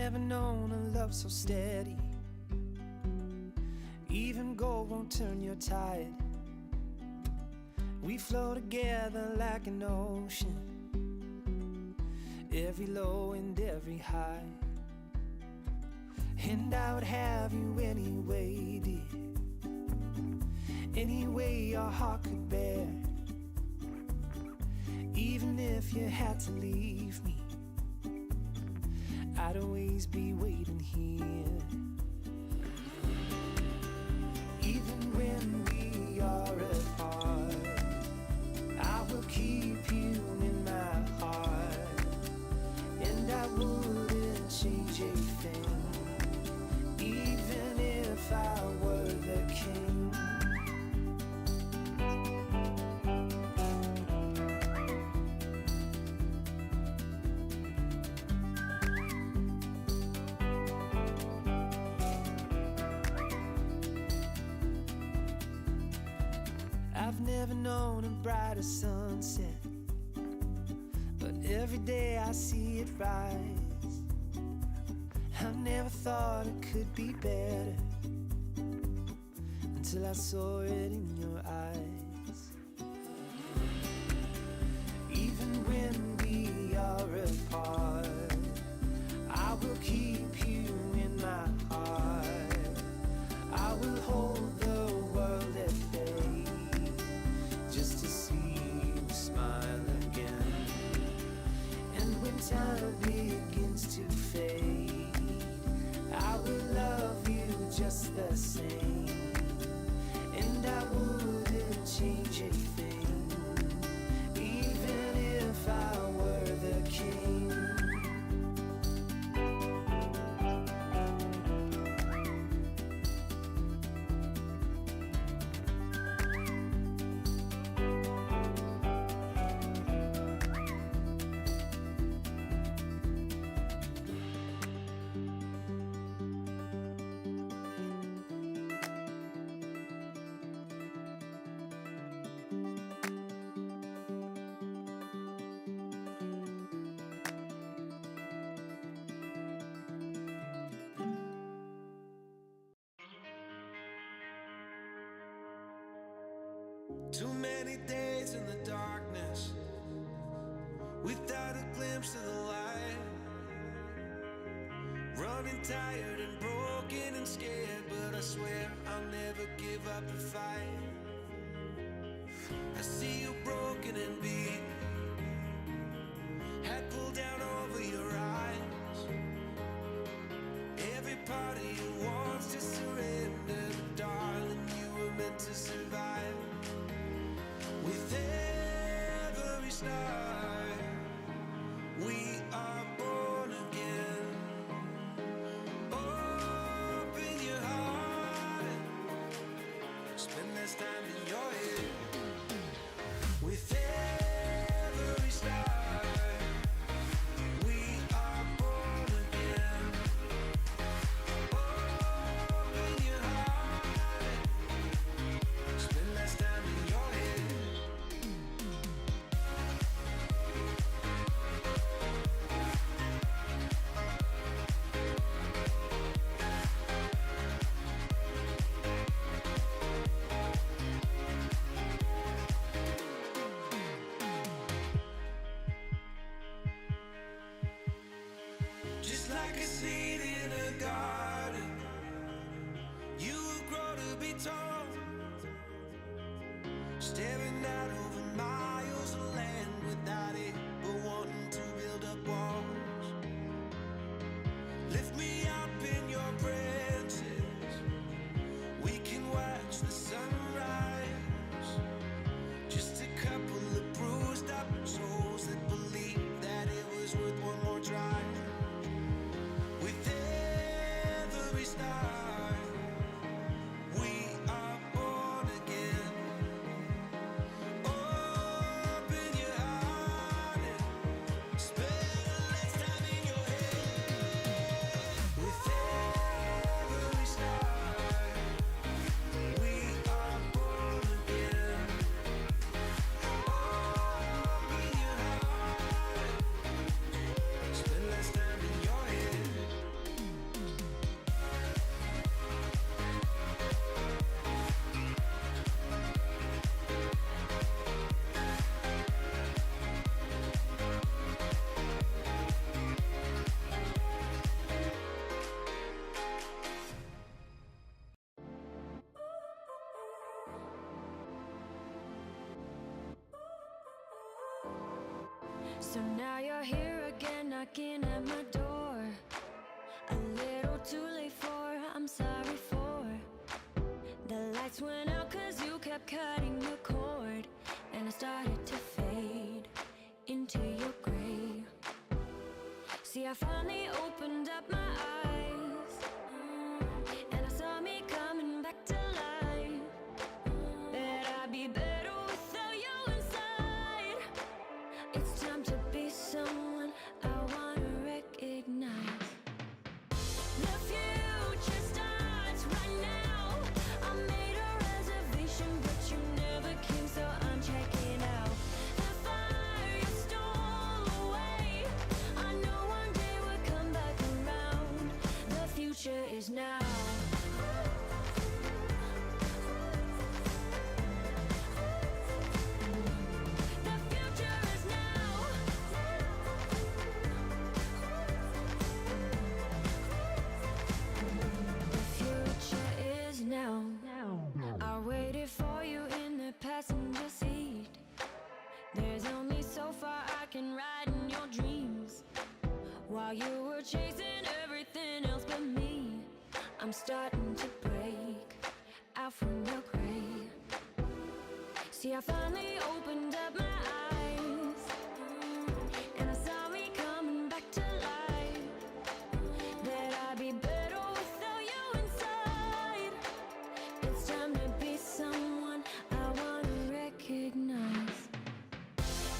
never known a love so steady. Even gold won't turn your tide. We flow together like an ocean, every low and every high. And I would have you anyway, dear, any way your heart could bear. Even if you had to leave me, I'd always be waiting here. Even when we are apart, I will keep you in my heart. And I wouldn't change a thing, even if I were the king. I've never known a brighter sunset, but every day I see it rise. I never thought it could be better until I saw it in your eyes. Even when we are apart, I will keep you in my heart. I will hold the world at bay just to see you smile again. And when time begins to fade, I will love you just the same. And I wouldn't change a thing, even if I were the king. Too many days in the darkness without a glimpse of the light. Running tired and broken and scared, but I swear I'll never give up the fight. I see you broken and beat, head pulled down over your eyes. Every part of you wants to surrender, darling, you were meant to survive. With every start, we are born again. Open your heart, spend less time in your head. With every start, we are born again. Open your heart, spend less time in your head. Just like a seed in a garden, you will grow to be tall, staring out over miles of land without it, but wanting to build up walls. Lift me up in your branches, we can watch the sunrise. Just a couple of bruised up souls that believe that it was worth one more try. With every start, we are born again. So now you're here again, knocking at my door. A little too late for, I'm sorry for. The lights went out cause you kept cutting the cord, and I started to fade into your gray. See, I finally opened up my eyes, and I saw me coming back to life. Bet I'd be better without you inside. It's time to be someone I wanna recognize. The future starts right now. I made a reservation, but you never came, so I'm checking out. The fire you stole away, I know one day we'll come back around. The future is now. The future is now. The future is now. I waited for you in the passenger seat. There's only so far I can ride in your dreams. While you were chasing everything else but me, I'm starting to break out from your gray. See, I finally opened up my eyes, and I saw me coming back to life. That I'd be better without you inside. It's time to be someone I wanna recognize.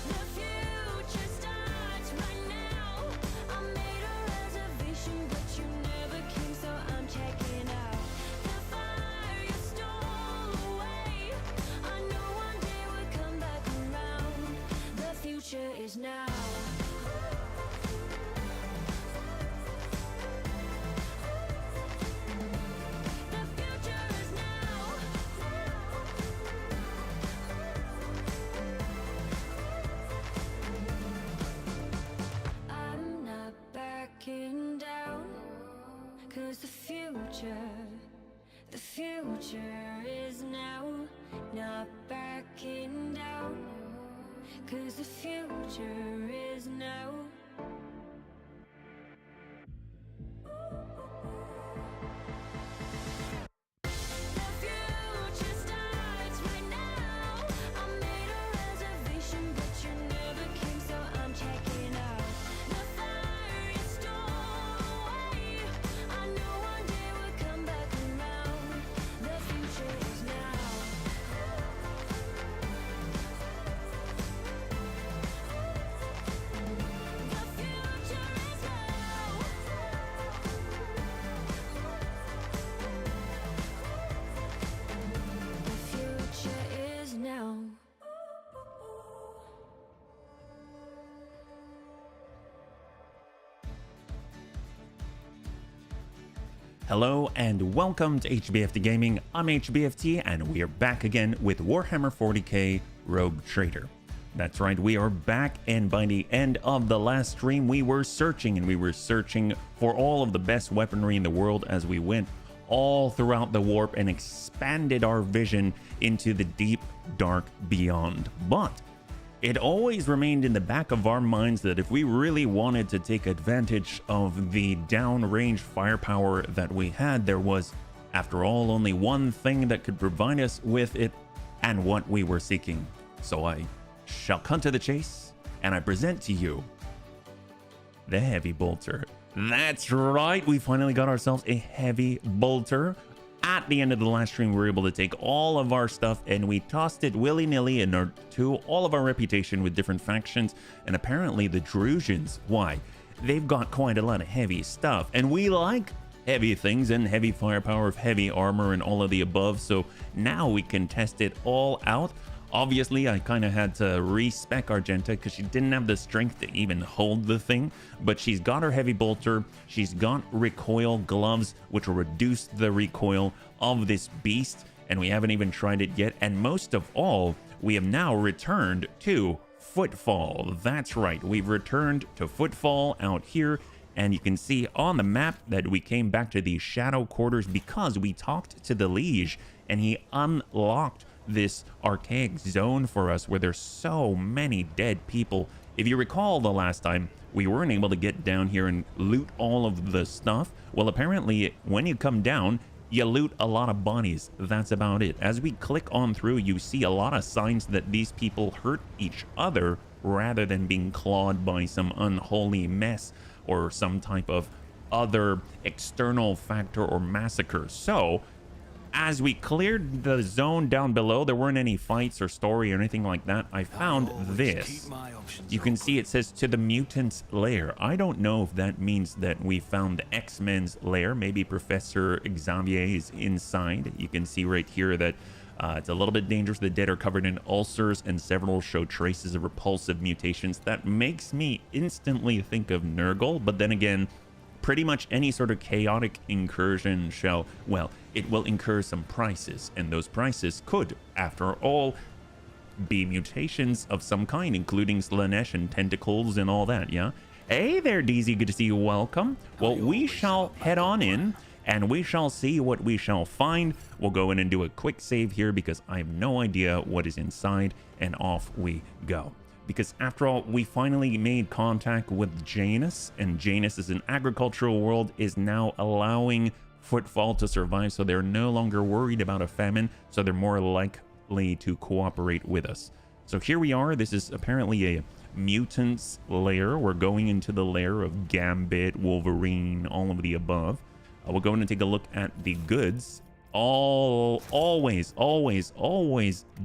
The future starts right now. I made a reservation, but you never came, so I'm checking out. The fire you stole away, I know one day we'll come back around. The future is now. The future is now. I'm not backing down, cause the future is now. Not backing down, cause the future is now. The future starts right now. I made a reservation, but you never came, so I'm checking out. The fire you stole away, I know one day we'll come back around. The future is now. The future is now. The future is now. Hello and welcome to HBFT Gaming. I'm HBFT and we are back again with Warhammer 40k Roguetrader. That's right, we are back, and by the end of the last stream we were searching for all of the best weaponry in the world as we went all throughout the warp and expanded our vision into the deep dark beyond. But it always remained in the back of our minds that if we really wanted to take advantage of the downrange firepower that we had, there was, after all, only one thing that could provide us with it and what we were seeking. So I shall cut to the chase, and I present to you the HBolter. That's right, we finally got ourselves a HBolter. At the end of the last stream, we were able to take all of our stuff and we tossed it willy-nilly into all of our reputation with different factions. And apparently the Drusians, why? They've got quite a lot of heavy stuff. And we like heavy things and heavy firepower, heavy armor and all of the above. So now we can test it all out. Obviously, I kind of had to respec Argenta because she didn't have the strength to even hold the thing. But she's got her HBolter. She's got recoil gloves, which will reduce the recoil of this beast. And we haven't even tried it yet. And most of all, we have now returned to Footfall. That's right, we've returned to Footfall out here. And you can see on the map that we came back to the Shadow Quarters because we talked to the Liege and he unlocked this archaic zone for us where there's so many dead people If you recall the last time, we weren't able to get down here and loot all of the stuff. Well, apparently, when you come down, you loot a lot of bodies. That's about it. As we click on through, you see a lot of signs that these people hurt each other rather than being clawed by some unholy mess or some type of other external factor or massacre. So, as we cleared the zone down below, there weren't any fights or story or anything like that. I found this. You can see it says to the mutants lair. I don't know if that means that we found the X-Men's lair. Maybe Professor Xavier is inside. You can see right here that it's a little bit dangerous. The dead are covered in ulcers and several show traces of repulsive mutations. That makes me instantly think of Nurgle, but then again, pretty much any sort of chaotic incursion shall, well, it will incur some prices, and those prices could, after all, be mutations of some kind, including Slanesh and tentacles and all that, yeah? Hey there, DZ, good to see you, welcome. Well, we shall head on in, and we shall see what we shall find. We'll go in and do a quick save here because I have no idea what is inside, and off we go. Because after all, we finally made contact with Janus, and Janus is an agricultural world, is now allowing footfall to survive, so they're no longer worried about a famine, so they're more likely to cooperate with us. So here we are. This is apparently a mutant's lair. We're going into the lair of Gambit, Wolverine, all of the above. We'll go in and take a look at the goods. Always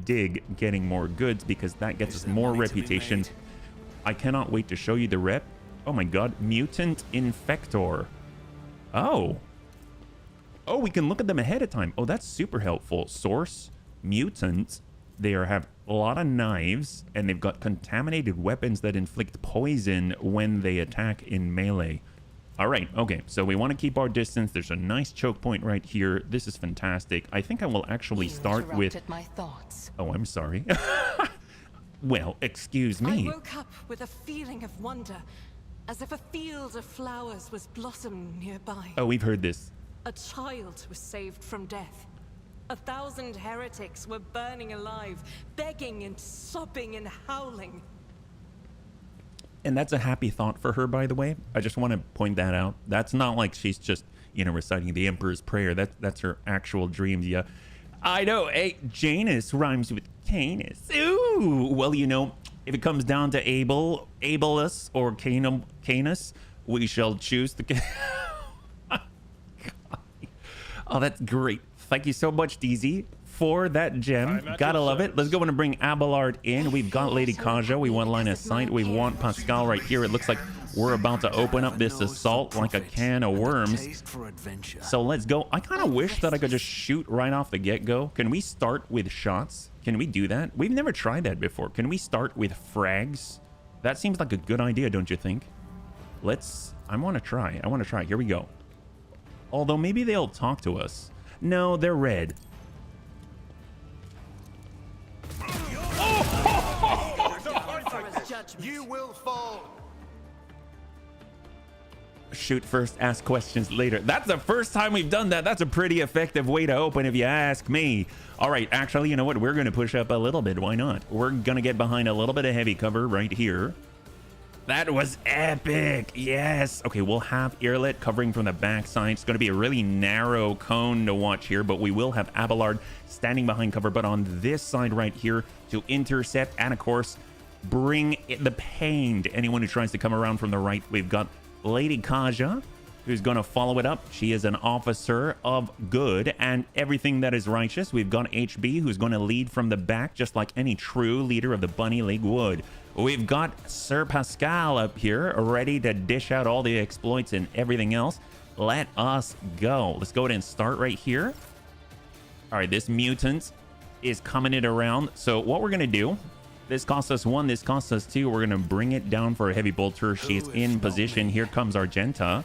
dig getting more goods because that gets us more reputation. I cannot wait to show you the rep. Oh my god, Mutant Infector. Oh, we can look at them ahead of time. Oh, that's super helpful. Source, mutant. They have a lot of knives, and they've got contaminated weapons that inflict poison when they attack in melee. All right, okay, so we want to keep our distance. There's a nice choke point right here. This is fantastic. I think I will actually start with... my thoughts. Oh, I'm sorry. Well, excuse me. I woke up with a feeling of wonder, as if a field of flowers was blossoming nearby. Oh, we've heard this. A child was saved from death. 1,000 heretics were burning alive, begging and sobbing and howling. And that's a happy thought for her, by the way. I just want to point that out. That's not like she's just, you know, reciting the Emperor's Prayer. That's her actual dreams, yeah. I know, hey, Janus rhymes with Canis. Ooh, well, you know, if it comes down to Abelus or Canis, we shall choose the... Oh, that's great. Thank you so much, DZ, for that gem. Gotta love it. Let's go and bring Abelard in. We've got Lady Kaja. We want line of sight. We want Pascal right here. It looks like we're about to open up this assault like a can of worms. So let's go. I kind of wish that I could just shoot right off the get-go. Can we start with shots? Can we do that? We've never tried that before. Can we start with frags? That seems like a good idea, don't you think? I want to try. Here we go. Although maybe they'll talk to us. No, they're red. You will fall. Shoot first, ask questions later. That's the first time we've done that. That's a pretty effective way to open, if you ask me. All right, actually, you know what? We're going to push up a little bit. Why not? We're going to get behind a little bit of heavy cover right here. That was epic. Yes. Okay, we'll have Earlet covering from the backside. It's going to be a really narrow cone to watch here, but we will have Abelard standing behind cover, but on this side right here to intercept and, of course, bring the pain to anyone who tries to come around from the right. We've got Lady Kaja, who's going to follow it up. She is an officer of good and everything that is righteous. We've got HB, who's going to lead from the back, just like any true leader of the Bunny League would. We've got Sir Pascal up here, ready to dish out all the exploits and everything else. Let us go. Let's go ahead and start right here. All right, this mutant is coming it around. So what we're going to do, this costs us 1, this costs us 2. We're going to bring it down for a heavy bolter. She's in position. Here comes Argenta.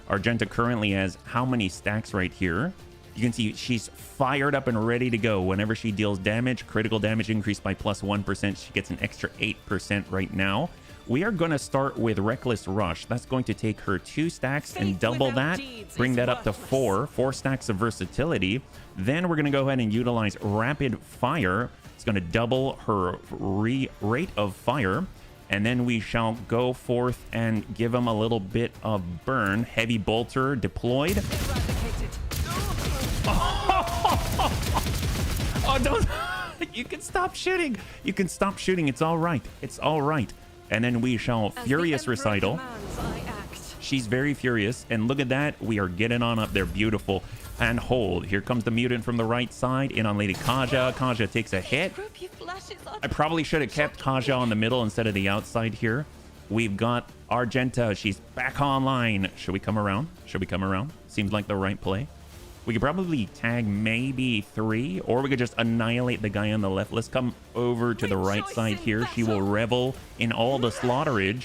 Argenta currently has how many stacks right here? You can see she's fired up and ready to go. Whenever she deals damage, critical damage increased by plus 1%. She gets an extra 8% right now. We are going to start with Reckless Rush. That's going to take her 2 stacks and double that. Bring that up to 4 stacks of versatility. Then we're going to go ahead and utilize Rapid Fire. It's going to double her rate of fire. And then we shall go forth and give him a little bit of burn. Heavy bolter deployed. Eradicated. Oh, don't. You can stop shooting. You can stop shooting. It's all right. It's all right. And then we shall As the furious Emperor recital. commands, I act. She's very furious. And look at that. We are getting on up there. Beautiful. And hold. Here comes the mutant from the right side. In on Lady Kaja. Kaja takes a hit. Ruby flashes are I probably should have kept Kaja on the middle instead of the outside here. We've got Argenta. She's back online. Should we come around? Should we come around? Seems like the right play. We could probably tag maybe 3, or we could just annihilate the guy on the left. Let's come over to the right side here. She will revel in all the slaughterage.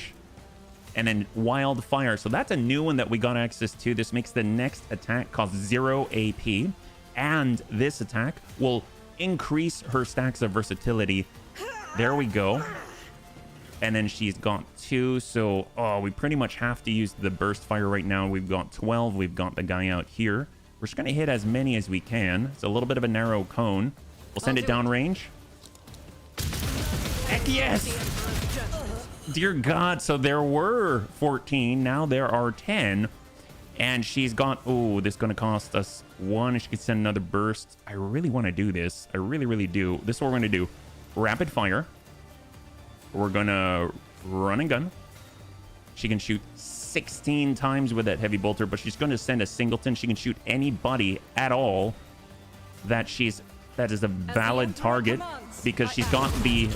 And then Wildfire. So that's a new one that we got access to. This makes the next attack cost 0 AP. And this attack will increase her stacks of versatility. There we go. And then she's got 2. So, we pretty much have to use the burst fire right now. We've got 12. We've got the guy out here. We're just going to hit as many as we can. It's a little bit of a narrow cone. We'll send it downrange. Heck yes! Dear God, so there were 14. Now there are 10. And she's got... Oh, this is going to cost us 1. She could send another burst. I really want to do this. I really, really do. This is what we're going to do. Rapid fire. We're going to run and gun. She can shoot 16 times with that heavy bolter, but she's going to send a singleton. She can shoot anybody at all that is a valid target, because she's got the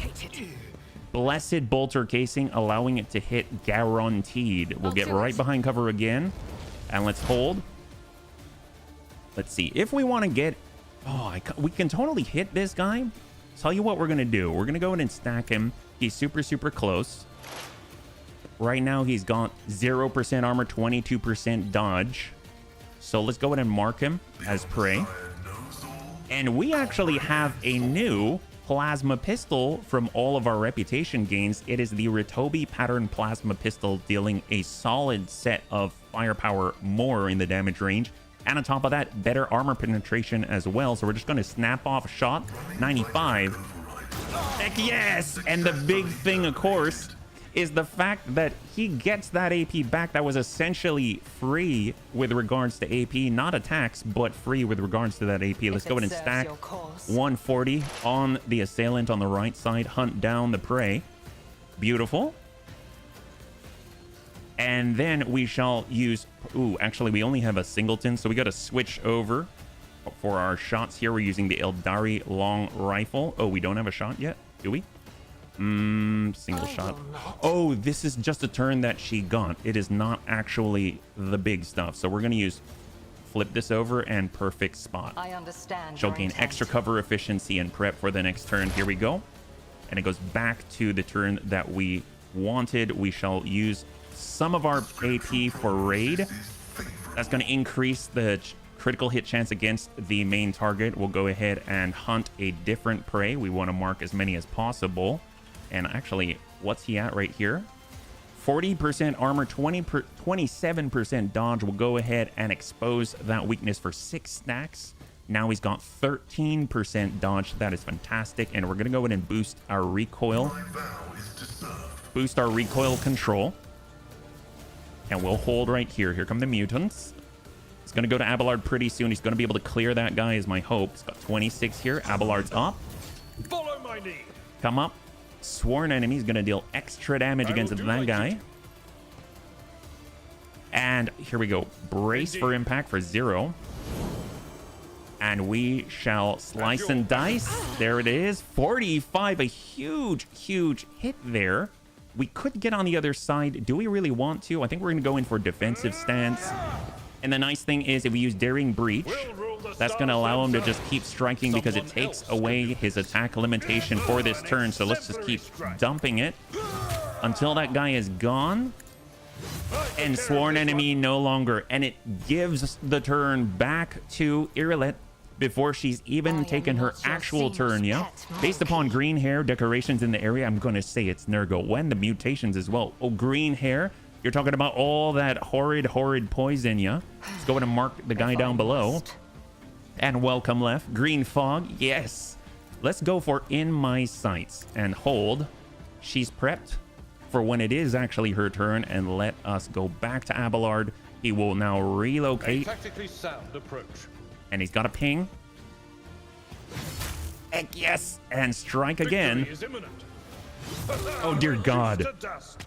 blessed bolter casing, allowing it to hit guaranteed. We'll get right behind cover again, and let's hold. Let's see if we want to get... we can totally hit this guy. Tell you what we're going to do. We're going to go in and stack him. He's super, super close. Right now, he's got 0% armor, 22% dodge. So let's go ahead and mark him as prey. And we actually have a new plasma pistol from all of our reputation gains. It is the Ritobi pattern plasma pistol, dealing a solid set of firepower more in the damage range. And on top of that, better armor penetration as well. So we're just going to snap off shot 95. Heck yes! And the big thing, of course, is the fact that he gets that AP back that was essentially free with regards to AP, not attacks, but free with regards to that AP. Let's go ahead and stack 140 on the assailant on the right side, hunt down the prey. Beautiful. And then we shall use... Ooh, actually, we only have a singleton, so we got to switch over for our shots here. We're using the Eldari long rifle. Oh, we don't have a shot yet, do we? Single shot. Oh, this is just a turn that she got. It is not actually the big stuff. So we're going to use... Flip this over and perfect spot. I understand. She'll gain extra cover efficiency and prep for the next turn. Here we go. And it goes back to the turn that we wanted. We shall use some of our AP for raid. That's going to increase the critical hit chance against the main target. We'll go ahead and hunt a different prey. We want to mark as many as possible. And actually, what's he at right here? 40% armor, 27% dodge. We'll go ahead and expose that weakness for 6 stacks. Now he's got 13% dodge. That is fantastic. And we're going to go ahead and boost our recoil. Boost our recoil control. And we'll hold right here. Here come the mutants. He's going to go to Abelard pretty soon. He's going to be able to clear that guy is my hope. He's got 26 here. Abelard's up. Follow my lead. Come up. Sworn enemy is going to deal extra damage against that guy. And here we go. Brace for impact for 0. And we shall slice and dice. There it is. 45. A huge, huge hit there. We could get on the other side. Do we really want to? I think we're going to go in for defensive stance. And the nice thing is, if we use Daring Breach, that's going to allow him to just keep striking, because it takes away his attack limitation for this turn. So let's just keep dumping it until that guy is gone. And Sworn Enemy no longer. And it gives the turn back to Irilet before she's even taken her actual turn, yeah? Based upon green hair decorations in the area, I'm going to say it's Nurgle. When the mutations as well. Oh, green hair. You're talking about all that horrid, horrid poison, yeah? Let's go ahead and mark the guy down below. And welcome left. Green fog. Yes. Let's go for in my sights and hold. She's prepped. for when it is actually her turn and let us go back to Abelard. He will now A relocate, tactically sound approach. and he's got a ping. Heck yes, and strike again. Victory is imminent. Oh dear God. Reduced to dust.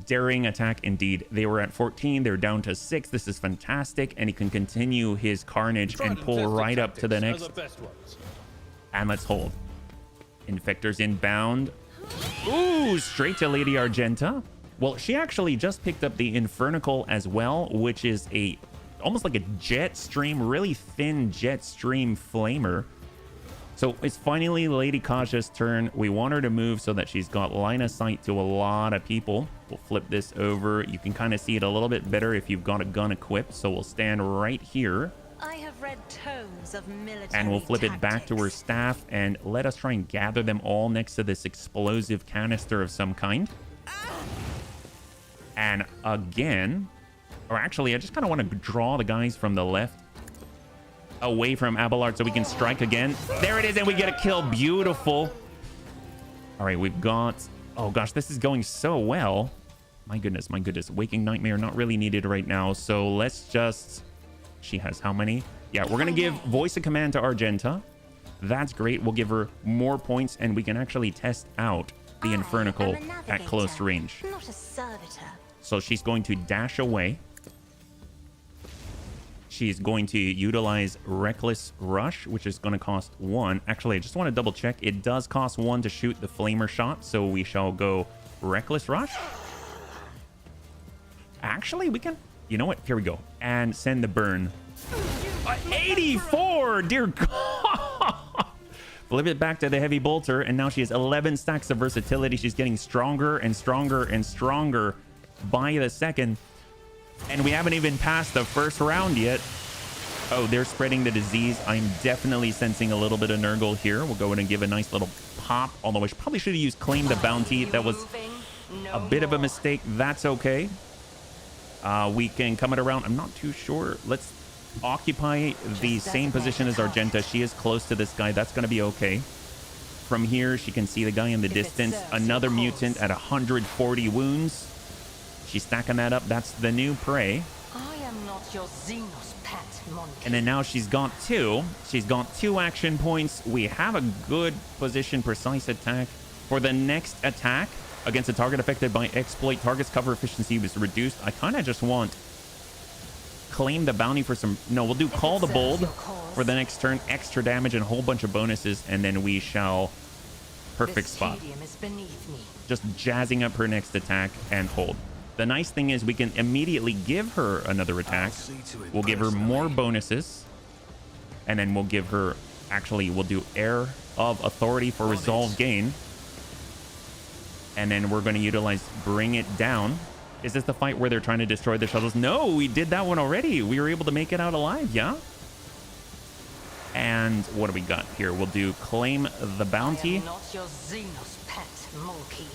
Daring attack indeed. They were at 14, they're down to 6. This is fantastic, and he can continue his carnage Tried and pull tested right up to the tactics next. are the best ones. And let's hold. Infector's inbound. Ooh, straight to Lady Argenta. Well, she actually just picked up the Infernical as well, which is a almost like a jet stream, really thin jet stream flamer. So it's finally Lady Kasha's turn. We want her to move so that she's got line of sight to a lot of people. We'll flip this over. You can kind of see it a little bit better if you've got a gun equipped. So we'll stand right here. I have read tomes of military And we'll flip it back to her tactics. staff and let us try and gather them all next to this explosive canister of some kind. And again, or actually, I just kind of want to draw the guys from the left away from Abelard so we can strike again. There it is, and we get a kill. Beautiful. All right, we've got... Oh gosh, this is going so well. My goodness, my goodness. Waking Nightmare not really needed right now. So let's just... She has how many? Yeah, we're going to give Voice of Command to Argenta. That's great. We'll give her more points, and we can actually test out the Infernical at close range. Not a servitor. So she's going to dash away. She's going to utilize Reckless Rush, which is going to cost 1. Actually, I just want to double check. It does cost 1 to shoot the Flamer shot, so we shall go Reckless Rush. Actually, we can... You know what? Here we go. And send the burn. 84! Dear God! Flip it back to the Heavy Bolter, and now she has 11 stacks of versatility. She's getting stronger and stronger and stronger by the second. And we haven't even passed the first round yet. Oh, they're spreading the disease. I'm definitely sensing a little bit of Nurgle here. We'll go in and give a nice little pop. Although I probably should have used Claim the Bounty. That was a bit of a mistake. That's okay. We can come it around. I'm not too sure. Let's occupy the same position as Argenta. She is close to this guy. That's going to be okay. From here, she can see the guy in the distance. Another mutant at 140 wounds. She's stacking that up. That's the new prey. I am not your Xenos pet, monkey. And then now she's got 2. She's got 2 action points. We have a good position precise attack. For the next attack against a target affected by exploit, target's cover efficiency was reduced. I kind of just want Claim the Bounty for some... No, we'll do Call the Bold for the next turn. Extra damage and a whole bunch of bonuses. And then we shall... Perfect spot. Is beneath me. Just jazzing up her next attack and hold. The nice thing is we can immediately give her another attack. We'll give her more bonuses. And then we'll give her... Actually, we'll do Air of Authority for Resolve Gain. And then we're going to utilize Bring It Down. Is this the fight where they're trying to destroy the shuttles? No, we did that one already. We were able to make it out alive, yeah? And what do we got here? We'll do Claim the Bounty. I am not your Xenos pet, monkey.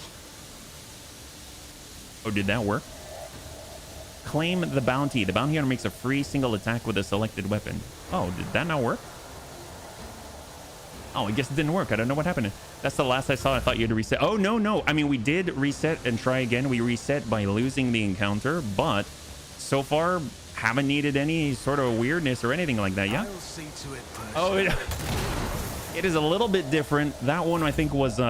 Oh, did that work? Claim the Bounty. The bounty hunter makes a free single attack with a selected weapon. Oh, did that not work? Oh, I guess it didn't work. I don't know what happened. That's the last I saw. I thought you had to reset. Oh, no, no. I mean, we did reset and try again. We reset by losing the encounter, but so far haven't needed any sort of weirdness or anything like that, yeah? I'll see to it Oh, it is a little bit different. That one, I think, was...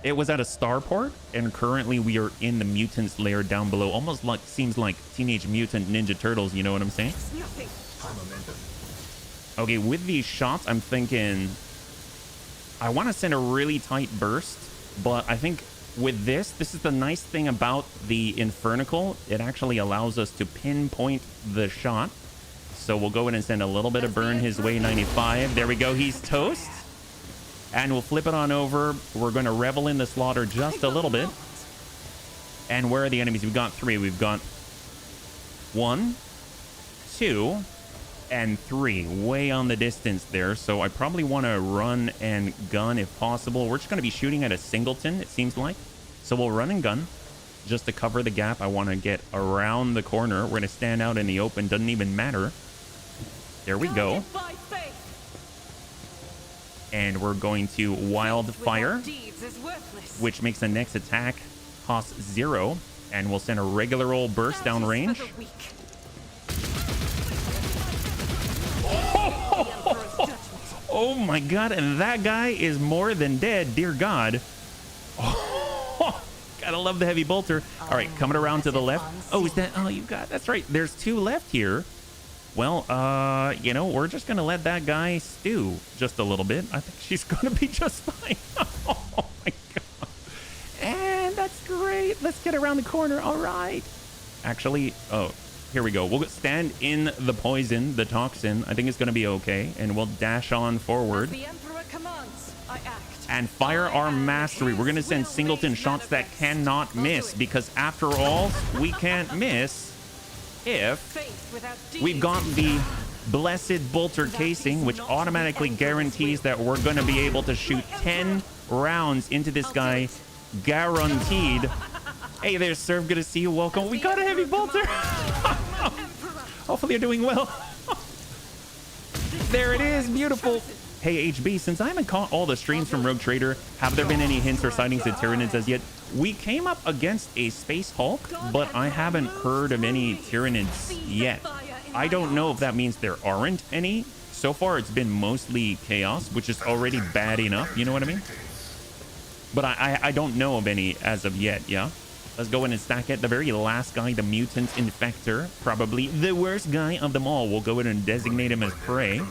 It was at a starport, and currently we are in the mutants layer down below. Almost like seems like Teenage Mutant Ninja Turtles, you know what I'm saying? Okay, with these shots, I'm thinking I want to send a really tight burst, but I think with this is the nice thing about the Infernical. It actually allows us to pinpoint the shot. So we'll go in and send a little bit of burn his way, 95. There we go, he's toast. And we'll flip it on over. We're going to revel in the slaughter just a little bit. And where are the enemies? We've got 3. We've got 1, 2, and 3. Way on the distance there. So I probably want to run and gun if possible. We're just going to be shooting at a singleton, it seems like. So we'll run and gun just to cover the gap. I want to get around the corner. We're going to stand out in the open. Doesn't even matter. There we go. And we're going to Wildfire, which makes the next attack costs 0. And we'll send a regular old burst down range. Oh my god, and that guy is more than dead, dear god. Oh, gotta love the heavy bolter. All right, coming around to the left. Oh, is that, oh, you got, that's right. There's 2 left here. Well, you know, we're just gonna let that guy stew just a little bit. I think she's gonna be just fine. Oh my god. And that's great. Let's get around the corner. All right. Actually, oh, here we go. We'll stand in the poison, the toxin. I think it's gonna be okay. And we'll dash on forward. The Emperor commands, I act. And firearm mastery. We're gonna send singleton shots that cannot miss, because after all, we can't miss if we've got the blessed bolter casing, which automatically guarantees that we're going to be able to shoot 10 rounds into this guy, guaranteed. Hey there, sir. Good to see you. Welcome. We got a heavy bolter. Hopefully you're doing well. There it is. Beautiful. Hey, HB, since I haven't caught all the streams from Roguetrader, have there been any hints or sightings of Tyranids as yet? We came up against a Space Hulk, but I haven't heard of any Tyranids yet. I don't know if that means there aren't any. So far, it's been mostly Chaos, which is already bad enough, you know what I mean? But I don't know of any as of yet, yeah? Let's go in and stack it. The very last guy, the Mutant Infector, probably the worst guy of them all. We'll go in and designate him as prey.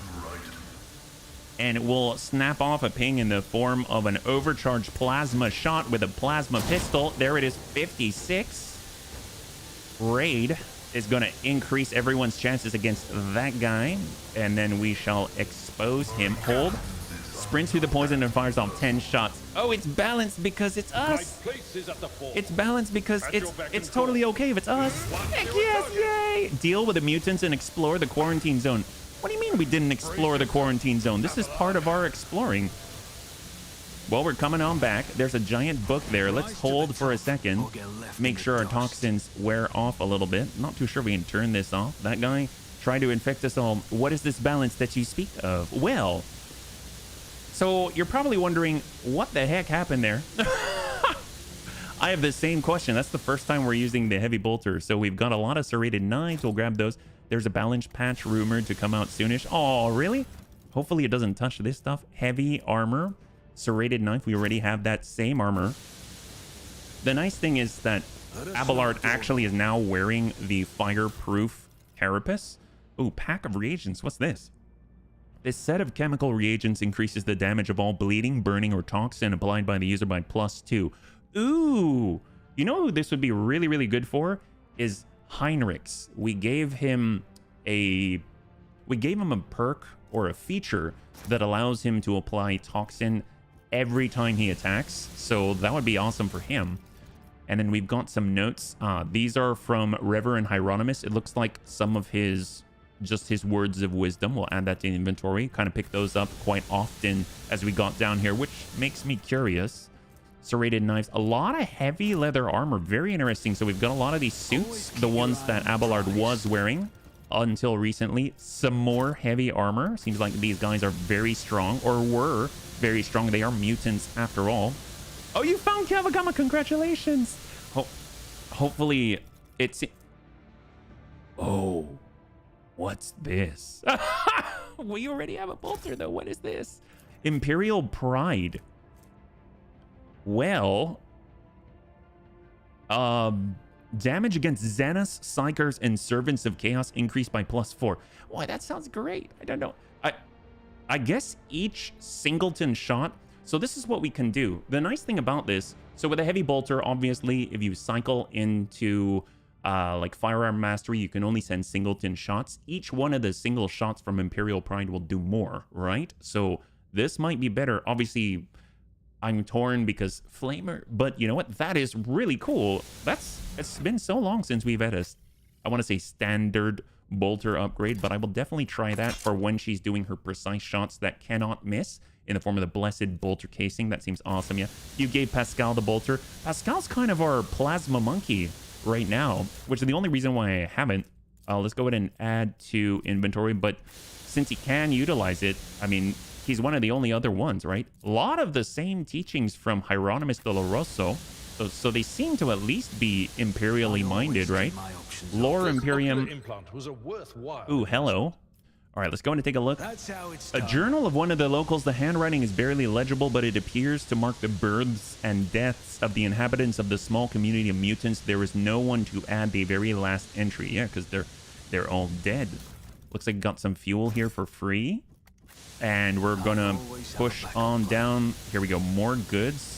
And we'll snap off a ping in the form of an overcharged plasma shot with a plasma pistol. There it is, 56. Raid is going to increase everyone's chances against that guy. And then we shall expose him. Hold. Sprints through the poison and fires off 10 shots. Oh, it's balanced because it's us. It's balanced because it's totally okay if it's us. Heck yes, yay! Deal with the mutants and explore the quarantine zone. What do you mean we didn't explore the quarantine zone? This is part of our exploring. Well, we're coming on back. There's a giant book there. Let's hold for a second. Make sure our toxins wear off a little bit. Not too sure we can turn this off. That guy tried to infect us all. What is this balance that you speak of? Well, so you're probably wondering, what the heck happened there? I have the same question. That's the first time we're using the heavy bolter. So we've got a lot of serrated knives. We'll grab those. There's a balance patch rumored to come out soonish. Oh, really? Hopefully it doesn't touch this stuff. Heavy armor, serrated knife. We already have that same armor. The nice thing is that Abelard actually is now wearing the fireproof carapace. Ooh, pack of reagents. What's this? This set of chemical reagents increases the damage of all bleeding, burning, or toxin applied by the user by +2. Ooh, you know who this would be really, really good for? Is Heinrichs. We gave him a perk or a feature that allows him to apply toxin every time he attacks. So that would be awesome for him. And then we've got some notes. These are from Reverend Hieronymus. It looks like some of his words of wisdom. We'll add that to the inventory. Kind of pick those up quite often as we got down here, which makes me curious. Serrated knives, a lot of heavy leather armor, very interesting. So we've got a lot of these suits, the ones that Abelard was wearing until recently. Some more heavy armor. Seems like these guys are very strong, or were very strong. They are mutants after all. Oh, you found Kavagama, congratulations. Hopefully it's... Oh, what's this? We already have a bolter though. What is this? Imperial Pride. Well, damage against Xenos, Psychers, and Servants of Chaos increased by +4. Why, that sounds great. I don't know. I guess each singleton shot. So this is what we can do. The nice thing about this, so with a heavy bolter, obviously, if you cycle into like firearm mastery, you can only send singleton shots. Each one of the single shots from Imperial Pride will do more, right? So this might be better. Obviously, I'm torn because Flamer, but you know what? That is really cool. It's been so long since we've had I want to say standard bolter upgrade, but I will definitely try that for when she's doing her precise shots that cannot miss in the form of the blessed bolter casing. That seems awesome. Yeah, you gave Pascal the bolter. Pascal's kind of our plasma monkey right now, which is the only reason why I haven't. Let's go ahead and add to inventory, but since he can utilize it, I mean, he's one of the only other ones, right? A lot of the same teachings from Hieronymus de la Rosso. So they seem to at least be imperially minded, right? Lore Imperium. Implant was a worthwhile. Ooh, hello. All right, let's go in and take a look. That's how it's A done. journal of one of the locals. The handwriting is barely legible, but it appears to mark the births and deaths of the inhabitants of the small community of mutants. There is no one to add the very last entry. Yeah, because they're all dead. Looks like got some fuel here for free. And we're gonna push on down. Here we go, more goods.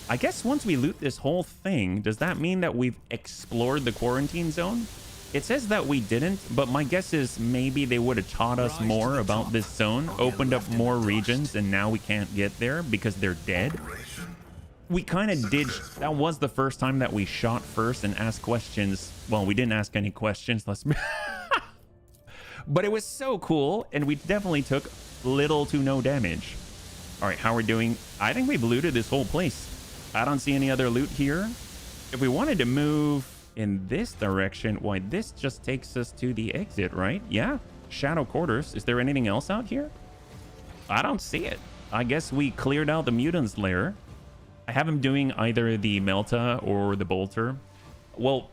I guess once we loot this whole thing, does that mean that we've explored the quarantine zone? It says that we didn't, but my guess is maybe they would have taught us more about this zone, opened up more regions, and now we can't get there because they're dead. We kind of did. That was the first time that we shot first and asked questions. Well, we didn't ask any questions. But it was so cool, and we definitely took little to no damage. All right, how we're doing? I think we've looted this whole place. I don't see any other loot here. If we wanted to move in this direction, why, this just takes us to the exit, right? Yeah, Shadow Quarters. Is there anything else out here? I don't see it. I guess we cleared out the mutant's lair. I have him doing either the Melta or the Bolter. Well,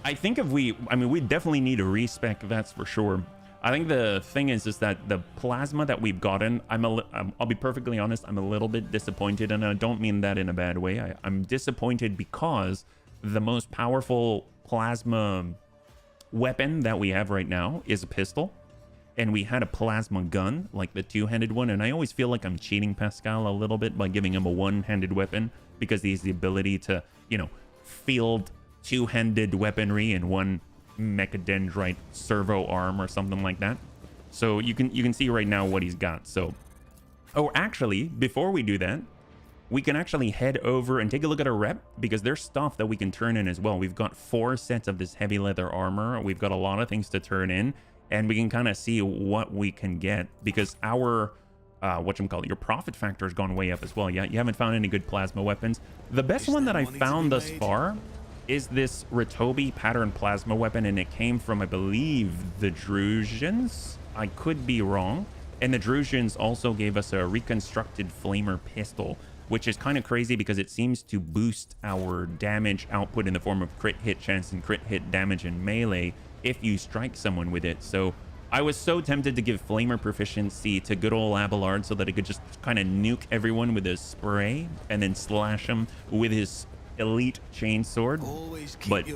I think if we definitely need a respec, that's for sure. I think the thing is that the plasma that we've gotten, I'll be perfectly honest, I'm a little bit disappointed, and I don't mean that in a bad way. I'm disappointed because the most powerful plasma weapon that we have right now is a pistol, and we had a plasma gun, like the two-handed one, and I always feel like I'm cheating Pascal a little bit by giving him a one-handed weapon because he has the ability to, you know, field two-handed weaponry in one mechadendrite servo arm or something like that. So you can see right now what he's got. So, oh, actually, before we do that, we can actually head over and take a look at our rep, because there's stuff that we can turn in as well. We've got 4 sets of this heavy leather armor. We've got a lot of things to turn in, and we can kind of see what we can get, because our your profit factor has gone way up as well. Yeah, you haven't found any good plasma weapons. The best one that I found thus far is this Ritobi pattern plasma weapon, and it came from, I believe, the Drusians. I could be wrong. And the Drusians also gave us a reconstructed flamer pistol, which is kind of crazy because it seems to boost our damage output in the form of crit hit chance and crit hit damage in melee if you strike someone with it. So I was so tempted to give flamer proficiency to good old Abelard so that it could just kind of nuke everyone with his spray and then slash them with his elite chainsword. But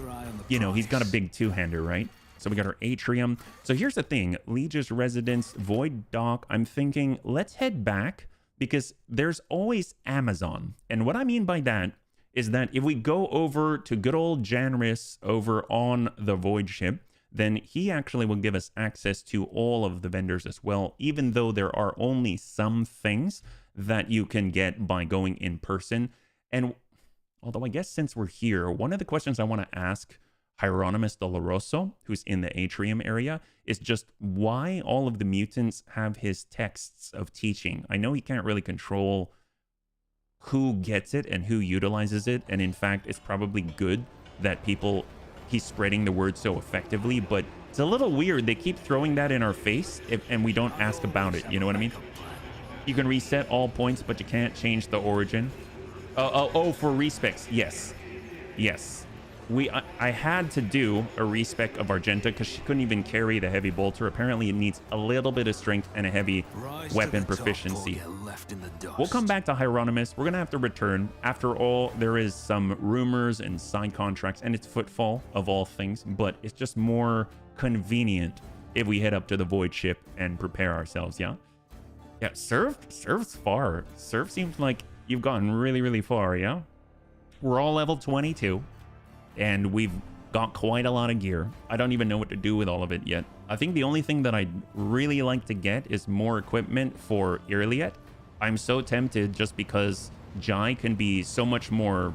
you know, he's got a big two-hander, right? So we got our atrium. So here's the thing, Liege's residence, Void Dock. I'm thinking let's head back, because there's always Amazon. And what I mean by that is that if we go over to good old Janris over on the Void ship, then he actually will give us access to all of the vendors as well, even though there are only some things that you can get by going in person. And although I guess since we're here, one of the questions I want to ask Hieronymus Doloroso, who's in the atrium area, is just why all of the mutants have his texts of teaching. I know he can't really control who gets it and who utilizes it, and in fact, it's probably good that he's spreading the word so effectively, but it's a little weird. They keep throwing that in our face and we don't ask about it, you know what I mean? You can reset all points, but you can't change the origin. Oh, for respecs, yes. I had to do a respec of Argenta because she couldn't even carry the heavy bolter. Apparently it needs a little bit of strength and a heavy weapon proficiency. We'll come back to Hieronymus. We're gonna have to return. After all, there is some rumors and side contracts, and it's Footfall of all things, but it's just more convenient if we head up to the Void ship and prepare ourselves. Yeah, Serv's far. Serv seems like you've gotten really, really far. Yeah, we're all level 22. And we've got quite a lot of gear. I don't even know what to do with all of it yet. I think the only thing that I'd really like to get is more equipment for Irliet. I'm so tempted just because Jai can be so much more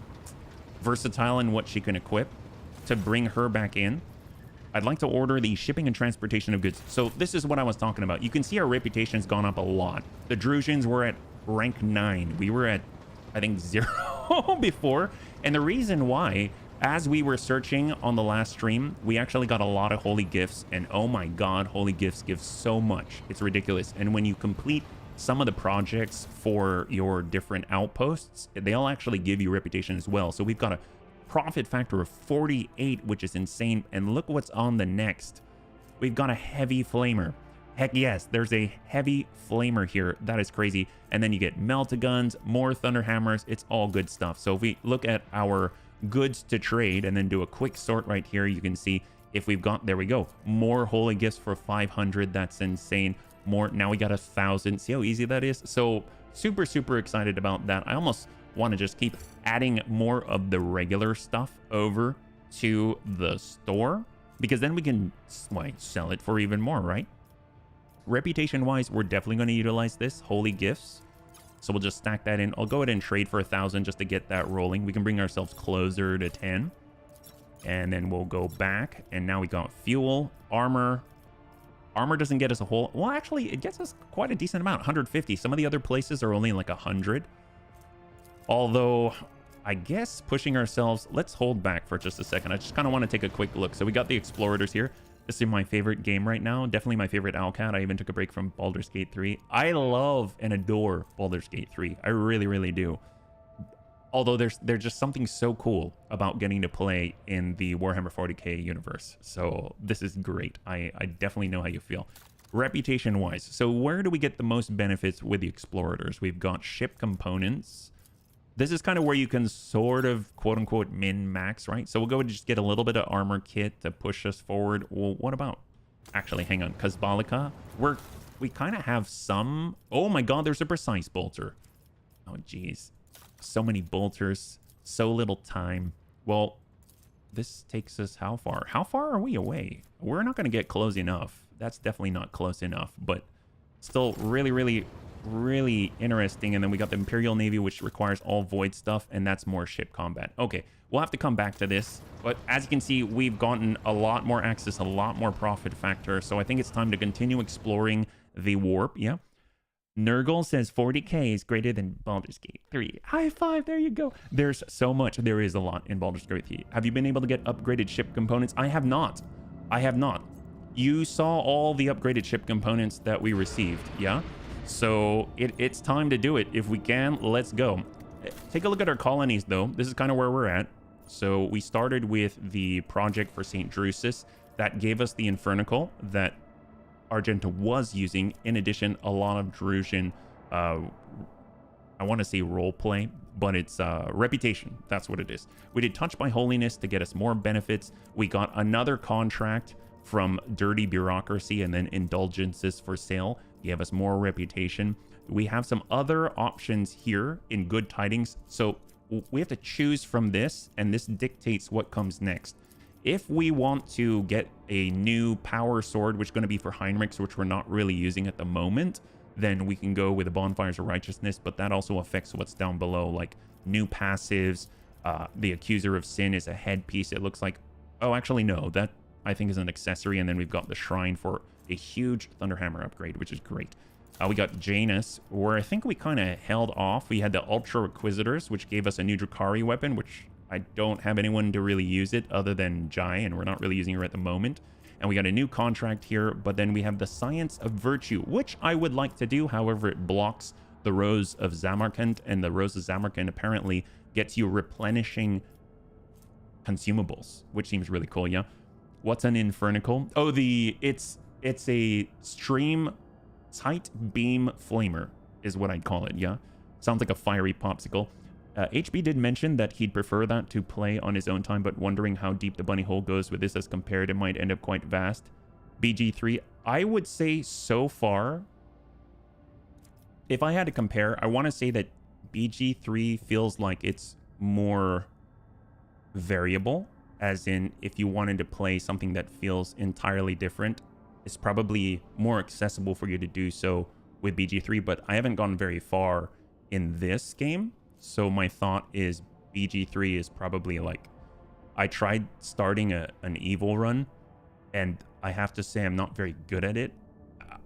versatile in what she can equip to bring her back in. I'd like to order the shipping and transportation of goods. So this is what I was talking about. You can see our reputation's gone up a lot. The Drusians were at rank 9. We were at, I think, 0 before. And the reason why, as we were searching on the last stream, we actually got a lot of holy gifts, and oh my god, holy gifts give so much. It's ridiculous. And when you complete some of the projects for your different outposts, they'll actually give you reputation as well. So we've got a profit factor of 48, which is insane. And look what's on the next. We've got a heavy flamer. Heck yes, there's a heavy flamer here. That is crazy. And then you get melt-a-guns, more thunder hammers. It's all good stuff. So if we look at our goods to trade and then do a quick sort right here, you can see if we've got, there we go, more holy gifts for 500. That's insane. More, now we got 1,000. See how easy that is? So super, super excited about that. I almost want to just keep adding more of the regular stuff over to the store, because then we can sell it for even more, right? Reputation wise, we're definitely going to utilize this holy gifts, so we'll just stack that in. I'll go ahead and trade for 1,000 just to get that rolling. We can bring ourselves closer to 10, and then we'll go back, and now we got fuel. Armor doesn't get us a whole, well, actually it gets us quite a decent amount, 150. Some of the other places are only like 100, although I guess pushing ourselves, let's hold back for just a second. I just kind of want to take a quick look. So we got the Explorators here. This is my favorite game right now. Definitely my favorite Owlcat. I even took a break from Baldur's Gate 3. I love and adore Baldur's Gate 3. I really, really do. Although there's just something so cool about getting to play in the Warhammer 40k universe. So this is great. I definitely know how you feel. Reputation-wise, so where do we get the most benefits with the Explorators? We've got ship components. This is kind of where you can sort of quote-unquote min-max, right? So we'll go and just get a little bit of armor kit to push us forward. Well, what about... Actually, hang on. Kazbalika? We kind of have some... Oh my god, there's a precise bolter. Oh, geez. So many bolters. So little time. Well, this takes us how far? How far are we away? We're not going to get close enough. That's definitely not close enough. But still really, really... really interesting. And then we got the Imperial Navy, which requires all void stuff, and that's more ship combat. Okay, we'll have to come back to this, but as you can see, we've gotten a lot more access, a lot more profit factor, so I think it's time to continue exploring the warp. Yeah, Nurgle says 40k is greater than Baldur's Gate 3. High five, there you go. There's so much. There is a lot in Baldur's Gate 3. Have you been able to get upgraded ship components? I have not. You saw all the upgraded ship components that we received, yeah? So it's time to do it. If we can, let's go. Take a look at our colonies, though. This is kind of where we're at. So we started with the project for St. Drusus. That gave us the Infernical that Argenta was using. In addition, a lot of Drusian, I want to say roleplay, but it's reputation. That's what it is. We did Touched by Holiness to get us more benefits. We got another contract from Dirty Bureaucracy, and then Indulgences for Sale gave us more reputation. We have some other options here in Good Tidings, so we have to choose from this, and this dictates what comes next. If we want to get a new power sword, which is going to be for Heinrichs, which we're not really using at the moment, then we can go with the Bonfires of Righteousness, but that also affects what's down below, like new passives. The Accuser of Sin is a headpiece, it looks like. Oh, actually, no, that I think is an accessory, and then we've got the Shrine for a huge Thunderhammer upgrade, which is great. We got Janus, where I think we kind of held off. We had the Ultra Inquisitors, which gave us a new Drukhari weapon, which I don't have anyone to really use it other than Jai, and we're not really using her at the moment. And we got a new contract here, but then we have the Science of Virtue, which I would like to do. However, it blocks the Rose of Zamarkand, and the Rose of Zamarkand apparently gets you replenishing consumables, which seems really cool, yeah? What's an Infernical? Oh, it's a stream tight beam flamer is what I'd call it, yeah? Sounds like a fiery popsicle. HB did mention that he'd prefer that to play on his own time, but wondering how deep the bunny hole goes with this as compared, it might end up quite vast. BG3, I would say so far, if I had to compare, I want to say that BG3 feels like it's more variable, as in if you wanted to play something that feels entirely different, it's probably more accessible for you to do so with BG3, but I haven't gone very far in this game, so my thought is BG3 is probably like, I tried starting an evil run, and I have to say I'm not very good at it.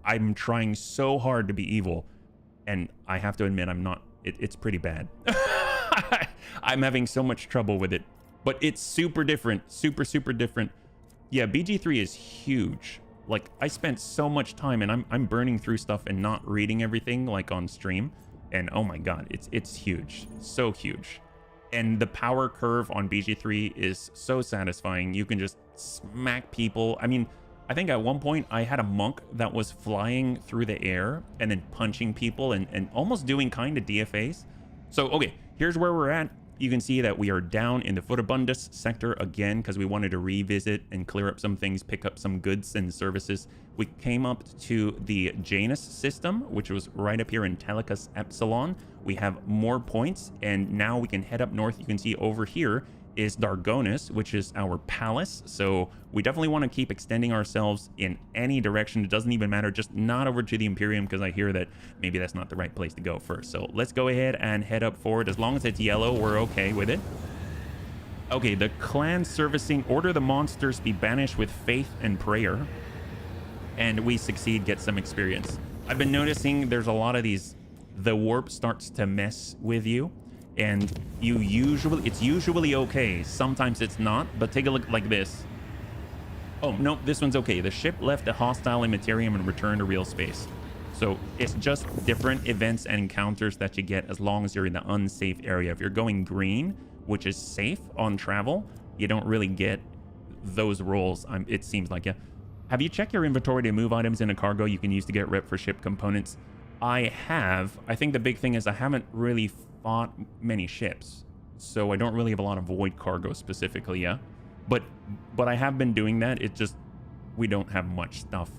I'm trying so hard to be evil, and I have to admit I'm not, it's pretty bad. I'm having so much trouble with it, but it's super different, super different. Yeah, BG3 is huge. Like, I spent so much time, and I'm burning through stuff and not reading everything, like, on stream. And oh my god, it's huge. So huge. And the power curve on BG3 is so satisfying. You can just smack people. I mean, I think at one point I had a monk that was flying through the air and then punching people and almost doing kind of DFAs. So, okay, here's where we're at. You can see that we are down in the Furibundus sector again because we wanted to revisit and clear up some things, pick up some goods and services. We came up to the Janus system, which was right up here in Telecus Epsilon. We have more points, and now we can head up north. You can see over here is Dargonus, which is our palace. So we definitely want to keep extending ourselves in any direction. It doesn't even matter, just not over to the Imperium, because I hear that maybe that's not the right place to go first. So let's go ahead and head up forward. As long as it's yellow, we're okay with it. Okay, the clan servicing. Order the monsters be banished with faith and prayer. And we succeed, get some experience. I've been noticing there's a lot of these, the warp starts to mess with you. And it's usually okay. Sometimes it's not, but take a look like this. Oh, nope, this one's okay. The ship left a hostile immaterium and returned to real space. So it's just different events and encounters that you get as long as you're in the unsafe area. If you're going green, which is safe on travel, you don't really get those rolls. It seems like, yeah. Have you checked your inventory to move items in a cargo you can use to get rep for ship components? I have. I think the big thing is I haven't really fought many ships, so I don't really have a lot of void cargo specifically, yeah. But I have been doing that. It just, we don't have much stuff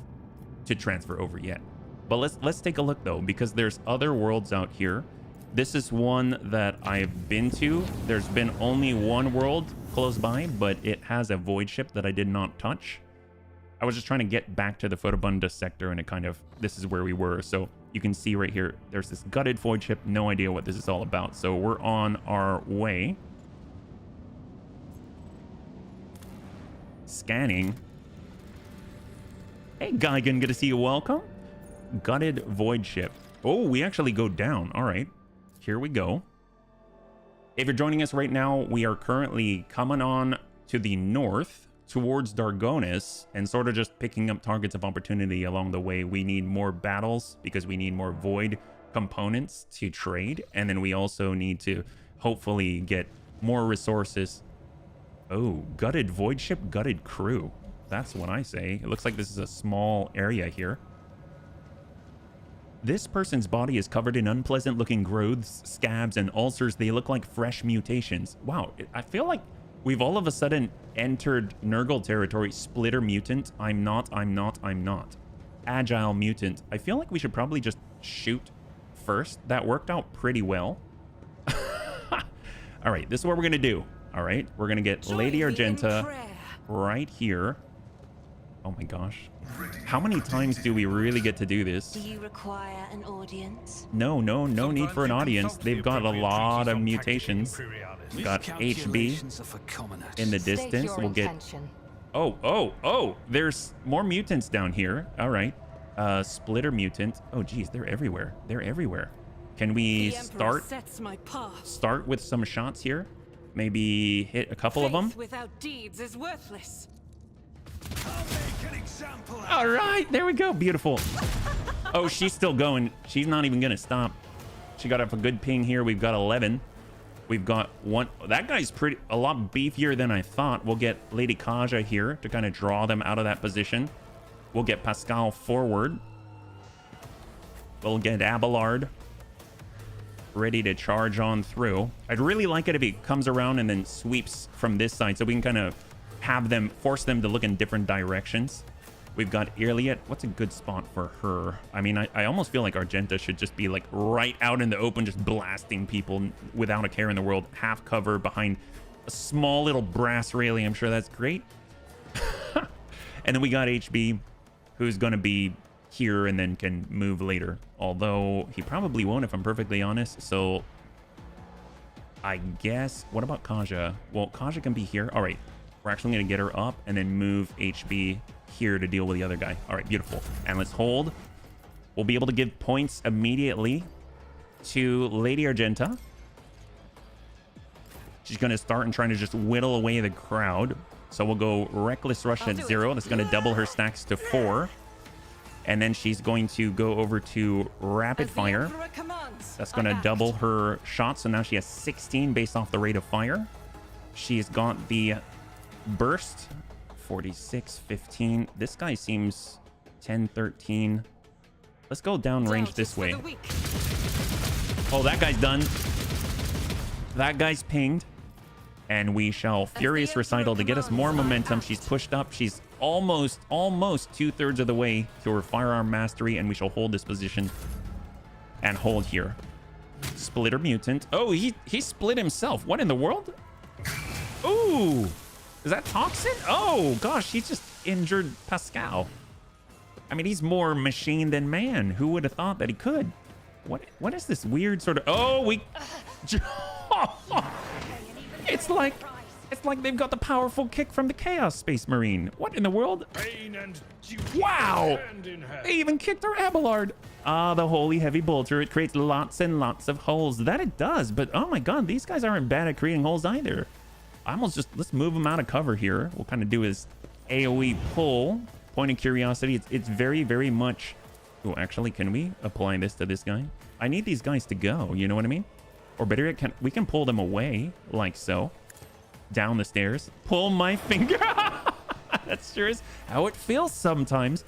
to transfer over yet. But let's take a look though, because there's other worlds out here. This is one that I've been to. There's been only one world close by, but it has a void ship that I did not touch. I was just trying to get back to the Furibundus sector, and it kind of, this is where we were. So you can see right here, there's this gutted void ship. No idea what this is all about. So we're on our way. Scanning. Hey, Geigen, good to see you. Welcome. Gutted void ship. Oh, we actually go down. All right, here we go. If you're joining us right now, we are currently coming on to the north towards Dargonus and sort of just picking up targets of opportunity along the way. We need more battles because we need more void components to trade, and then we also need to hopefully get more resources. Oh, gutted void ship, gutted crew. That's what I say. It looks like this is a small area here. This person's body is covered in unpleasant looking growths, scabs, and ulcers. They look like fresh mutations. Wow, I feel like we've all of a sudden entered Nurgle territory. Splitter mutant. I'm not. Agile mutant. I feel like we should probably just shoot first. That worked out pretty well. All right, this is what we're going to do. All right, we're going to get Lady Argenta right here. Oh my gosh. How many times do we really get to do this? Do you require an audience? No need for an audience. They've got a lot of mutations. Got HB in the distance. We'll get... Oh, there's more mutants down here. All right. Splitter mutant. Oh, geez, they're everywhere. Can we start with some shots here? Maybe hit a couple of them. Without deeds is worthless. All right, there we go. Beautiful. Oh, she's still going. She's not even gonna stop. She got up a good ping here. We've got 11. We've got one. That guy's a lot beefier than I thought. We'll get Lady Kaja here to kind of draw them out of that position. We'll get Pascal forward. We'll get Abelard ready to charge on through. I'd really like it if he comes around and then sweeps from this side, so we can kind of have them, force them to look in different directions. We've got Irliet. What's a good spot for her? I mean, I almost feel like Argenta should just be like right out in the open, just blasting people without a care in the world. Half cover behind a small little brass railing. I'm sure that's great. And then we got HB, who's going to be here and then can move later. Although he probably won't, if I'm perfectly honest. So I guess, what about Kaja? Well, Kaja can be here. All right. We're actually going to get her up and then move HB here to deal with the other guy. All right, beautiful. And let's hold. We'll be able to give points immediately to Lady Argenta. She's going to start and trying to just whittle away the crowd. So we'll go Reckless Rush at 0. That's going to double her stacks to 4. And then she's going to go over to Rapid Fire. That's going to double her shots. So now she has 16 based off the rate of fire. She's got the burst. 46, 15. This guy seems 10, 13. Let's go downrange this way. Oh, that guy's done. That guy's pinged. And we shall Furious Recital to get us more momentum. She's pushed up. She's almost 2/3 of the way to her firearm mastery. And we shall hold this position and hold here. Splitter Mutant. Oh, he split himself. What in the world? Ooh. Is that Toxin? Oh, gosh. He just injured Pascal. I mean, he's more machine than man. Who would have thought that he could? What is this weird sort of... Oh, we... It's like they've got the powerful kick from the Chaos Space Marine. What in the world? Wow! They even kicked our Abelard. Ah, the holy heavy bolter. It creates lots and lots of holes. That it does, but oh my god, these guys aren't bad at creating holes either. I almost just... Let's move them out of cover here. We'll kind of do his AoE pull. Point of curiosity. It's very, very much... Oh, actually, can we apply this to this guy? I need these guys to go, you know what I mean? Or better yet, we can pull them away, like so. Down the stairs. Pull my finger. That sure is how it feels sometimes.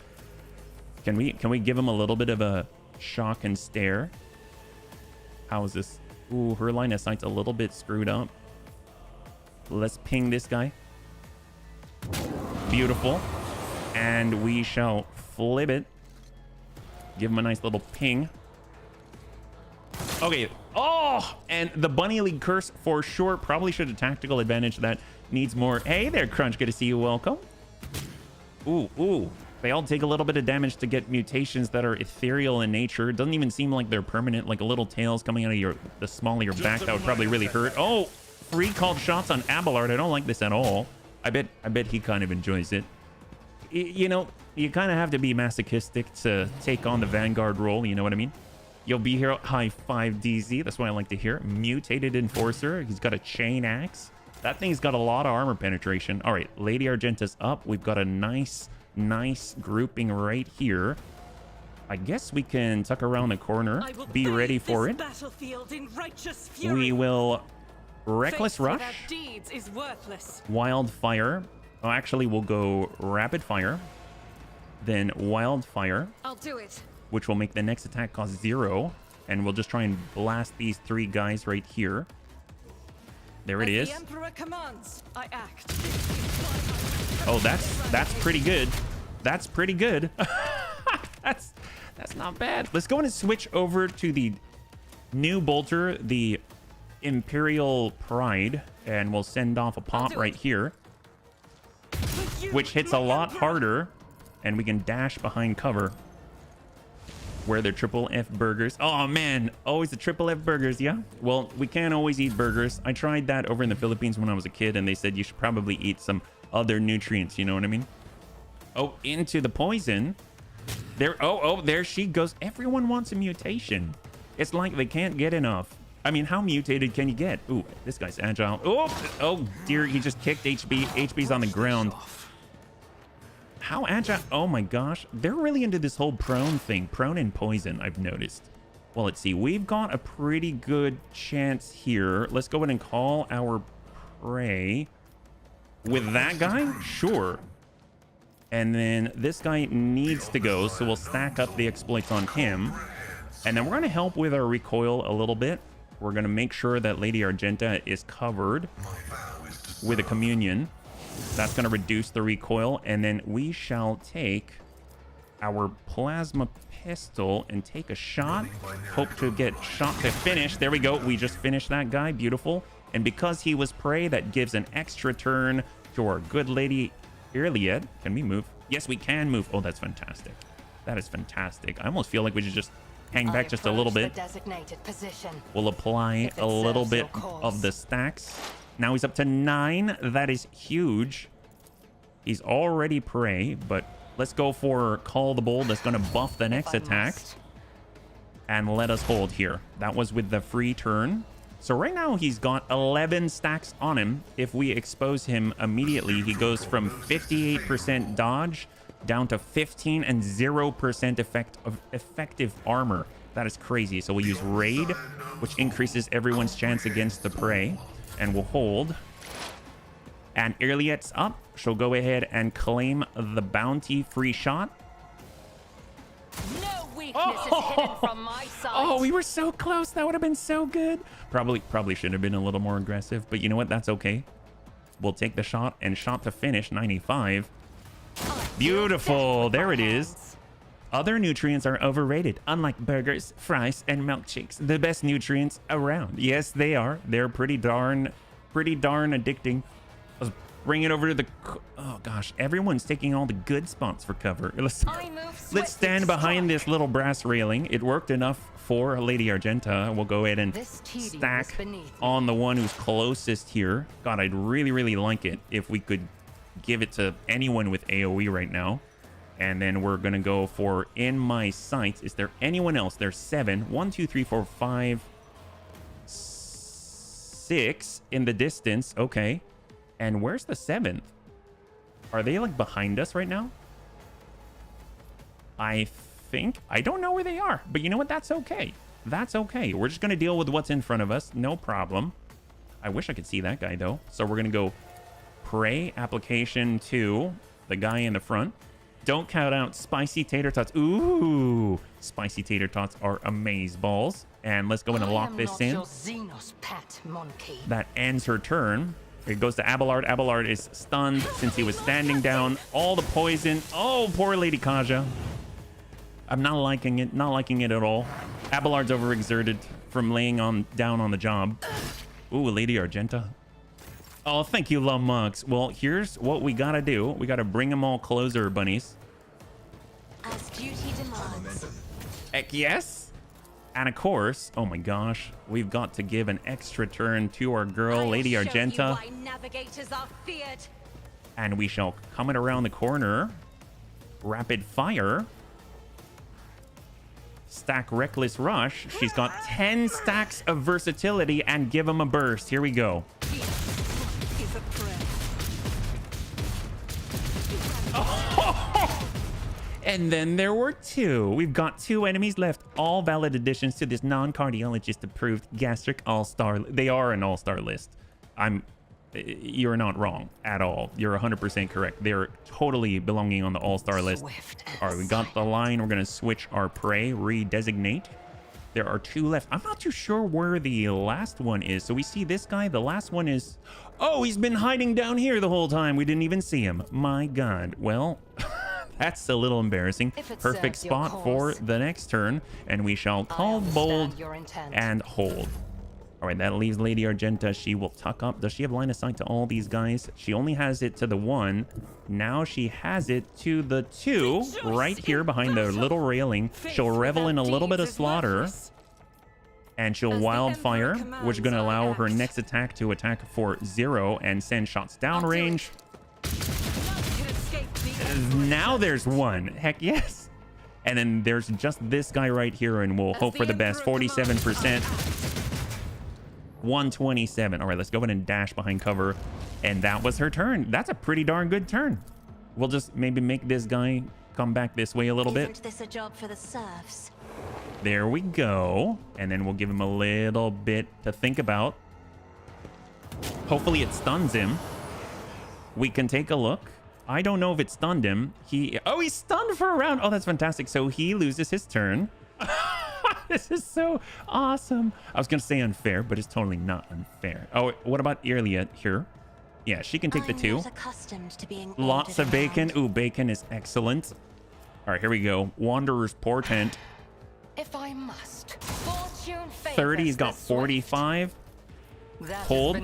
Can we give him a little bit of a shock and stare? How is this? Ooh, her line of sight's a little bit screwed up. Let's ping this guy. Beautiful. And we shall flip it. Give him a nice little ping. Okay. Oh, and the Bunny League Curse for sure. Probably should have tactical advantage. That needs more. Hey there, Crunch. Good to see you. Welcome. Ooh. They all take a little bit of damage to get mutations that are ethereal in nature. It doesn't even seem like they're permanent. Like a little tails coming out of the small of your back. That would probably really hurt. Oh, free called shots on Abelard. I don't like this at all. I bet he kind of enjoys it. You know, you kind of have to be masochistic to take on the Vanguard role. You know what I mean? You'll be here. High 5 DZ. That's what I like to hear. Mutated Enforcer. He's got a chain axe. That thing's got a lot of armor penetration. All right, Lady Argenta's up. We've got a nice grouping right here. I guess we can tuck around the corner. Be ready for it. We will Reckless Rush. Wildfire. Oh, actually, we'll go Rapid Fire. Then Wildfire. I'll do it. Which will make the next attack cost 0. And we'll just try and blast these 3 guys right here. There it is. The Emperor commands, I act. Oh, that's pretty good. That's pretty good. That's not bad. Let's go and switch over to the new bolter, the Imperial Pride, and we'll send off a pop right here, which hits a lot harder, and we can dash behind cover. Where they're triple F burgers. Oh man, always the triple F burgers. Yeah, well, we can't always eat burgers. I tried that over in the Philippines when I was a kid, and they said you should probably eat some other nutrients, you know what I mean? Oh, into the poison. There. Oh, there she goes. Everyone wants a mutation. It's like they can't get enough. I mean, how mutated can you get? Ooh, this guy's agile. Oh dear, he just kicked HB. HB's on the ground. How agile? Oh my gosh. They're really into this whole prone thing. Prone and poison, I've noticed. Well, let's see. We've got a pretty good chance here. Let's go ahead and call our prey. With that guy? Sure. And then this guy needs to go, so we'll stack up the exploits on him. And then we're going to help with our recoil a little bit. We're going to make sure that Lady Argenta is covered with a communion. That's going to reduce the recoil. And then we shall take our plasma pistol and take a shot. Hope to get shot to finish. There we go. We just finished that guy. Beautiful. And because he was prey, that gives an extra turn to our good Lady Iliad. Can we move? Yes, we can move. Oh, that's fantastic. That is fantastic. I almost feel like we should just hang back just a little bit. We'll apply a little bit of the stacks. Now he's up to 9. That is huge. He's already prey, but let's go for Call the Bold. That's going to buff the next attack. And let us hold here. That was with the free turn. So right now he's got 11 stacks on him. If we expose him immediately, he goes from 58% dodge down to 15 and 0% effective armor. That is crazy. So we'll use raid, which increases everyone's chance against the prey, and we'll hold. And Irliet's up. She'll go ahead and claim the bounty free shot. No weakness is hidden from my side. Oh, we were so close. That would have been so good. Probably should have been a little more aggressive, but you know what? That's okay. We'll take the shot, and shot to finish, 95. Beautiful. There it is. Other nutrients are overrated, unlike burgers, fries, and milkshakes. The best nutrients around. Yes, they are. They're pretty darn addicting. Let's bring it over to the... Oh, gosh. Everyone's taking all the good spots for cover. Let's stand behind this little brass railing. It worked enough for Lady Argenta. We'll go ahead and stack on the one who's closest here. God, I'd really, really like it if we could give it to anyone with AoE right now. And then we're going to go for in my sights. Is there anyone else? There's 7. 1, 2, 3, 4, 5, 6 in the distance. Okay. And where's the 7th? Are they like behind us right now? I don't know where they are, but you know what? That's okay. That's okay. We're just going to deal with what's in front of us. No problem. I wish I could see that guy though. So we're going to go prey application to the guy in the front. Don't count out spicy tater tots. Ooh, spicy tater tots are amazeballs. And let's go in and lock this in. That ends her turn. It goes to Abelard. Abelard is stunned since he was standing down. All the poison. Oh, poor Lady Kaja. I'm not liking it. Not liking it at all. Abelard's overexerted from laying down on the job. Ooh, Lady Argenta. Oh, thank you, Lumux. Well, here's what we gotta do. We gotta bring them all closer, bunnies. As duty demands. Heck yes. And of course, oh my gosh, we've got to give an extra turn to our girl, Lady Argenta. Why navigators are feared. And we shall come it around the corner. Rapid fire. Stack Reckless Rush. She's got 10 stacks of versatility and give him a burst. Here we go. Is a prayer. And then there were 2. We've got 2 enemies left. All valid additions to this non-cardiologist approved gastric all-star. They are an all-star list. You're not wrong at all. You're 100% correct. They're totally belonging on the all-star list. All right, we got the line. We're going to switch our prey, redesignate. There are 2 left. I'm not too sure where the last one is. So we see this guy. The last one is... Oh, he's been hiding down here the whole time. We didn't even see him. My God. Well... That's a little embarrassing. Perfect spot for the next turn. And we shall call bold and hold. All right, that leaves Lady Argenta. She will tuck up. Does she have line of sight to all these guys? She only has it to the 1. Now she has it to the 2 right here behind the little railing. She'll revel in a little bit of slaughter. And she'll wildfire, which is going to allow her next attack to attack for 0 and send shots downrange. Now there's 1. Heck yes. And then there's just this guy right here, and we'll hope for the best. 47%. 127. All right, let's go ahead and dash behind cover. And that was her turn. That's a pretty darn good turn. We'll just maybe make this guy come back this way a little bit. Isn't this a job for the serfs? There we go. And then we'll give him a little bit to think about. Hopefully it stuns him. We can take a look. I don't know if it stunned him. He's stunned for a round. Oh, that's fantastic. So he loses his turn. This is so awesome. I was going to say unfair, but it's totally not unfair. Oh, what about Irliet here? Yeah, she can take the 2. Not accustomed to being Lots of bacon. around. Ooh, bacon is excellent. All right, here we go. Wanderer's Portent. If I must. Fortune 30. He's got 45. Hold.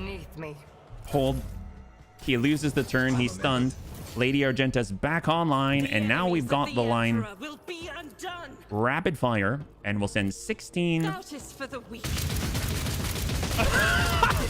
Hold. He loses the turn. He's stunned. Lady Argenta's back online, and now we've got the line rapid fire, and we'll send 16. For the weak.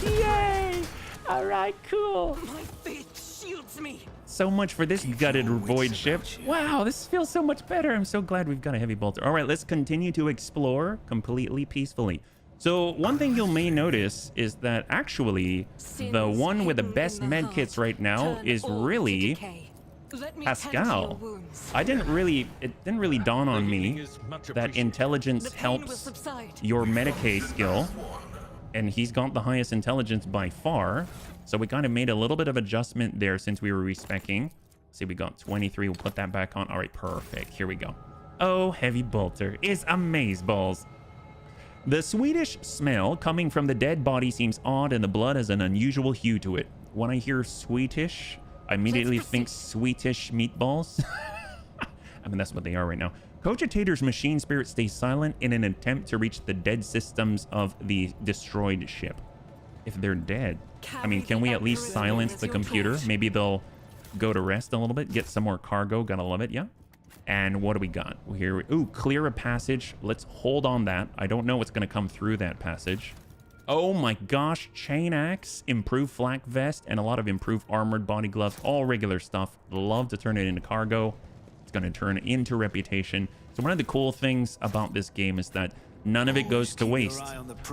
Yay! All right, cool. My faith shields me. So much for this gutted void ship. Wow, this feels so much better. I'm so glad we've got a heavy bolter. All right, let's continue to explore completely peacefully. So one thing you may notice is that actually the one with the best med kits right now is really Pascal. It didn't really dawn on me that intelligence helps your Medicae skill, and he's got the highest intelligence by far. So we kind of made a little bit of adjustment there since we were respecking. See, we got 23. We'll put that back on. All right, perfect. Here we go. Oh, HBolter is amazeballs. The Swedish smell coming from the dead body seems odd, and the blood has an unusual hue to it. When I hear Swedish, I immediately think Swedish meatballs. I mean, that's what they are right now. Cogitator's machine spirit stays silent in an attempt to reach the dead systems of the destroyed ship. If they're dead, I mean, can we at least silence the computer? Maybe they'll go to rest a little bit, get some more cargo. Gotta love it, yeah. And what do we got here? Ooh, clear a passage. Let's hold on that. I don't know what's gonna come through that passage. Oh my gosh, chain axe, improved flak vest, and a lot of improved armored body gloves, all regular stuff. Love to turn it into cargo. It's going to turn into reputation. So one of the cool things about this game is that none of it goes to waste.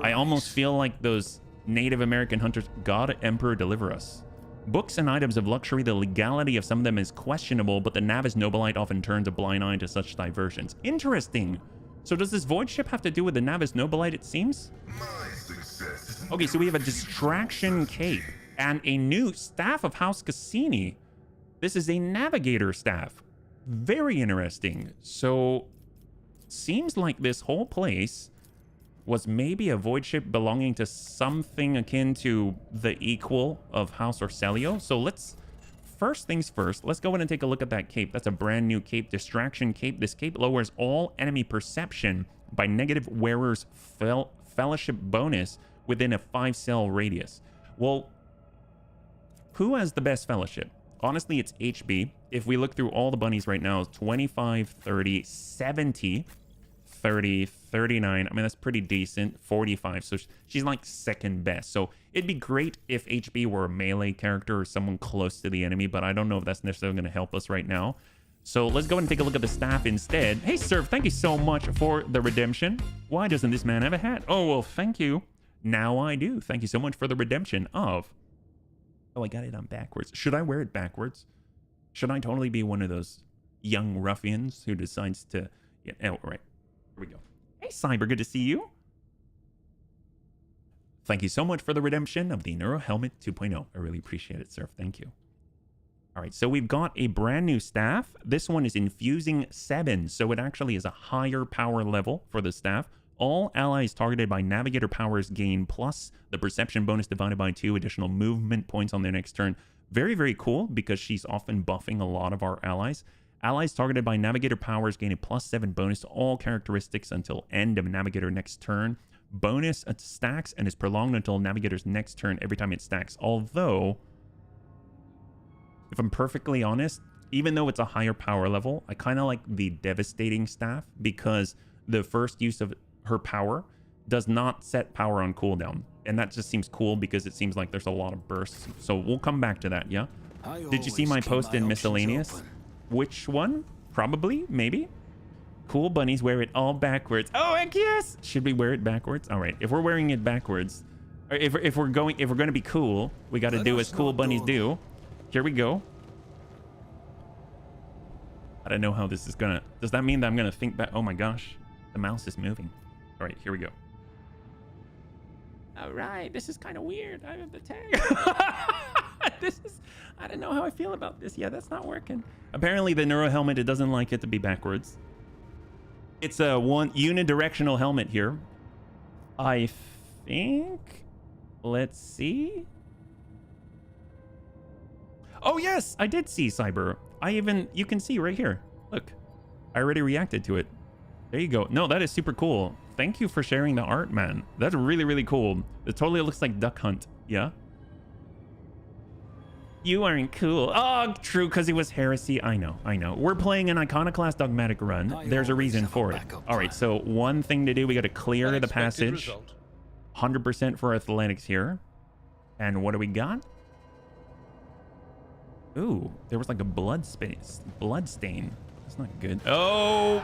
I almost feel like those Native American hunters, God, Emperor, deliver us. Books and items of luxury, the legality of some of them is questionable, but the Navis Nobilite often turns a blind eye to such diversions. Interesting. So does this void ship have to do with the Navis Nobilite, it seems? Okay, so we have a distraction cape and a new staff of House Cassini. This is a navigator staff. Very interesting. So seems like this whole place was maybe a void ship belonging to something akin to the equal of House Orselio. So let's, first things first, let's go in and take a look at that cape. That's a brand new cape, distraction cape. This cape lowers all enemy perception by negative wearer's fellowship bonus within a 5-cell radius. Well, who has the best fellowship? Honestly, it's HB. If we look through all the bunnies right now, 25, 30, 70, 30, 39. I mean, that's pretty decent. 45. So she's like second best. So it'd be great if HB were a melee character or someone close to the enemy, but I don't know if that's necessarily going to help us right now. So let's go and take a look at the staff instead. Hey, Surf, thank you so much for the redemption. Why doesn't this man have a hat? Oh, well, thank you. Now I do. Thank you so much for the redemption of... Oh, I got it on backwards. Should I wear it backwards? Should I totally be one of those young ruffians who decides to... Yeah, oh, right. Here we go. Hey, Cyber, good to see you. Thank you so much for the redemption of the Neuro Helmet 2.0. I really appreciate it, Surf. Thank you. All right, so we've got a brand new staff. This one is Infusing 7, so it actually is a higher power level for the staff. All allies targeted by Navigator powers gain plus the perception bonus divided by 2 additional movement points on their next turn. Very, very cool because she's often buffing a lot of our allies. Allies targeted by Navigator powers gain a +7 bonus to all characteristics until end of Navigator next turn. Bonus stacks and is prolonged until Navigator's next turn every time it stacks. Although, if I'm perfectly honest, even though it's a higher power level, I kind of like the Devastating staff because the first use of her power does not set power on cooldown, and that just seems cool because it seems like there's a lot of bursts. So we'll come back to that. Yeah, did you see my post in miscellaneous? Which one? Probably, maybe. Cool bunnies wear it all backwards. Oh heck yes. Should we wear it backwards? All right, if we're wearing it backwards, or if we're going to be cool, we got to do as cool bunnies do. Here we go. I don't know how this is gonna... Does that mean that I'm gonna think back? Oh my gosh, the mouse is moving. All right, here we go. All right, this is kind of weird. I have the tag. This is... I don't know how I feel about this. Yeah, that's not working. Apparently, the Neuro Helmet, it doesn't like it to be backwards. It's a one unidirectional helmet here. I think... Let's see. Oh, yes, I did see Cyber. You can see right here. Look, I already reacted to it. There you go. No, that is super cool. Thank you for sharing the art, man. That's really, really cool. It totally looks like Duck Hunt. Yeah? You aren't cool. Oh, true, because it was heresy. I know. We're playing an Iconoclast Dogmatic run. There's a reason for it. All right, so one thing to do, we got to clear the passage. 100% for athletics here. And what do we got? Ooh, there was like a blood stain. That's not good. Oh!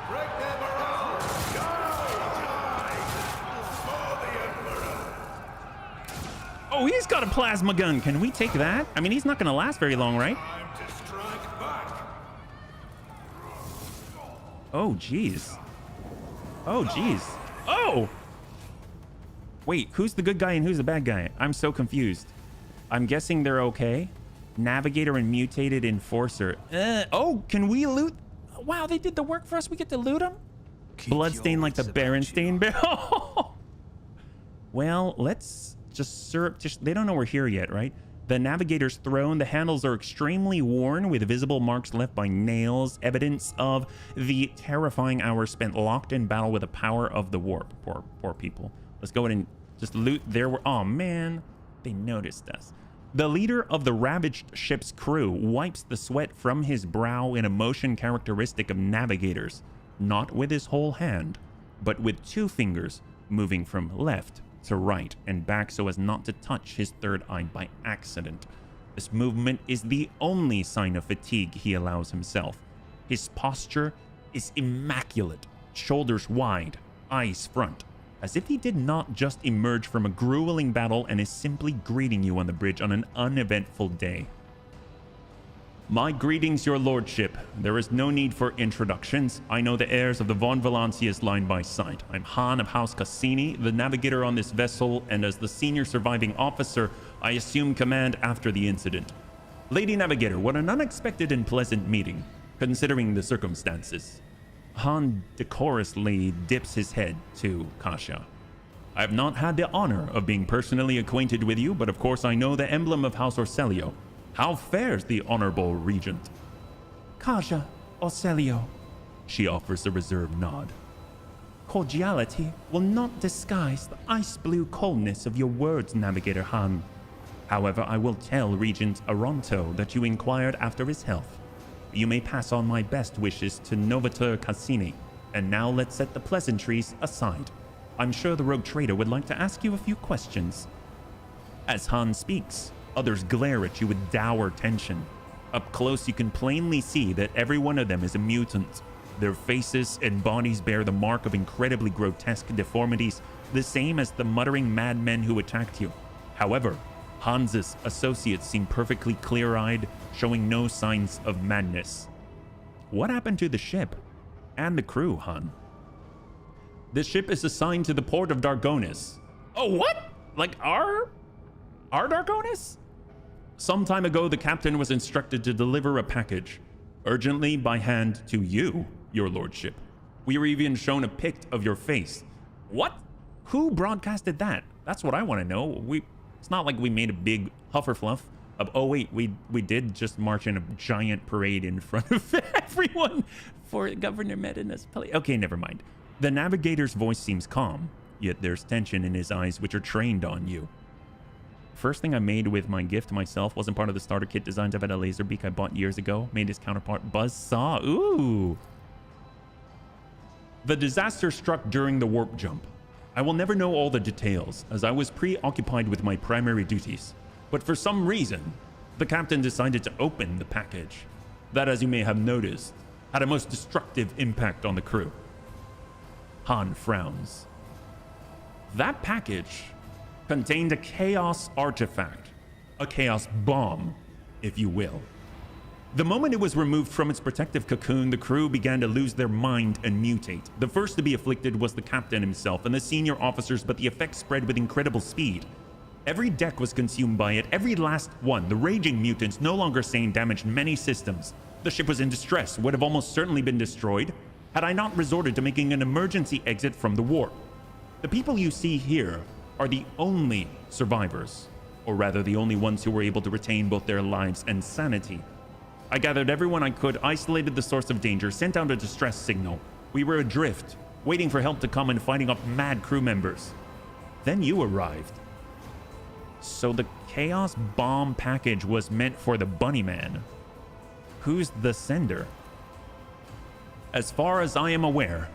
Oh, he's got a plasma gun. Can we take that? I mean, he's not going to last very long, right? Time to strike back. Oh, jeez. Oh, jeez. Oh! Wait, who's the good guy and who's the bad guy? I'm so confused. I'm guessing they're okay. Navigator and mutated enforcer. Oh, can we loot? Wow, they did the work for us. We get to loot them? Bloodstain like the Berenstain Bear. Well, let's just they don't know we're here yet, right? The navigator's throne, the handles are extremely worn with visible marks left by nails, evidence of the terrifying hours spent locked in battle with the power of the warp. Poor people. Let's go ahead and just loot their... Oh, man. They noticed us. The leader of the ravaged ship's crew wipes the sweat from his brow in a motion characteristic of navigators, not with his whole hand, but with 2 fingers moving from left to right and back so as not to touch his third eye by accident. This movement is the only sign of fatigue he allows himself. His posture is immaculate, shoulders wide, eyes front, as if he did not just emerge from a grueling battle and is simply greeting you on the bridge on an uneventful day. My greetings, your lordship. There is no need for introductions. I know the heirs of the Von Valancius line by sight. I'm Han of House Cassini, the navigator on this vessel, and as the senior surviving officer, I assume command after the incident. Lady Navigator, what an unexpected and pleasant meeting, considering the circumstances. Han decorously dips his head to Kasha. I have not had the honor of being personally acquainted with you, but of course I know the emblem of House Orselio. How fares the honorable regent? Kaja, Orselio. She offers a reserved nod. Cordiality will not disguise the ice blue coldness of your words, Navigator Han. However, I will tell Regent Aronto that you inquired after his health. You may pass on my best wishes to Novator Cassini. And now let's set the pleasantries aside. I'm sure the rogue trader would like to ask you a few questions. As Han speaks, others glare at you with dour tension. Up close, you can plainly see that every one of them is a mutant. Their faces and bodies bear the mark of incredibly grotesque deformities, the same as the muttering madmen who attacked you. However, Hans's associates seem perfectly clear-eyed, showing no signs of madness. What happened to the ship? And the crew, Han? The ship is assigned to the port of Dargonis. Oh, what? Like our Dargonis? Some time ago, the captain was instructed to deliver a package, urgently by hand to you, your lordship. We were even shown a pic of your face. What? Who broadcasted that? That's what I want to know. It's not like we made a big hufferfluff of, oh wait, we did just march in a giant parade in front of everyone for Governor Medina's place. Okay, never mind. The navigator's voice seems calm, yet there's tension in his eyes which are trained on you. First thing I made with my gift myself wasn't part of the starter kit designs. I've had a laser beak I bought years ago. Made his counterpart Buzzsaw. Ooh. The disaster struck during the warp jump. I will never know all the details, as I was preoccupied with my primary duties. But for some reason, the captain decided to open the package. That, as you may have noticed, had a most destructive impact on the crew. Han frowns. That package contained a chaos artifact, a chaos bomb, if you will. The moment it was removed from its protective cocoon, the crew began to lose their mind and mutate. The first to be afflicted was the captain himself and the senior officers, but the effects spread with incredible speed. Every deck was consumed by it, every last one. The raging mutants, no longer sane, damaged many systems. The ship was in distress, would have almost certainly been destroyed, had I not resorted to making an emergency exit from the warp. The people you see here are the only survivors, or rather the only ones who were able to retain both their lives and sanity. I gathered everyone I could, isolated the source of danger, sent out a distress signal. We were adrift, waiting for help to come and fighting off mad crew members. Then you arrived. So the Chaos Bomb package was meant for the Bunny Man. Who's the sender? As far as I am aware,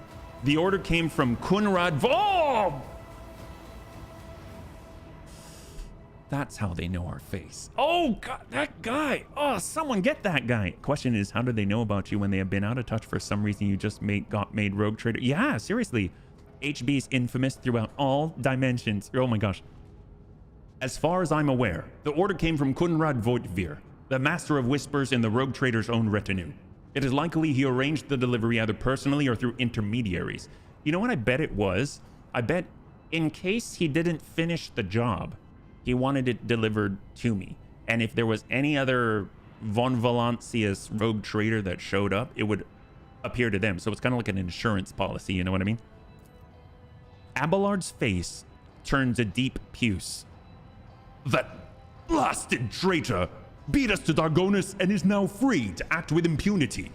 the order came from Kunrad Vom! That's how they know our face. Oh, God, that guy. Oh, someone get that guy. Question is, how do they know about you when they have been out of touch for some reason? You just got made rogue trader. Yeah, seriously. HB is infamous throughout all dimensions. Oh my gosh. As far as I'm aware, the order came from Kunrad Voitvir, the master of whispers in the rogue trader's own retinue. It is likely he arranged the delivery either personally or through intermediaries. You know what I bet it was? I bet in case he didn't finish the job, he wanted it delivered to me. And if there was any other von Valancius rogue trader that showed up, it would appear to them. So it's kind of like an insurance policy, you know what I mean? Abelard's face turns a deep puce. That blasted traitor beat us to Dargonus and is now free to act with impunity.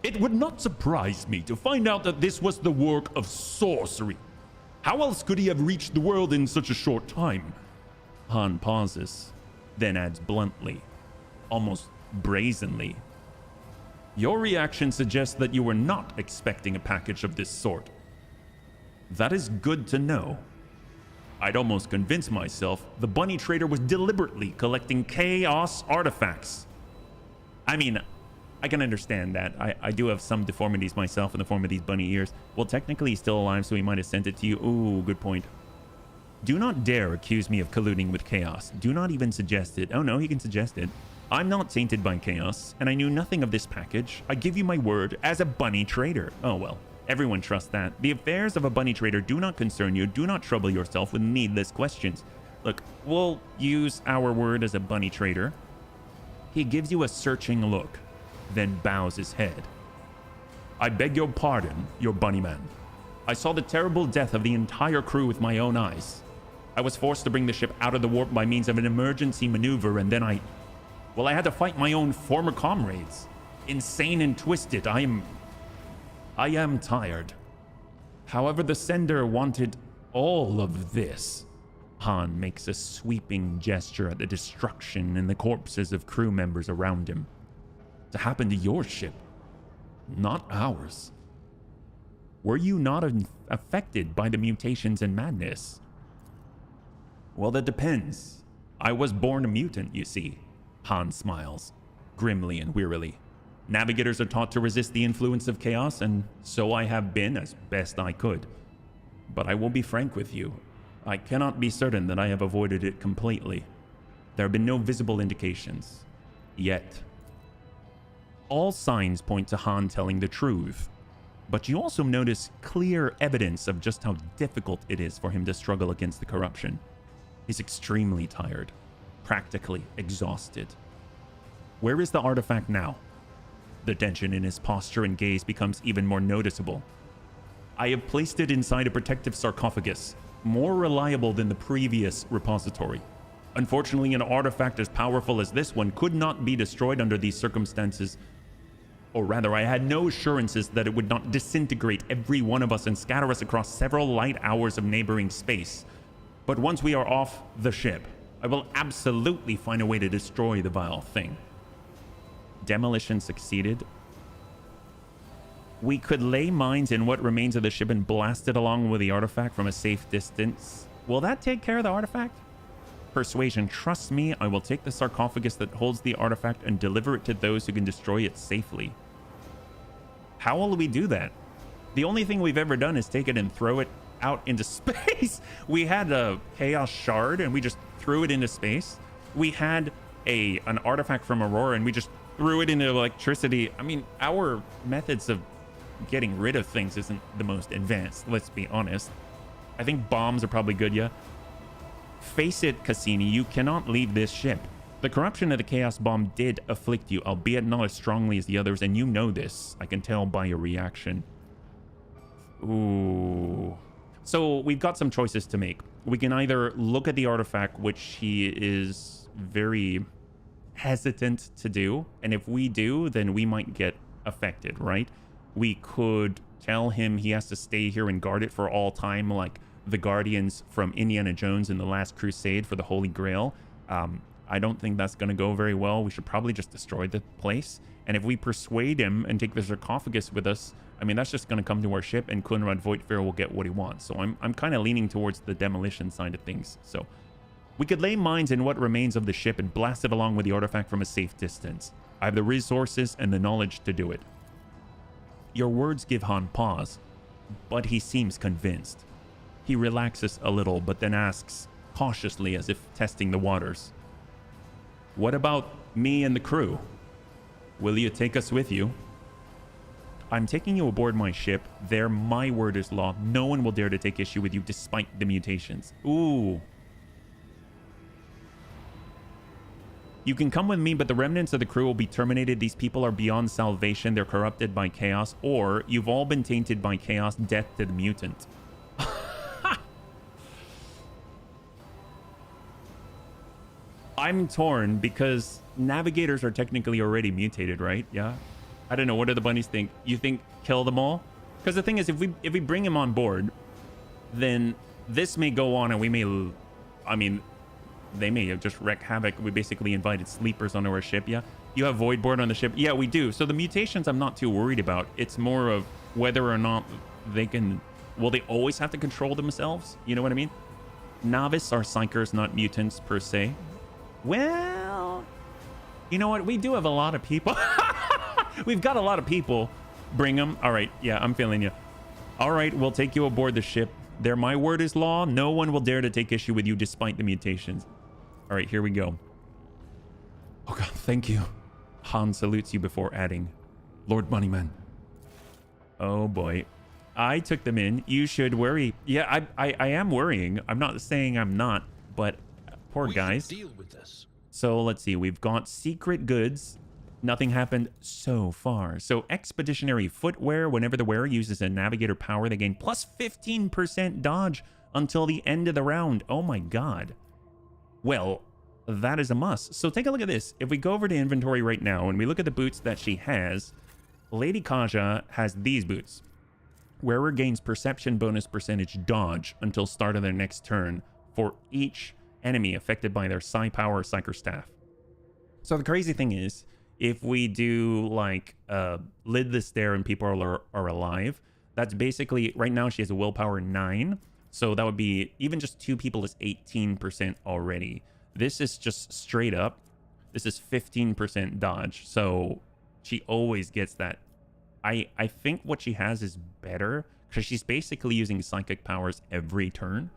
It would not surprise me to find out that this was the work of sorcery. How else could he have reached the world in such a short time? Han pauses, then adds bluntly, almost brazenly. Your reaction suggests that you were not expecting a package of this sort. That is good to know. I'd almost convince myself the bunny trader was deliberately collecting chaos artifacts. I mean, I can understand that. I do have some deformities myself in the form of these bunny ears. Well, technically he's still alive, so he might have sent it to you. Ooh, good point. Do not dare accuse me of colluding with chaos. Do not even suggest it. Oh no, he can suggest it. I'm not tainted by chaos, and I knew nothing of this package. I give you my word as a bunny trader. Oh well. Everyone trusts that. The affairs of a bunny trader do not concern you. Do not trouble yourself with needless questions. Look, we'll use our word as a bunny trader. He gives you a searching look, then bows his head. I beg your pardon, your bunny man. I saw the terrible death of the entire crew with my own eyes. I was forced to bring the ship out of the warp by means of an emergency maneuver, and then I had to fight my own former comrades. Insane and twisted. I am tired. However, the sender wanted all of this. Han makes a sweeping gesture at the destruction and the corpses of crew members around him. To happen to your ship, not ours. Were you not affected by the mutations and madness? Well, that depends. I was born a mutant, you see. Han smiles, grimly and wearily. Navigators are taught to resist the influence of chaos, and so I have been as best I could. But I will be frank with you. I cannot be certain that I have avoided it completely. There have been no visible indications. Yet. All signs point to Han telling the truth. But you also notice clear evidence of just how difficult it is for him to struggle against the corruption. He's extremely tired, practically exhausted. Where is the artifact now? The tension in his posture and gaze becomes even more noticeable. I have placed it inside a protective sarcophagus, more reliable than the previous repository. Unfortunately, an artifact as powerful as this one could not be destroyed under these circumstances. Or rather, I had no assurances that it would not disintegrate every one of us and scatter us across several light hours of neighboring space. But once we are off the ship, I will absolutely find a way to destroy the vile thing. Demolition succeeded. We could lay mines in what remains of the ship and blast it along with the artifact from a safe distance. Will that take care of the artifact? Persuasion. Trust me, I will take the sarcophagus that holds the artifact and deliver it to those who can destroy it safely. How will we do that? The only thing we've ever done is take it and throw it out into space. We had a chaos shard and we just threw it into space. We had an artifact from Aurora and we just threw it into electricity. I mean, our methods of getting rid of things isn't the most advanced, let's be honest. I think bombs are probably good, yeah. Face it, Cassini, you cannot leave this ship. The corruption of the Chaos Bomb did afflict you, albeit not as strongly as the others, and you know this. I can tell by your reaction. Ooh. So we've got some choices to make. We can either look at the artifact, which he is very hesitant to do, and if we do, then we might get affected, right? We could tell him he has to stay here and guard it for all time, like the Guardians from Indiana Jones in The Last Crusade for the Holy Grail. I don't think that's going to go very well. We should probably just destroy the place. And if we persuade him and take the sarcophagus with us, I mean, that's just going to come to our ship and Kunrad Voitvir will get what he wants. So I'm kind of leaning towards the demolition side of things. So we could lay mines in what remains of the ship and blast it along with the artifact from a safe distance. I have the resources and the knowledge to do it. Your words give Han pause, but he seems convinced. He relaxes a little, but then asks, cautiously as if testing the waters. What about me and the crew? Will you take us with you? I'm taking you aboard my ship. There, my word is law. No one will dare to take issue with you despite the mutations. Ooh. You can come with me, but the remnants of the crew will be terminated. These people are beyond salvation. They're corrupted by chaos, or you've all been tainted by chaos. Death to the mutant. I'm torn because navigators are technically already mutated, right? Yeah. I don't know. What do the bunnies think? You think kill them all? Because the thing is, if we bring him on board, then this may go on and we may, I mean, they may just wreak havoc. We basically invited sleepers onto our ship. Yeah. You have Voidborn on the ship. Yeah, we do. So the mutations I'm not too worried about. It's more of whether or not they can, will they always have to control themselves? You know what I mean? Novice are psychers, not mutants per se. Well, you know what? We do have a lot of people. We've got a lot of people. Bring them. All right. Yeah, I'm feeling you. All right. We'll take you aboard the ship. There, my word is law. No one will dare to take issue with you despite the mutations. All right, here we go. Oh, God, thank you. Han salutes you before adding, Lord Bunnyman. Oh, boy. I took them in. You should worry. Yeah, I am worrying. I'm not saying I'm not, but poor guys. Deal with this. So let's see. We've got secret goods. Nothing happened so far. So expeditionary footwear. Whenever the wearer uses a navigator power, they gain plus 15% dodge until the end of the round. Oh my God. Well, that is a must. So take a look at this. If we go over to inventory right now and we look at the boots that she has, Lady Kaja has these boots. Wearer gains perception bonus percentage dodge until start of their next turn for each enemy affected by their psi power or psyker staff. So the crazy thing is, if we do like lid the stair and people are alive, that's basically, right now she has a willpower 9. So that would be, even just 2 people is 18% already. This is just straight up. This is 15% dodge. So she always gets that. I think what she has is better because she's basically using psychic powers every turn.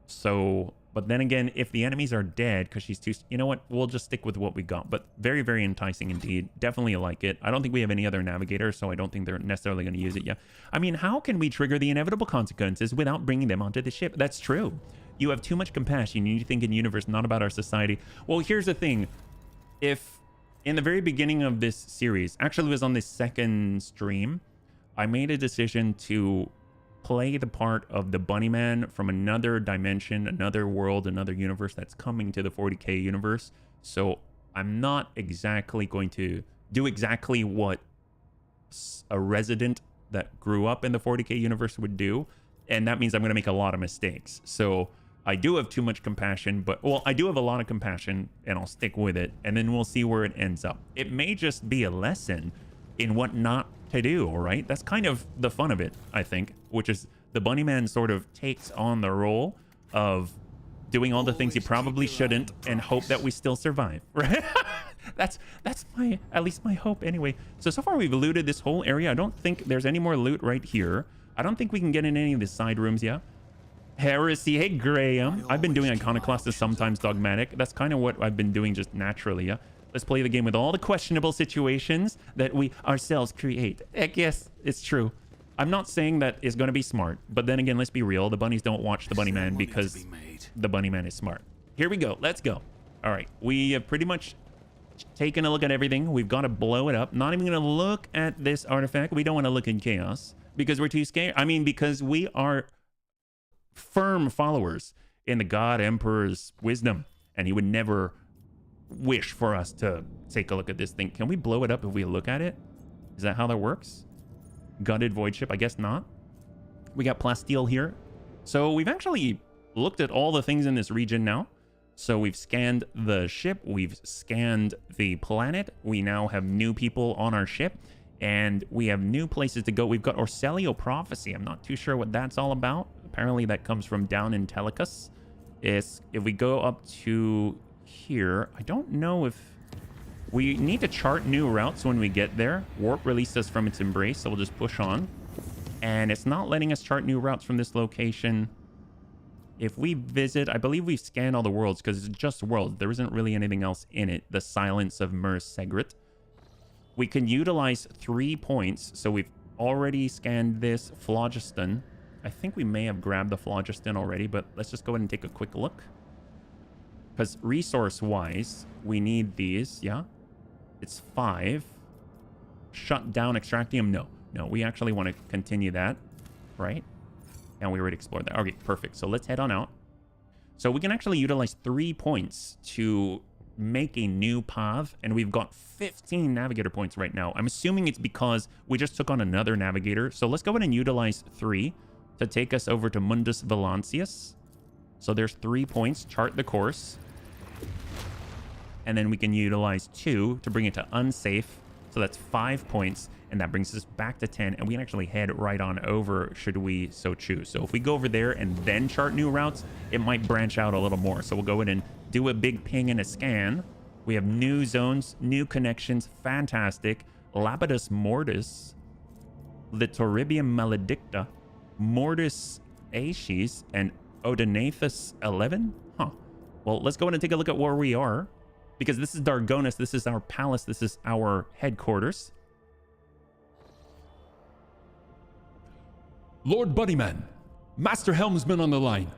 So, but then again, if the enemies are dead because she's too, you know what, we'll just stick with what we got. But very, very enticing indeed. Definitely like it. I don't think we have any other navigators, so I don't think they're necessarily going to use it yet. I mean, how can we trigger the inevitable consequences without bringing them onto the ship? That's true. You have too much compassion. You need to think in universe, not about our society. Well, here's the thing. If in the very beginning of this series, actually it was on this second stream, I made a decision to play the part of the Bunnyman from another dimension, another world, another universe that's coming to the 40k universe. So I'm not exactly going to do exactly what a resident that grew up in the 40k universe would do. And that means I'm going to make a lot of mistakes. So I do have too much compassion, but, well, I do have a lot of compassion and I'll stick with it. And then we'll see where it ends up. It may just be a lesson in what not to do, all right? That's kind of the fun of it, I think, which is the Bunnyman sort of takes on the role of doing all the things he probably shouldn't and hope that we still survive, right? that's my, at least my hope anyway. So far we've looted this whole area. I don't think there's any more loot right here. I don't think we can get in any of the side rooms yet. Heresy. Hey, Graham. I've been doing Iconoclastus, sometimes Dogmatic. That's kind of what I've been doing just naturally, yeah? Let's play the game with all the questionable situations that we ourselves create. Heck yes, it's true. I'm not saying that it's going to be smart, but then again, let's be real. The bunnies don't watch the Bunnyman because the Bunnyman is smart. Here we go. Let's go. All right. We have pretty much taken a look at everything. We've got to blow it up. Not even going to look at this artifact. We don't want to look in chaos because we're too scared. I mean, because we are firm followers in the God Emperor's wisdom, and he would never wish for us to take a look at this thing. Can we blow it up if we look at it? Is that how that works? Gutted void ship? I guess not. We got plasteel here. So we've actually looked at all the things in this region now. So we've scanned the ship. We've scanned the planet. We now have new people on our ship. And we have new places to go. We've got Orselio Prophecy. I'm not too sure what that's all about. Apparently that comes from down in Telecus. If we go up to here, I don't know if we need to chart new routes when we get there. Warp released us from its embrace, so we'll just push on. And it's not letting us chart new routes from this location. If we visit, I believe we've scanned all the worlds because it's just worlds. There isn't really anything else in it. The Silence of Mer Segret. We can utilize 3 points. So we've already scanned this phlogiston. I think we may have grabbed the phlogiston already, but let's just go ahead and take a quick look. Because resource-wise, we need these, yeah? It's 5. Shut down extractium? No. No, we actually want to continue that, right? And we already explored that. Okay, perfect. So let's head on out. So we can actually utilize 3 points to make a new path, and we've got 15 navigator points right now. I'm assuming it's because we just took on another navigator. So let's go ahead and utilize 3 to take us over to Mundus Valancius. So there's 3 points. Chart the course. And then we can utilize 2 to bring it to unsafe. So that's 5 points. And that brings us back to 10. And we can actually head right on over should we so choose. So if we go over there and then chart new routes, it might branch out a little more. So we'll go in and do a big ping and a scan. We have new zones, new connections. Fantastic. Lapidus Mortis, Litoribium Maledicta, Mortis Aeschis, and Odonathus 11? Huh. Well, let's go in and take a look at where we are. Because this is Dargonus, this is our palace, this is our headquarters. Lord Bunnyman, Master Helmsman on the line.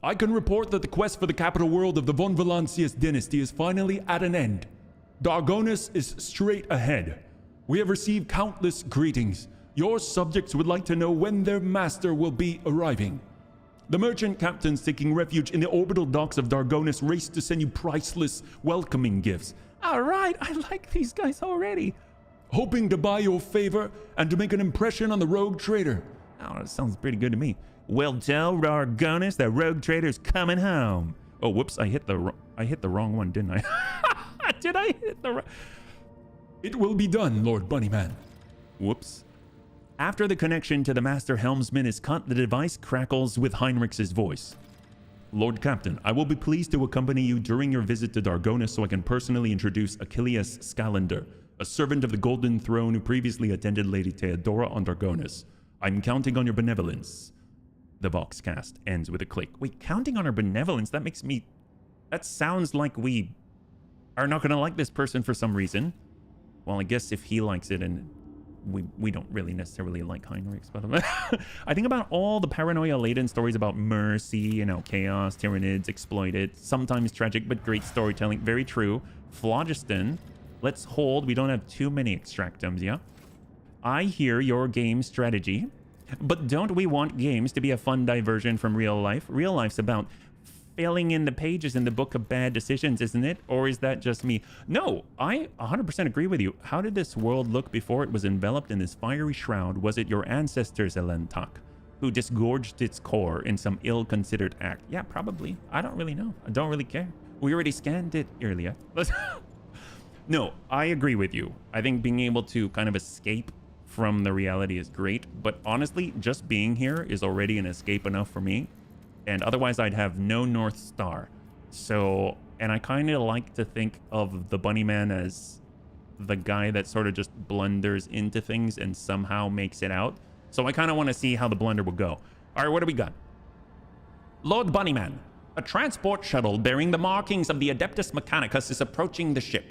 I can report that the quest for the capital world of the Von Valancius dynasty is finally at an end. Dargonus is straight ahead. We have received countless greetings. Your subjects would like to know when their master will be arriving. The merchant captains taking refuge in the orbital docks of Dargonus race to send you priceless welcoming gifts. All right, I like these guys already. Hoping to buy your favor and to make an impression on the rogue trader. Oh, that sounds pretty good to me. Well, tell Dargonus that rogue trader's coming home. Oh, whoops, I hit the wrong one, didn't I? Did I hit the wrong? It will be done, Lord Bunnyman. Whoops. After the connection to the Master Helmsman is cut, the device crackles with Heinrich's voice. Lord Captain, I will be pleased to accompany you during your visit to Dargonus so I can personally introduce Achilles Scalander, a servant of the Golden Throne who previously attended Lady Theodora on Dargonus. I'm counting on your benevolence. The Voxcast ends with a click. Wait, counting on our benevolence? That makes me... That sounds like we are not going to like this person for some reason. Well, I guess if he likes it and... We don't really necessarily like Heinrichs, but I think about all the paranoia-laden stories about mercy, you know, chaos, tyrannids, exploited, sometimes tragic, but great storytelling. Very true. Phlogiston. Let's hold. We don't have too many extractums, yeah? I hear your game strategy, but don't we want games to be a fun diversion from real life? Real life's about filling in the pages in the book of bad decisions, isn't it? Or is that just me? No, I 100% agree with you. How did this world look before it was enveloped in this fiery shroud? Was it your ancestors, Elentak, who disgorged its core in some ill-considered act? Yeah, probably. I don't really know. I don't really care. We already scanned it earlier. No, I agree with you. I think being able to kind of escape from the reality is great. But honestly, just being here is already an escape enough for me. And otherwise, I'd have no North Star. So, and I kind of like to think of the Bunnyman as the guy that sort of just blunders into things and somehow makes it out. So I kind of want to see how the blunder will go. All right, what do we got? Lord Bunnyman, a transport shuttle bearing the markings of the Adeptus Mechanicus is approaching the ship.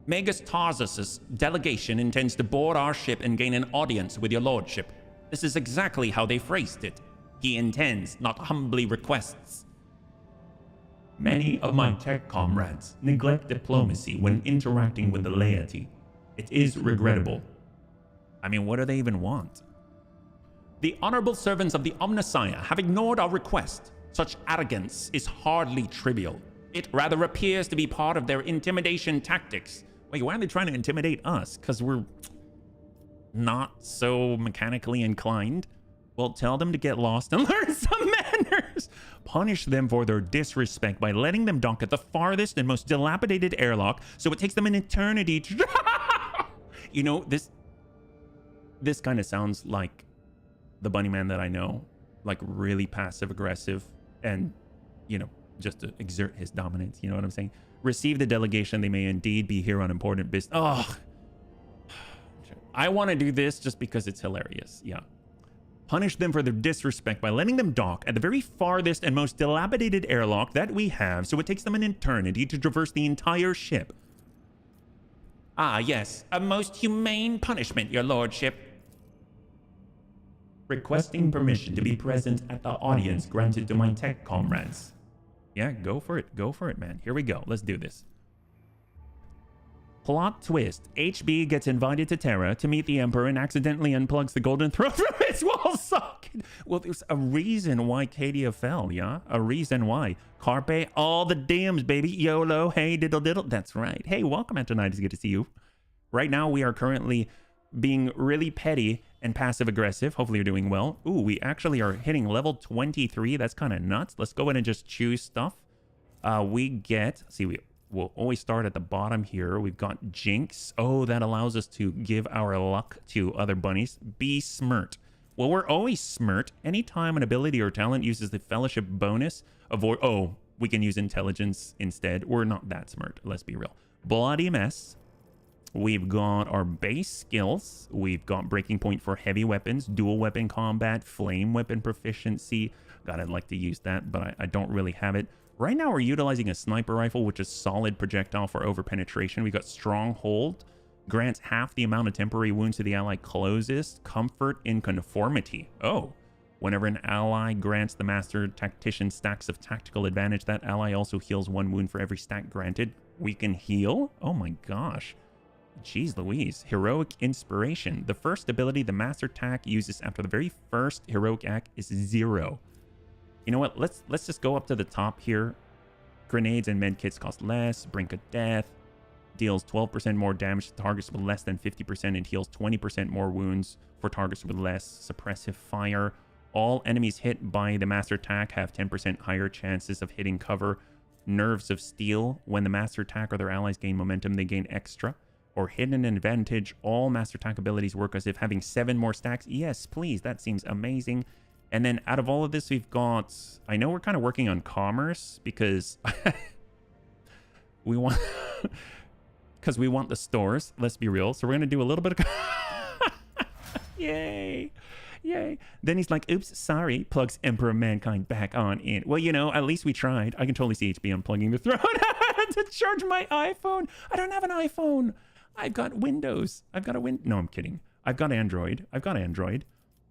Magus Tarsus' delegation intends to board our ship and gain an audience with your lordship. This is exactly how they phrased it. He intends, not humbly requests. Many of my tech comrades neglect diplomacy when interacting with the laity. It is regrettable. I mean, what do they even want? The honorable servants of the Omnissiah have ignored our request. Such arrogance is hardly trivial. It rather appears to be part of their intimidation tactics. Wait, why are they trying to intimidate us? Because we're not so mechanically inclined? Well, tell them to get lost and learn some manners. Punish them for their disrespect by letting them dock at the farthest and most dilapidated airlock, so it takes them an eternity to... You know, this kind of sounds like the Bunnyman that I know. Like, really passive-aggressive and, you know, just to exert his dominance. You know what I'm saying? Receive the delegation. They may indeed be here on important business. Oh, I want to do this just because it's hilarious. Yeah. Punish them for their disrespect by letting them dock at the very farthest and most dilapidated airlock that we have, so it takes them an eternity to traverse the entire ship. Ah, yes, a most humane punishment, your lordship. Requesting permission to be present at the audience granted to my tech comrades. Yeah, go for it, man. Here we go, let's do this. Plot twist. HB gets invited to Terra to meet the Emperor and accidentally unplugs the golden throne from its wall socket. Well, there's a reason why Cadia fell, yeah? A reason why. Carpe, all the dams, baby. YOLO, hey, diddle diddle. That's right. Hey, welcome out tonight. It's good to see you. Right now, we are currently being really petty and passive-aggressive. Hopefully you're doing well. Ooh, we actually are hitting level 23. That's kind of nuts. Let's go ahead and just choose stuff. We get... See, we'll always start at the bottom here. We've got Jinx. Oh, that allows us to give our luck to other bunnies. Be Smirt. Well, we're always Smirt. Anytime an ability or talent uses the Fellowship bonus, avoid... Oh, we can use Intelligence instead. We're not that smart. Let's be real. Bloody Mess. We've got our base skills. We've got Breaking Point for heavy weapons, dual weapon combat, flame weapon proficiency. God, I'd like to use that, but I don't really have it. Right now, we're utilizing a sniper rifle, which is solid projectile for over-penetration. We've got Stronghold, grants half the amount of temporary wounds to the ally closest. Comfort in Conformity. Oh, whenever an ally grants the Master Tactician stacks of tactical advantage, that ally also heals 1 wound for every stack granted. We can heal? Oh my gosh. Jeez Louise. Heroic Inspiration. The first ability the Master Tac uses after the very first heroic act is 0. You know what? Let's just go up to the top here. Grenades and medkits cost less. Brink of Death. Deals 12% more damage to targets with less than 50% and heals 20% more wounds for targets with less. Suppressive Fire. All enemies hit by the Master Tac have 10% higher chances of hitting cover. Nerves of Steel. When the Master Tac or their allies gain momentum, they gain extra. Or Hidden Advantage. All Master Tac abilities work as if having 7 more stacks. Yes, please. That seems amazing. And then out of all of this, we've got... I know we're kind of working on commerce because... we want... because we want the stores. Let's be real. So we're going to do a little bit of... Yay. Yay. Then he's like, oops, sorry. Plugs Emperor of Mankind back on in. Well, you know, at least we tried. I can totally see HB unplugging the throne to charge my iPhone. I don't have an iPhone. I've got Windows. I've got a No, I'm kidding. I've got Android.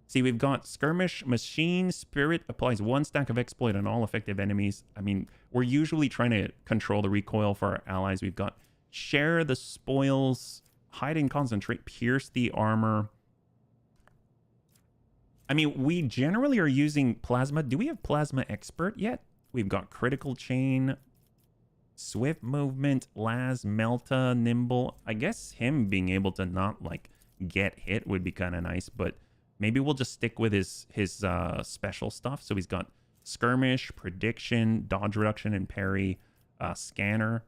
See, we've got Skirmish Machine Spirit applies 1 stack of exploit on all effective enemies. I mean, we're usually trying to control the recoil for our allies. We've got Share the Spoils, Hide and Concentrate, Pierce the Armor. I mean, we generally are using Plasma. Do we have Plasma Expert yet? We've got Critical Chain, Swift Movement, Las, Melta, Nimble. I guess him being able to not, like, get hit would be kind of nice, but maybe we'll just stick with his special stuff. So he's got Skirmish, Prediction, Dodge Reduction and Parry, Scanner,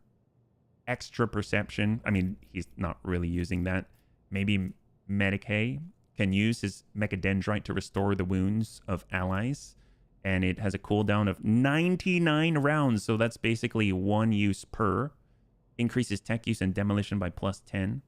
Extra Perception. I mean, he's not really using that. Maybe Medicae can use his Mechadendrite to restore the wounds of allies. And it has a cooldown of 99 rounds. So that's basically 1 use per. Increases tech use and demolition by +10.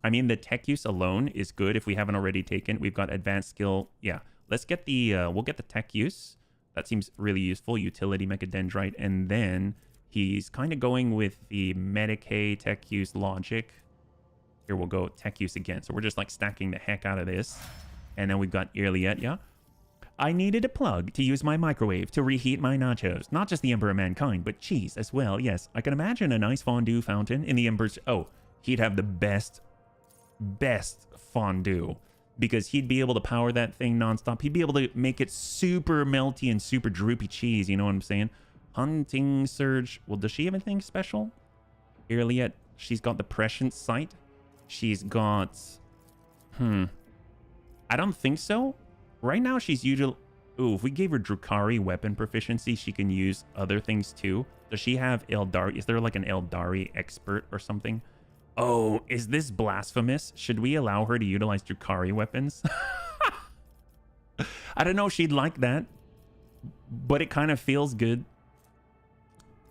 I mean, the tech use alone is good if we haven't already taken. We've got advanced skill. Yeah, let's get the, we'll get the tech use. That seems really useful. Utility Mechadendrite. And then he's kind of going with the Medicae tech use logic. Here we'll go tech use again. So we're just like stacking the heck out of this. And then we've got Irliet, yeah. I needed a plug to use my microwave to reheat my nachos. Not just the Emperor of Mankind, but cheese as well. Yes, I can imagine a nice fondue fountain in the Emperor's... Oh, he'd have the best fondue. Because he'd be able to power that thing nonstop. He'd be able to make it super melty and super droopy cheese. You know what I'm saying? Hunting Surge. Well, does she have anything special? Irliet, she's got the Prescient Sight. She's got... I don't think so. Right now, she's usually... Ooh, if we gave her Drukhari weapon proficiency, she can use other things too. Does she have Eldari? Is there like an Eldari expert or something? Oh, is this blasphemous? Should we allow her to utilize Drukhari weapons? I don't know if she'd like that, but it kind of feels good.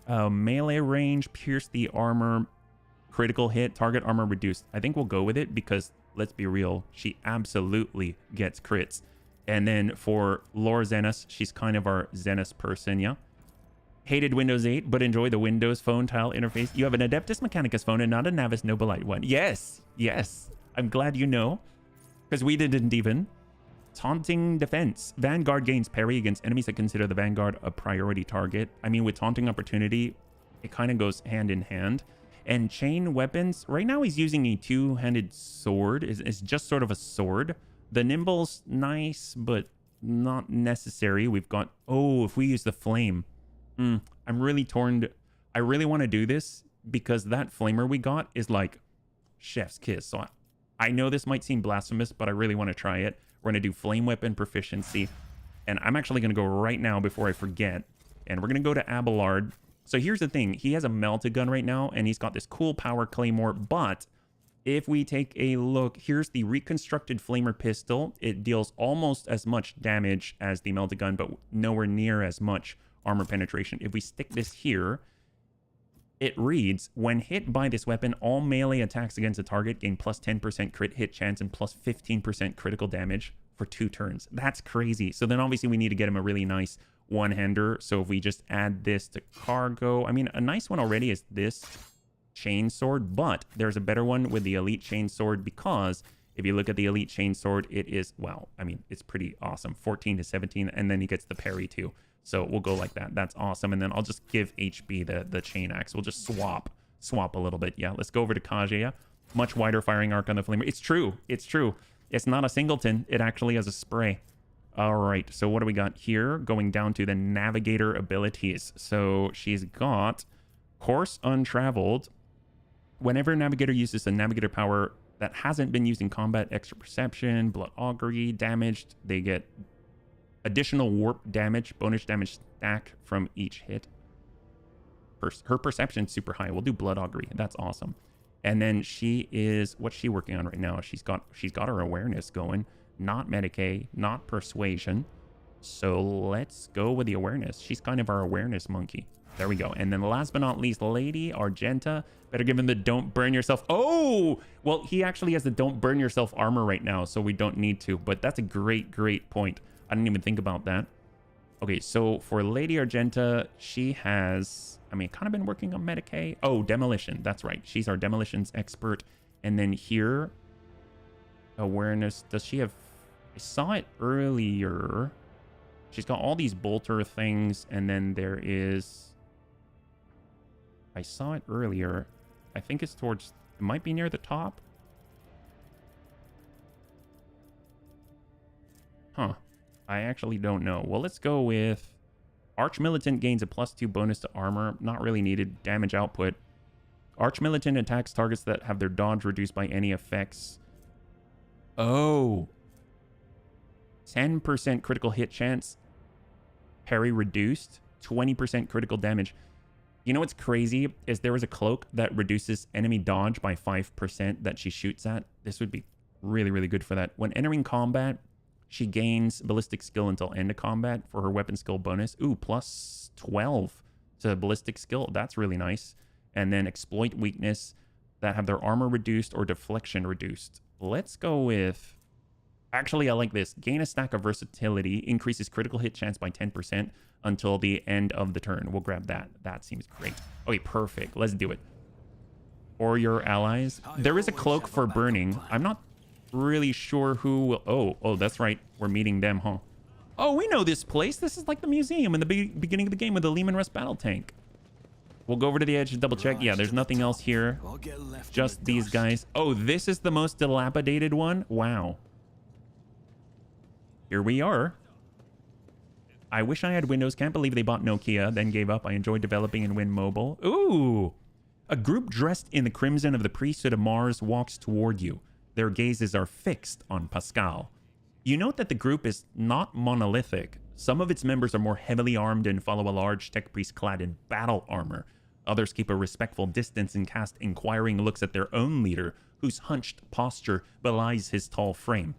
Melee range, pierce the armor, critical hit, target armor reduced. I think we'll go with it because, let's be real, she absolutely gets crits. And then for Lore Zenos, she's kind of our Zenos person, yeah? Hated Windows 8, but enjoy the Windows phone tile interface. You have an Adeptus Mechanicus phone and not a Navis Nobilite one. Yes, yes. I'm glad you know, because we didn't even. Taunting Defense. Vanguard gains parry against enemies that consider the Vanguard a priority target. I mean, with Taunting Opportunity, it kind of goes hand in hand. And Chain Weapons. Right now, he's using a two-handed sword. It's just sort of a sword. The Nimble's nice, but not necessary. We've got... Oh, if we use the Flame... I'm really torn. I really want to do this because that flamer we got is like chef's kiss. So I know this might seem blasphemous, but I really want to try it. We're going to do flame weapon proficiency. And I'm actually going to go right now before I forget. And we're going to go to Abelard. So here's the thing. He has a melted gun right now, and he's got this cool power claymore. But if we take a look, here's the reconstructed flamer pistol. It deals almost as much damage as the melted gun, but nowhere near as much armor penetration. If we stick this here, it reads, when hit by this weapon, all melee attacks against a target gain plus 10% crit hit chance and plus 15% critical damage for 2 turns. That's crazy. So then obviously we need to get him a really nice one-hander. So if we just add this to cargo, I mean, a nice one already is this chain sword, but there's a better one with the elite chain sword, because if you look at the elite chain sword, it is, well, I mean, it's pretty awesome. 14 to 17, and then he gets the parry too. So we'll go like that. That's awesome. And then I'll just give HB the chain axe. We'll just swap a little bit. Yeah, let's go over to Kaguya. Much wider firing arc on the flamer. It's true. It's true. It's not a singleton. It actually has a spray. All right. So what do we got here? Going down to the navigator abilities. So she's got Course Untraveled. Whenever a navigator uses a navigator power that hasn't been used in combat, extra perception, blood augury, damaged, they get additional warp damage, bonus damage stack from each hit. Her perception's super high. We'll do blood augury. That's awesome. And then she is, what's she working on right now? She's got her awareness going. Not Medicaid, not persuasion. So let's go with the awareness. She's kind of our awareness monkey. There we go. And then last but not least, Lady Argenta. Better give him the don't burn yourself. Oh, well, he actually has the don't burn yourself armor right now, so we don't need to. But that's a great point. I didn't even think about that. Okay, so for Lady Argenta, she has, I mean, kind of been working on Medicaid. Oh, demolition. That's right. She's our demolitions expert. And then here, awareness. Does she have, I saw it earlier. She's got all these bolter things. And then there is, I saw it earlier. I think it's towards, it might be near the top. Huh. I actually don't know. Well, let's go with Arch Militant gains a +2 bonus to armor. Not really needed. Damage output. Arch Militant attacks targets that have their dodge reduced by any effects. Oh. 10% critical hit chance. Parry reduced. 20% critical damage. You know what's crazy is there was a cloak that reduces enemy dodge by 5% that she shoots at. This would be really good for that. When entering combat, she gains ballistic skill until end of combat for her weapon skill bonus. Ooh, plus 12 to ballistic skill. That's really nice. And then exploit weakness that have their armor reduced or deflection reduced. Let's go with... Actually, I like this. Gain a stack of versatility. Increases critical hit chance by 10% until the end of the turn. We'll grab that. That seems great. Okay, perfect. Let's do it. Or your allies. There is a cloak for burning. I'm not really sure who will... Oh, that's right. We're meeting them, huh? Oh, we know this place. This is like the museum in the beginning of the game with the Lehman Russ battle tank. We'll go over to the edge to double check. Yeah, there's nothing else here. Just these guys. Oh, this is the most dilapidated one? Wow. Here we are. I wish I had Windows. Can't believe they bought Nokia, then gave up. I enjoyed developing in Win Mobile. Ooh! A group dressed in the crimson of the priesthood of Mars walks toward you. Their gazes are fixed on Pascal. You note that the group is not monolithic. Some of its members are more heavily armed and follow a large tech priest clad in battle armor. Others keep a respectful distance and cast inquiring looks at their own leader, whose hunched posture belies his tall frame.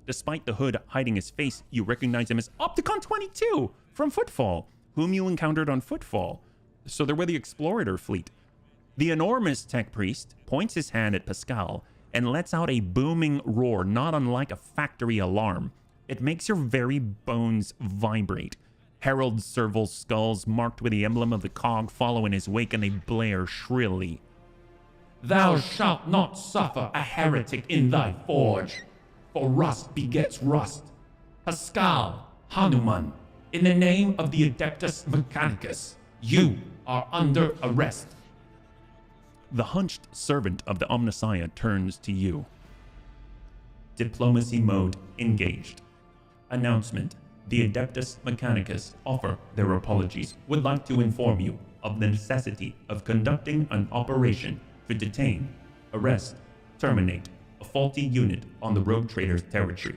Despite the hood hiding his face, you recognize him as Opticon 22 from Footfall, whom you encountered on Footfall. So they're with the Explorator fleet. The enormous tech priest points his hand at Pascal and lets out a booming roar, not unlike a factory alarm. It makes your very bones vibrate. Herald serval skulls marked with the emblem of the cog follow in his wake, and they blare shrilly. Thou shalt not suffer a heretic in thy forge, for rust begets rust. Pascal, Hanuman, in the name of the Adeptus Mechanicus, you are under arrest. The hunched servant of the Omnissiah turns to you. Diplomacy mode engaged. Announcement. The Adeptus Mechanicus offer their apologies. Would like to inform you of the necessity of conducting an operation to detain, arrest, terminate a faulty unit on the Rogue Trader's territory.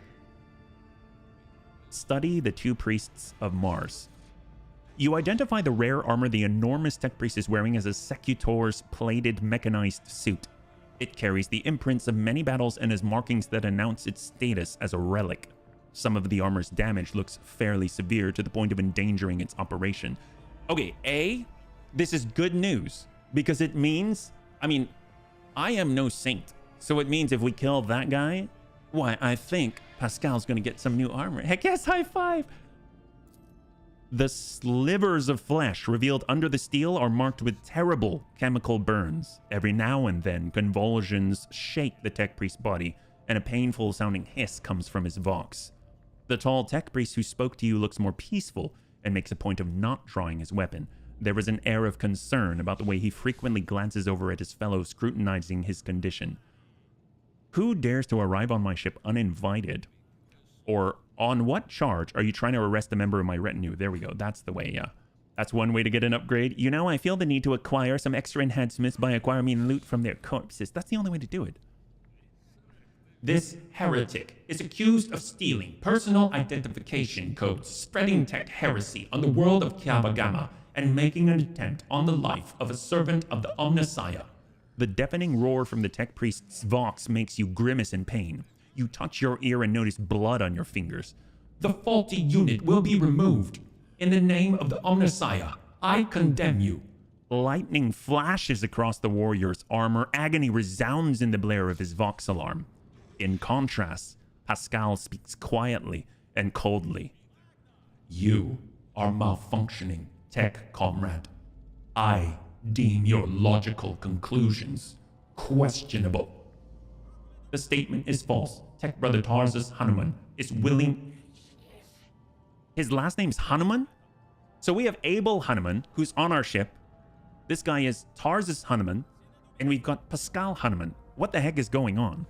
Study the two priests of Mars. You identify the rare armor the enormous tech priest is wearing as a Secutor's plated mechanized suit. It carries the imprints of many battles and has markings that announce its status as a relic. Some of the armor's damage looks fairly severe to the point of endangering its operation. Okay, this is good news because it means, I am no saint. So it means if we kill that guy, why, I think Pascal's gonna get some new armor. Heck yes, high five! The slivers of flesh revealed under the steel are marked with terrible chemical burns. Every now and then, convulsions shake the tech priest's body, and a painful sounding hiss comes from his vox. The tall tech priest who spoke to you looks more peaceful and makes a point of not drawing his weapon. There is an air of concern about the way he frequently glances over at his fellow, scrutinizing his condition. Who dares to arrive on my ship uninvited? Or on what charge are you trying to arrest a member of my retinue? There we go. That's the way, yeah. That's one way to get an upgrade. You know, I feel the need to acquire some extra enhancements by acquiring loot from their corpses. That's the only way to do it. This heretic is accused of stealing personal identification codes, spreading tech heresy on the world of Kyabagama, and making an attempt on the life of a servant of the Omnissiah. The deafening roar from the tech priest's vox makes you grimace in pain. You touch your ear and notice blood on your fingers. The faulty unit will be removed. In the name of the Omnissiah, I condemn you. Lightning flashes across the warrior's armor. Agony resounds in the blare of his vox alarm. In contrast, Pascal speaks quietly and coldly. You are malfunctioning, tech comrade. I deem your logical conclusions questionable. The statement is false. Tech brother Tarsus Hanuman is willing. His last name's Hanuman? So we have Abel Hanuman, who's on our ship. This guy is Tarsus Hanuman, and we've got Pascal Hanuman. What the heck is going on?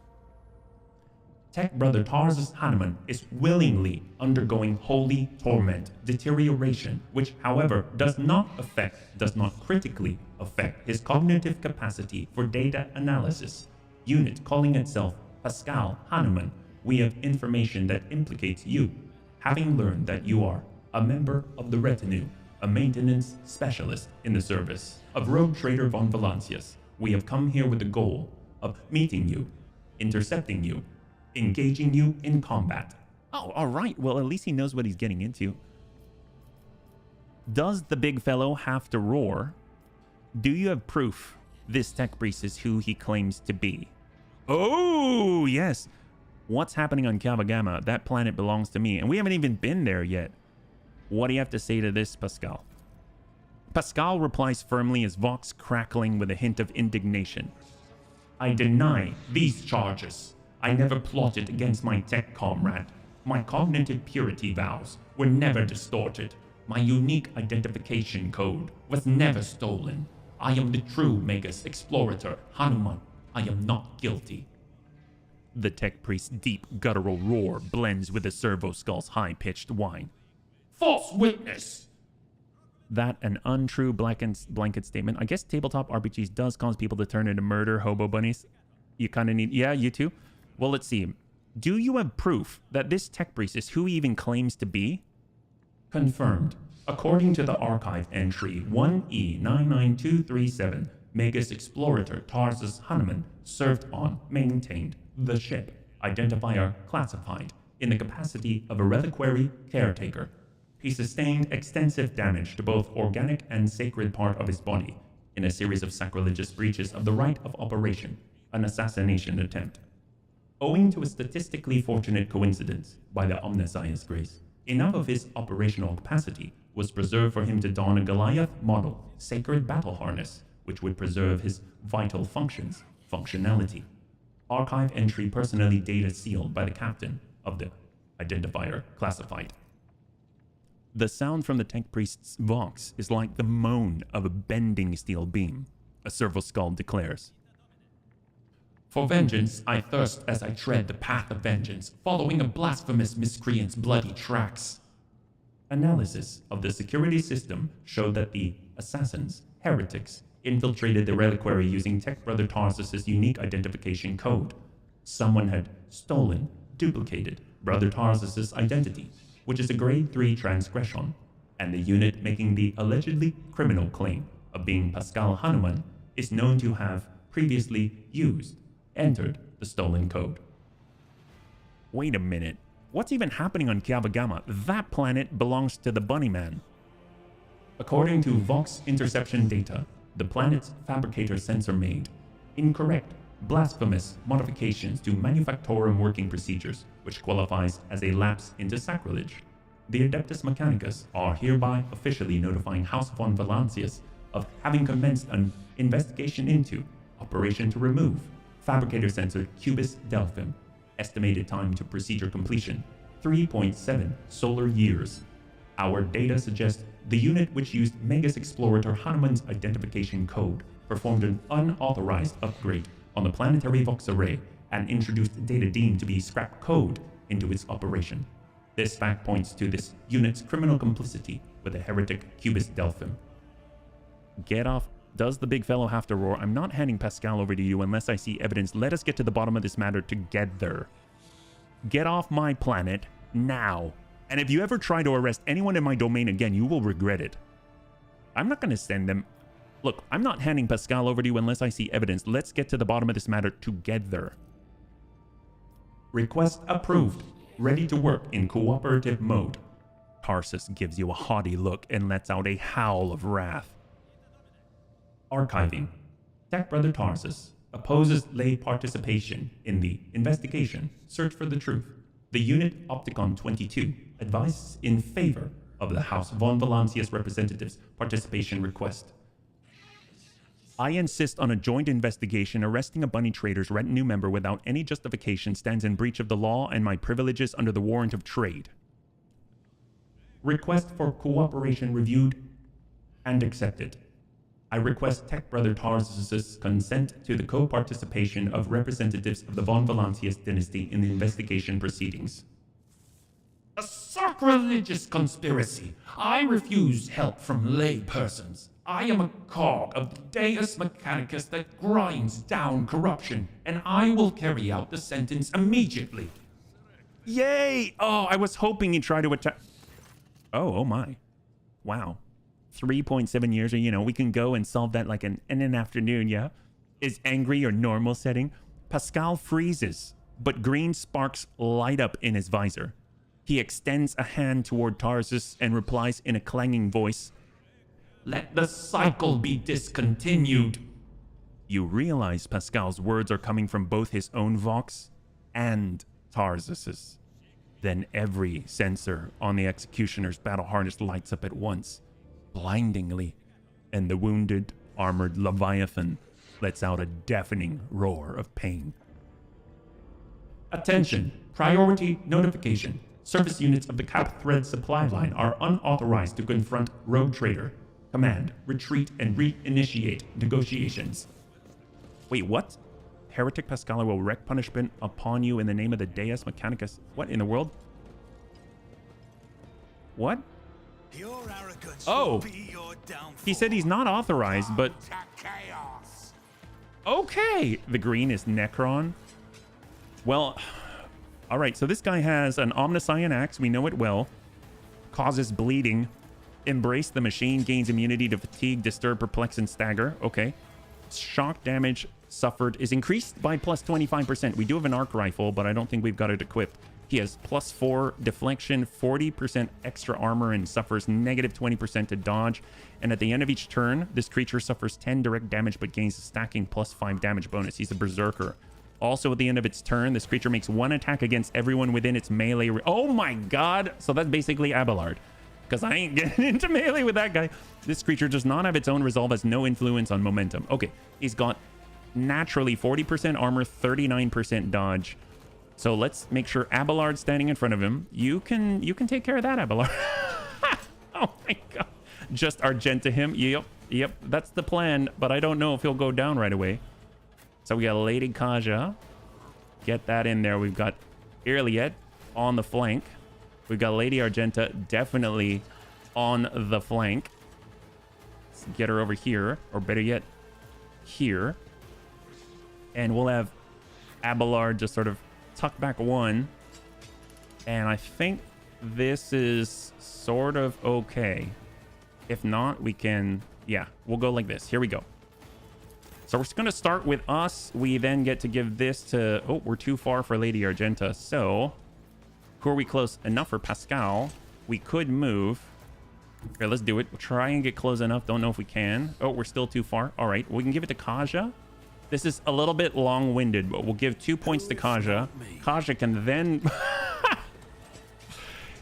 Tech brother Tarsus Hanuman is willingly undergoing holy torment, deterioration, which, however, does not critically affect his cognitive capacity for data analysis. Unit calling itself Pascal Hanuman, we have information that implicates you, having learned that you are a member of the retinue, a maintenance specialist in the service of Rogue Trader von Valancius. We have come here with the goal of meeting you, intercepting you, engaging you in combat. Oh, all right. Well, at least he knows what he's getting into. Does the big fellow have to roar? Do you have proof this tech priest is who he claims to be? Oh, yes. What's happening on Kyabagama? That planet belongs to me, and we haven't even been there yet. What do you have to say to this, Pascal? Pascal replies firmly, his vox crackling with a hint of indignation. I deny these charges. I never plotted against my tech comrade. My cognitive purity vows were never distorted. My unique identification code was never stolen. I am the true Magus Explorator, Hanuman. I am not guilty. The tech priest's deep guttural roar blends with the servo skull's high-pitched whine. False witness! That an untrue blanket statement. I guess tabletop RPGs does cause people to turn into murder hobo bunnies. You kind of need... Yeah, you too? Well, let's see. Do you have proof that this tech priest is who he even claims to be? Confirmed. According to the archive entry 1E99237, Magus Explorator Tarsus Hanuman served on, maintained, the ship, identifier classified, in the capacity of a reliquary caretaker. He sustained extensive damage to both organic and sacred part of his body in a series of sacrilegious breaches of the right of operation, an assassination attempt. Owing to a statistically fortunate coincidence, by the Omniscience grace, enough of his operational capacity was preserved for him to don a Goliath model sacred battle harness, which would preserve his vital functionality. Archive entry personally data sealed by the captain of the identifier classified. The sound from the tech priest's vox is like the moan of a bending steel beam, a servo skull declares. For vengeance, I thirst as I tread the path of vengeance, following a blasphemous miscreant's bloody tracks. Analysis of the security system showed that the assassins, heretics, infiltrated the reliquary using Tech Brother Tarsus's unique identification code. Someone had stolen, duplicated Brother Tarsus's identity, which is a grade 3 transgression, and the unit making the allegedly criminal claim of being Pascal Hanuman is known to have previously entered the stolen code. Wait a minute. What's even happening on Kiabagama? That planet belongs to the Bunny Man. According to Vox interception data, the planet's fabricator sensor made incorrect, blasphemous modifications to Manufactorum working procedures, which qualifies as a lapse into sacrilege. The Adeptus Mechanicus are hereby officially notifying House von Valancius of having commenced an investigation into operation to remove fabricator sensor Cubus Delphim. Estimated time to procedure completion, 3.7 solar years. Our data suggests the unit which used Megas Explorator Hanuman's identification code performed an unauthorized upgrade on the planetary Vox array and introduced data deemed to be scrap code into its operation. This fact points to this unit's criminal complicity with the heretic Cubus Delphim. Get off. Does the big fellow have to roar? I'm not handing Pascal over to you unless I see evidence. Let us get to the bottom of this matter together. Get off my planet now. And if you ever try to arrest anyone in my domain again, you will regret it. I'm not going to send them. Look, I'm not handing Pascal over to you unless I see evidence. Let's get to the bottom of this matter together. Request approved. Ready to work in cooperative mode. Tarsus gives you a haughty look and lets out a howl of wrath. Archiving. Tech Brother Tarsus opposes lay participation in the investigation, search for the truth. The unit Opticon 22 advises in favor of the House von Valancius representatives' participation request. I insist on a joint investigation. Arresting a bunny trader's retinue member without any justification stands in breach of the law and my privileges under the warrant of trade. Request for cooperation reviewed and accepted. I request Tech Brother Tarsus's consent to the co-participation of representatives of the von Valancius dynasty in the investigation proceedings. A sacrilegious conspiracy. I refuse help from lay persons. I am a cog of the Deus Mechanicus that grinds down corruption, and I will carry out the sentence immediately. Yay! Oh, I was hoping you'd try to attack. Oh my. Wow. 3.7 years, or we can go and solve that like in an afternoon, yeah? Is angry your normal setting? Pascal freezes, but green sparks light up in his visor. He extends a hand toward Tarsus and replies in a clanging voice, "Let the cycle be discontinued." You realize Pascal's words are coming from both his own Vox and Tarsus's. Then every sensor on the executioner's battle harness lights up at once, blindingly, and the wounded, armored Leviathan lets out a deafening roar of pain. Attention! Priority notification. Service units of the Cap Thread supply line are unauthorized to confront Roguetrader. Command, retreat and reinitiate negotiations. Wait, what? Heretic Pascal will wreak punishment upon you in the name of the Deus Mechanicus. What in the world? What? Your arrogance Oh. will be your downfall. He said he's not authorized, but... To chaos. Okay! The green is Necron. Well, alright, so this guy has an Omniscient Axe, we know it well. Causes bleeding. Embrace the machine, gains immunity to fatigue, disturb, perplex, and stagger. Okay. Shock damage suffered is increased by plus 25%. We do have an arc rifle, but I don't think we've got it equipped. He has plus 4 deflection, 40% extra armor, and suffers negative 20% to dodge. And at the end of each turn, this creature suffers 10 direct damage but gains a stacking plus 5 damage bonus. He's a berserker. Also, at the end of its turn, this creature makes one attack against everyone within its melee. Oh my god! So that's basically Abelard. Because I ain't getting into melee with that guy. This creature does not have its own resolve, has no influence on momentum. Okay, he's got naturally 40% armor, 39% dodge. So let's make sure Abelard's standing in front of him. You can take care of that, Abelard. Oh my god. Just Argenta him. Yep, that's the plan, but I don't know if he'll go down right away. So we got Lady Kaja. Get that in there. We've got Irliet on the flank. We've got Lady Argenta definitely on the flank. Let's get her over here, or better yet, here. And we'll have Abelard just sort of tuck back one. And I think this is sort of okay. If not, we can... Yeah, we'll go like this. Here we go. So we're going to start with us. We then get to give this to... Oh, we're too far for Lady Argenta. So, who are we close enough for? Pascal. We could move. Here, let's do it. We'll try and get close enough. Don't know if we can. Oh, we're still too far. All right, we can give it to Kaja. This is a little bit long-winded, but we'll give 2 points to Kaja. Kaja can then...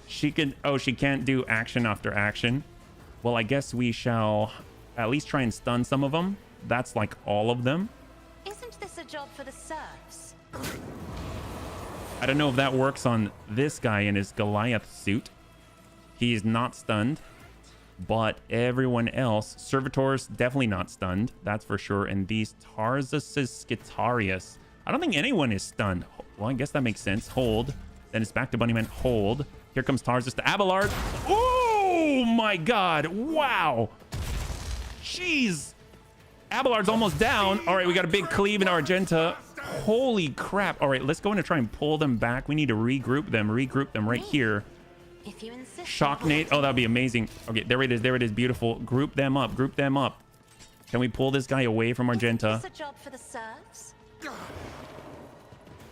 she can... Oh, she can't do action after action. Well, I guess we shall at least try and stun some of them. That's like all of them. Isn't this a job for the serfs? I don't know if that works on this guy in his Goliath suit. He's not stunned. But everyone else, Servitors, definitely not stunned. That's for sure. And these Tarsus Skitarius, I don't think anyone is stunned. Well, I guess that makes sense. Hold. Then it's back to Bunnyman. Hold. Here comes Tarsus to Abelard. Oh my god. Wow. Jeez. Abelard's almost down. All right, we got a big cleave in Argenta. Holy crap. All right, let's go in and try and pull them back. We need to regroup them right here. If you insist. Shocknate. Oh, that'd be amazing. Okay, there it is. There it is. Beautiful. Group them up. Group them up. Can we pull this guy away from Argenta? Isn't this a job for the serfs?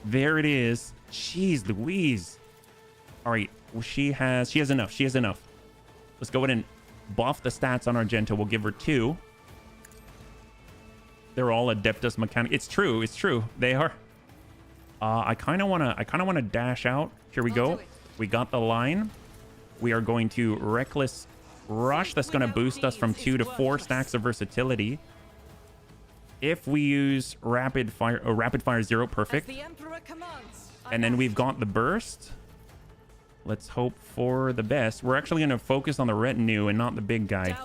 There it is. Jeez Louise. All right, well, she has enough. She has enough. Let's go ahead and buff the stats on Argenta. We'll give her 2. They're all Adeptus Mechanic. It's true. It's true. They are. I kind of want to dash out. Here we go. We got the line. We are going to Reckless Rush. That's going to boost us from 2 to 4 stacks of versatility. If we use Rapid Fire 0, perfect. And then we've got the Burst. Let's hope for the best. We're actually going to focus on the retinue and not the big guy.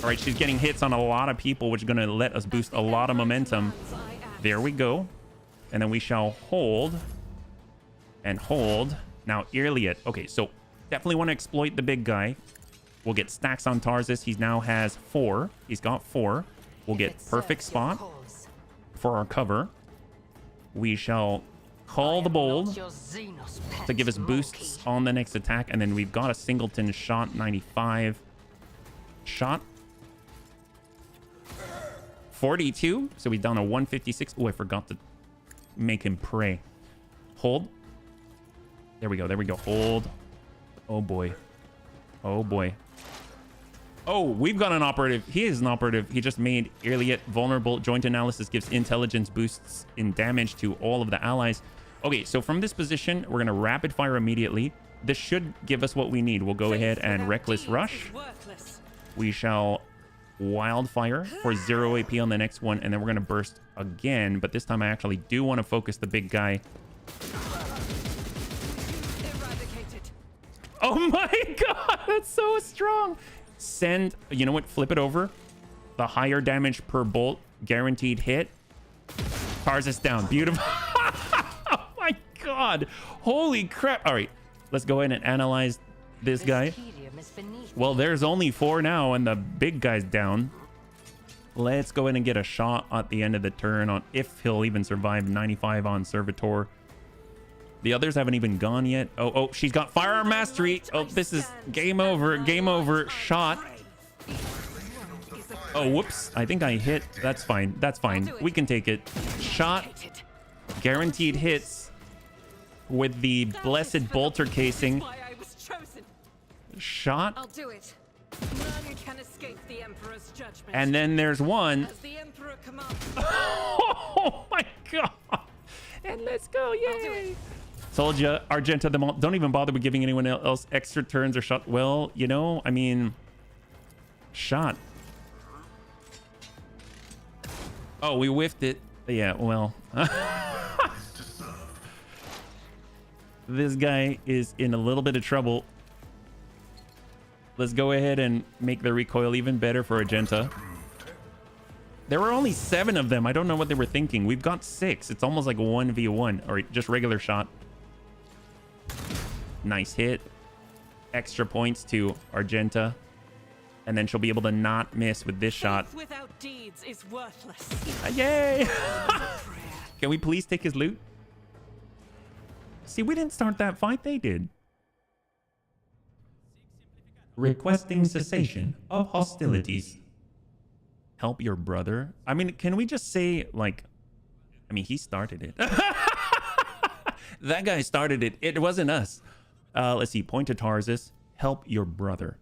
All right, she's getting hits on a lot of people, which is going to let us boost a lot of momentum. There we go. And then we shall hold and hold. Now, Irliet. Okay, so definitely want to exploit the big guy. We'll get stacks on Tarsus. He now has 4. He's got 4. We'll get perfect spot for our cover. We shall call the bold to give us boosts on the next attack. And then we've got a singleton shot, 95 shot. 42. So he's down to 156. Oh, I forgot to make him pray. Hold. There we go. There we go. Hold. Oh, boy. Oh, boy. Oh, we've got an operative. He is an operative. He just made Irliet vulnerable. Joint analysis gives intelligence boosts in damage to all of the allies. Okay, so from this position, we're going to rapid fire immediately. This should give us what we need. We'll go ahead and Reckless Rush. We shall Wildfire for 0 AP on the next one, and then we're going to burst again. But this time I actually do want to focus the big guy. Oh my god, that's so strong. Send, you know what, flip it over. The higher damage per bolt, guaranteed hit. Tarsus down, beautiful. Oh my god, holy crap. All right, let's go ahead and analyze this guy. Well, there's only 4 now, and the big guy's down. Let's go ahead and get a shot at the end of the turn on if he'll even survive. 95 on Servitor. The others haven't even gone yet. Oh, she's got Firearm Mastery. Oh, this is game over. Game over. Shot. Oh, whoops. I think I hit. That's fine. That's fine. We can take it. Shot. Guaranteed hits with the Blessed Bolter casing. Shot. I'll do it. None can escape the Emperor's judgment. And then there's one. As the Emperor commands. Oh my god. And let's go, yay. Told ya, Argenta, don't even bother with giving anyone else extra turns or shot. Well, you know, I mean, shot. Oh, we whiffed it. Yeah, well. This guy is in a little bit of trouble. Let's go ahead and make the recoil even better for Argenta. There were only 7 of them. I don't know what they were thinking. We've got 6. It's almost like 1v1 or just regular shot. Nice hit. Extra points to Argenta. And then she'll be able to not miss with this shot. Faith without deeds is worthless. Yay! Can we please take his loot? See, we didn't start that fight. They did. Requesting cessation of hostilities. Help your brother. I mean, can we just say, like, I mean, he started it. That guy started it. It wasn't us. Let's see. Point to Tarsus. Help your brother.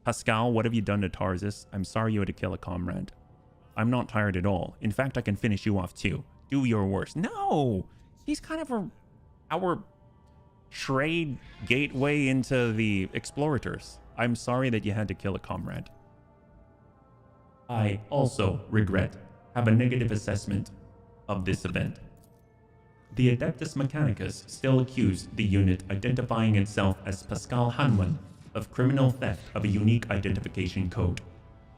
Pascal, what have you done to Tarsus? I'm sorry you had to kill a comrade. I'm not tired at all. In fact, I can finish you off too. Do your worst. No! He's kind of our trade gateway into the explorators. I'm sorry that you had to kill a comrade. I also have a negative assessment of this event. The Adeptus Mechanicus still accused the unit identifying itself as Pascal Hanwan of criminal theft of a unique identification code.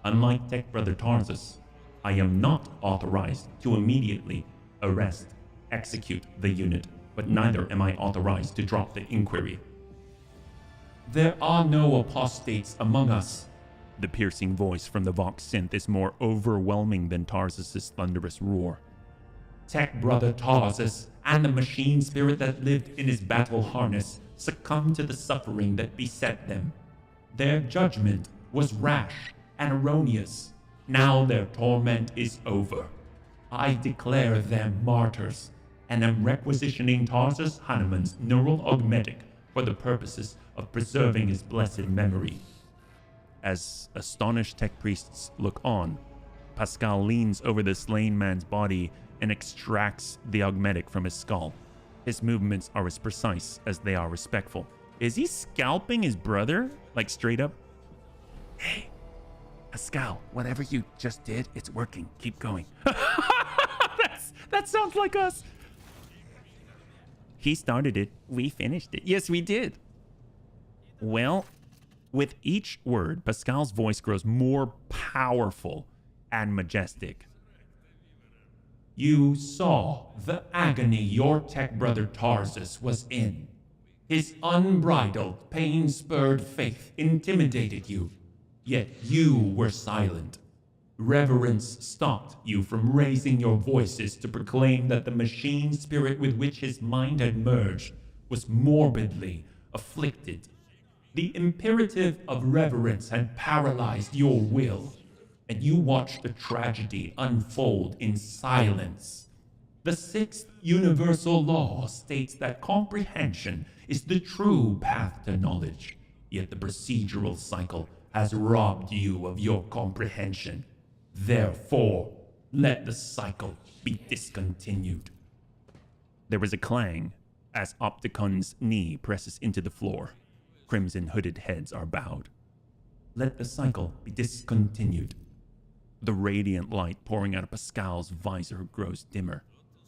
Unlike Tech Brother Tarsus, I am not authorized to immediately arrest, execute the unit, but neither am I authorized to drop the inquiry. There are no apostates among us. The piercing voice from the Vox synth is more overwhelming than Tarsus's thunderous roar. Tech Brother Tarsus and the machine spirit that lived in his battle harness succumbed to the suffering that beset them. Their judgment was rash and erroneous. Now their torment is over. I declare them martyrs, and am requisitioning Tarsus Hanneman's neural augmetic for the purposes of preserving his blessed memory. As astonished tech priests look on, Pascal leans over the slain man's body and extracts the augmetic from his skull. His movements are as precise as they are respectful. Is he scalping his brother? Like straight up? Hey, Pascal, whatever you just did, it's working. Keep going. That sounds like us. He started it. We finished it. Yes, we did. Well, with each word, Pascal's voice grows more powerful and majestic. You saw the agony your tech brother Tarsus was in. His unbridled, pain-spurred faith intimidated you, yet you were silent. Reverence stopped you from raising your voices to proclaim that the machine spirit with which his mind had merged was morbidly afflicted. The imperative of reverence had paralyzed your will, and you watched the tragedy unfold in silence. The 6th universal law states that comprehension is the true path to knowledge, yet the procedural cycle has robbed you of your comprehension. Therefore, let the cycle be discontinued. There was a clang as Opticon's knee presses into the floor. Crimson hooded heads are bowed. Let the cycle be discontinued. The radiant light pouring out of Pascal's visor grows dimmer.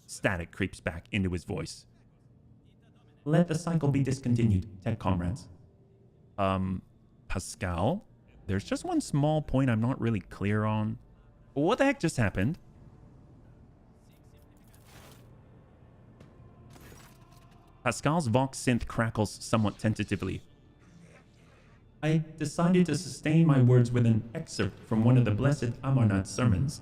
Static creeps back into his voice. Let the cycle be discontinued, tech comrades. Pascal? There's just one small point I'm not really clear on. What the heck just happened? Pascal's Vox synth crackles somewhat tentatively. I decided to sustain my words with an excerpt from one of the blessed Amarnat sermons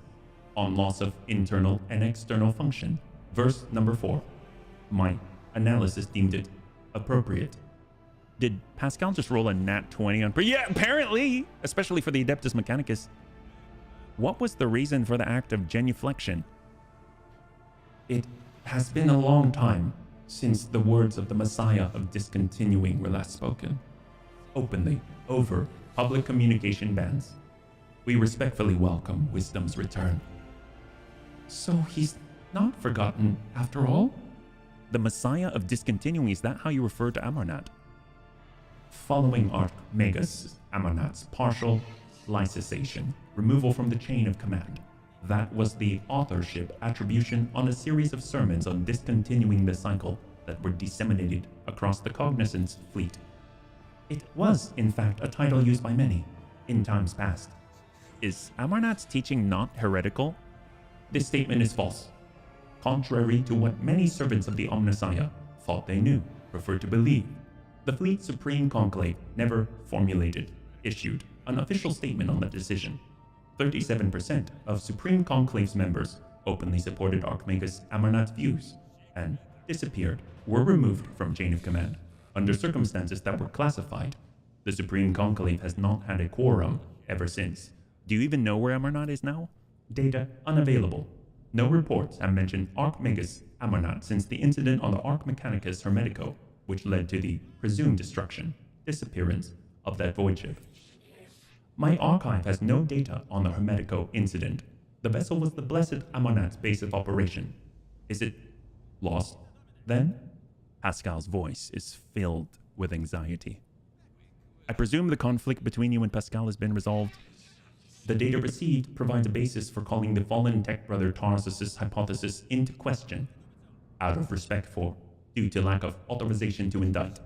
on loss of internal and external function, verse number 4. My analysis deemed it appropriate. Did Pascal just roll a nat 20 on... Yeah, apparently! Especially for the Adeptus Mechanicus. What was the reason for the act of genuflection? It has been a long time since the words of the Messiah of discontinuing were last spoken. Openly, over public communication bans. We respectfully welcome Wisdom's return. So he's not forgotten after all? The Messiah of Discontinuing, is that how you refer to Amarnat? Following Archmagus Amarnat's partial licitation, removal from the chain of command, that was the authorship attribution on a series of sermons on discontinuing the cycle that were disseminated across the Cognizance fleet. It was, in fact, a title used by many in times past. Is Amarnat's teaching not heretical? This statement is false, contrary to what many servants of the Omnissiah thought they knew, preferred to believe. The Fleet Supreme Conclave never issued an official statement on the decision. 37% of Supreme Conclave's members openly supported Archmagus Amarnat's views and disappeared, were removed from chain of command under circumstances that were classified. The Supreme Conclave has not had a quorum ever since. Do you even know where Amarnat is now? Data unavailable. No reports have mentioned Archmagus Amarnat since the incident on the Arch Mechanicus Hermetico, which led to the presumed disappearance of that void ship. My archive has no data on the Hermetico incident. The vessel was the Blessed Amarnat's base of operation. Is it lost, then? Pascal's voice is filled with anxiety. I presume the conflict between you and Pascal has been resolved? The data received provides a basis for calling the fallen tech brother Tarsus's hypothesis into question, out of respect for, due to lack of authorization to indict,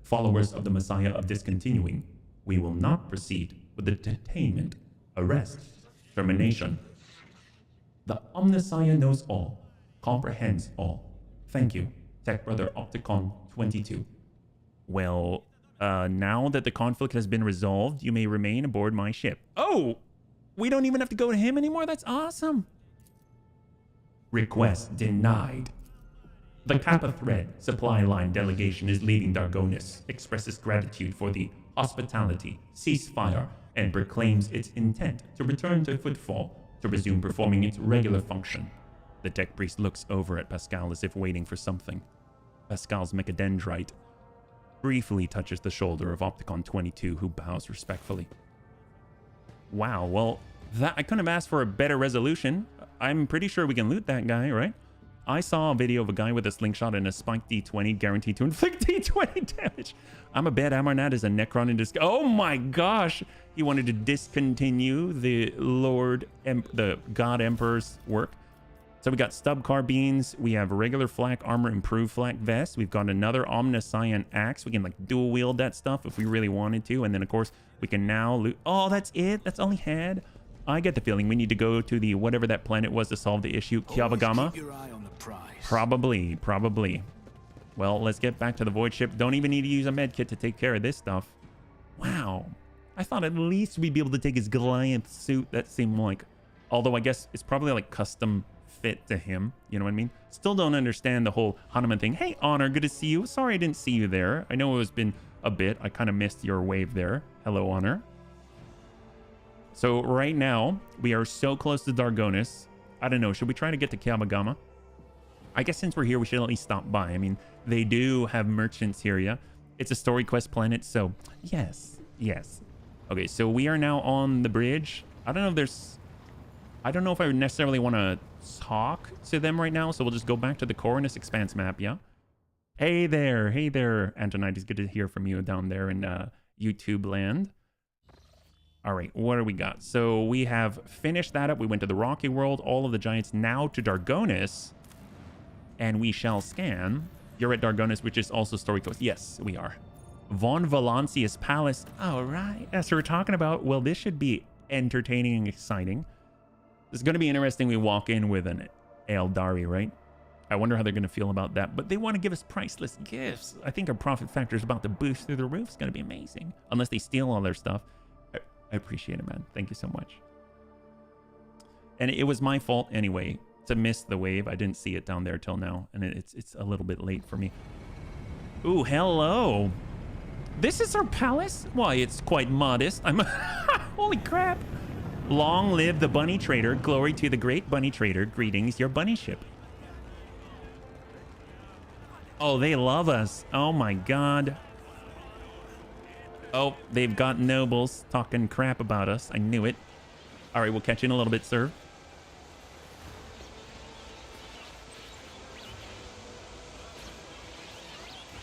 followers of the Messiah of Discontinuing. We will not proceed with the detainment, arrest, termination. The Omnissiah knows all, comprehends all. Thank you, Tech Brother Opticon 22. Well, now that the conflict has been resolved, you may remain aboard my ship. Oh! We don't even have to go to him anymore? That's awesome! Request denied. The Kappa Thread supply line delegation is leaving Dargonis, expresses gratitude for the hospitality, ceasefire, and proclaims its intent to return to Footfall to resume performing its regular function. The tech priest looks over at Pascal as if waiting for something. Pascal's mechadendrite briefly touches the shoulder of Opticon 22, who bows respectfully. Wow, well, that I couldn't have asked for a better resolution. I'm pretty sure we can loot that guy, right? I saw a video of a guy with a slingshot and a spike D20 guaranteed to inflict D20 damage. I'm a bet Amarnat is a Necron in disguise. Oh my gosh! He wanted to discontinue the the God Emperor's work. So we got stub carbines, we have regular flak armor, improved flak vest, we've got another Omnissiah axe. We can like dual wield that stuff if we really wanted to, and then of course we can now loot. Oh, that's it? That's all he had? I get the feeling we need to go to the whatever that planet was to solve the issue. Kyabagama? Keep your eye on the prize. Probably. Well, let's get back to the void ship. Don't even need to use a med kit to take care of this stuff. Wow. I thought at least we'd be able to take his Goliath suit. That seemed like, although I guess it's probably like custom fit to him. You know what I mean? Still don't understand the whole Hanuman thing. Hey, Honor, good to see you. Sorry I didn't see you there. I know it's been a bit. I kind of missed your wave there. Hello, Honor. So right now, we are so close to Dargonis. I don't know. Should we try to get to Kyabagama? I guess since we're here, we should at least stop by. I mean, they do have merchants here, yeah? It's a story quest planet, so yes. Okay, so we are now on the bridge. I don't know if I would necessarily want to talk to them right now, so we'll just go back to the Coronus Expanse map, yeah? Hey there, Antonides. Good to hear from you down there in YouTube land. All right, what do we got? So we have finished that up. We went to the Rocky World, all of the giants, now to Dargonis, and we shall scan. You're at Dargonis, which is also Story Coast. Yes, we are. Von Valancius Palace. All right, that's what we're talking about. Well, this should be entertaining and exciting. It's going to be interesting. We walk in with an Eldari, right? I wonder how they're going to feel about that. But they want to give us priceless gifts. I think our profit factor is about to boost through the roof. It's going to be amazing. Unless they steal all their stuff. I appreciate it, man. Thank you so much. And it was my fault anyway to miss the wave. I didn't see it down there till now. And it's a little bit late for me. Ooh, hello. This is our palace? Why, it's quite modest. Holy crap. Long live the bunny trader. Glory to the great bunny trader. Greetings, your bunny ship. Oh, they love us. Oh my god. Oh, they've got nobles talking crap about us. I knew it. All right, we'll catch you in a little bit, sir.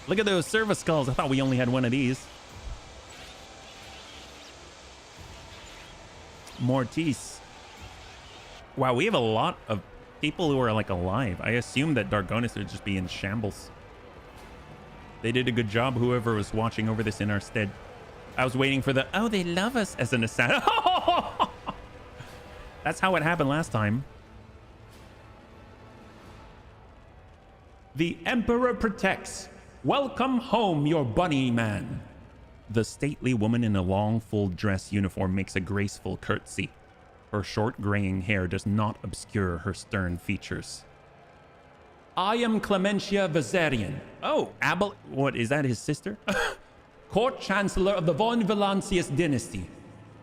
Look at those service skulls. I thought we only had one of these. Mortis. Wow, we have a lot of people who are like alive. I assume that Dargonis would just be in shambles. They did a good job, whoever was watching over this in our stead. I was waiting for the, oh, they love us as an assassin. That's how it happened last time. The Emperor protects. Welcome home, your bunny man. The stately woman in a long full dress uniform makes a graceful curtsy. Her short graying hair does not obscure her stern features. I am Clementia Viserion. Oh, what, is that his sister? Court Chancellor of the Von Valancius dynasty.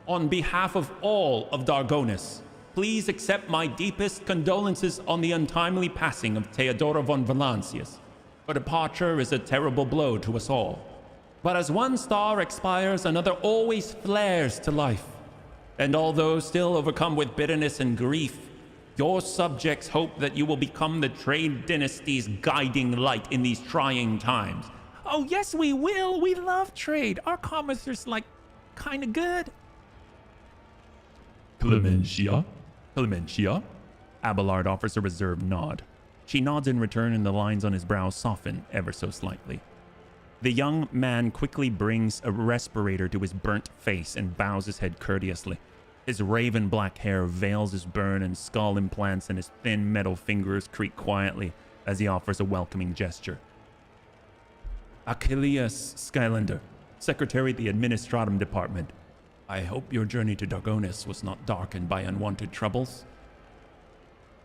On behalf of all of Dargonis, please accept my deepest condolences on the untimely passing of Theodora von Valancius. Her departure is a terrible blow to us all. But as one star expires, another always flares to life. And although still overcome with bitterness and grief, your subjects hope that you will become the trade dynasty's guiding light in these trying times. Oh, yes, we will. We love trade. Our commerce is, like, kind of good. Clementia? Clementia? Abelard offers a reserved nod. She nods in return, and the lines on his brow soften ever so slightly. The young man quickly brings a respirator to his burnt face and bows his head courteously. His raven black hair veils his burn, and skull implants and his thin metal fingers creak quietly as he offers a welcoming gesture. Achilles Skylander, Secretary of the Administratum Department. I hope your journey to Dargonis was not darkened by unwanted troubles.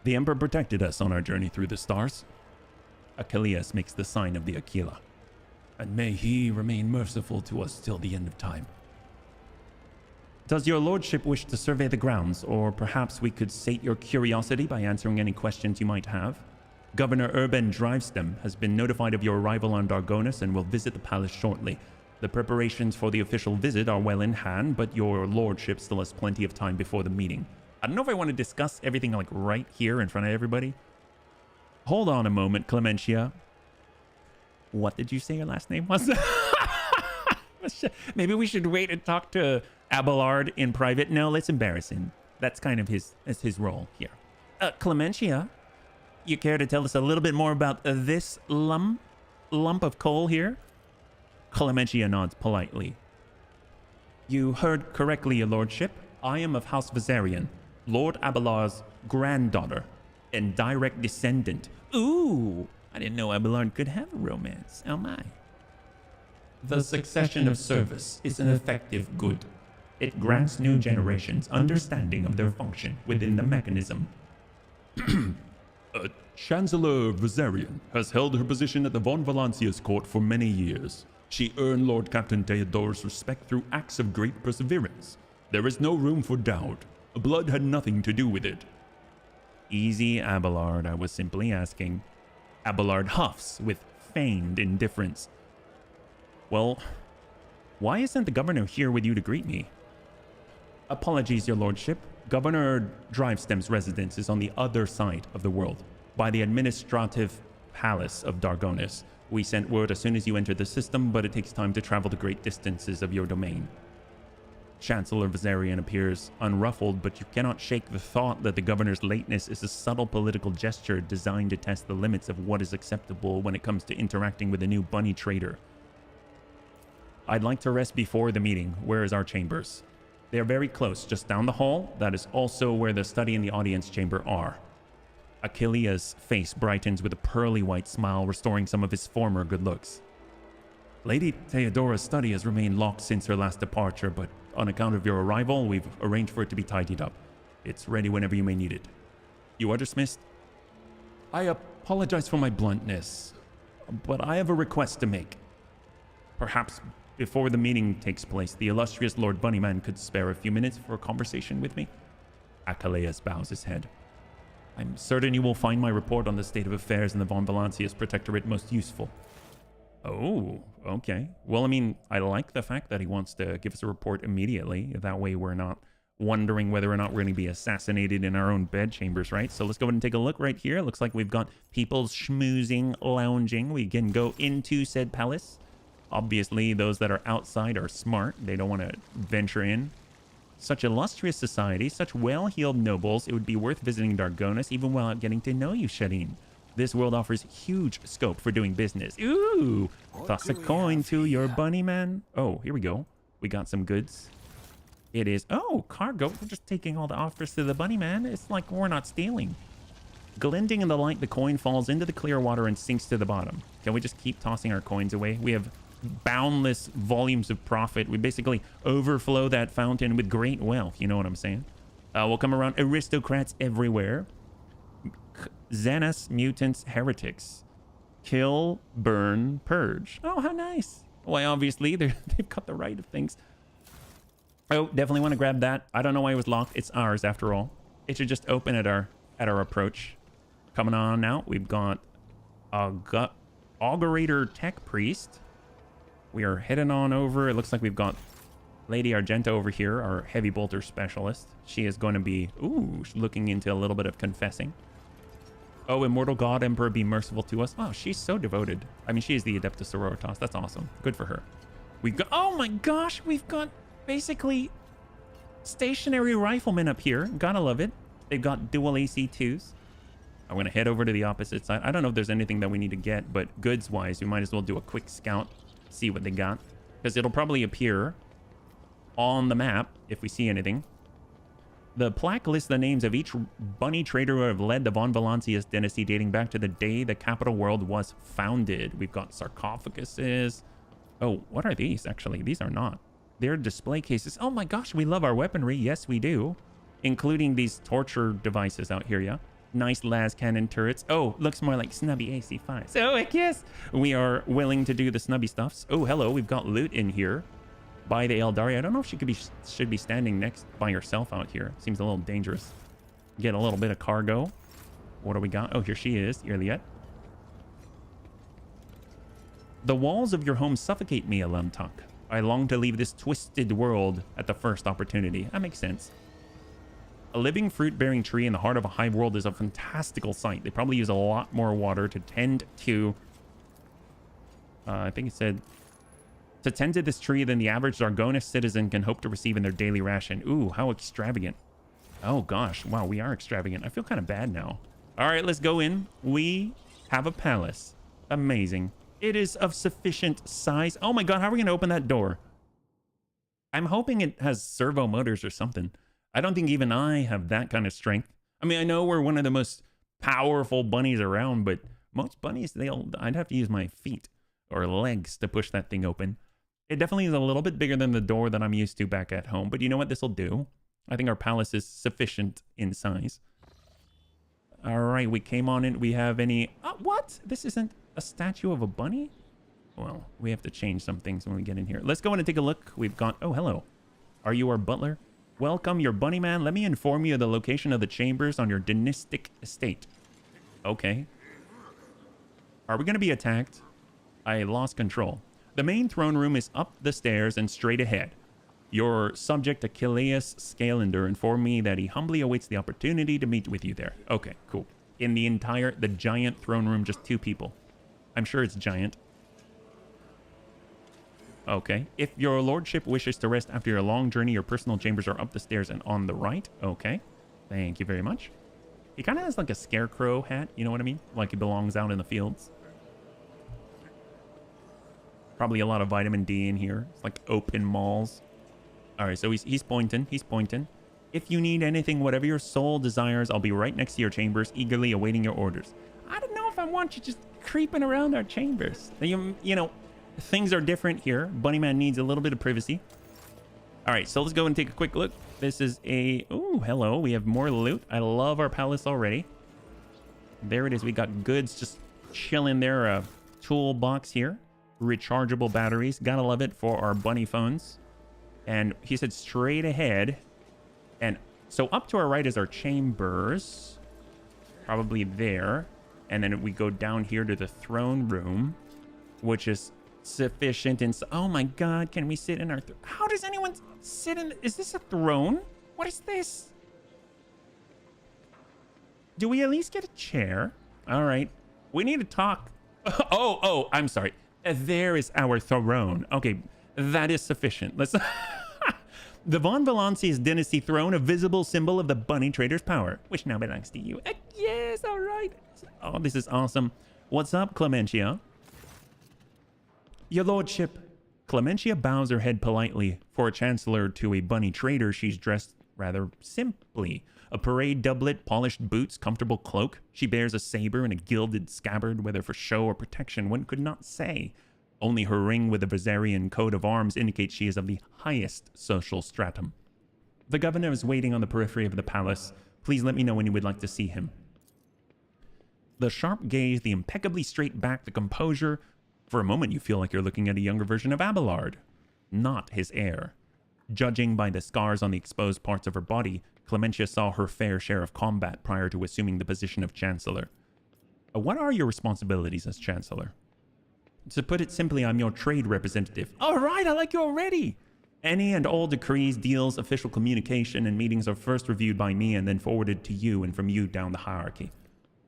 The Emperor protected us on our journey through the stars. Achilles makes the sign of the Aquila. And may he remain merciful to us till the end of time. Does your lordship wish to survey the grounds, or perhaps we could sate your curiosity by answering any questions you might have? Governor Urban Drivestem has been notified of your arrival on Dargonis and will visit the palace shortly. The preparations for the official visit are well in hand, but your lordship still has plenty of time before the meeting. I don't know if I want to discuss everything like right here in front of everybody. Hold on a moment, Clementia. What did you say your last name was? Maybe we should wait and talk to Abelard in private. No, let's embarrass him. That's kind of his role here. Clementia, you care to tell us a little bit more about this lump of coal here? Clementia nods politely. You heard correctly, your lordship. I am of House Viserion, Lord Abelard's granddaughter and direct descendant. Ooh, I didn't know Abelard could have a romance. Oh my. The succession of service is an effective good. It grants new generations understanding of their function within the mechanism. Chancellor Viserion has held her position at the Von Valancius court for many years. She earned Lord Captain Theodor's respect through acts of great perseverance. There is no room for doubt. Blood had nothing to do with it. Easy, Abelard. I was simply asking. Abelard huffs with feigned indifference. Well, why isn't the governor here with you to greet me? Apologies, your lordship. Governor Drivestem's residence is on the other side of the world, by the administrative palace of Dargonis. We sent word as soon as you entered the system, but it takes time to travel the great distances of your domain. Chancellor Viserion appears unruffled, but you cannot shake the thought that the governor's lateness is a subtle political gesture designed to test the limits of what is acceptable when it comes to interacting with a new bunny trader. I'd like to rest before the meeting. Where is our chambers? They are very close, just down the hall. That is also where the study and the audience chamber are. Achilles' face brightens with a pearly white smile, restoring some of his former good looks. Lady Theodora's study has remained locked since her last departure, but on account of your arrival, we've arranged for it to be tidied up. It's ready whenever you may need it. You are dismissed. I apologize for my bluntness, but I have a request to make. Perhaps before the meeting takes place, the illustrious Lord Bunnyman could spare a few minutes for a conversation with me. Achilles bows his head. I'm certain you will find my report on the state of affairs in the Von Valancius Protectorate most useful. Oh, okay. Well, I mean, I like the fact that he wants to give us a report immediately. That way we're not wondering whether or not we're going to be assassinated in our own bedchambers, right? So let's go ahead and take a look right here. It looks like we've got people schmoozing, lounging. We can go into said palace. Obviously, those that are outside are smart. They don't want to venture in. Such illustrious society, such well-heeled nobles. It would be worth visiting Dargonus even without getting to know you, Shadeen. This world offers huge scope for doing business. Ooh, toss a coin to your bunny man. Oh, here we go. We got some goods. It is, oh, cargo. We're just taking all the offers to the bunny man. It's like we're not stealing. Glinting in the light, the coin falls into the clear water and sinks to the bottom. Can we just keep tossing our coins away? We have boundless volumes of profit. We basically overflow that fountain with great wealth. You know what I'm saying? We'll come around aristocrats everywhere. Xenos mutants heretics. Kill, burn, purge. Oh, how nice. Why, obviously, they've got the right of things. Oh, definitely want to grab that. I don't know why it was locked. It's ours after all. It should just open at our approach. Coming on now, we've got a Augurator Tech Priest. We are heading on over. It looks like we've got Lady Argenta over here, our heavy bolter specialist. She is going to be, ooh, looking into a little bit of confessing. Oh, immortal god emperor, be merciful to us. Oh, she's so devoted. I mean, she is the Adeptus Sororitas. That's awesome. Good for her. We've got, oh my gosh, we've got basically stationary riflemen up here. Gotta love it. They've got dual AC2s. I'm gonna head over to the opposite side. I don't know if there's anything that we need to get, but goods wise, we might as well do a quick scout, see what they got, because it'll probably appear on the map if we see anything. The plaque lists the names of each bunny trader who have led the Von Valancius dynasty dating back to the day the capital world was founded. We've got sarcophaguses. Oh, what are these actually? These are not. They're display cases. Oh my gosh, we love our weaponry. Yes, we do. Including these torture devices out here, yeah? Nice las cannon turrets. Oh, looks more like snubby AC5. So I guess we are willing to do the snubby stuffs. Oh, hello, we've got loot in here. By the Eldari. I don't know if she should be standing next by herself out here. Seems a little dangerous. Get a little bit of cargo. What do we got? Oh, here she is. Iliet. The walls of your home suffocate me, Alamtak. I long to leave this twisted world at the first opportunity. That makes sense. A living fruit-bearing tree in the heart of a hive world is a fantastical sight. They probably use a lot more water to tend to... I think it said... to tend to this tree than the average Dargonus citizen can hope to receive in their daily ration. Ooh, how extravagant. Oh gosh, wow, we are extravagant. I feel kind of bad now. All right, let's go in. We have a palace. Amazing. It is of sufficient size. Oh my god, how are we going to open that door? I'm hoping it has servo motors or something. I don't think even I have that kind of strength. I mean, I know we're one of the most powerful bunnies around, but most bunnies, I'd have to use my feet or legs to push that thing open. It definitely is a little bit bigger than the door that I'm used to back at home, but you know what? This will do. I think our palace is sufficient in size. All right, we came on in. We have any... what? This isn't a statue of a bunny? Well, we have to change some things when we get in here. Let's go in and take a look. We've got... oh, hello. Are you our butler? Welcome, your bunny man. Let me inform you of the location of the chambers on your dynastic estate. Okay. Are we going to be attacked? I lost control. The main throne room is up the stairs and straight ahead. Your subject, Achilles Scalander, informed me that he humbly awaits the opportunity to meet with you there. Okay, cool. In the giant throne room, just 2 people. I'm sure it's giant. Okay. If your lordship wishes to rest after your long journey, your personal chambers are up the stairs and on the right. Okay. Thank you very much. He kind of has like a scarecrow hat. You know what I mean? Like he belongs out in the fields. Probably a lot of vitamin D in here. It's like open malls. All right, so he's pointing. He's pointing. If you need anything, whatever your soul desires, I'll be right next to your chambers, eagerly awaiting your orders. I don't know if I want you just creeping around our chambers. You know, things are different here. Bunnyman needs a little bit of privacy. All right, so let's go and take a quick look. This is a... oh, hello. We have more loot. I love our palace already. There it is. We got goods just chilling there. A toolbox here. Rechargeable batteries. Gotta love it for our bunny phones. And he said straight ahead. And so up to our right is our chambers. Probably there. And then we go down here to the throne room, which is sufficient and... Oh my god, can we sit in our... How does anyone sit in... Is this a throne? What is this? Do we at least get a chair? All right. We need to talk. Oh, I'm sorry. There is our throne. Okay, that is sufficient. Let's... The Von Valancius dynasty throne, a visible symbol of the bunny trader's power, which now belongs to you. Yes, all right. Oh, this is awesome. What's up, Clementia? Your lordship. Clementia bows her head politely. For a chancellor to a bunny trader, she's dressed rather simply. A parade doublet, polished boots, comfortable cloak. She bears a saber and a gilded scabbard, whether for show or protection, one could not say. Only her ring with a Viserion coat of arms indicates she is of the highest social stratum. The governor is waiting on the periphery of the palace. Please let me know when you would like to see him. The sharp gaze, the impeccably straight back, the composure. For a moment you feel like you're looking at a younger version of Abelard. Not his heir. Judging by the scars on the exposed parts of her body, Clementia saw her fair share of combat prior to assuming the position of Chancellor. What are your responsibilities as Chancellor? To put it simply, I'm your trade representative. All right, I like you already. Any and all decrees, deals, official communication, and meetings are first reviewed by me and then forwarded to you and from you down the hierarchy.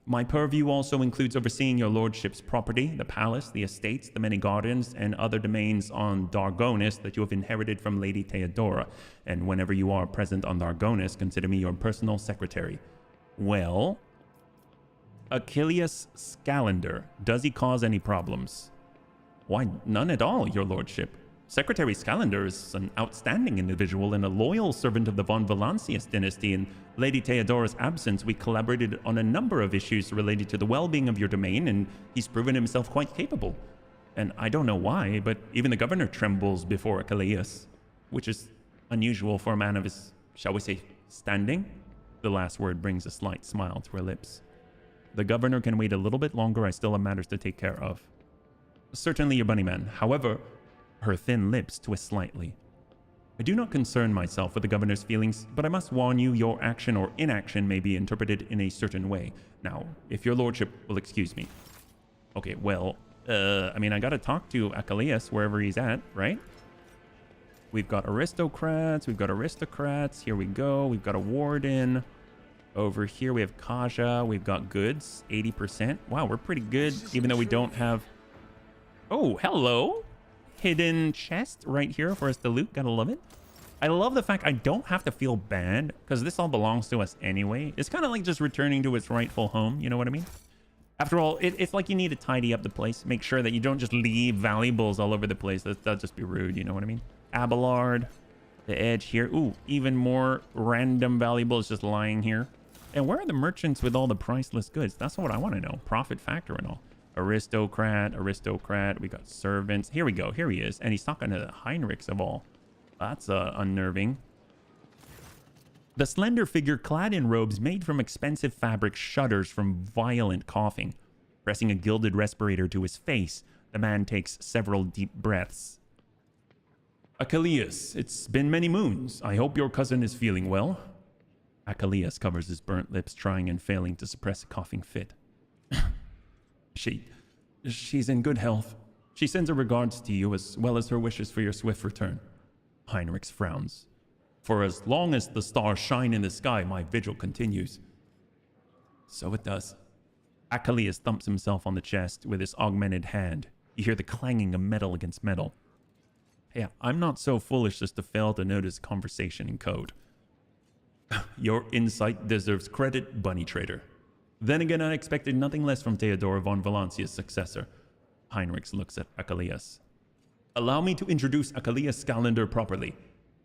My purview also includes overseeing your lordship's property, the palace, the estates, the many gardens, and other domains on Dargonis that you have inherited from Lady Theodora. And whenever you are present on Dargonis, consider me your personal secretary. Well, Achilles Scalander, does he cause any problems? Why, none at all, your lordship. Secretary Scalander is an outstanding individual and a loyal servant of the Von Valancius dynasty. In Lady Theodora's absence, we collaborated on a number of issues related to the well-being of your domain, and he's proven himself quite capable. And I don't know why, but even the governor trembles before Achilles, which is unusual for a man of his, shall we say, standing? The last word brings a slight smile to her lips. The governor can wait a little bit longer. I still have matters to take care of. Certainly, your bunny man. However, her thin lips twist slightly. I do not concern myself with the governor's feelings, but I must warn you, your action or inaction may be interpreted in a certain way. Now, if your lordship will excuse me. Okay, well, I mean, I gotta talk to Achilles wherever he's at, right? We've got aristocrats, here we go. We've got a warden. Over here we have Kaja, we've got goods, 80%. Wow, we're pretty good, even though we don't have... Oh, hello! Hidden chest right here for us to loot. Gotta love it. I love the fact I don't have to feel bad because this all belongs to us anyway. It's kind of like just returning to its rightful home. You know what I mean? After all, it's like you need to tidy up the place. Make sure that you don't just leave valuables all over the place. That'll just be rude. You know what I mean? Abelard. The edge here. Ooh, even more random valuables just lying here. And where are the merchants with all the priceless goods? That's what I want to know. Profit factor and all. Aristocrat. We got servants. Here we go. Here he is. And he's talking to the Heinrichs of all. That's unnerving. The slender figure clad in robes made from expensive fabric shudders from violent coughing. Pressing a gilded respirator to his face, the man takes several deep breaths. Achilles, it's been many moons. I hope your cousin is feeling well. Achilles covers his burnt lips, trying and failing to suppress a coughing fit. She's in good health. She sends her regards to you as well as her wishes for your swift return. Heinrichs frowns. For as long as the stars shine in the sky, my vigil continues. So it does. Achilles thumps himself on the chest with his augmented hand. You hear the clanging of metal against metal. Yeah, I'm not so foolish as to fail to notice conversation in code. Your insight deserves credit, bunny trader. Then again, I expected nothing less from Theodora von Valancius' successor. Heinrichs looks at Achilles. Allow me to introduce Achilles Scalander properly.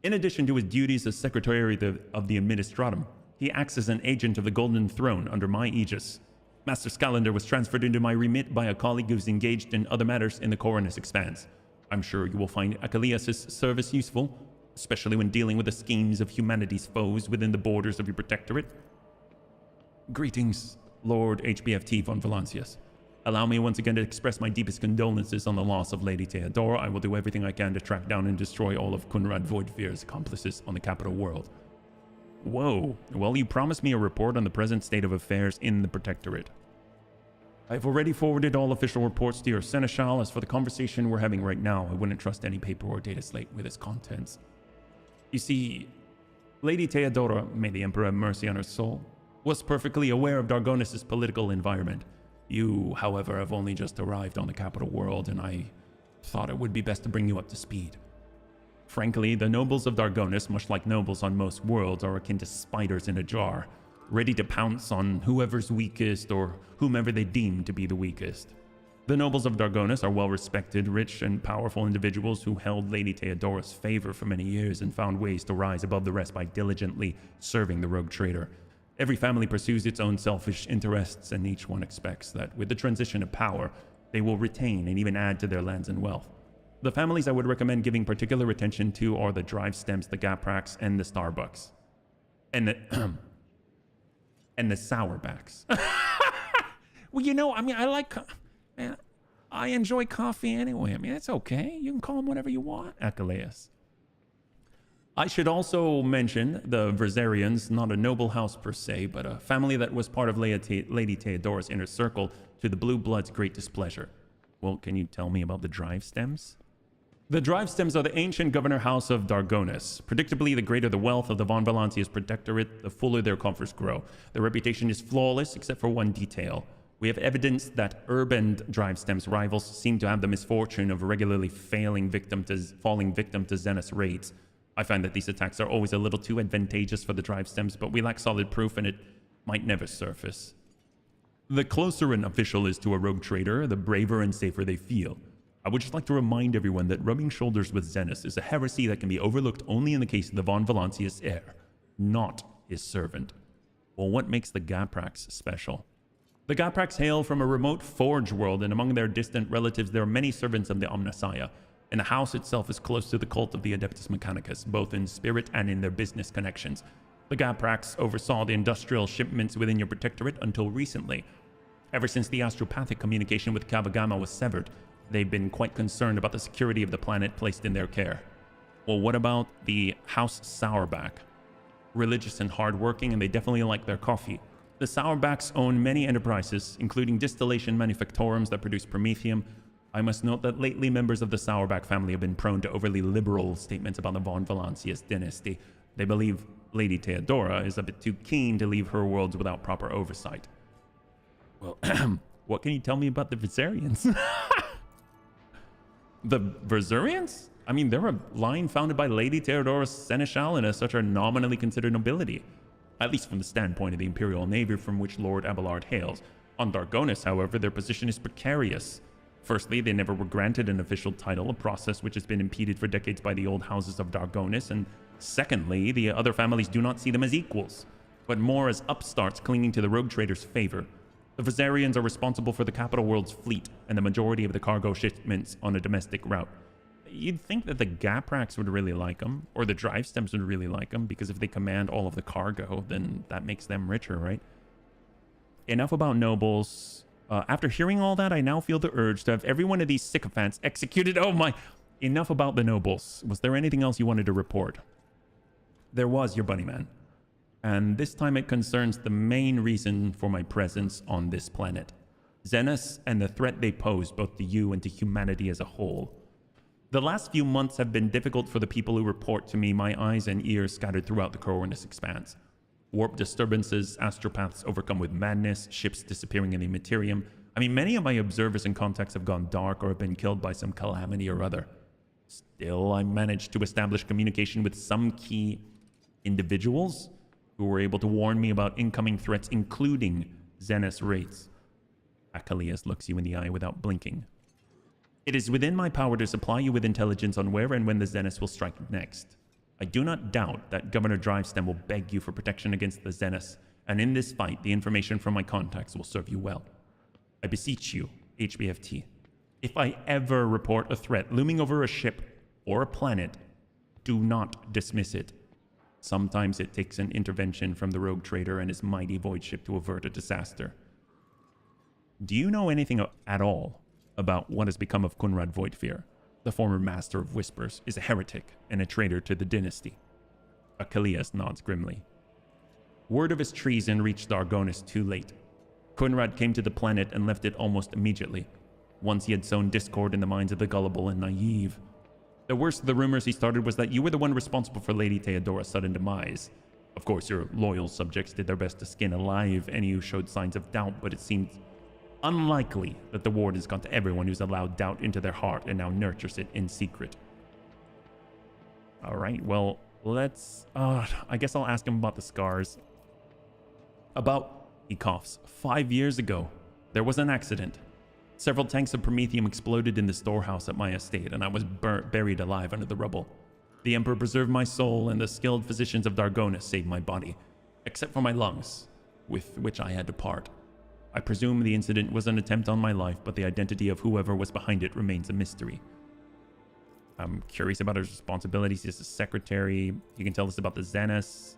In addition to his duties as Secretary of the Administratum, he acts as an agent of the Golden Throne under my aegis. Master Scalander was transferred into my remit by a colleague who's engaged in other matters in the Coronus Expanse. I'm sure you will find Achilles' service useful, especially when dealing with the schemes of humanity's foes within the borders of your protectorate. Greetings, Lord HBFT von Valancius. Allow me once again to express my deepest condolences on the loss of Lady Theodora. I will do everything I can to track down and destroy all of Kunrad Voidfear's accomplices on the capital world. Whoa. Well, you promised me a report on the present state of affairs in the protectorate. I've already forwarded all official reports to your Seneschal. As for the conversation we're having right now, I wouldn't trust any paper or data slate with its contents. You see, Lady Theodora, may the Emperor have mercy on her soul, was perfectly aware of Dargonis' political environment. You, however, have only just arrived on the capital world, and I thought it would be best to bring you up to speed. Frankly, the nobles of Dargonis, much like nobles on most worlds, are akin to spiders in a jar, ready to pounce on whoever's weakest or whomever they deem to be the weakest. The nobles of Dargonis are well-respected, rich, and powerful individuals who held Lady Theodora's favor for many years and found ways to rise above the rest by diligently serving the rogue trader. Every family pursues its own selfish interests, and each one expects that with the transition of power, they will retain and even add to their lands and wealth. The families I would recommend giving particular attention to are the Drive Stems, the Gapraks, and the Starbucks. And the and the Sourbacks. Well, you know, I mean, man, I enjoy coffee anyway. I mean, it's okay. You can call them whatever you want, Achilleus. I should also mention the Verzarians, not a noble house per se, but a family that was part of Lady Theodora's inner circle to the Blue Blood's great displeasure. Well, can you tell me about the Drive Stems? The Drive Stems are the ancient governor house of Dargonis. Predictably, the greater the wealth of the Von Valancius protectorate, the fuller their coffers grow. Their reputation is flawless, except for one detail. We have evidence that urban Drive Stems rivals seem to have the misfortune of regularly falling victim to Zenith's raids. I find that these attacks are always a little too advantageous for the Drive Stems, but we lack solid proof and it might never surface. The closer an official is to a rogue trader, the braver and safer they feel. I would just like to remind everyone that rubbing shoulders with Zenith is a heresy that can be overlooked only in the case of the Von Valancius heir, not his servant. Well, what makes the Gapraks special? The Gapraks hail from a remote forge world, and among their distant relatives there are many servants of the Omnissiah, and the house itself is close to the cult of the Adeptus Mechanicus, both in spirit and in their business connections. The Gapraks oversaw the industrial shipments within your protectorate until recently. Ever since the astropathic communication with Kavagama was severed, they've been quite concerned about the security of the planet placed in their care. Well, what about the House Sourback? Religious and hardworking, and they definitely like their coffee. The Sourbacks own many enterprises, including distillation manufactorums that produce promethium. I must note that lately members of the Sourback family have been prone to overly liberal statements about the Von Valancius dynasty. They believe Lady Theodora is a bit too keen to leave her worlds without proper oversight. Well, what can you tell me about the Verzarians? The Verzarians? I mean, they're a line founded by Lady Theodora's Seneschal and such are nominally considered nobility, at least from the standpoint of the Imperial Navy from which Lord Abelard hails. On Dargonis, however, their position is precarious. Firstly, they never were granted an official title, a process which has been impeded for decades by the old houses of Dargonis, and secondly, the other families do not see them as equals, but more as upstarts clinging to the rogue trader's favor. The Verzarians are responsible for the capital world's fleet and the majority of the cargo shipments on a domestic route. You'd think that the Gapraks would really like them, or the Drive Stems would really like them, because if they command all of the cargo, then that makes them richer, right? Enough about nobles. After hearing all that, I now feel the urge to have every one of these sycophants executed. Oh my! Enough about the nobles. Was there anything else you wanted to report? There was, your bunny man. And this time it concerns the main reason for my presence on this planet. Zenith and the threat they pose both to you and to humanity as a whole. The last few months have been difficult for the people who report to me, my eyes and ears scattered throughout the Corvinus expanse. Warp disturbances, astropaths overcome with madness, ships disappearing in the Immaterium. I mean, many of my observers and contacts have gone dark or have been killed by some calamity or other. Still, I managed to establish communication with some key individuals who were able to warn me about incoming threats, including Zenith's raids. Achilleus looks you in the eye without blinking. It is within my power to supply you with intelligence on where and when the Zeniths will strike next. I do not doubt that Governor Drivestem will beg you for protection against the Zeniths, and in this fight, the information from my contacts will serve you well. I beseech you, HBFT, if I ever report a threat looming over a ship or a planet, do not dismiss it. Sometimes it takes an intervention from the rogue trader and his mighty void ship to avert a disaster. Do you know anything at all about what has become of Kunrad Voidfear? The former master of whispers is a heretic and a traitor to the dynasty. Achilleus nods grimly. Word of his treason reached Dargonis too late. Kunrad came to the planet and left it almost immediately, once he had sown discord in the minds of the gullible and naive. The worst of the rumors he started was that you were the one responsible for Lady Theodora's sudden demise. Of course, your loyal subjects did their best to skin alive any who showed signs of doubt, but it seems unlikely that the ward has gone to everyone who's allowed doubt into their heart and now nurtures it in secret. All right, well, let's... I guess I'll ask him about the scars. He coughs. 5 years ago, there was an accident. Several tanks of promethium exploded in the storehouse at my estate, and I was buried alive under the rubble. The Emperor preserved my soul, and the skilled physicians of Dargonus saved my body, except for my lungs, with which I had to part. I presume the incident was an attempt on my life, but the identity of whoever was behind it remains a mystery. I'm curious about his responsibilities as a secretary. He can tell us about the Xenos.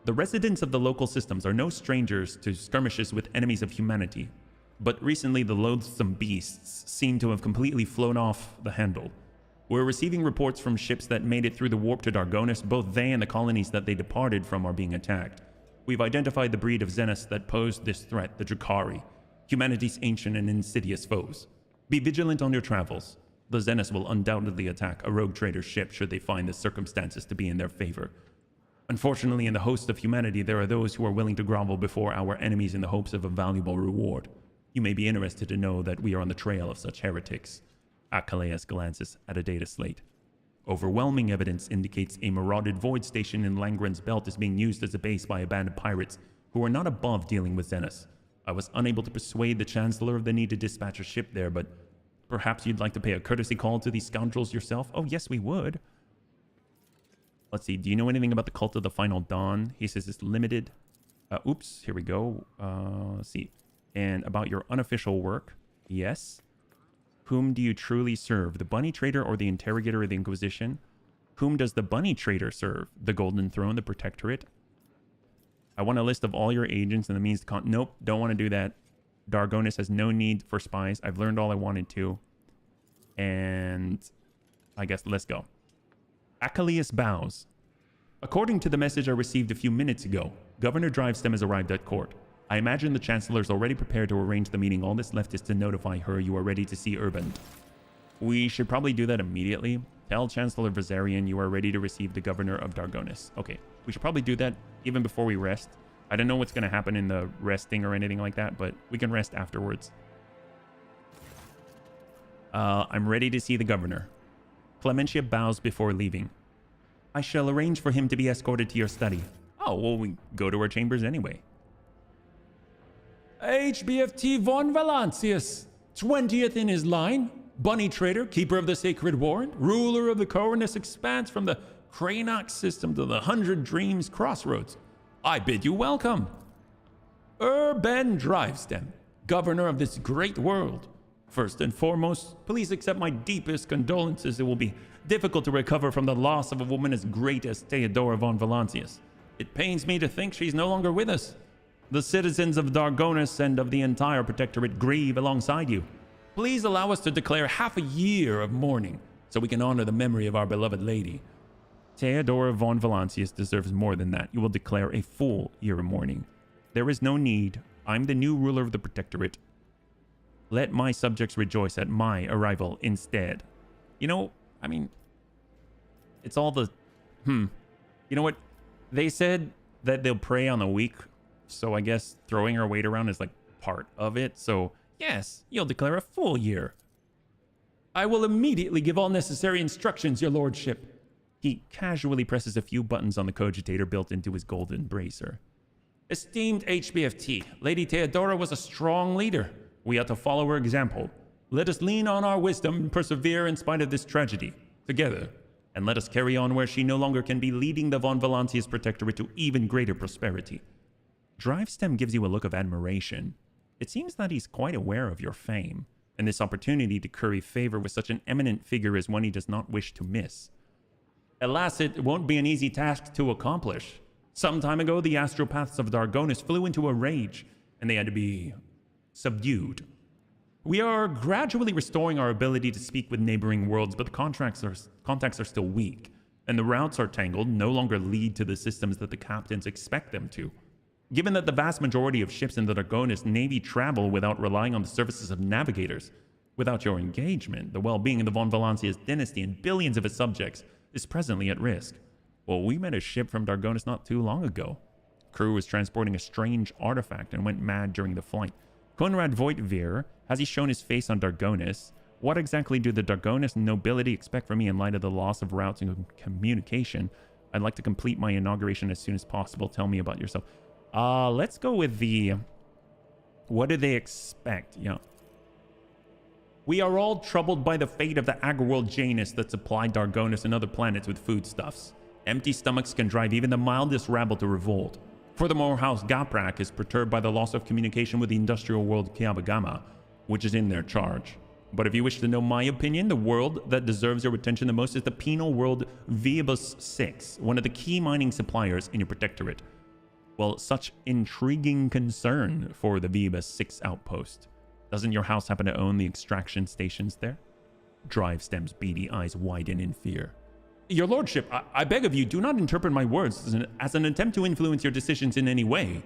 The residents of the local systems are no strangers to skirmishes with enemies of humanity, but recently the loathsome beasts seem to have completely flown off the handle. We're receiving reports from ships that made it through the warp to Dargonus. Both they and the colonies that they departed from are being attacked. We've identified the breed of Xenos that posed this threat, the Drakari, humanity's ancient and insidious foes. Be vigilant on your travels. The Xenos will undoubtedly attack a rogue trader's ship should they find the circumstances to be in their favor. Unfortunately, in the host of humanity, there are those who are willing to grovel before our enemies in the hopes of a valuable reward. You may be interested to know that we are on the trail of such heretics. Achilles glances at a data slate. Overwhelming evidence indicates a marauded void station in Langren's belt is being used as a base by a band of pirates who are not above dealing with Xenos. I was unable to persuade the Chancellor of the need to dispatch a ship there, but perhaps you'd like to pay a courtesy call to these scoundrels yourself? Oh, yes, we would. Let's see. Do you know anything about the Cult of the Final Dawn? He says it's limited. Oops, here we go. Let's see. And about your unofficial work? Yes. Whom do you truly serve? The Bunny Trader or the Interrogator of the Inquisition? Whom does the Bunny Trader serve? The Golden Throne, the Protectorate? I want a list of all your agents and the means to Nope, don't want to do that. Dargonus has no need for spies. I've learned all I wanted to. And I guess let's go. Achilles bows. According to the message I received a few minutes ago, Governor Drivestem has arrived at court. I imagine the Chancellor's already prepared to arrange the meeting. All that's left is to notify her you are ready to see Urban. We should probably do that immediately. Tell Chancellor Viserion you are ready to receive the Governor of Dargonus. Okay, we should probably do that even before we rest. I don't know what's going to happen in the resting or anything like that, but we can rest afterwards. I'm ready to see the Governor. Clementia bows before leaving. I shall arrange for him to be escorted to your study. Oh, well, we go to our chambers anyway. HBFT von Valancius, 20th in his line, Bunny Trader, Keeper of the Sacred Warrant, Ruler of the Coronus Expanse from the Cranox system to the 100 Dreams Crossroads. I bid you welcome. Urban Drivestem, Governor of this great world. First and foremost, please accept my deepest condolences. It will be difficult to recover from the loss of a woman as great as Theodora von Valancius. It pains me to think she's no longer with us. The citizens of Dargonus and of the entire Protectorate grieve alongside you. Please allow us to declare half a year of mourning so we can honor the memory of our beloved lady. Theodora von Valancius deserves more than that. You will declare a full year of mourning. There is no need. I'm the new ruler of the Protectorate. Let my subjects rejoice at my arrival instead. You know, I mean, it's all the... You know what? They said that they'll pray on the week, so I guess throwing her weight around is like part of it. So, yes, you'll declare a full year. I will immediately give all necessary instructions, your lordship. He casually presses a few buttons on the cogitator built into his golden bracer. Esteemed HBFT, Lady Theodora was a strong leader. We ought to follow her example. Let us lean on our wisdom and persevere in spite of this tragedy, together. And let us carry on where she no longer can be, leading the von Valancius Protectorate to even greater prosperity. Drivestem gives you a look of admiration. It seems that he's quite aware of your fame, and this opportunity to curry favor with such an eminent figure is one he does not wish to miss. Alas, it won't be an easy task to accomplish. Some time ago, the astropaths of Dargonus flew into a rage, and they had to be subdued. We are gradually restoring our ability to speak with neighboring worlds, but the contacts are still weak, and the routes are tangled, no longer lead to the systems that the captains expect them to. Given that the vast majority of ships in the Dargonis Navy travel without relying on the services of navigators, without your engagement, the well-being of the von Valancius dynasty and billions of its subjects is presently at risk. Well, we met a ship from Dargonis not too long ago. Crew was transporting a strange artifact and went mad during the flight. Konrad Voitvir, has he shown his face on Dargonis? What exactly do the Dargonis nobility expect from me in light of the loss of routes and communication? I'd like to complete my inauguration as soon as possible. Tell me about yourself. Let's go with the... What do they expect? Yeah. We are all troubled by the fate of the Aggerworld Janus that supplied Dargonis and other planets with foodstuffs. Empty stomachs can drive even the mildest rabble to revolt. Furthermore, House Gaprak is perturbed by the loss of communication with the industrial world Kiabagama, which is in their charge. But if you wish to know my opinion, the world that deserves your attention the most is the penal world Viebus 6, one of the key mining suppliers in your protectorate. Well, such intriguing concern for the Viebus 6 outpost. Doesn't your house happen to own the extraction stations there? Drivestem's beady eyes widen in fear. Your lordship, I beg of you, do not interpret my words as an attempt to influence your decisions in any way.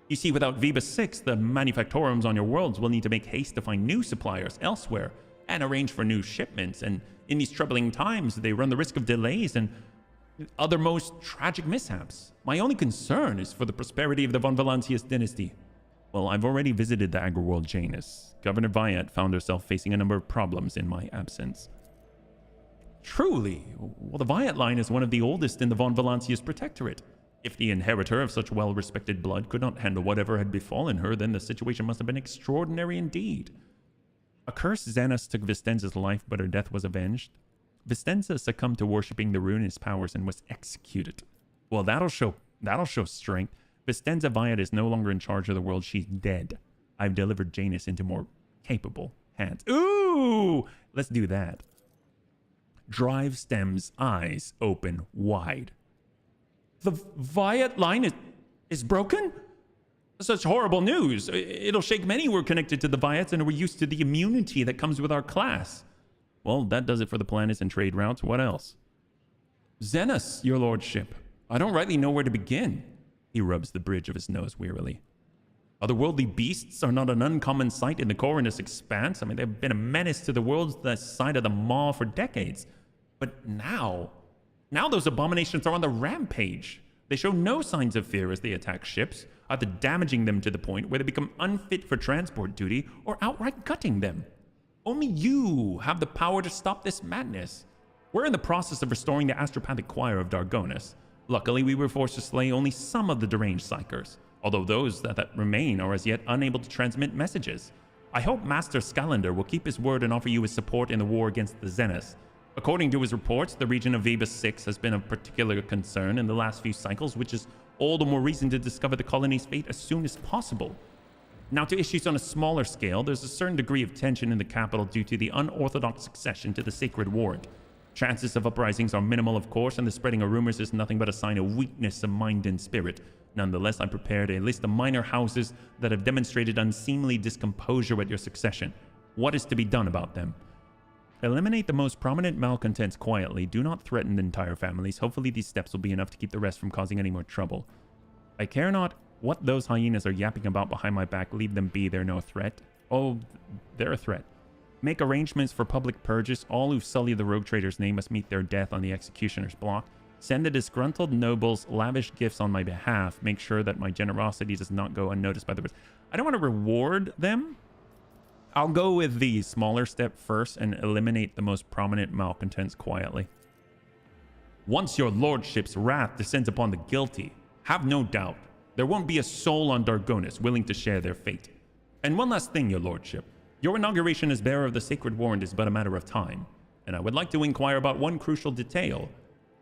You see, without Viebus 6, the manufactorums on your worlds will need to make haste to find new suppliers elsewhere and arrange for new shipments. And in these troubling times, they run the risk of delays and other most tragic mishaps. My only concern is for the prosperity of the von Valancius dynasty. Well, I've already visited the Aggerworld Janus. Governor Viat found herself facing a number of problems in my absence. Truly? Well, the Viat line is one of the oldest in the von Valancius protectorate. If the inheritor of such well-respected blood could not handle whatever had befallen her, then the situation must have been extraordinary indeed. A cursed Xenos took Vistenza's life, but her death was avenged. Vistenza succumbed to worshipping the ruinous powers and was executed. Well, that'll show strength. Vistenza Viat is no longer in charge of the world. She's dead. I've delivered Janus into more capable hands. Ooh! Let's do that. Drivestem's eyes open wide. The Viat line is broken? Such horrible news. It'll shake many who are connected to the Viats and who are used to the immunity that comes with our class. Well, that does it for the planets and trade routes. What else? Xenos, your lordship. I don't rightly know where to begin. He rubs the bridge of his nose wearily. Otherworldly beasts are not an uncommon sight in the Coronus expanse. I mean, they've been a menace to the worlds the side of the Maw for decades. But now those abominations are on the rampage. They show no signs of fear as they attack ships, either damaging them to the point where they become unfit for transport duty or outright gutting them. Only you have the power to stop this madness. We're in the process of restoring the astropathic choir of Dargonis. Luckily, we were forced to slay only some of the deranged psychers, although those that remain are as yet unable to transmit messages. I hope Master Scalander will keep his word and offer you his support in the war against the Xenos. According to his reports, the region of Viebus 6 has been of particular concern in the last few cycles, which is all the more reason to discover the colony's fate as soon as possible. Now, to issues on a smaller scale, there's a certain degree of tension in the capital due to the unorthodox succession to the Sacred Ward. Chances of uprisings are minimal, of course, and the spreading of rumors is nothing but a sign of weakness of mind and spirit. Nonetheless, I prepared a list of minor houses that have demonstrated unseemly discomposure at your succession. What is to be done about them? Eliminate the most prominent malcontents quietly. Do not threaten the entire families. Hopefully these steps will be enough to keep the rest from causing any more trouble. I care not what those hyenas are yapping about behind my back. Leave them be. They're no threat. Oh, they're a threat. Make arrangements for public purges. All who sully the Roguetrader's name must meet their death on the executioner's block. Send the disgruntled nobles lavish gifts on my behalf. Make sure that my generosity does not go unnoticed by the rest. I don't want to reward them. I'll go with the smaller step first and eliminate the most prominent malcontents quietly. Once your lordship's wrath descends upon the guilty, have no doubt, there won't be a soul on Dargonis willing to share their fate. And one last thing, your lordship. Your inauguration as bearer of the Sacred Warrant is but a matter of time, and I would like to inquire about one crucial detail.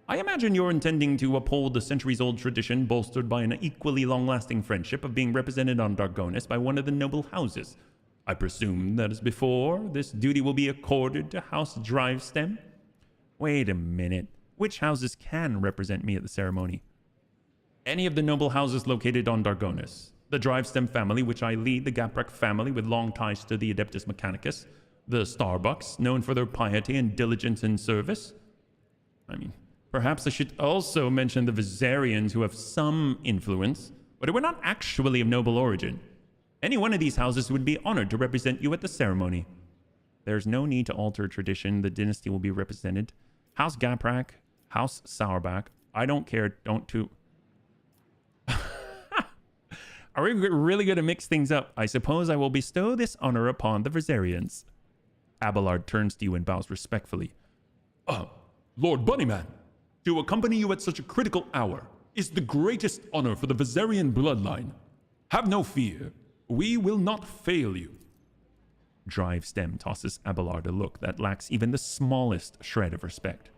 I imagine you're intending to uphold the centuries-old tradition bolstered by an equally long-lasting friendship of being represented on Dargonis by one of the noble houses. I presume that as before, this duty will be accorded to House Drivestem? Wait a minute. Which houses can represent me at the ceremony? Any of the noble houses located on Dargonis. The Drivestem family, which I lead, the Gaprak family with long ties to the Adeptus Mechanicus, the Starbucks, known for their piety and diligence in service. I mean, perhaps I should also mention the Viserians, who have some influence. but we're not actually of noble origin. Any one of these houses would be honored to represent you at the ceremony. There's no need to alter tradition. The dynasty will be represented. House Gaprak, House Sauerback. I don't care. Don't to. Are we really going to mix things up? I suppose I will bestow this honor upon the Verzerians. Abelard turns to you and bows respectfully. Lord Bunnyman, to accompany you at such a critical hour is the greatest honor for the Verzerian bloodline. Have no fear. We will not fail you. Drivestem tosses Abelard a look that lacks even the smallest shred of respect.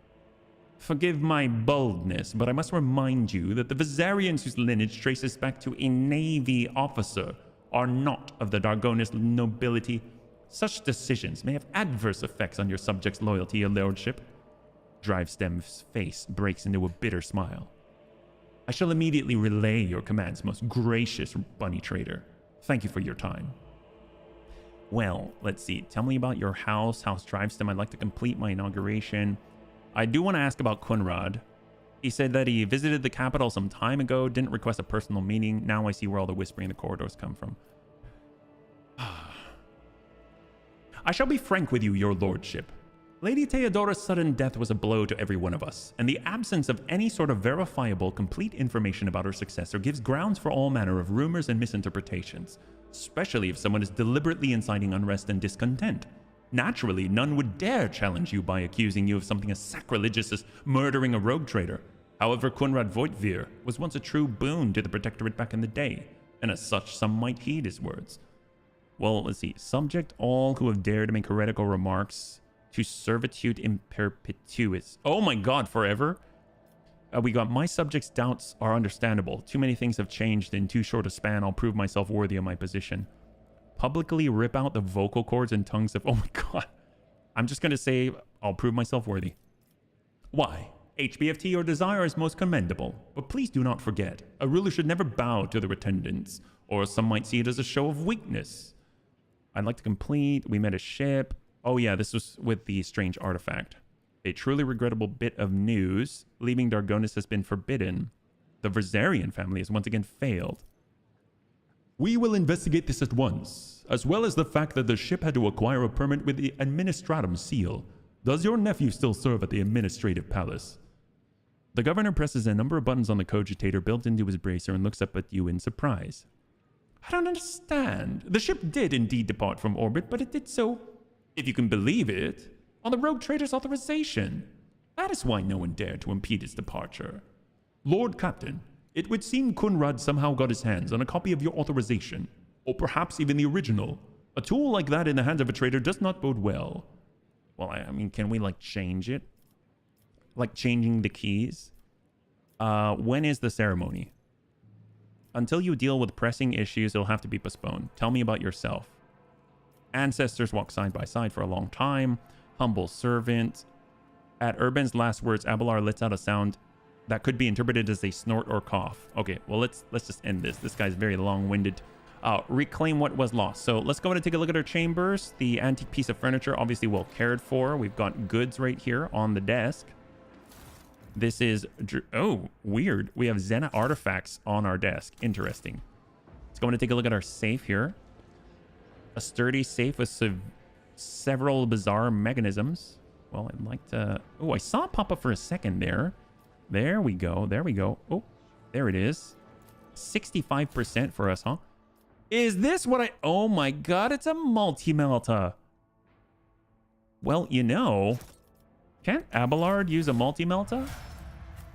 Forgive my boldness, but I must remind you that the Verzerians whose lineage traces back to a navy officer are not of the Dargonis nobility. Such decisions may have adverse effects on your subjects' loyalty, your lordship. Drivestem's face breaks into a bitter smile. I shall immediately relay your commands, most gracious bunny trader. Thank you for your time. Well, let's see. Tell me about your house, House Drivestem. I'd like to complete my inauguration. I do want to ask about Kunrad. He said that he visited the capital some time ago, didn't request a personal meeting. Now I see where all the whispering in the corridors come from. I shall be frank with you, your lordship. Lady Theodora's sudden death was a blow to every one of us, and the absence of any sort of verifiable, complete information about her successor gives grounds for all manner of rumors and misinterpretations, especially if someone is deliberately inciting unrest and discontent. Naturally, none would dare challenge you by accusing you of something as sacrilegious as murdering a rogue trader. However, Kunrad Voitvir was once a true boon to the Protectorate back in the day, and as such, some might heed his words. Well, let's see. Subject all who have dared to make heretical remarks to servitude in perpetuis. Oh my god, forever? We got my subjects' doubts are understandable. Too many things have changed in too short a span. I'll prove myself worthy of my position. Publicly rip out the vocal cords and tongues of... Oh my god. I'm just going to say I'll prove myself worthy. Why? HBFT or desire is most commendable. But please do not forget, a ruler should never bow to their attendants, or some might see it as a show of weakness. I'd like to complete. We met a ship. Oh yeah, this was with the strange artifact. A truly regrettable bit of news. Leaving Dargonis has been forbidden. The Verzerian family has once again failed. We will investigate this at once, as well as the fact that the ship had to acquire a permit with the Administratum seal. Does your nephew still serve at the Administrative Palace? The governor presses a number of buttons on the cogitator built into his bracer and looks up at you in surprise. I don't understand. The ship did indeed depart from orbit, but it did so, if you can believe it, on the rogue trader's authorization. That is why no one dared to impede its departure. Lord Captain, it would seem Kunrad somehow got his hands on a copy of your authorization, or perhaps even the original. A tool like that in the hands of a trader does not bode well. Well, I mean, can we, like, change it? Like, changing the keys? When is the ceremony? Until you deal with pressing issues, it'll have to be postponed. Tell me about yourself. Ancestors walk side by side for a long time. Humble servant. At Urban's last words, Abelard lets out a sound that could be interpreted as a snort or cough. Okay, well, let's just end this. This guy's very long-winded. Reclaim what was lost. So let's go ahead and take a look at our chambers. The antique piece of furniture, obviously well cared for. We've got goods right here on the desk. This is... Oh, weird. We have Xena artifacts on our desk. Interesting. Let's go ahead and take a look at our safe here. A sturdy safe with several bizarre mechanisms. Well, I'd like to... Oh, I saw it pop up for a second there. There we go. There we go. Oh, there it is. 65% for us, huh? Is this what I... Oh my god, it's a multi-melta. Well, you know... Can't Abelard use a multi-melta?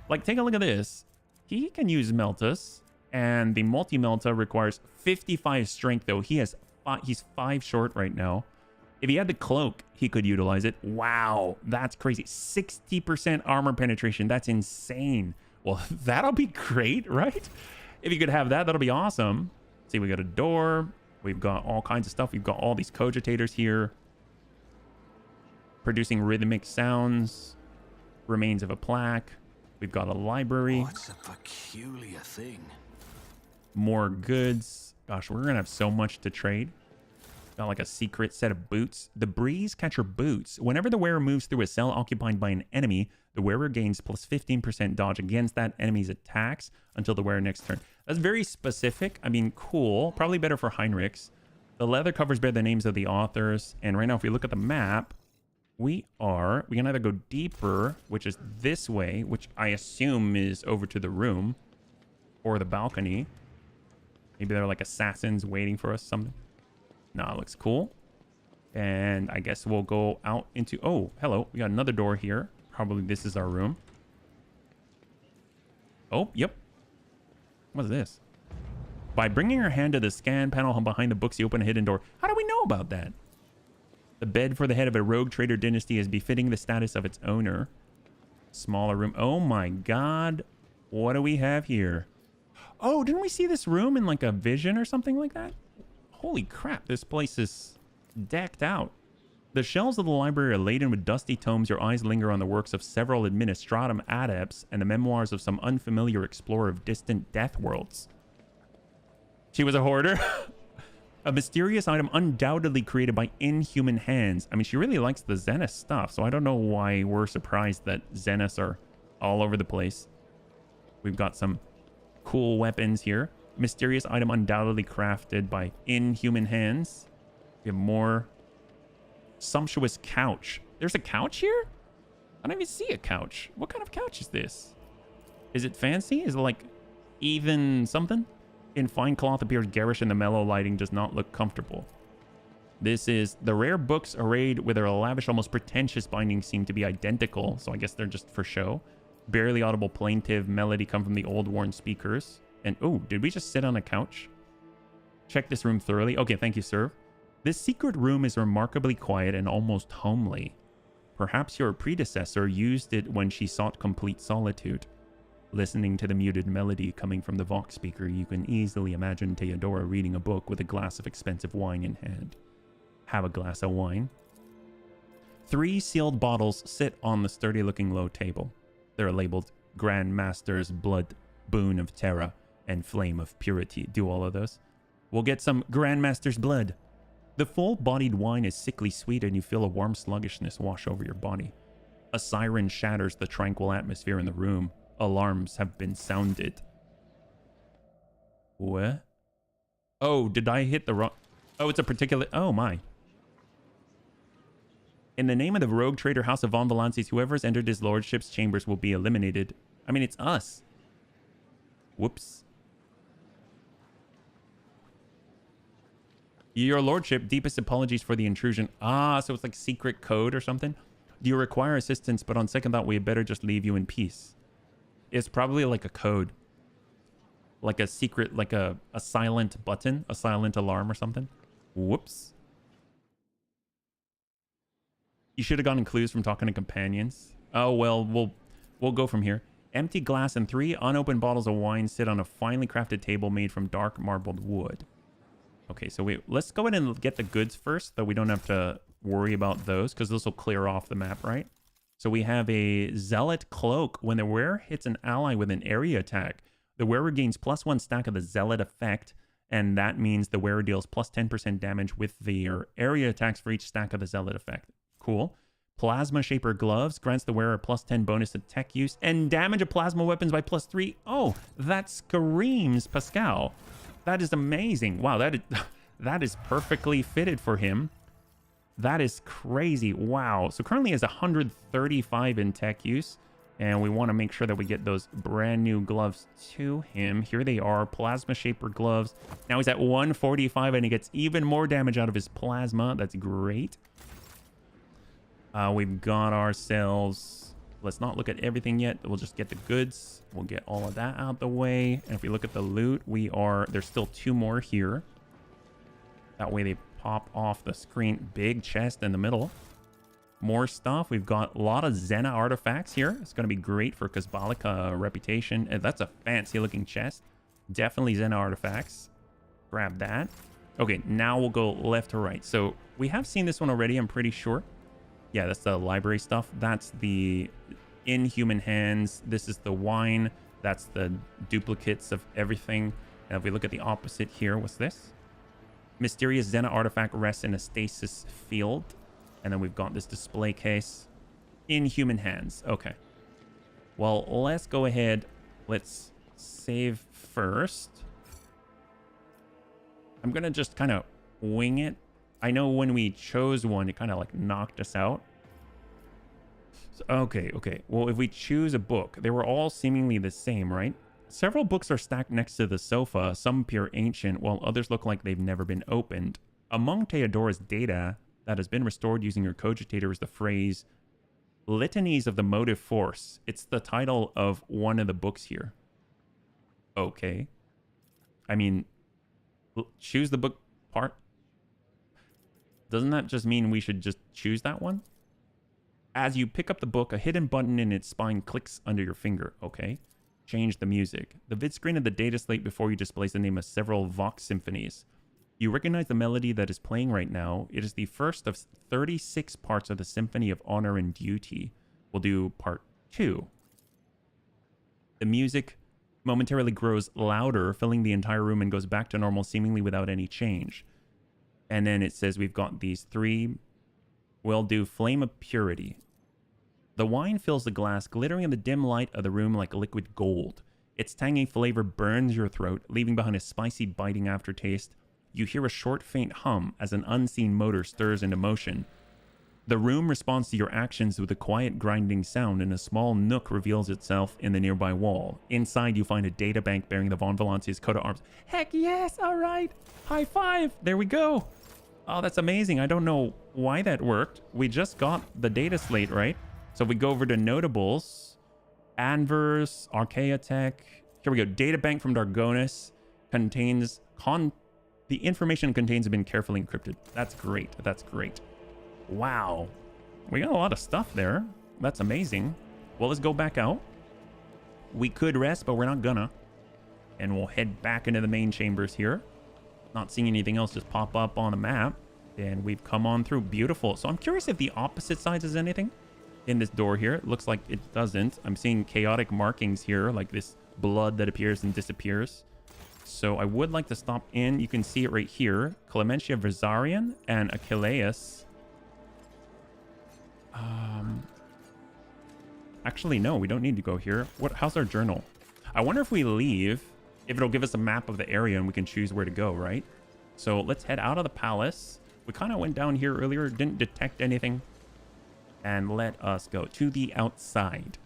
Like, take a look at this. He can use meltas, and the multi-melta requires 55 strength, though. He's 5 short right now. If he had the cloak, he could utilize it. Wow, that's crazy. 60% armor penetration. That's insane. Well, that'll be great, right? If you could have that, that'll be awesome. See, we got a door. We've got all kinds of stuff. We've got all these cogitators here. Producing rhythmic sounds. Remains of a plaque. We've got a library. What's a peculiar thing? More goods. Gosh, we're going to have so much to trade. Got like a secret set of boots. The breeze catcher boots. Whenever the wearer moves through a cell occupied by an enemy, the wearer gains plus 15% dodge against that enemy's attacks until the wearer next turn. That's very specific. I mean, cool. Probably better for Heinrichs. The leather covers bear the names of the authors. And right now, if we look at the map, we can either go deeper, which is this way, which I assume is over to the room, or the balcony. Maybe they're like assassins waiting for us, something. No, it looks cool. And I guess we'll go out into... Oh, hello. We got another door here. Probably this is our room. Oh, yep. What's this? By bringing your hand to the scan panel behind the books, you open a hidden door. How do we know about that? The bed for the head of a rogue trader dynasty is befitting the status of its owner. Smaller room. Oh my god. What do we have here? Oh, didn't we see this room in like a vision or something like that? Holy crap, this place is decked out. The shelves of the library are laden with dusty tomes. Your eyes linger on the works of several administratum adepts and the memoirs of some unfamiliar explorer of distant death worlds. She was a hoarder. A mysterious item undoubtedly created by inhuman hands. I mean, she really likes the Zenith stuff, so I don't know why we're surprised that Zeniths are all over the place. We've got some cool weapons here. Mysterious item undoubtedly crafted by inhuman hands. We have more. Sumptuous couch. There's a couch here? I don't even see a couch. What kind of couch is this? Is it fancy? Is it like even something? In fine cloth appears garish and the mellow lighting does not look comfortable. This is the rare books arrayed with their lavish, almost pretentious bindings seem to be identical. So I guess they're just for show. Barely audible plaintive melody come from the old worn speakers. And oh, did we just sit on a couch? Check this room thoroughly. Okay, thank you, sir. This secret room is remarkably quiet and almost homely. Perhaps your predecessor used it when she sought complete solitude. Listening to the muted melody coming from the Vox speaker, you can easily imagine Theodora reading a book with a glass of expensive wine in hand. Have a glass of wine. 3 sealed bottles sit on the sturdy-looking low table. They're labeled Grand Master's Blood, Boon of Terra, and Flame of Purity. Do all of those. We'll get some Grand Master's Blood. The full-bodied wine is sickly sweet and you feel a warm sluggishness wash over your body. A siren shatters the tranquil atmosphere in the room. Alarms have been sounded. What? Oh, did I hit the wrong... Oh, it's a particular... Oh, my. In the name of the rogue trader House of Von Valances, whoever's entered his lordship's chambers will be eliminated. I mean, it's us. Whoops. Your lordship, deepest apologies for the intrusion. Ah, so it's like secret code or something? Do you require assistance? But on second thought, we had better just leave you in peace. It's probably like a code. Like a secret, like a silent button, a silent alarm or something. Whoops. You should have gotten clues from talking to companions. Oh, well, we'll go from here. Empty glass and 3 unopened bottles of wine sit on a finely crafted table made from dark marbled wood. Okay, so let's go ahead and get the goods first, though we don't have to worry about those, because those will clear off the map, right? So we have a Zealot Cloak. When the wearer hits an ally with an area attack, the wearer gains +1 stack of the Zealot effect, and that means the wearer deals plus 10% damage with their area attacks for each stack of the Zealot effect. Cool. Plasma Shaper Gloves grants the wearer +10 bonus to tech use and damage of plasma weapons by +3. Oh, that screams Pascal. That is amazing. Wow, that is perfectly fitted for him. That is crazy. Wow. So currently he has 135 in tech use, and we want to make sure that we get those brand new gloves to him. Here they are, Plasma Shaper Gloves. Now he's at 145, and he gets even more damage out of his plasma. That's great. We've got ourselves... Let's not look at everything yet. We'll just get the goods. We'll get all of that out the way. And if we look at the loot, there's still 2 more here. That way they pop off the screen. Big chest in the middle. More stuff. We've got a lot of Zena artifacts here. It's going to be great for Kazbalika reputation. And that's a fancy looking chest. Definitely Zena artifacts. Grab that. Okay, now we'll go left to right. So we have seen this one already, I'm pretty sure. Yeah, that's the library stuff. That's the inhuman hands. This is the wine. That's the duplicates of everything. And if we look at the opposite here, what's this? Mysterious Zena artifact rests in a stasis field. And then we've got this display case in human hands. Okay. Well, let's go ahead. Let's save first. I'm going to just kind of wing it. I know when we chose one, it kind of like knocked us out. So, okay. Well, if we choose a book, they were all seemingly the same, right? Several books are stacked next to the sofa. Some appear ancient, while others look like they've never been opened. Among Theodora's data that has been restored using your cogitator is the phrase Litanies of the Motive Force. It's the title of one of the books here. Okay. I mean, choose the book part. Doesn't that just mean we should just choose that one? As you pick up the book, a hidden button in its spine clicks under your finger. Okay. Change the music. The vid screen of the data slate before you displays the name of several Vox symphonies. You recognize the melody that is playing right now. It is the first of 36 parts of the Symphony of Honor and Duty. We'll do part 2. The music momentarily grows louder, filling the entire room, and goes back to normal seemingly without any change. And then it says we've got these 3. We'll do Flame of Purity. The wine fills the glass, glittering in the dim light of the room like liquid gold. Its tangy flavor burns your throat, leaving behind a spicy, biting aftertaste. You hear a short, faint hum as an unseen motor stirs into motion. The room responds to your actions with a quiet, grinding sound, and a small nook reveals itself in the nearby wall. Inside, you find a data bank bearing the Von Valantia's coat of arms. Heck yes! All right! High five! There we go! Oh, that's amazing. I don't know why that worked. We just got the data slate, right? So if we go over to Notables, Anvers, Archaea Tech. Here we go. Data bank from Dargonis contains the information contains have been carefully encrypted. That's great. That's great. Wow. We got a lot of stuff there. That's amazing. Well, let's go back out. We could rest, but we're not gonna. And we'll head back into the main chambers here. Not seeing anything else just pop up on the map. And we've come on through. Beautiful. So I'm curious if the opposite side has anything in this door here. It looks like it doesn't. I'm seeing chaotic markings here, like this blood that appears and disappears. So I would like to stop in. You can see it right here. Clementia Versarian and Achilleus. Actually, no, we don't need to go here. How's our journal? I wonder if we leave, if it'll give us a map of the area and we can choose where to go, right? So let's head out of the palace. We kind of went down here earlier, didn't detect anything. And let us go to the outside.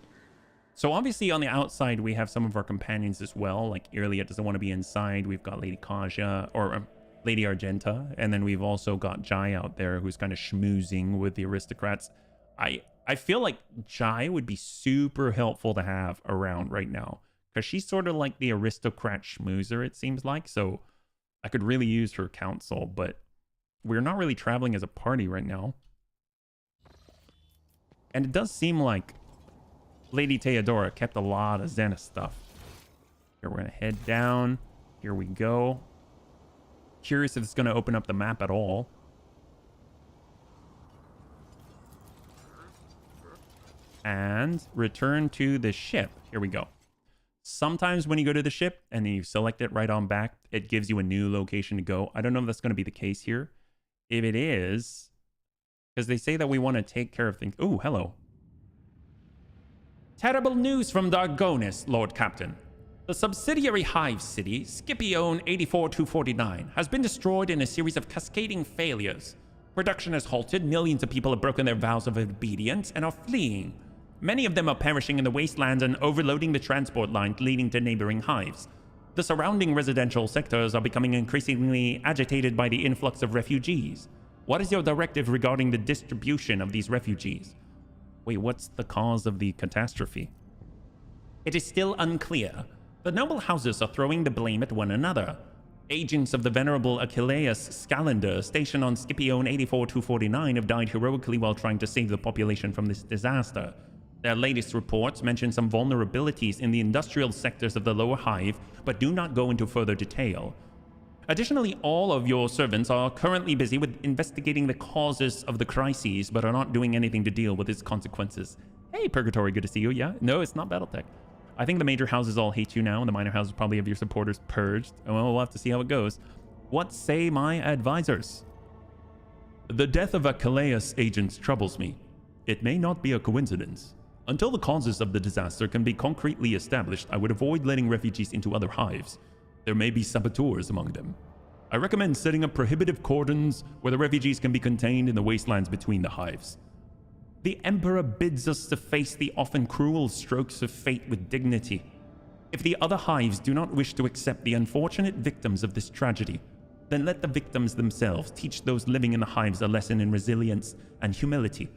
So obviously on the outside, we have some of our companions as well. Like Irlia doesn't want to be inside. We've got Lady Kaja, or Lady Argenta. And then we've also got Jai out there who's kind of schmoozing with the aristocrats. I feel like Jai would be super helpful to have around right now. Because she's sort of like the aristocrat schmoozer, it seems like. So I could really use her counsel. But we're not really traveling as a party right now. And it does seem like Lady Theodora kept a lot of Zena stuff. Here, we're going to head down. Here we go. Curious if it's going to open up the map at all. And return to the ship. Here we go. Sometimes when you go to the ship and then you select it right on back, it gives you a new location to go. I don't know if that's going to be the case here. If it is, because they say that we want to take care of things. Oh, hello. Terrible news from Dargonis, Lord Captain. The subsidiary hive city, Scipione 84249, has been destroyed in a series of cascading failures. Production has halted, millions of people have broken their vows of obedience and are fleeing. Many of them are perishing in the wastelands and overloading the transport lines leading to neighboring hives. The surrounding residential sectors are becoming increasingly agitated by the influx of refugees. What is your directive regarding the distribution of these refugees? Wait, what's the cause of the catastrophe? It is still unclear. The noble houses are throwing the blame at one another. Agents of the venerable Achilleus Scalander, stationed on Scipione 84249, have died heroically while trying to save the population from this disaster. Their latest reports mention some vulnerabilities in the industrial sectors of the lower hive, but do not go into further detail. Additionally, all of your servants are currently busy with investigating the causes of the crises, but are not doing anything to deal with its consequences. Hey, Purgatory, good to see you. Yeah, no, it's not Battletech. I think the major houses all hate you now, and the minor houses probably have your supporters purged. Well, we'll have to see how it goes. What say my advisors? The death of Achilleus agents troubles me. It may not be a coincidence. Until the causes of the disaster can be concretely established, I would avoid letting refugees into other hives. There may be saboteurs among them. I recommend setting up prohibitive cordons where the refugees can be contained in the wastelands between the hives. The Emperor bids us to face the often cruel strokes of fate with dignity. If the other hives do not wish to accept the unfortunate victims of this tragedy, then let the victims themselves teach those living in the hives a lesson in resilience and humility.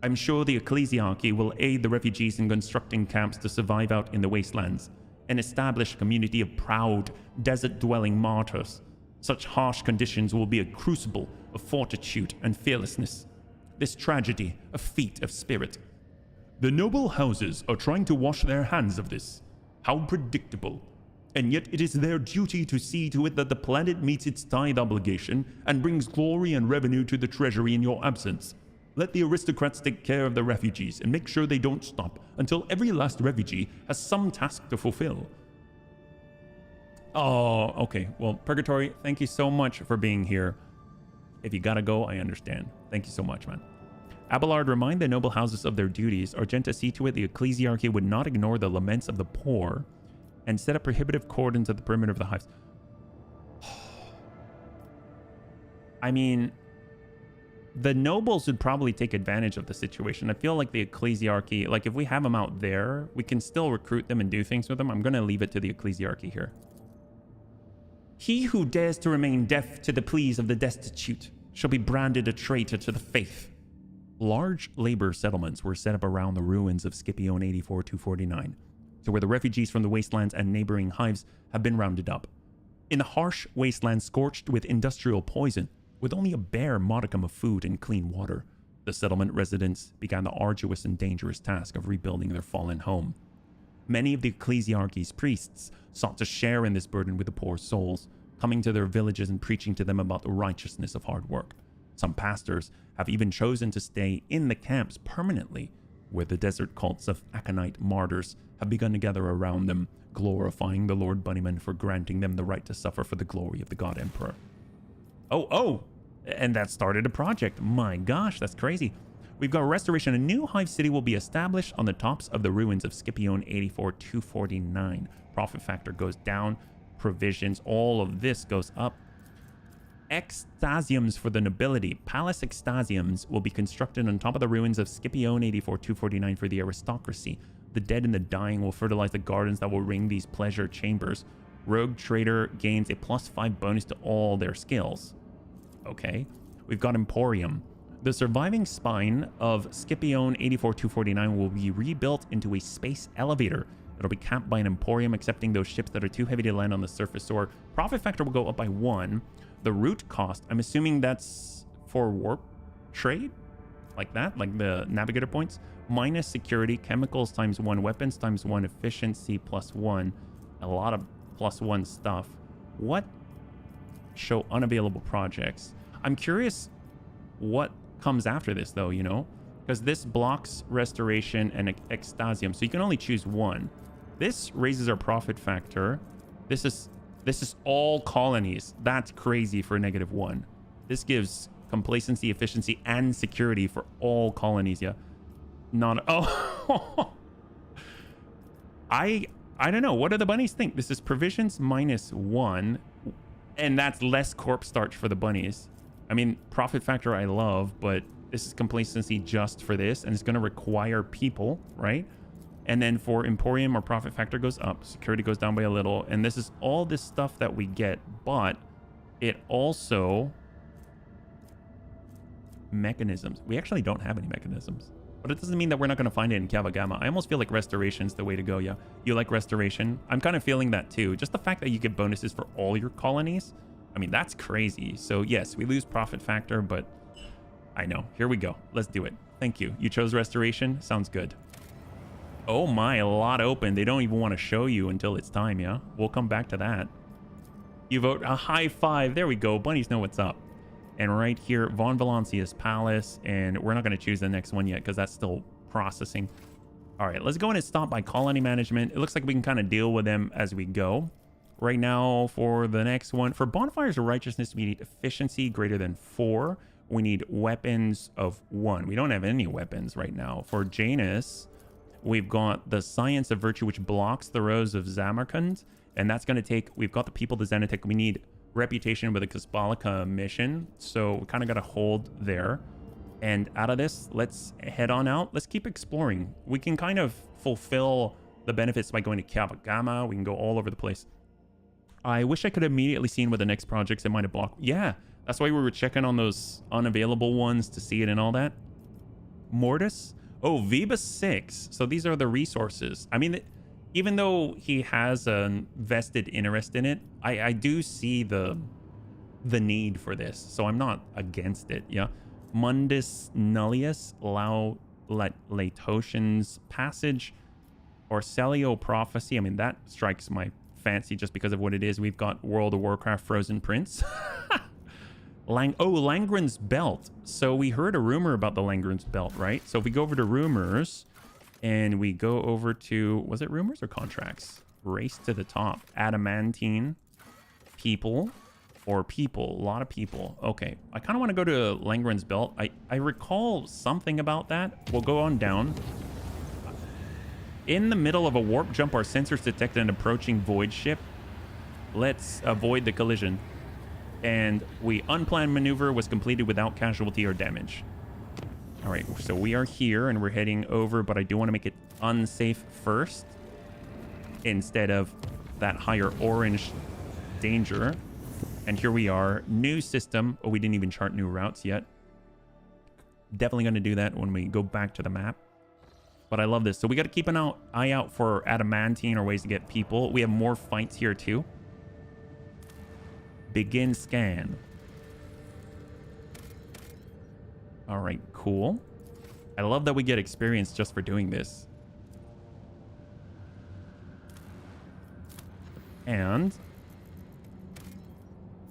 I'm sure the ecclesiarchy will aid the refugees in constructing camps to survive out in the wastelands and establish a community of proud, desert-dwelling martyrs. Such harsh conditions will be a crucible of fortitude and fearlessness. This tragedy, a feat of spirit. The noble houses are trying to wash their hands of this. How predictable. And yet it is their duty to see to it that the planet meets its tithe obligation and brings glory and revenue to the treasury in your absence. Let the aristocrats take care of the refugees and make sure they don't stop until every last refugee has some task to fulfill. Oh, okay. Well, Purgatory, thank you so much for being here. If you gotta go, I understand. Thank you so much, man. Abelard, remind the noble houses of their duties. Argenta, see to it the ecclesiarchy would not ignore the laments of the poor and set up prohibitive cordons at the perimeter of the hives. I mean, the nobles would probably take advantage of the situation. I feel like the ecclesiarchy, like if we have them out there, we can still recruit them and do things with them. I'm going to leave it to the ecclesiarchy here. He who dares to remain deaf to the pleas of the destitute shall be branded a traitor to the faith. Large labor settlements were set up around the ruins of Scipione 84-249, to where the refugees from the wastelands and neighboring hives have been rounded up. In the harsh wasteland scorched with industrial poison, with only a bare modicum of food and clean water, the settlement residents began the arduous and dangerous task of rebuilding their fallen home. Many of the ecclesiarchy's priests sought to share in this burden with the poor souls, coming to their villages and preaching to them about the righteousness of hard work. Some pastors have even chosen to stay in the camps permanently, where the desert cults of Aconite martyrs have begun to gather around them, glorifying the Lord Bunnyman for granting them the right to suffer for the glory of the God Emperor. Oh, and that started a project. My gosh, that's crazy. We've got restoration. A new hive city will be established on the tops of the ruins of Scipione 84-249. Profit factor goes down. Provisions, all of this goes up. Extasiums for the nobility. Palace extasiums will be constructed on top of the ruins of Scipione 84-249 for the aristocracy. The dead and the dying will fertilize the gardens that will ring these pleasure chambers. Roguetrader gains a +5 bonus to all their skills. Okay. We've got Emporium. The surviving spine of Scipione 84-249 will be rebuilt into a space elevator. It'll be capped by an Emporium, accepting those ships that are too heavy to land on the surface, or profit factor will go up by 1. The route cost, I'm assuming that's for warp trade? Like that? Like the navigator points? Minus security, chemicals ×1, weapons ×1, efficiency +1. A lot of +1 stuff. What? Show unavailable projects. I'm curious what comes after this, though, you know? Because this blocks restoration and extasium, so you can only choose one. This raises our profit factor. This is all colonies. That's crazy for -1. This gives complacency, efficiency, and security for all colonies. Yeah. Not. Oh. I don't know. What do the bunnies think? This is provisions -1, and that's less corpse starch for the bunnies. I mean, profit factor I love, but this is complacency just for this, and it's going to require people, right? And then for Emporium, our profit factor goes up, security goes down by a little, and this is all this stuff that we get, but it also... mechanisms. We actually don't have any mechanisms, but it doesn't mean that we're not going to find it in Kavagama. I almost feel like restoration's the way to go. Yeah, you like restoration? I'm kind of feeling that too. Just the fact that you get bonuses for all your colonies, I mean, that's crazy. So yes, we lose profit factor, but I know. Here we go. Let's do it. Thank you. You chose restoration. Sounds good. Oh my, a lot open. They don't even want to show you until it's time, yeah? We'll come back to that. You vote a high 5. There we go. Bunnies know what's up. And right here, Von Valancia's Palace. And we're not going to choose the next one yet because that's still processing. All right, let's go in and stop by colony management. It looks like we can kind of deal with them as we go. Right now, for the next one, for Bonfires of Righteousness, we need efficiency greater than 4. We need weapons of 1. We don't have any weapons right now. For Janus, we've got the Science of Virtue, which blocks the Rose of Zamarkand. And that's going to take... We've got the People to Xenotech. We need Reputation with a Kaspalika mission. So we kind of got to hold there. And out of this, let's head on out. Let's keep exploring. We can kind of fulfill the benefits by going to Kavagama. We can go all over the place. I wish I could have immediately seen what the next projects it might have blocked. Yeah, that's why we were checking on those unavailable ones to see it and all that. Mortis? Oh, Viba 6. So these are the resources. I mean, even though he has a vested interest in it, I do see the need for this. So I'm not against it, yeah. Mundus Nullius, Laetosian's Passage, Orcelio Prophecy. I mean, that strikes my fancy just because of what it is. We've got World of Warcraft Frozen Prince. Langren's Belt. So we heard a rumor about the Langren's Belt, right? So if we go over to rumors and we go over to, was it rumors or contracts? Race to the top. Adamantine. People. Or people. A lot of people. Okay. I kind of want to go to Langren's Belt. I recall something about that. We'll go on down. In the middle of a warp jump, our sensors detect an approaching void ship. Let's avoid the collision. And unplanned maneuver was completed without casualty or damage. All right, so we are here and we're heading over, but I do want to make it unsafe first instead of that higher orange danger. And here we are, new system. Oh, we didn't even chart new routes yet. Definitely going to do that when we go back to the map. But I love this. So we got to keep an eye out for adamantine or ways to get people. We have more fights here too. Begin scan. All right, cool. I love that we get experience just for doing this. And...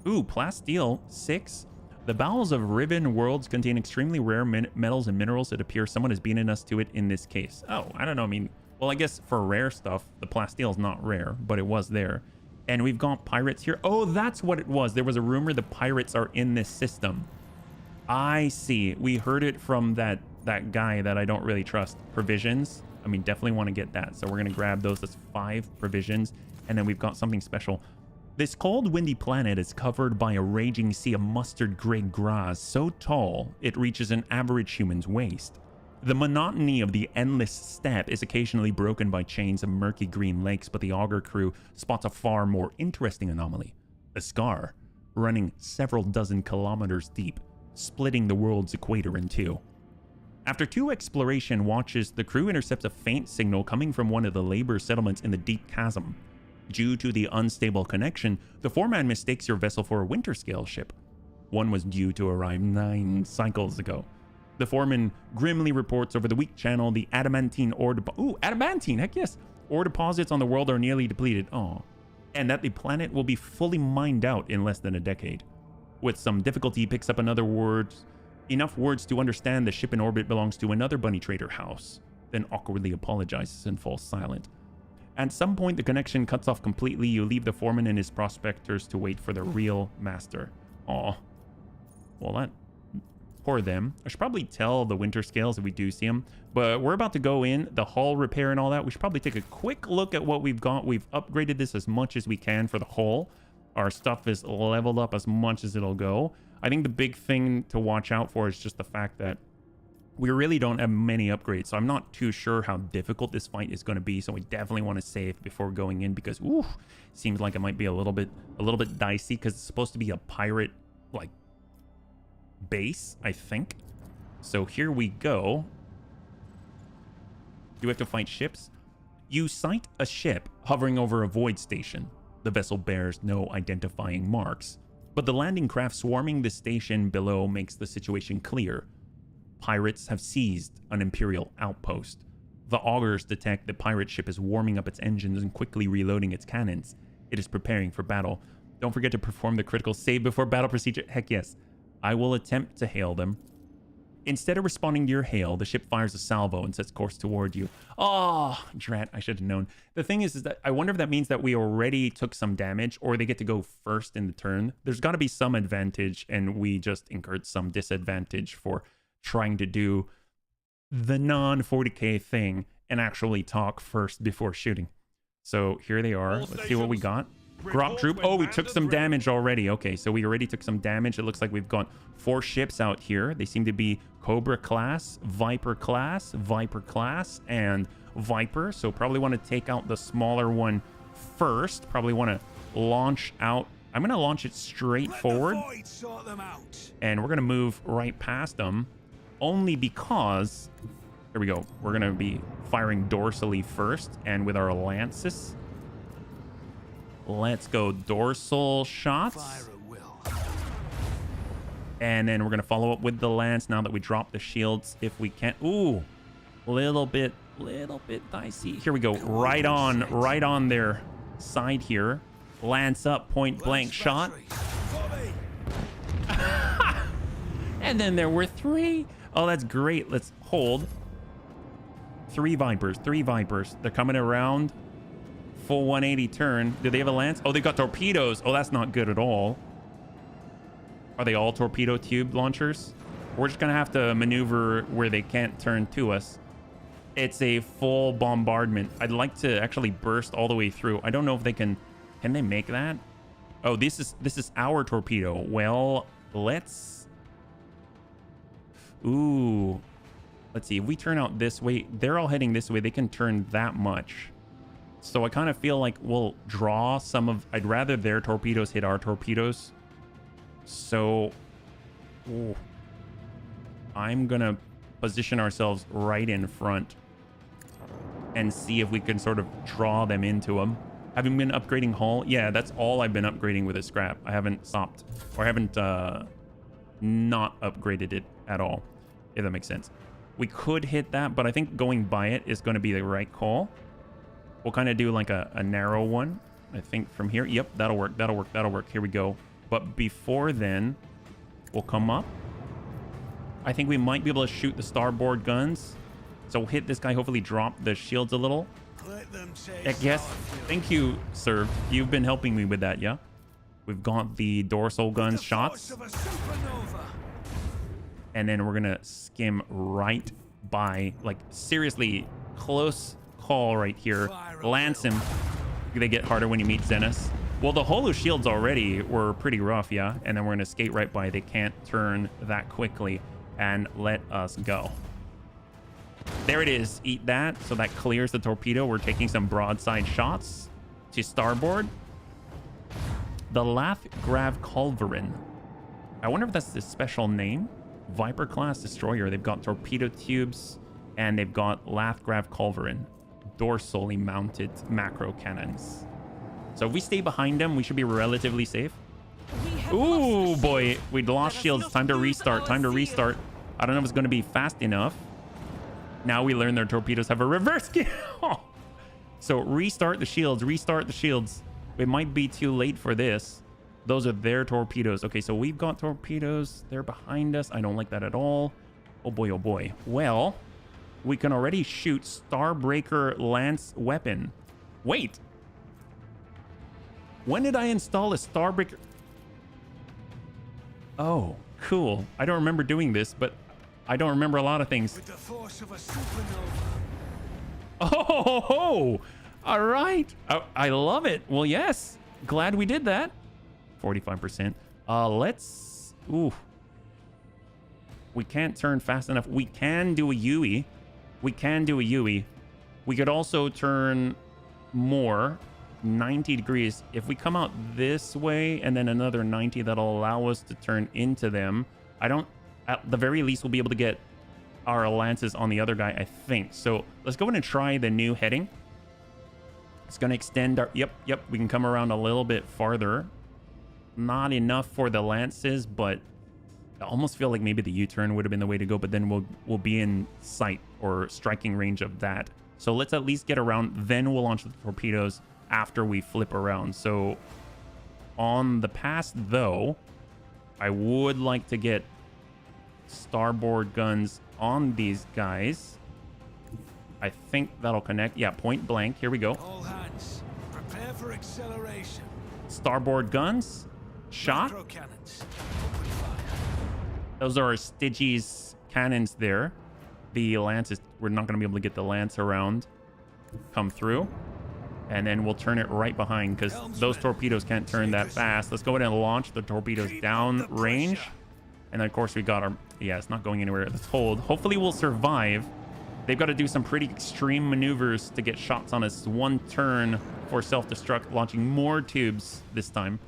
ooh, plasteel 6. The bowels of Riven worlds contain extremely rare metals and minerals. It appears someone has beaten us to it in this case. Oh, I don't know. I mean, well, I guess for rare stuff, the plasteel is not rare, but it was there. And we've got pirates here. Oh, that's what it was. There was a rumor the pirates are in this system. I see. We heard it from that guy that I don't really trust. Provisions. I mean, definitely want to get that. So we're going to grab those. That's 5 provisions. And then we've got something special. This cold, windy planet is covered by a raging sea of mustard gray grass so tall it reaches an average human's waist. The monotony of the endless steppe is occasionally broken by chains of murky green lakes, but the auger crew spots a far more interesting anomaly. A scar, running several dozen kilometers deep, splitting the world's equator in two. After 2 exploration watches, the crew intercepts a faint signal coming from one of the labor settlements in the deep chasm. Due to the unstable connection, the foreman mistakes your vessel for a winter scale ship. One was due to arrive 9 cycles ago. The foreman grimly reports over the weak channel the adamantine ore adamantine, heck yes! Ore deposits on the world are nearly depleted. Oh. And that the planet will be fully mined out in less than a decade. With some difficulty, he picks up enough words to understand the ship in orbit belongs to another bunny trader house, then awkwardly apologizes and falls silent. At some point, the connection cuts off completely. You leave the foreman and his prospectors to wait for the real master. Aw. Well, that... poor them. I should probably tell the winter scales if we do see them. But we're about to go in. The hull repair and all that. We should probably take a quick look at what we've got. We've upgraded this as much as we can for the hull. Our stuff is leveled up as much as it'll go. I think the big thing to watch out for is just the fact that we really don't have many upgrades, so I'm not too sure how difficult this fight is going to be. So we definitely want to save before going in because, ooh, seems like it might be a little bit dicey because it's supposed to be a pirate like base, I think. So here we go. Do we have to fight ships? You sight a ship hovering over a void station. The vessel bears no identifying marks, but the landing craft swarming the station below makes the situation clear. Pirates have seized an Imperial outpost. The augurs detect the pirate ship is warming up its engines and quickly reloading its cannons. It is preparing for battle. Don't forget to perform the critical save before battle procedure. Heck yes. I will attempt to hail them. Instead of responding to your hail, the ship fires a salvo and sets course toward you. Oh, drat, I should have known. The thing is that I wonder if that means that we already took some damage or they get to go first in the turn. There's got to be some advantage, and we just incurred some disadvantage for trying to do the non-40k thing and actually talk first before shooting. So here they are. Let's see what we got. Grop troop. Oh, we took some damage already. Okay, so we already took some damage. It looks like we've got 4 ships out here. They seem to be Cobra class, Viper class, and Viper. So probably want to take out the smaller one first. Probably want to launch out. I'm going to launch it straight forward. And we're going to move right past them. Only because... Here we go. We're going to be firing dorsally first. And with our lances... Let's go dorsal shots. And then we're going to follow up with the lance now that we drop the shields if we can. Ooh, little bit dicey. Here we go. Right on their side here. Lance up, point blank shot. And then there were 3. Oh, that's great. Let's hold. 3 Vipers. They're coming around. Full 180 turn. Do they have a lance? Oh, they've got torpedoes. Oh, that's not good at all. Are they all torpedo tube launchers? We're just gonna have to maneuver where they can't turn to us. It's a full bombardment. I'd like to actually burst all the way through. I don't know if they can they make that? Oh, this is our torpedo. Well, let's see. If we turn out this way, they're all heading this way. They can turn that much. So I kind of feel like we'll draw some of... I'd rather their torpedoes hit our torpedoes. So... I'm going to position ourselves right in front and see if we can sort of draw them into them. Having been upgrading hull? Yeah, that's all I've been upgrading with a scrap. I haven't stopped. Or I haven't not upgraded it at all, if that makes sense. We could hit that, but I think going by it is going to be the right call. We'll kind of do like a narrow one, I think, from here. Yep, that'll work. Here we go. But before then, we'll come up. I think we might be able to shoot the starboard guns. So we'll hit this guy, hopefully drop the shields a little. I guess. Thank you, sir. You've been helping me with that, yeah? We've got the dorsal guns shots. And then we're going to skim right by, like, seriously close call right here. Lance him. They get harder when you meet Zenith. Well, the holo shields already were pretty rough, yeah? And then we're going to skate right by. They can't turn that quickly. And let us go. There it is. Eat that. So that clears the torpedo. We're taking some broadside shots to starboard. The Lathgrav Culverin. I wonder if that's the special name. Viper class destroyer. They've got torpedo tubes and they've got Lathgrav Culverin. Dorsally mounted macro cannons. So if we stay behind them, we should be relatively safe. Ooh, boy. We lost shields. Time to restart. I don't know if it's going to be fast enough. Now we learn their torpedoes have a reverse gear. So restart the shields. It might be too late for this. Those are their torpedoes. Okay, so we've got torpedoes. They're behind us. I don't like that at all. Oh boy, oh boy. Well, we can already shoot Starbreaker Lance weapon. Wait. When did I install a Starbreaker? Oh, cool. I don't remember doing this, but I don't remember a lot of things. With the force of a supernova. Oh, all right. I love it. Well, yes. Glad we did that. 45%. Let's... Ooh. We can't turn fast enough. We can do a Yui. We could also turn more. 90 degrees. If we come out this way and then another 90, that'll allow us to turn into them. At the very least, we'll be able to get our lances on the other guy, I think. So let's go in and try the new heading. It's going to extend our... Yep. We can come around a little bit farther. Not enough for the lances, but I almost feel like maybe the U-turn would have been the way to go, but then we'll be in sight or striking range of that. So let's at least get around. Then we'll launch the torpedoes after we flip around. So on the pass, though, I would like to get starboard guns on these guys. I think that'll connect. Yeah, point blank. Here we go. All hands, prepare for acceleration. Starboard guns. Shot. Macro cannons. Open fire. Those are our Stygies cannons there. The lances, we're not going to be able to get the lance around. Come through. And then we'll turn it right behind because those torpedoes can't turn that fast. Let's go ahead and launch the torpedoes down range. And then, of course, we got our... Yeah, it's not going anywhere. Let's hold. Hopefully we'll survive. They've got to do some pretty extreme maneuvers to get shots on us. One turn for self-destruct, launching more tubes this time.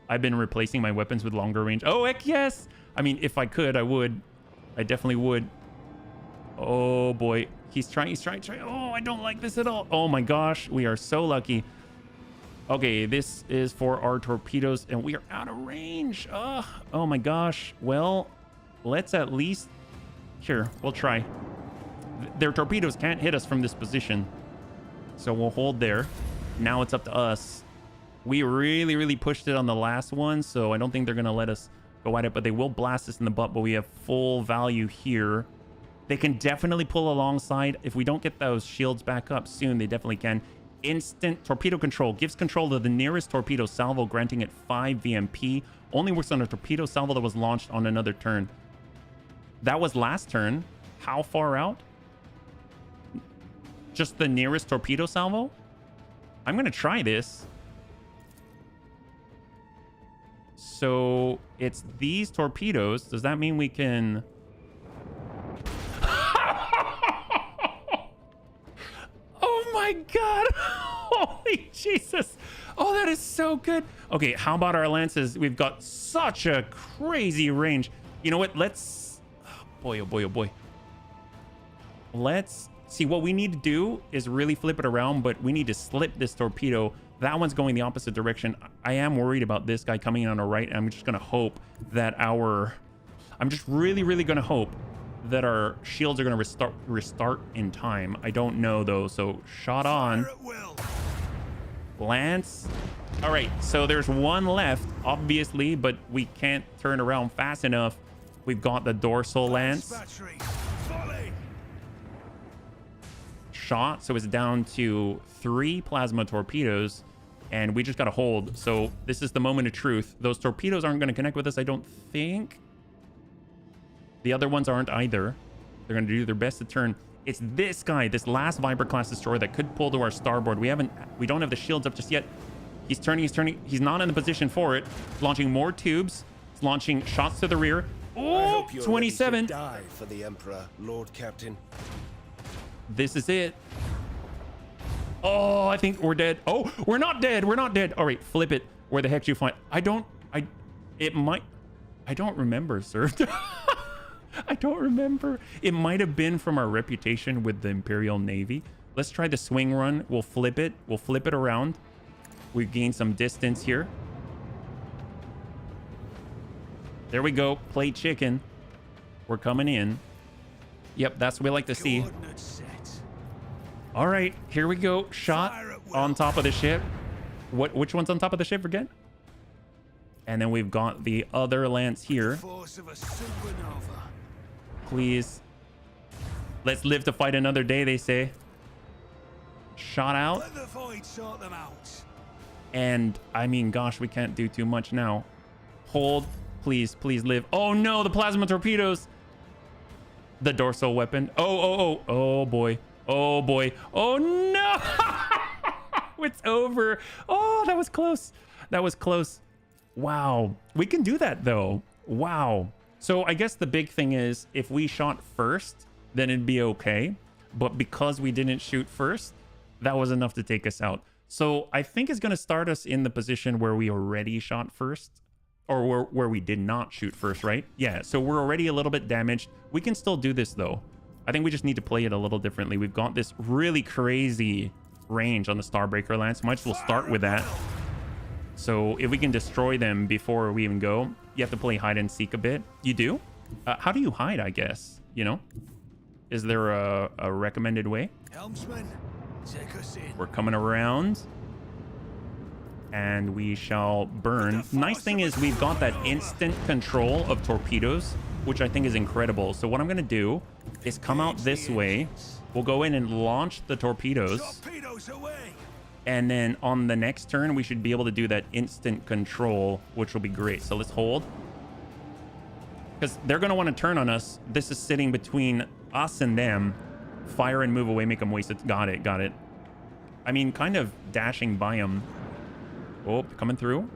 I've been replacing my weapons with longer range. Oh, heck yes! I mean, if I could, I would. I definitely would. Oh, boy. He's trying. Oh, I don't like this at all. Oh, my gosh. We are so lucky. Okay, this is for our torpedoes, and we are out of range. Oh, my gosh. Well, let's at least... Here, we'll try. Their torpedoes can't hit us from this position. So we'll hold there. Now it's up to us. We really, really pushed it on the last one, so I don't think they're going to let us go at it, but they will blast us in the butt, but we have full value here. They can definitely pull alongside. If we don't get those shields back up soon, they definitely can. Instant torpedo control. Gives control to the nearest torpedo salvo, granting it 5 VMP. Only works on a torpedo salvo that was launched on another turn. That was last turn. How far out? Just the nearest torpedo salvo? I'm going to try this. So it's these torpedoes. Does that mean we can... Oh my God. Holy Jesus. Oh, that is so good. Okay, how about our lances? We've got such a crazy range. You know what? Let's... Oh boy, oh boy, oh boy. Let's see. What we need to do is really flip it around, but we need to slip this torpedo. That one's going the opposite direction. I am worried about this guy coming in on our right. And I'm just going to hope that our... I'm just really, really going to hope that our shields are going to restart in time. I don't know, though. So, shot on. Lance. All right. So, there's one left, obviously, but we can't turn around fast enough. We've got the dorsal lance. Shot. So, it's down to 3 plasma torpedoes. And we just got to hold. So this is the moment of truth. Those torpedoes aren't going to connect with us, I don't think. The other ones aren't either. They're going to do their best to turn. It's this guy, this last Viper class destroyer that could pull to our starboard. We don't have the shields up just yet. He's turning. He's not in the position for it. He's launching more tubes. He's launching shots to the rear. Oh, 27. Die for the Emperor, Lord Captain. This is it. Oh, I think we're dead. Oh, we're not dead. We're not dead. All right, flip it. Where the heck do you find... I don't remember, sir. I don't remember. It might have been from our reputation with the Imperial Navy. Let's try the swing run. We'll flip it. We'll flip it around. We've gained some distance here. There we go. Play chicken. We're coming in. Yep, that's what we like to see. All right, here we go. Shot on top of the ship. Which one's on top of the ship again? And then we've got the other lance here. Please. Let's live to fight another day, they say. Shot out. And I mean, gosh, we can't do too much now. Hold. Please, please live. Oh no, the plasma torpedoes. The dorsal weapon. Oh boy. Oh boy. Oh no. It's over. Oh, that was close. That was close. Wow. We can do that though. Wow. So I guess the big thing is if we shot first, then it'd be okay. But because we didn't shoot first, that was enough to take us out. So I think it's going to start us in the position where we already shot first. Or where we did not shoot first, right? Yeah, so we're already a little bit damaged. We can still do this though. I think we just need to play it a little differently. We've got this really crazy range on the Starbreaker lance. Might as well start with that. So if we can destroy them before we even go, you have to play hide and seek a bit. You do? How do you hide, I guess? You know? Is there a recommended way? Helmsman, take us in. We're coming around. And we shall burn. Nice thing is we've got that instant control of torpedoes, which I think is incredible. So what I'm going to do is come out this way. We'll go in and launch the torpedoes. Torpedoes away. And then on the next turn, we should be able to do that instant control, which will be great. So let's hold. Because they're going to want to turn on us. This is sitting between us and them. Fire and move away, make them waste it. Got it, got it. I mean, kind of dashing by them. Oh, coming through.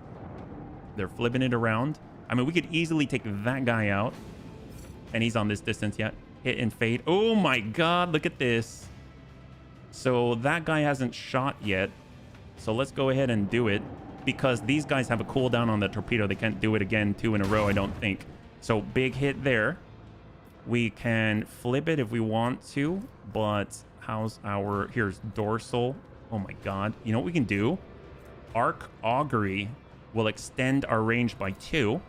They're flipping it around. I mean, we could easily take that guy out. And he's on this distance yet. Hit and fade. Oh my god, look at this. So that guy hasn't shot yet. So let's go ahead and do it. Because these guys have a cooldown on the torpedo. They can't do it again 2 in a row, I don't think. So big hit there. We can flip it if we want to. But how's our... Here's dorsal. Oh my god. You know what we can do? Arc augury will extend our range by 2.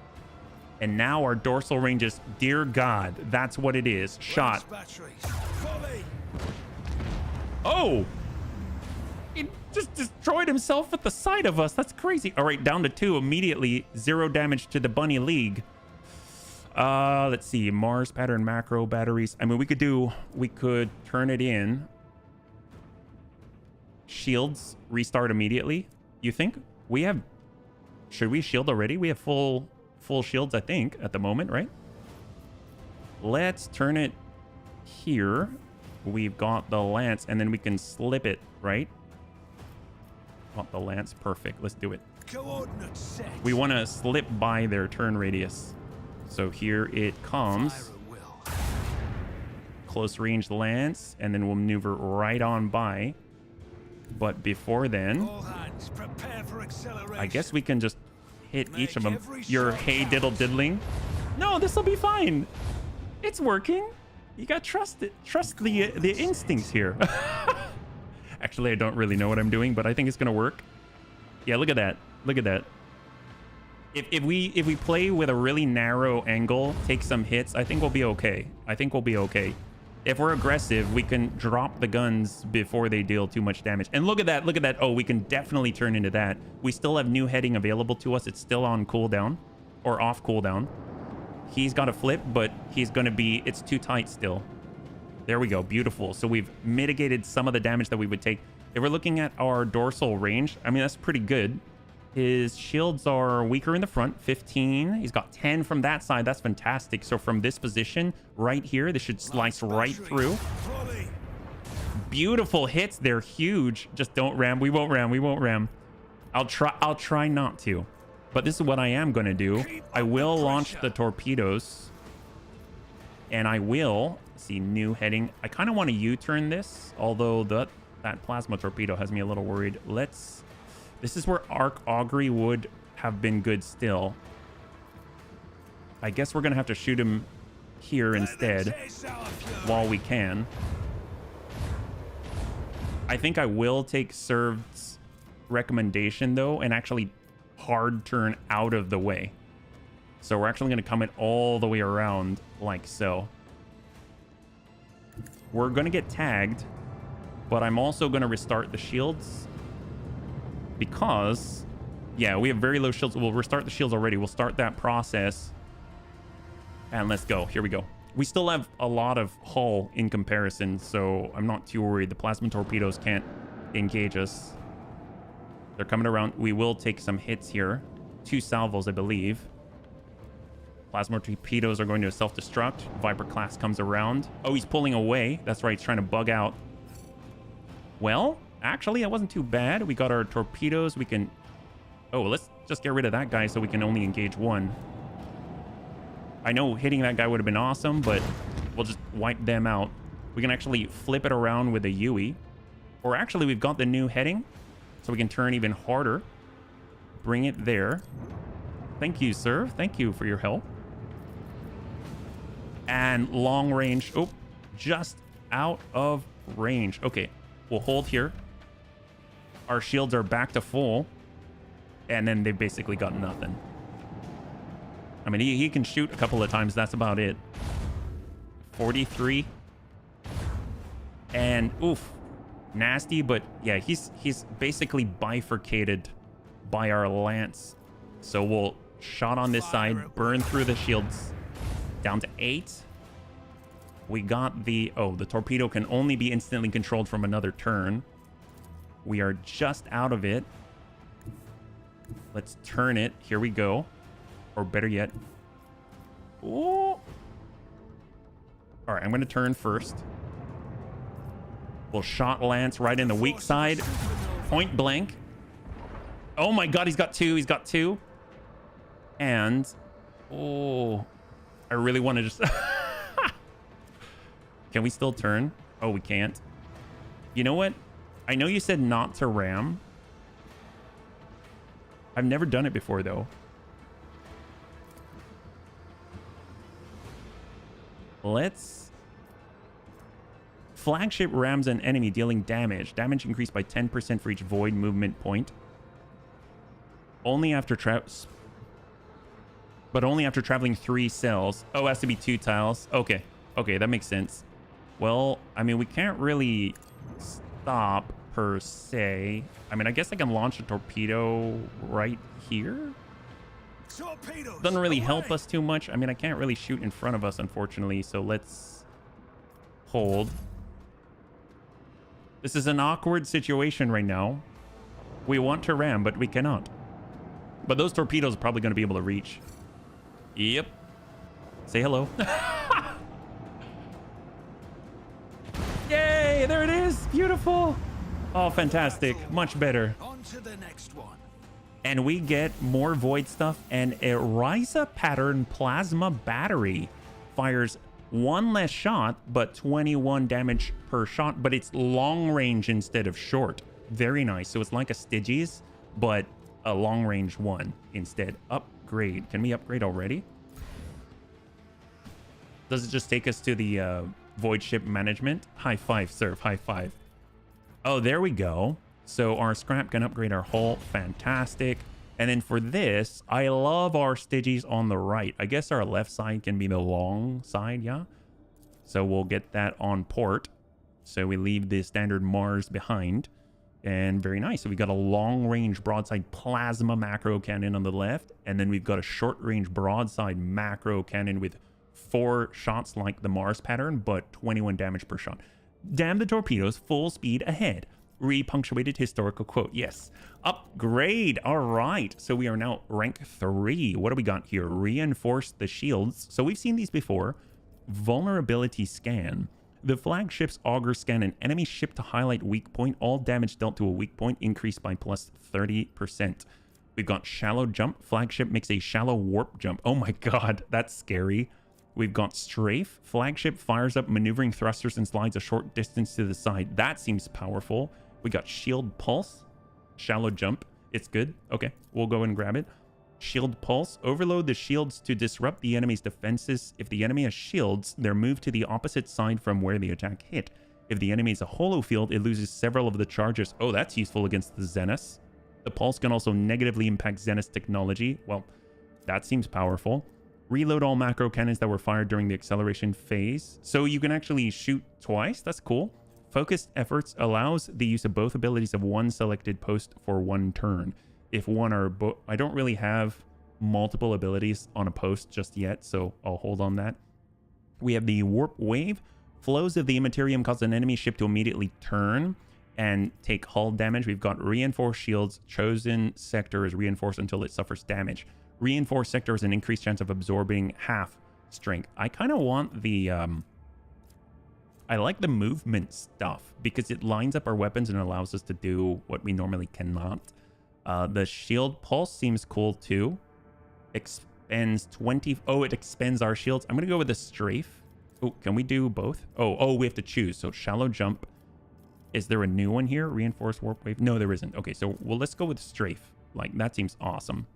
And now our dorsal range is, dear god, that's what it is. Shot. Oh! He just destroyed himself at the side of us. That's crazy. All right, down to 2 immediately. 0 damage to the Bunny League. Let's see. Mars pattern macro batteries. I mean, we could turn it in. Shields restart immediately. You think? We have... Should we shield already? We have full shields, I think, at the moment, right? Let's turn it here. We've got the lance, and then we can slip it, right? Got the lance. Perfect. Let's do it. Coordinates set. We want to slip by their turn radius. So here it comes. Close range lance, and then we'll maneuver right on by. But before then, All hands, prepare for acceleration. I guess we can just hit each of them. Your hey diddle diddling. No, this will be fine. It's working. You got trust the instincts here. Actually, I don't really know what I'm doing, but I think it's gonna work. Yeah, look at that. Look at that. If we play with a really narrow angle, take some hits, I think we'll be okay. I think we'll be okay. If we're aggressive, we can drop the guns before they deal too much damage. And look at that, look at that. Oh, we can definitely turn into that. We still have new heading available to us. It's still on cooldown or off cooldown. He's got a flip, but he's going to be, it's too tight still. There we go. Beautiful. So we've mitigated some of the damage that we would take. If we're looking at our dorsal range, I mean, that's pretty good. His shields are weaker in the front, 15. He's got 10 from that side. That's fantastic. So from this position right here, this should slice right through. Beautiful hits. They're huge. Just don't ram. We won't ram. We won't ram. I'll try not to. But this is what I am going to do. I will launch the torpedoes. And I will see new heading. I kind of want to U-turn this, although that plasma torpedo has me a little worried. This is where arc augury would have been good still. I guess we're going to have to shoot him here instead while we can. I think I will take Served's recommendation, though, and actually hard turn out of the way. So we're actually going to come it all the way around like so. We're going to get tagged, but I'm also going to restart the shields. Because, yeah, we have very low shields. We'll restart the shields already. We'll start that process. And let's go. Here we go. We still have a lot of hull in comparison, so I'm not too worried. The plasma torpedoes can't engage us. They're coming around. We will take some hits here. 2 salvos, I believe. Plasma torpedoes are going to self-destruct. Viper class comes around. Oh, he's pulling away. That's right. He's trying to bug out. Well... Actually, that wasn't too bad. We got our torpedoes. We can... Oh, let's just get rid of that guy so we can only engage one. I know hitting that guy would have been awesome, but we'll just wipe them out. We can actually flip it around with a UE. Or actually, we've got the new heading, so we can turn even harder. Bring it there. Thank you, sir. Thank you for your help. And long range. Oh, just out of range. Okay, we'll hold here. Our shields are back to full. And then they've basically got nothing. I mean, he can shoot a couple of times. That's about it. 43. And, oof. Nasty, but yeah, he's basically bifurcated by our lance. So we'll shot on this side, burn through the shields. Down to 8. We got the... Oh, the torpedo can only be instantly controlled from another turn. We are just out of it. Let's turn it. Here we go. Or better yet... Ooh. All right, I'm going to turn first. We'll shot lance right in the weak side. Point blank. Oh my god, he's got 2. He's got 2. And... Oh... I really want to just... Can we still turn? Oh, we can't. You know what? I know you said not to ram. I've never done it before, though. Let's... Flagship rams an enemy, dealing damage. Damage increased by 10% for each void movement point. Only after but only after traveling 3 cells. Oh, it has to be 2 tiles. Okay. Okay, that makes sense. Well, I mean, we can't really stop per se. I mean, I guess I can launch a torpedo right here. Torpedoes, Doesn't really away. help us too much. I mean, I can't really shoot in front of us, unfortunately. So let's hold. This is an awkward situation right now. We want to ram, but we cannot. But those torpedoes are probably going to be able to reach. Yep. Say hello. Yay, there it is. Beautiful. Oh, fantastic. Much better. On to the next one. And we get more void stuff, and a Ryza pattern plasma battery fires 1 less shot, but 21 damage per shot, but it's long range instead of short. Very nice. So it's like a Stygies, but a long range one instead. Upgrade. Can we upgrade already? Does it just take us to the void ship management? High five, sir. High five. Oh, there we go. So our scrap can upgrade our hull. Fantastic. And then for this, I love our Stygies on the right. I guess our left side can be the long side, yeah? So we'll get that on port. So we leave the standard Mars behind. And very nice. So we got a long-range broadside plasma macro cannon on the left. And then we've got a short-range broadside macro cannon with 4 shots like the Mars pattern, but 21 damage per shot. Damn the torpedoes, full speed ahead. Repunctuated historical quote. Yes. Upgrade. All right. So we are now rank 3. What do we got here? Reinforce the shields. So we've seen these before. Vulnerability scan. The flagship's auger scan an enemy ship to highlight weak point. All damage dealt to a weak point increased by plus 30%. We've got shallow jump. Flagship makes a shallow warp jump. Oh my god, that's scary. We've got strafe. Flagship fires up maneuvering thrusters and slides a short distance to the side. That seems powerful. We got shield pulse. Shallow jump. It's good. Okay, we'll go and grab it. Shield pulse. Overload the shields to disrupt the enemy's defenses. If the enemy has shields, they're moved to the opposite side from where the attack hit. If the enemy is a holo field, it loses several of the charges. Oh, that's useful against the Zeniths. The pulse can also negatively impact Zenith's technology. Well, that seems powerful. Reload all macro cannons that were fired during the acceleration phase. So you can actually shoot twice. That's cool. Focused efforts allows the use of both abilities of one selected post for 1 turn. If one or both, I don't really have multiple abilities on a post just yet, so I'll hold on that. We have the warp wave. Flows of the Immaterium cause an enemy ship to immediately turn and take hull damage. We've got reinforced shields. Chosen sector is reinforced until it suffers damage. Reinforced sector has an increased chance of absorbing half strength. I kind of want the I like the movement stuff because it lines up our weapons and allows us to do what we normally cannot. The shield pulse seems cool too. Expends 20. Oh, it expends our shields. I'm gonna go with the strafe. Oh, can we do both? Oh, we have to choose. So shallow jump. Is there a new one here? Reinforced warp wave? No, there isn't. Okay, so well, let's go with strafe. Like that seems awesome.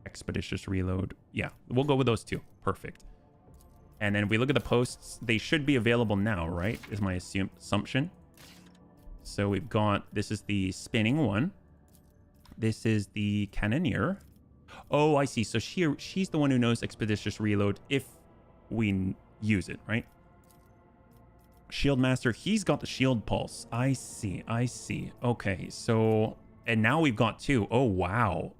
Expeditious reload. Yeah, we'll go with those two. Perfect. And then if we look at the posts, they should be available now, right? Is my assumption. So we've got, this is the spinning one. This is the cannoneer. Oh, I see. So she's the one who knows expeditious reload if we use it, right? Shield master, he's got the shield pulse. I see. Okay, so And now we've got 2. Oh, wow.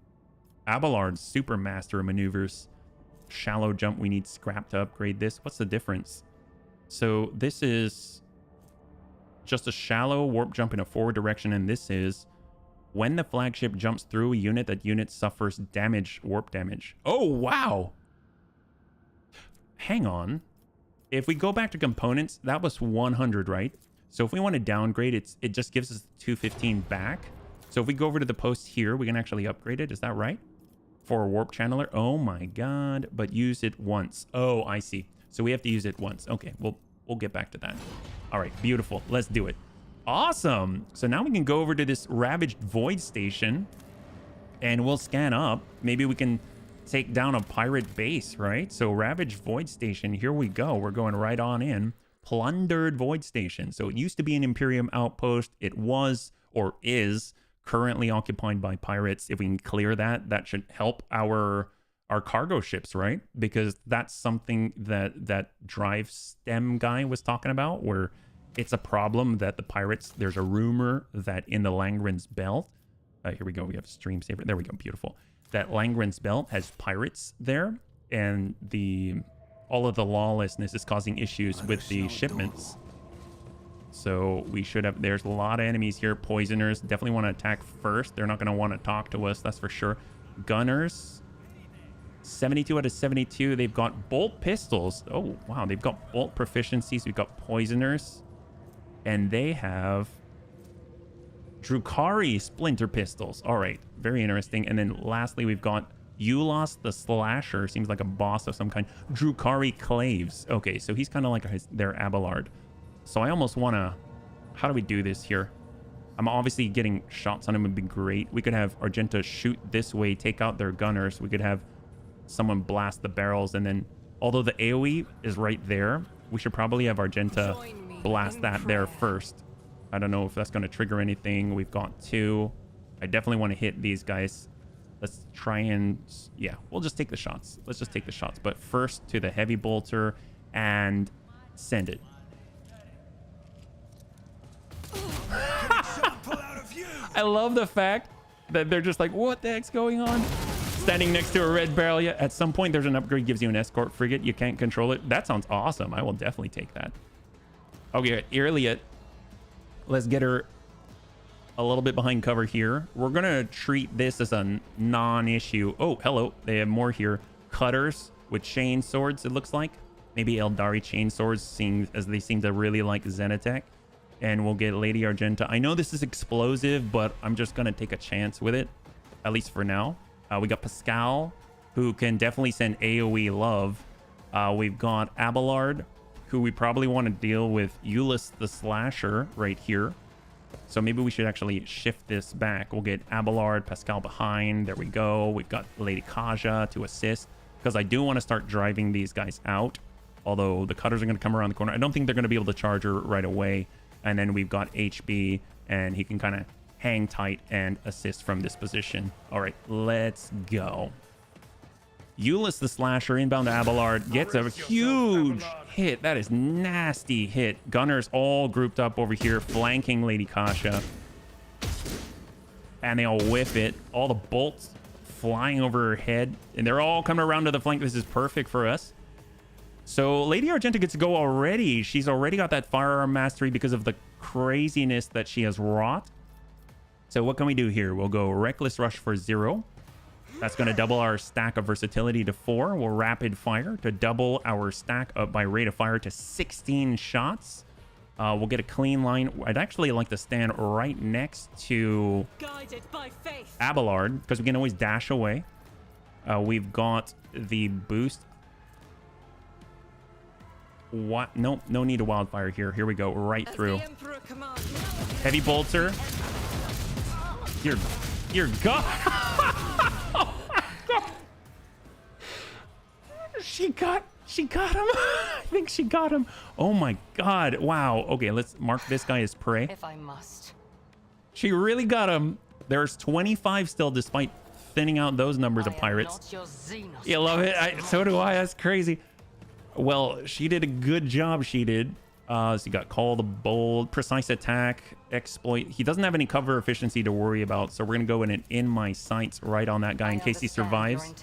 Abelard's super master of maneuvers. Shallow jump. We need scrap to upgrade this. What's the difference? So this is just a shallow warp jump in a forward direction. And this is when the flagship jumps through a unit, that unit suffers damage, warp damage. Oh, wow. Hang on. If we go back to components, that was 100, right? So if we want to downgrade it, it just gives us 215 back. So if we go over to the post here, we can actually upgrade it. Is that right? For a warp channeler. Oh my god. But use it once. Oh, I see. So we have to use it once. Okay, we'll get back to that. All right, beautiful. Let's do it. Awesome. So now we can go over to this ravaged void station and we'll scan up. Maybe we can take down a pirate base, right? So ravaged void station, here we go. We're going right on in. Plundered void station. So it used to be an Imperium outpost. It was, or is, currently occupied by pirates. If we can clear that, that should help our cargo ships, right? Because that's something that Drive Stem guy was talking about, where it's a problem that the pirates, there's a rumor that in the Langren's Belt, here we go, we have stream saver, there we go, beautiful, that Langren's Belt has pirates there, and all of the lawlessness is causing issues with the shipments. So we should have, there's a lot of enemies here. Poisoners definitely want to attack first. They're not going to want to talk to us, that's for sure. Gunners, 72 out of 72. They've got bolt pistols. Oh, wow. They've got bolt proficiencies. We've got poisoners. And they have Drukhari splinter pistols. All right. Very interesting. And then lastly, we've got Eulos the Slasher. Seems like a boss of some kind. Drukhari Claves. Okay, so he's kind of like their Abelard. So I almost want to... How do we do this here? I'm obviously getting shots on him would be great. We could have Argenta shoot this way, take out their gunners. We could have someone blast the barrels, and then, although the AoE is right there, we should probably have Argenta blast that there first. I don't know if that's going to trigger anything. We've got 2. I definitely want to hit these guys. Let's try and... Yeah, we'll just take the shots. Let's just take the shots. But first to the heavy bolter and send it. I love the fact that they're just like, what the heck's going on? Standing next to a red barrel. Yeah, at some point there's an upgrade, gives you an escort frigate. You can't control it. That sounds awesome. I will definitely take that. Okay, Irliot. Let's get her a little bit behind cover here. We're going to treat this as a non-issue. Oh, hello. They have more here. Cutters with chain swords, it looks like. Maybe Eldari chain swords, seeing as they seem to really like Zenitech. And we'll get Lady Argenta. I know this is explosive, but I'm just going to take a chance with it, at least for now. We got Pascal, who can definitely send AoE love. We've got Abelard, who we probably want to deal with Eulos the Slasher right here. So maybe we should actually shift this back. We'll get Abelard, Pascal behind. There we go. We've got Lady Kaja to assist, because I do want to start driving these guys out. Although the cutters are going to come around the corner. I don't think they're going to be able to charge her right away. And then we've got HB, and he can kind of hang tight and assist from this position. All right, let's go. Eulos the Slasher inbound to Abelard gets a huge hit. That is nasty hit. Gunners all grouped up over here, flanking Lady Kasha. And they all whiff it. All the bolts flying over her head. And they're all coming around to the flank. This is perfect for us. So Lady Argenta gets to go already. She's already got that firearm mastery because of the craziness that she has wrought. So what can we do here? We'll go Reckless Rush for 0. That's going to double our stack of versatility to 4. We'll Rapid Fire to double our stack up by rate of fire to 16 shots. We'll get a clean line. I'd actually like to stand right next to Guided by faith. Abelard, because we can always dash away. We've got the boost. What? Nope, no need to wildfire here. Here we go, right through. Heavy bolter. You're gone. Oh my God. She got him. I think she got him. Oh my God. Wow. Okay, let's mark this guy as prey. If I must. She really got him. There's 25 still, despite thinning out those numbers of pirates. You love it? So do I. That's crazy. Well, she did a good job. She did. So you got Call the Bold, Precise Attack, Exploit. He doesn't have any cover efficiency to worry about, so we're going to go in my sights right on that guy in case he survives.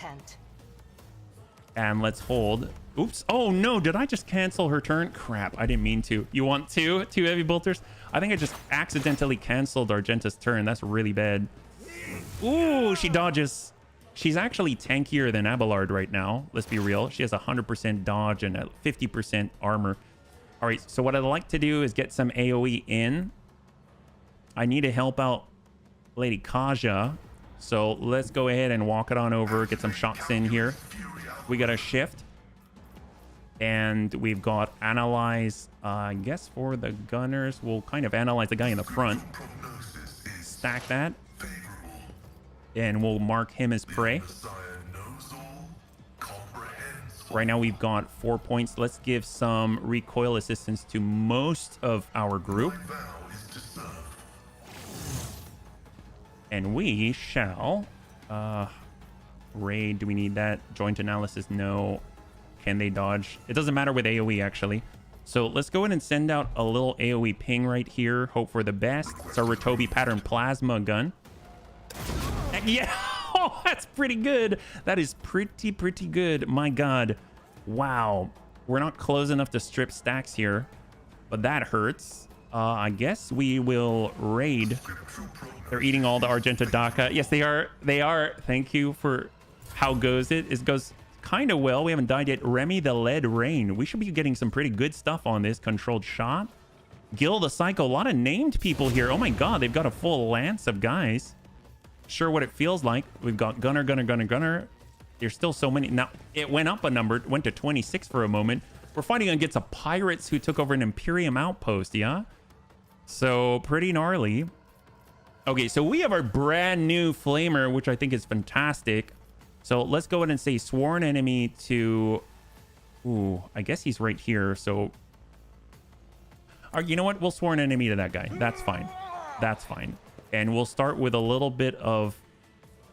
And let's hold. Oops. Oh, no. Did I just cancel her turn? Crap. I didn't mean to. You want two heavy bolters? I think I just accidentally canceled Argenta's turn. That's really bad. Ooh, she dodges. She's actually tankier than Abelard right now. Let's be real. She has 100% dodge and 50% armor. All right, so what I'd like to do is get some AoE in. I need to help out Lady Kaja. So let's go ahead and walk it on over, get some shots in here. We got a shift. And we've got analyze. I guess for the gunners, we'll kind of analyze the guy in the front. Stack that. And we'll mark him as prey. Right now we've got 4 points. Let's give some recoil assistance to most of our group. And we shall raid. Do we need that? Joint analysis? No. Can they dodge? It doesn't matter with AoE actually. So let's go in and send out a little AoE ping right here. Hope for the best. It's our Ratobi pattern plasma gun. Yeah. Oh, that's pretty good. That is pretty good. My God. Wow. We're not close enough to strip stacks here, but that hurts. I guess we will raid. They're eating all the Argenta Daka. Yes, they are. They are. Thank you for how goes it. It goes kind of well. We haven't died yet. Remy the Lead Rain. We should be getting some pretty good stuff on this. Controlled Shot. Gil the Psycho. A lot of named people here. Oh my God. They've got a full lance of guys. Sure what it feels like. We've got Gunner. There's still so many. Now, it went up a number. Went to 26 for a moment. We're fighting against a pirates who took over an Imperium outpost, yeah? So, pretty gnarly. Okay, so we have our brand new Flamer, which I think is fantastic. So, let's go ahead and say sworn enemy to... Ooh, I guess he's right here, so... You know what? We'll sworn enemy to that guy. That's fine. That's fine. And we'll start with a little bit of...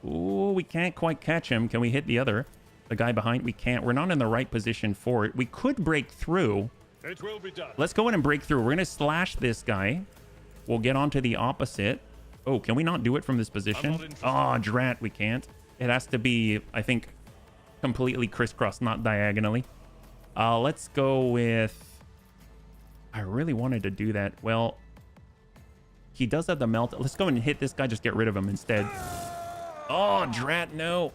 Ooh, we can't quite catch him. Can we hit the other? The guy behind? We can't. We're not in the right position for it. We could break through. It will be done. Let's go in and break through. We're going to slash this guy. We'll get onto the opposite. Oh, can we not do it from this position? Oh, drat, we can't. It has to be, I think, completely crisscross, not diagonally. Let's go with... I really wanted to do that. Well... He does have the melt. Let's go and hit this guy. Just get rid of him instead. Oh, drat, no.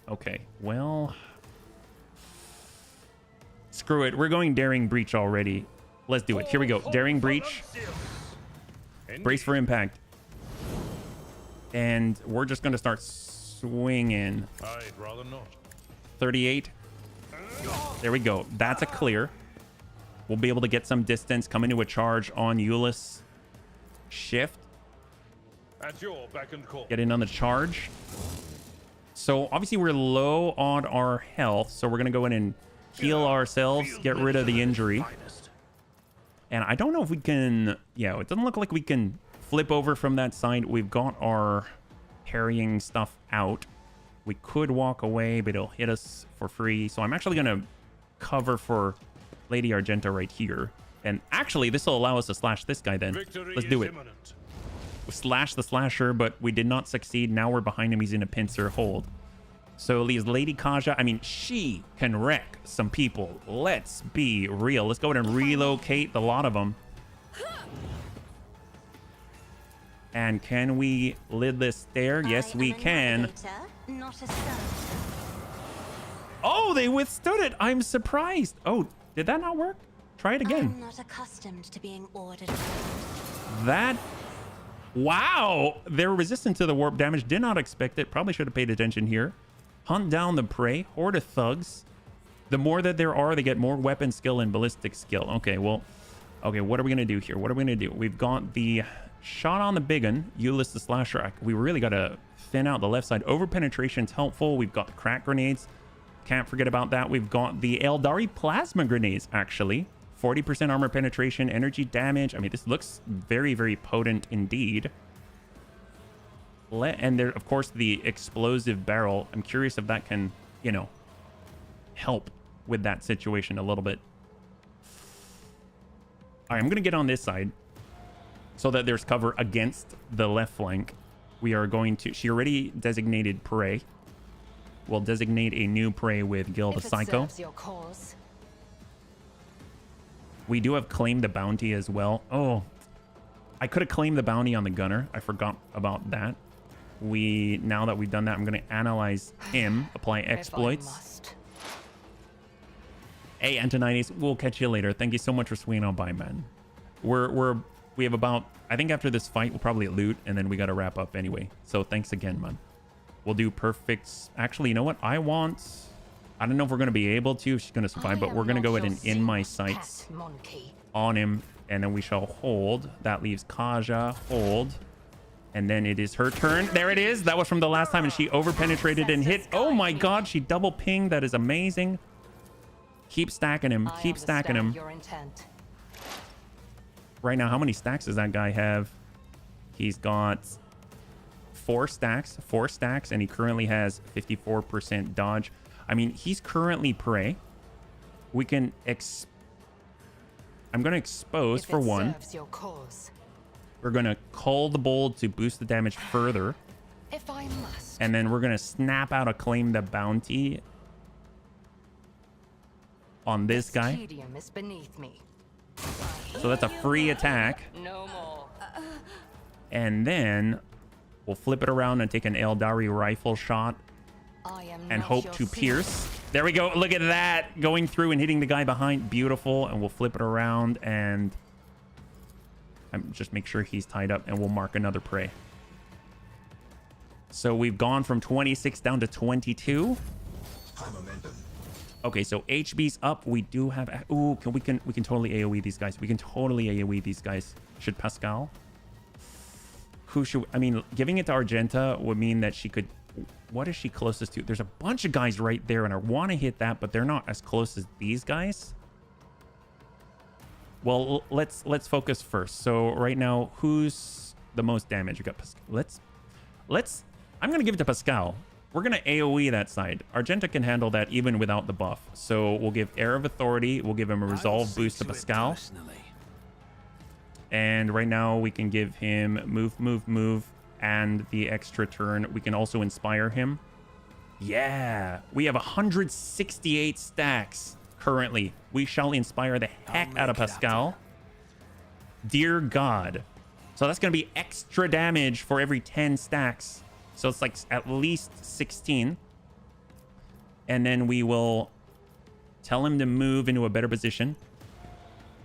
Okay, well... Screw it. We're going Daring Breach already. Let's do it. Here we go. Daring Breach. Brace for impact. And we're just going to start swinging. I'd rather not. 38. There we go. That's a clear. We'll be able to get some distance. Come into a charge on Euless. Shift. At your beck and call. Get in on the charge. So obviously we're low on our health, so we're gonna go in and heal ourselves, get rid of the injury. And I don't know if we can... Yeah, it doesn't look like we can flip over from that side. We've got our parrying stuff out. We could walk away, but it'll hit us for free. So I'm actually gonna cover for Lady Argenta right here. And actually, this will allow us to slash this guy then. Victory Let's do it. Imminent. Slash the slasher, but we did not succeed. Now we're behind him. He's in a pincer hold. So these Lady Kaja, I mean, she can wreck some people. Let's be real. Let's go ahead and relocate the lot of them. And can we lid this there? Yes, we can. Not a serf. Oh, they withstood it. I'm surprised. Oh, did that not work? Try it again. I'm not accustomed to being ordered. That... Wow. They're resistant to the warp damage. Did not expect it. Probably should have paid attention here. Hunt down the prey. Horde of thugs. The more that there are, they get more weapon skill and ballistic skill. Okay, well... Okay, what are we going to do here? What are we going to do? We've got the shot on the big one. Euless the slasher. We really got to thin out the left side. Over penetration's helpful. We've got the crack grenades. Can't forget about that. We've got the Eldari plasma grenades, actually. 40% armor penetration, energy damage. I mean, this looks very, very potent indeed. And there, of course, the explosive barrel. I'm curious if that can, you know, help with that situation a little bit. All right, I'm going to get on this side so that there's cover against the left flank. We are going to... She already designated prey. We'll designate a new prey with Guild of Psycho. We do have Claim the Bounty as well. Oh, I could have claimed the bounty on the gunner. I forgot about that. Now that we've done that, I'm going to analyze him, apply exploits. Hey, Antonides, we'll catch you later. Thank you so much for swinging on by, man. We have about, I think after this fight, we'll probably loot, and then we got to wrap up anyway. So thanks again, man. We'll do perfect. Actually, you know what? I don't know if we're going to be able to, if she's going to survive, but we're going to go ahead and in my sights on him, and then we shall hold. That leaves Kaja, hold. And then it is her turn. There it is. That was from the last time, and she over-penetrated and hit. Oh my god, she double pinged. That is amazing. Keep stacking him. Keep stacking him. Right now, how many stacks does that guy have? He's got 4 stacks, and he currently has 54% dodge. I mean, he's currently prey. We can I'm going to expose for one. We're going to call the bold to boost the damage further. If I must. And then we're going to snap out a Claim the Bounty on this guy. Is beneath me. So that's a free attack. No more. And then we'll flip it around and take an Eldari rifle shot and hope to pierce. There we go. Look at that. Going through and hitting the guy behind. Beautiful. And we'll flip it around and just make sure he's tied up, and we'll mark another prey. So we've gone from 26 down to 22. Okay, so HB's up. We do have... Ooh, we can totally AoE these guys. We can totally AoE these guys. Should Pascal? Who should... I mean, giving it to Argenta would mean that she could... What is she closest to? There's a bunch of guys right there, and I want to hit that, but they're not as close as these guys. Well, let's focus first. So right now, who's the most damage? We got Pascal. I'm gonna give it to Pascal. We're gonna AoE that side. Argenta can handle that even without the buff. So we'll give Air of Authority. We'll give him a resolve boost to Pascal. And right now we can give him move, and the extra turn. We can also inspire him. Yeah, we have 168 stacks. Currently, we shall inspire the heck out of Pascal. Dear God. So that's going to be extra damage for every 10 stacks. So it's like at least 16. And then we will tell him to move into a better position.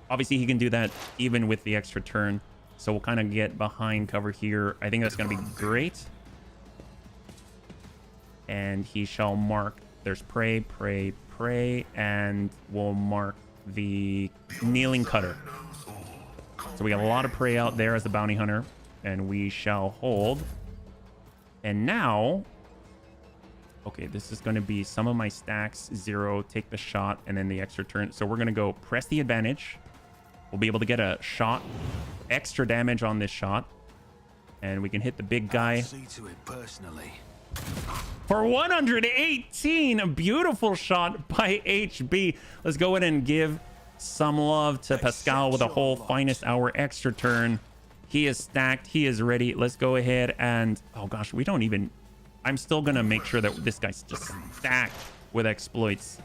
Obviously, he can do that even with the extra turn. So we'll kind of get behind cover here. I think that's going to be great. And he shall mark. There's prey, and we'll mark the Kneeling Cutter. So we got a lot of prey out there as the bounty hunter, and we shall hold. And now, okay, this is going to be some of my stacks, 0, take the shot, and then the extra turn. So we're going to go press the advantage. We'll be able to get a shot, extra damage on this shot, and we can hit the big guy. I'll see to it personally. For 118, a beautiful shot by HB. Let's go ahead and give some love to Pascal with a whole finest hour extra turn. He is stacked. He is ready. Let's go ahead and... Oh, gosh, we don't even... I'm still going to make sure that this guy's just stacked with exploits.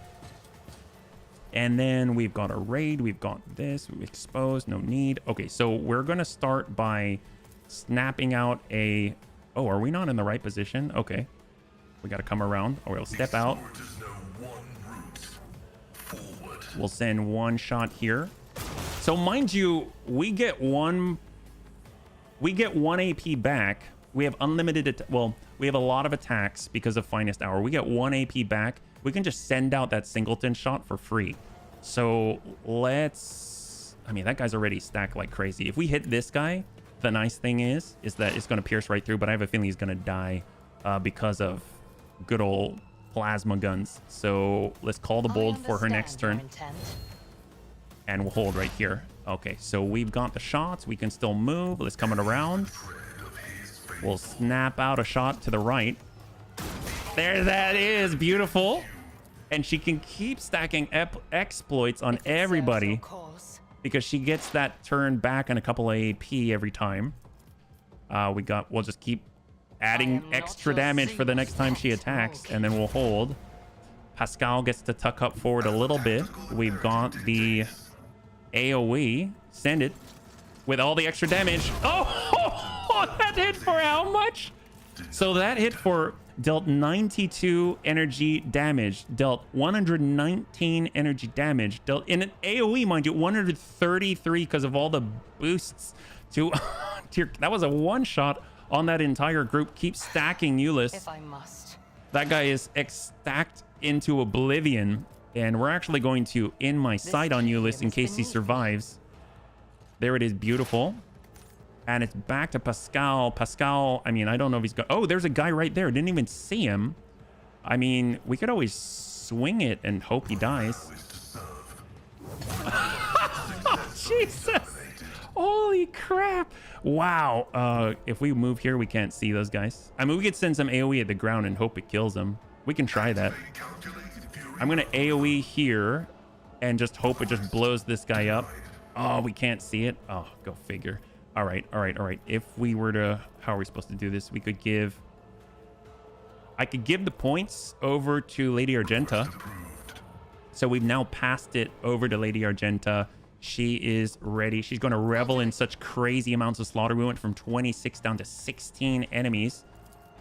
And then we've got a raid. We've got this. We've exposed. No need. Okay, so we're going to start by snapping out a... Oh, are we not in the right position? Okay. We got to come around. Or we'll step out. We'll send one shot here. So mind you, we get one AP back. We have unlimited... Well, we have a lot of attacks because of Finest Hour. We get 1 AP back. We can just send out that singleton shot for free. So let's... I mean, that guy's already stacked like crazy. If we hit this guy, the nice thing is that it's going to pierce right through, but I have a feeling he's going to die because of good old plasma guns. So let's call the bold for her next turn. And we'll hold right here. Okay, so we've got the shots. We can still move. Let's come it around. We'll snap out a shot to the right. There that is. Beautiful. And she can keep stacking exploits on everybody. because she gets that turn back and a couple of AP every time. We'll just keep adding extra damage for the next time she attacks, and then we'll hold. Pascal gets to tuck up forward a little bit. We've got the AoE. Send it with all the extra damage. Oh, that hit for how much? So that hit for dealt 92 energy damage, dealt 119 energy damage, dealt in an AoE, mind you, 133 because of all the boosts to that was a one shot on that entire group. Keep stacking Ulyss. If I must. That guy is stacked into oblivion, and we're actually going to in my sight on Ulyss in case he survives. There it is, beautiful. And it's back to Pascal. Pascal, I mean, I don't know if he's got... Oh, there's a guy right there. Didn't even see him. I mean, we could always swing it and hope he dies. Jesus. Holy crap. Wow. If we move here, we can't see those guys. I mean, we could send some AoE at the ground and hope it kills them. We can try that. I'm going to AoE here and just hope it just blows this guy up. Oh, we can't see it. Oh, go figure. All right. If we were to... How are we supposed to do this? We could give... I could give the points over to Lady Argenta. So we've now passed it over to Lady Argenta. She is ready. She's going to revel in such crazy amounts of slaughter. We went from 26 down to 16 enemies.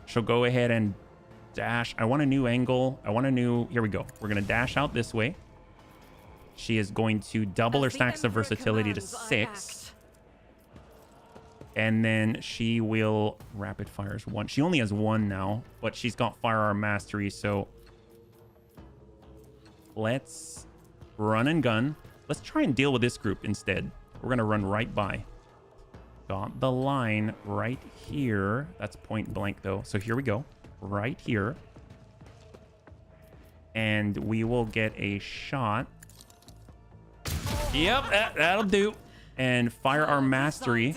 She'll go ahead and dash. I want a new angle. I want a new... Here we go. We're going to dash out this way. She is going to double her stacks of versatility to 6. And then she will rapid fires 1. She only has 1 now, but she's got firearm mastery. So let's run and gun. Let's try and deal with this group instead. We're going to run right by. Got the line right here. That's point blank though. So here we go. Right here. And we will get a shot. Yep, that'll do. And firearm mastery.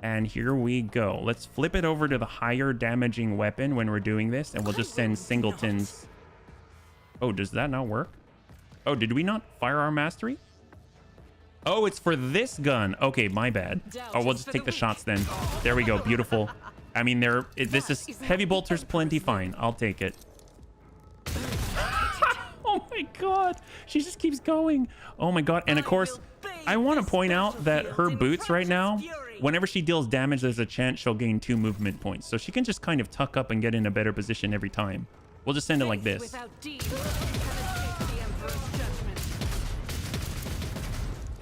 And here we go. Let's flip it over to the higher damaging weapon when we're doing this, and we'll just send singletons. Oh, does that not work? Oh, did we not firearm mastery? Oh, it's for this gun. Okay, my bad. Oh, we'll just take the shots then. There we go. Beautiful. I mean, this is heavy bolters plenty fine. I'll take it. Oh my god, she just keeps going. Oh my god. And of course, I want to point out that her boots right now, whenever she deals damage, there's a chance she'll gain 2 movement points. So she can just kind of tuck up and get in a better position every time. We'll just send it like this.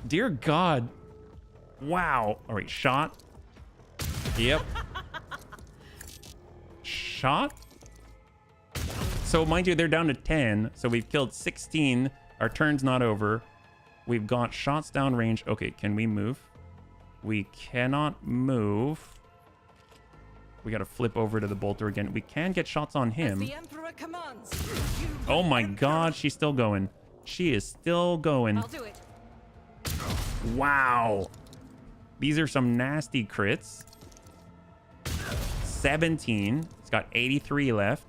Dear god. Wow. All right, shot. Yep. Shot. So mind you, they're down to 10. So we've killed 16. Our turn's not over. We've got shots down range. Okay, can we move? We cannot move. We got to flip over to the bolter again. We can get shots on him. Oh my god, she's still going. She is still going. I'll do it. Wow. These are some nasty crits. 17. It's got 83 left.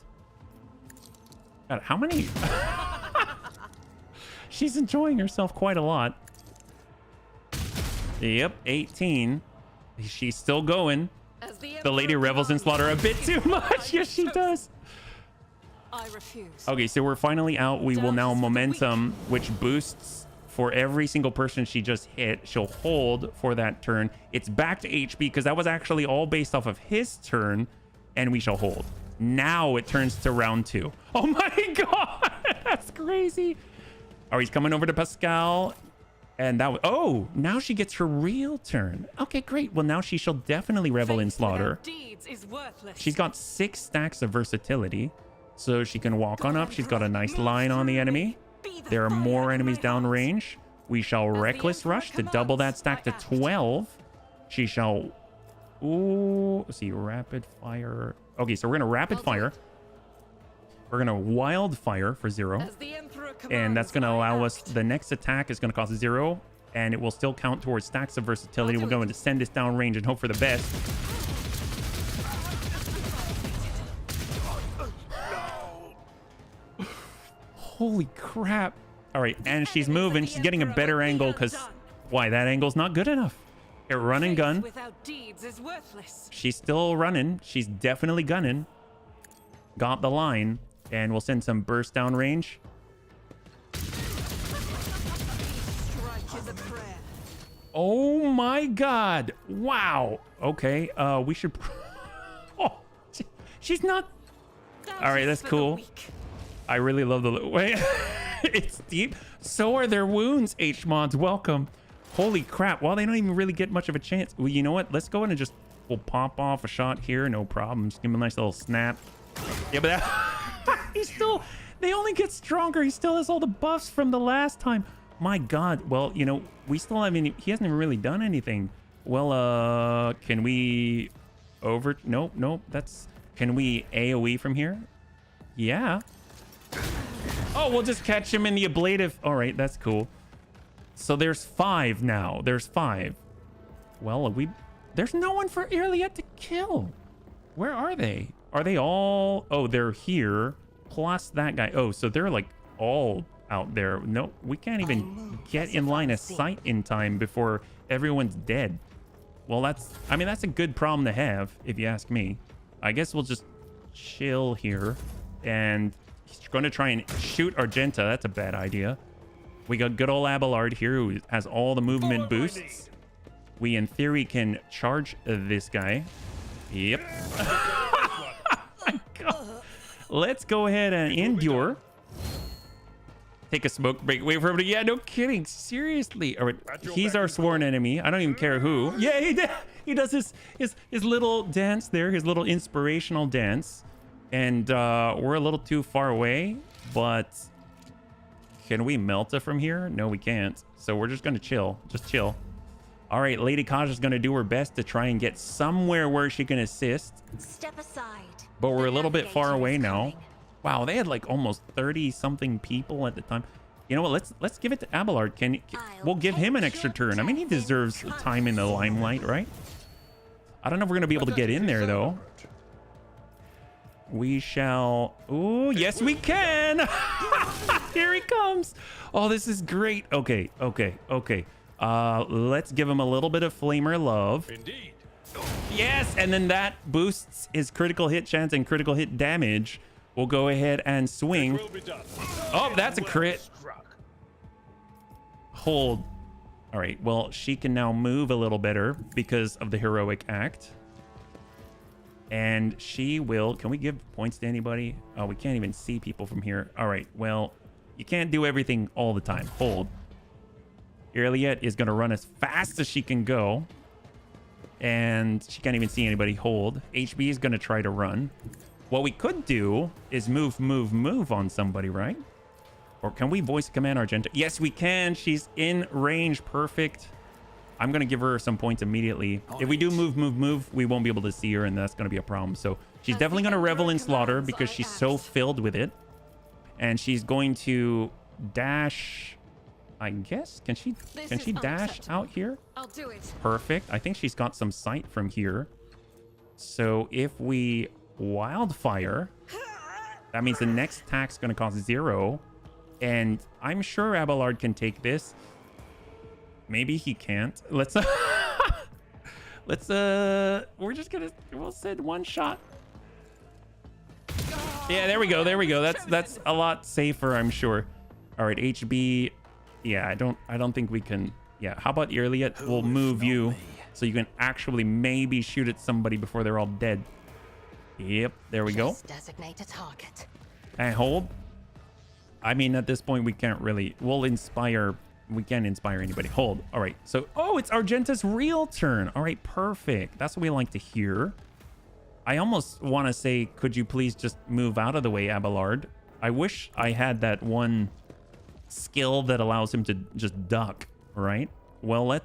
God, how many? She's enjoying herself quite a lot. Yep, 18. She's still going. The lady revels in slaughter a bit too much. Yes, she does. I refuse. Okay, so we're finally out. We will now momentum, which boosts for every single person she just hit. She'll hold for that turn. It's back to HP because that was actually all based off of his turn, and we shall hold. Now it turns to round 2. Oh my god, that's crazy. Oh, he's coming over to Pascal. And that was... Oh, now she gets her real turn. Okay, great. Well, now she shall definitely revel in slaughter. She's got 6 stacks of versatility. So she can walk on up. She's got a nice line on the enemy. There are more enemies downrange. We shall reckless rush to double that stack to 12. She shall... Ooh, let's see, rapid fire. Okay, so we're going to rapid fire. We're going to wildfire for 0. And that's going to allow us... The next attack is going to cost 0. And it will still count towards stacks of versatility. We're going to send this down range and hope for the best. Holy crap. All right, and she's moving. She's getting a better angle because why? That angle's not good enough. Here, run and gun. Without deeds is worthless. She's still running. She's definitely gunning. Got the line, and we'll send some burst down range. Oh my God! Wow. Okay. We should. Oh, she's not. All right, that's cool. I really love the wait. It's deep. So are their wounds. H-mods, welcome. Holy crap! Well, they don't even really get much of a chance. Well, you know what? Let's go in and we'll pop off a shot here. No problem. Just give him a nice little snap. Yeah, but that, he's still. They only get stronger. He still has all the buffs from the last time. My God. Well, you know, we still haven't. He hasn't even really done anything. Well, can we Nope. That's. Can we AoE from here? Yeah. Oh, we'll just catch him in the ablative. All right, that's cool. So there's 5 now. There's 5. Well, there's no one for Iliad to kill. Where are they? Are they all? Oh, they're here. Plus that guy. Oh, so they're like all out there. No, we can't even get in line of sight in time before everyone's dead. Well, that's a good problem to have, if you ask me. I guess we'll just chill here. And he's going to try and shoot Argenta. That's a bad idea. We got good old Abelard here who has all the movement boosts. We, in theory, can charge this guy. Yep. My God. Let's go ahead and endure. Take a smoke break. Wait for him to... Yeah, no kidding. Seriously. All right. He's our sworn enemy. I don't even care who. Yeah, he does his little dance there. His little inspirational dance. And we're a little too far away. But can we melt it from here? No, we can't. So we're just going to chill. Just chill. All right. Lady Kaja's going to do her best to try and get somewhere where she can assist. Step aside. But we're a little bit far away now. Wow, they had like almost 30-something people at the time. You know what? Let's give it to Abelard. We'll give him an extra turn. I mean, he deserves time in the limelight, right? I don't know if we're gonna be able to get in there though. We shall. Oh, yes, we can. Here he comes. Oh, this is great. Okay. Let's give him a little bit of flamer love. Indeed. Yes, and then that boosts his critical hit chance and critical hit damage. We'll go ahead and swing. Oh, that's a crit. Hold. All right, well, she can now move a little better because of the heroic act. And she will... Can we give points to anybody? Oh, we can't even see people from here. All right, well, you can't do everything all the time. Hold. Iliad is going to run as fast as she can go. And she can't even see anybody. Hold. HB is going to try to run. What we could do is move on somebody, right? Or can we voice command Argenta? Yes, we can. She's in range. Perfect. I'm going to give her some points immediately. If we do move, we won't be able to see her, and that's going to be a problem. So she's definitely going to revel in slaughter because she's so filled with it. And she's going to dash, I guess. Can she dash out here? I'll do it. Perfect. I think she's got some sight from here. So if we... Wildfire, that means the next attack's going to cost 0, and I'm sure Abelard can take this. Maybe he can't. We'll send one shot. Yeah, there we go. That's a lot safer, I'm sure. All right, HB. Yeah, I don't think we can. Yeah, how about Iliad? We'll move you so you can actually maybe shoot at somebody before they're all dead. Yep, there we go. Designate a target. And hold. I mean, at this point, we can't really... We can't inspire anybody. Hold. All right. So, it's Argenta's real turn. All right, perfect. That's what we like to hear. I almost want to say, could you please just move out of the way, Abelard? I wish I had that one skill that allows him to just duck, right? Well, we're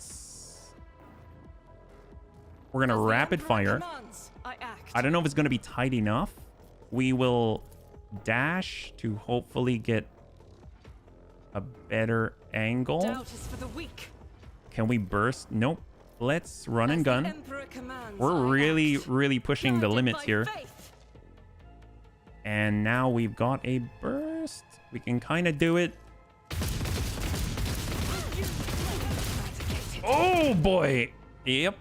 going to rapid fire. I don't know if it's going to be tight enough. We will dash to hopefully get a better angle. Doubt is for the weak. Can we burst? Nope. Let's run and gun. We're really pushing the limits here. And now we've got a burst. We can kind of do it. Oh boy. Yep,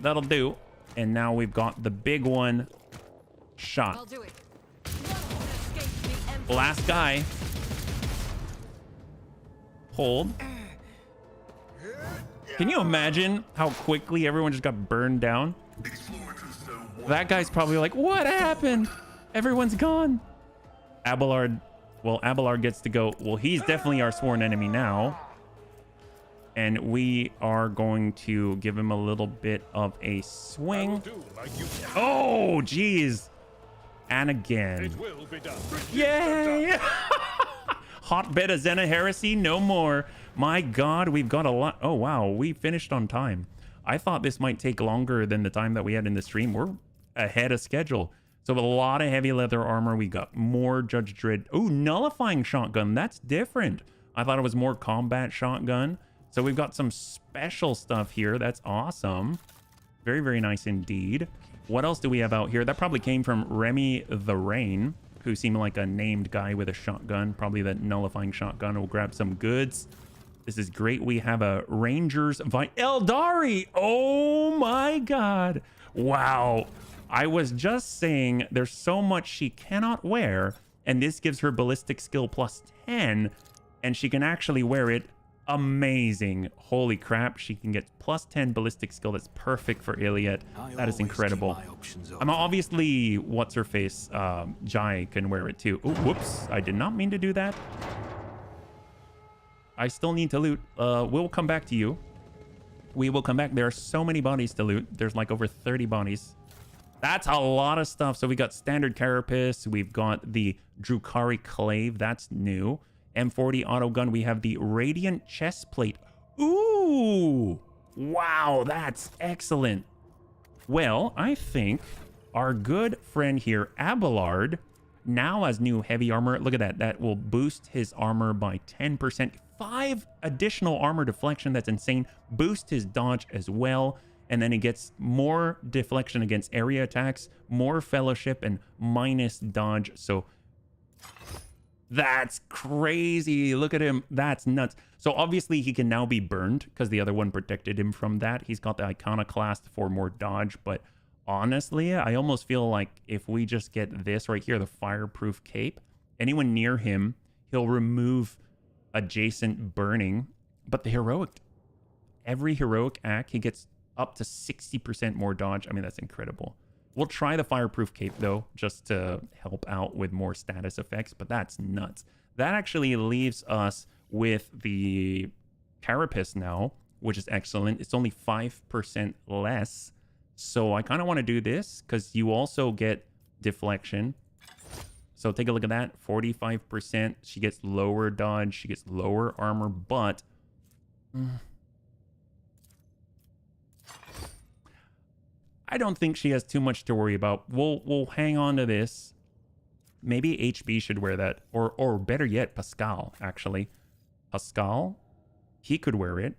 that'll do. And now we've got the big one shot. I'll do it. None can escape the Emperor. Last guy. Hold. Can you imagine how quickly everyone just got burned down? That guy's probably like, what happened? Everyone's gone. Abelard, well, Abelard gets to go. Well, he's definitely our sworn enemy now. And we are going to give him a little bit of a swing. Oh, geez. And again. It will be done. Yay! Hotbed of Zena Heresy, no more. My God, we've got a lot. Oh, wow, we finished on time. I thought this might take longer than the time that we had in the stream. We're ahead of schedule. So a lot of heavy leather armor. We got more Judge Dredd. Oh, nullifying shotgun. That's different. I thought it was more combat shotgun. So we've got some special stuff here. That's awesome. Very, very nice indeed. What else do we have out here? That probably came from Remy the Rain, who seemed like a named guy with a shotgun. Probably that nullifying shotgun. We'll grab some goods. This is great. We have a Rangers Eldari. Oh my God. Wow. I was just saying there's so much she cannot wear, and this gives her ballistic skill plus 10, and she can actually wear it. Amazing. Holy crap. She can get plus 10 ballistic skill. That's perfect for Iliad. That is incredible. I'm obviously, what's her face? Jai can wear it too. Oh, whoops. I did not mean to do that. I still need to loot. We'll come back to you. We will come back. There are so many bodies to loot. There's like over 30 bodies. That's a lot of stuff. So we got standard carapace. We've got the Drukari Clave. That's new. M40 auto gun. We have the Radiant chest plate. Ooh, wow, that's excellent. Well, I think our good friend here, Abelard, now has new heavy armor. Look at that. That will boost his armor by 10%. 5 additional armor deflection. That's insane. Boost his dodge as well. And then he gets more deflection against area attacks, more fellowship, and minus dodge. So that's crazy. Look at him. That's nuts. So obviously he can now be burned because the other one protected him from that. He's got the Iconoclast for more dodge. But honestly, I almost feel like if we just get this right here, the Fireproof Cape, anyone near him, he'll remove adjacent burning. But the heroic, every heroic act, he gets up to 60% more dodge. I mean, that's incredible. We'll try the Fireproof Cape, though, just to help out with more status effects, but that's nuts. That actually leaves us with the Carapace now, which is excellent. It's only 5% less, so I kind of want to do this, because you also get deflection. So take a look at that, 45%. She gets lower dodge, she gets lower armor, but I don't think she has too much to worry about. We'll hang on to this. Maybe HB should wear that. Or better yet, Pascal, actually. Pascal, he could wear it.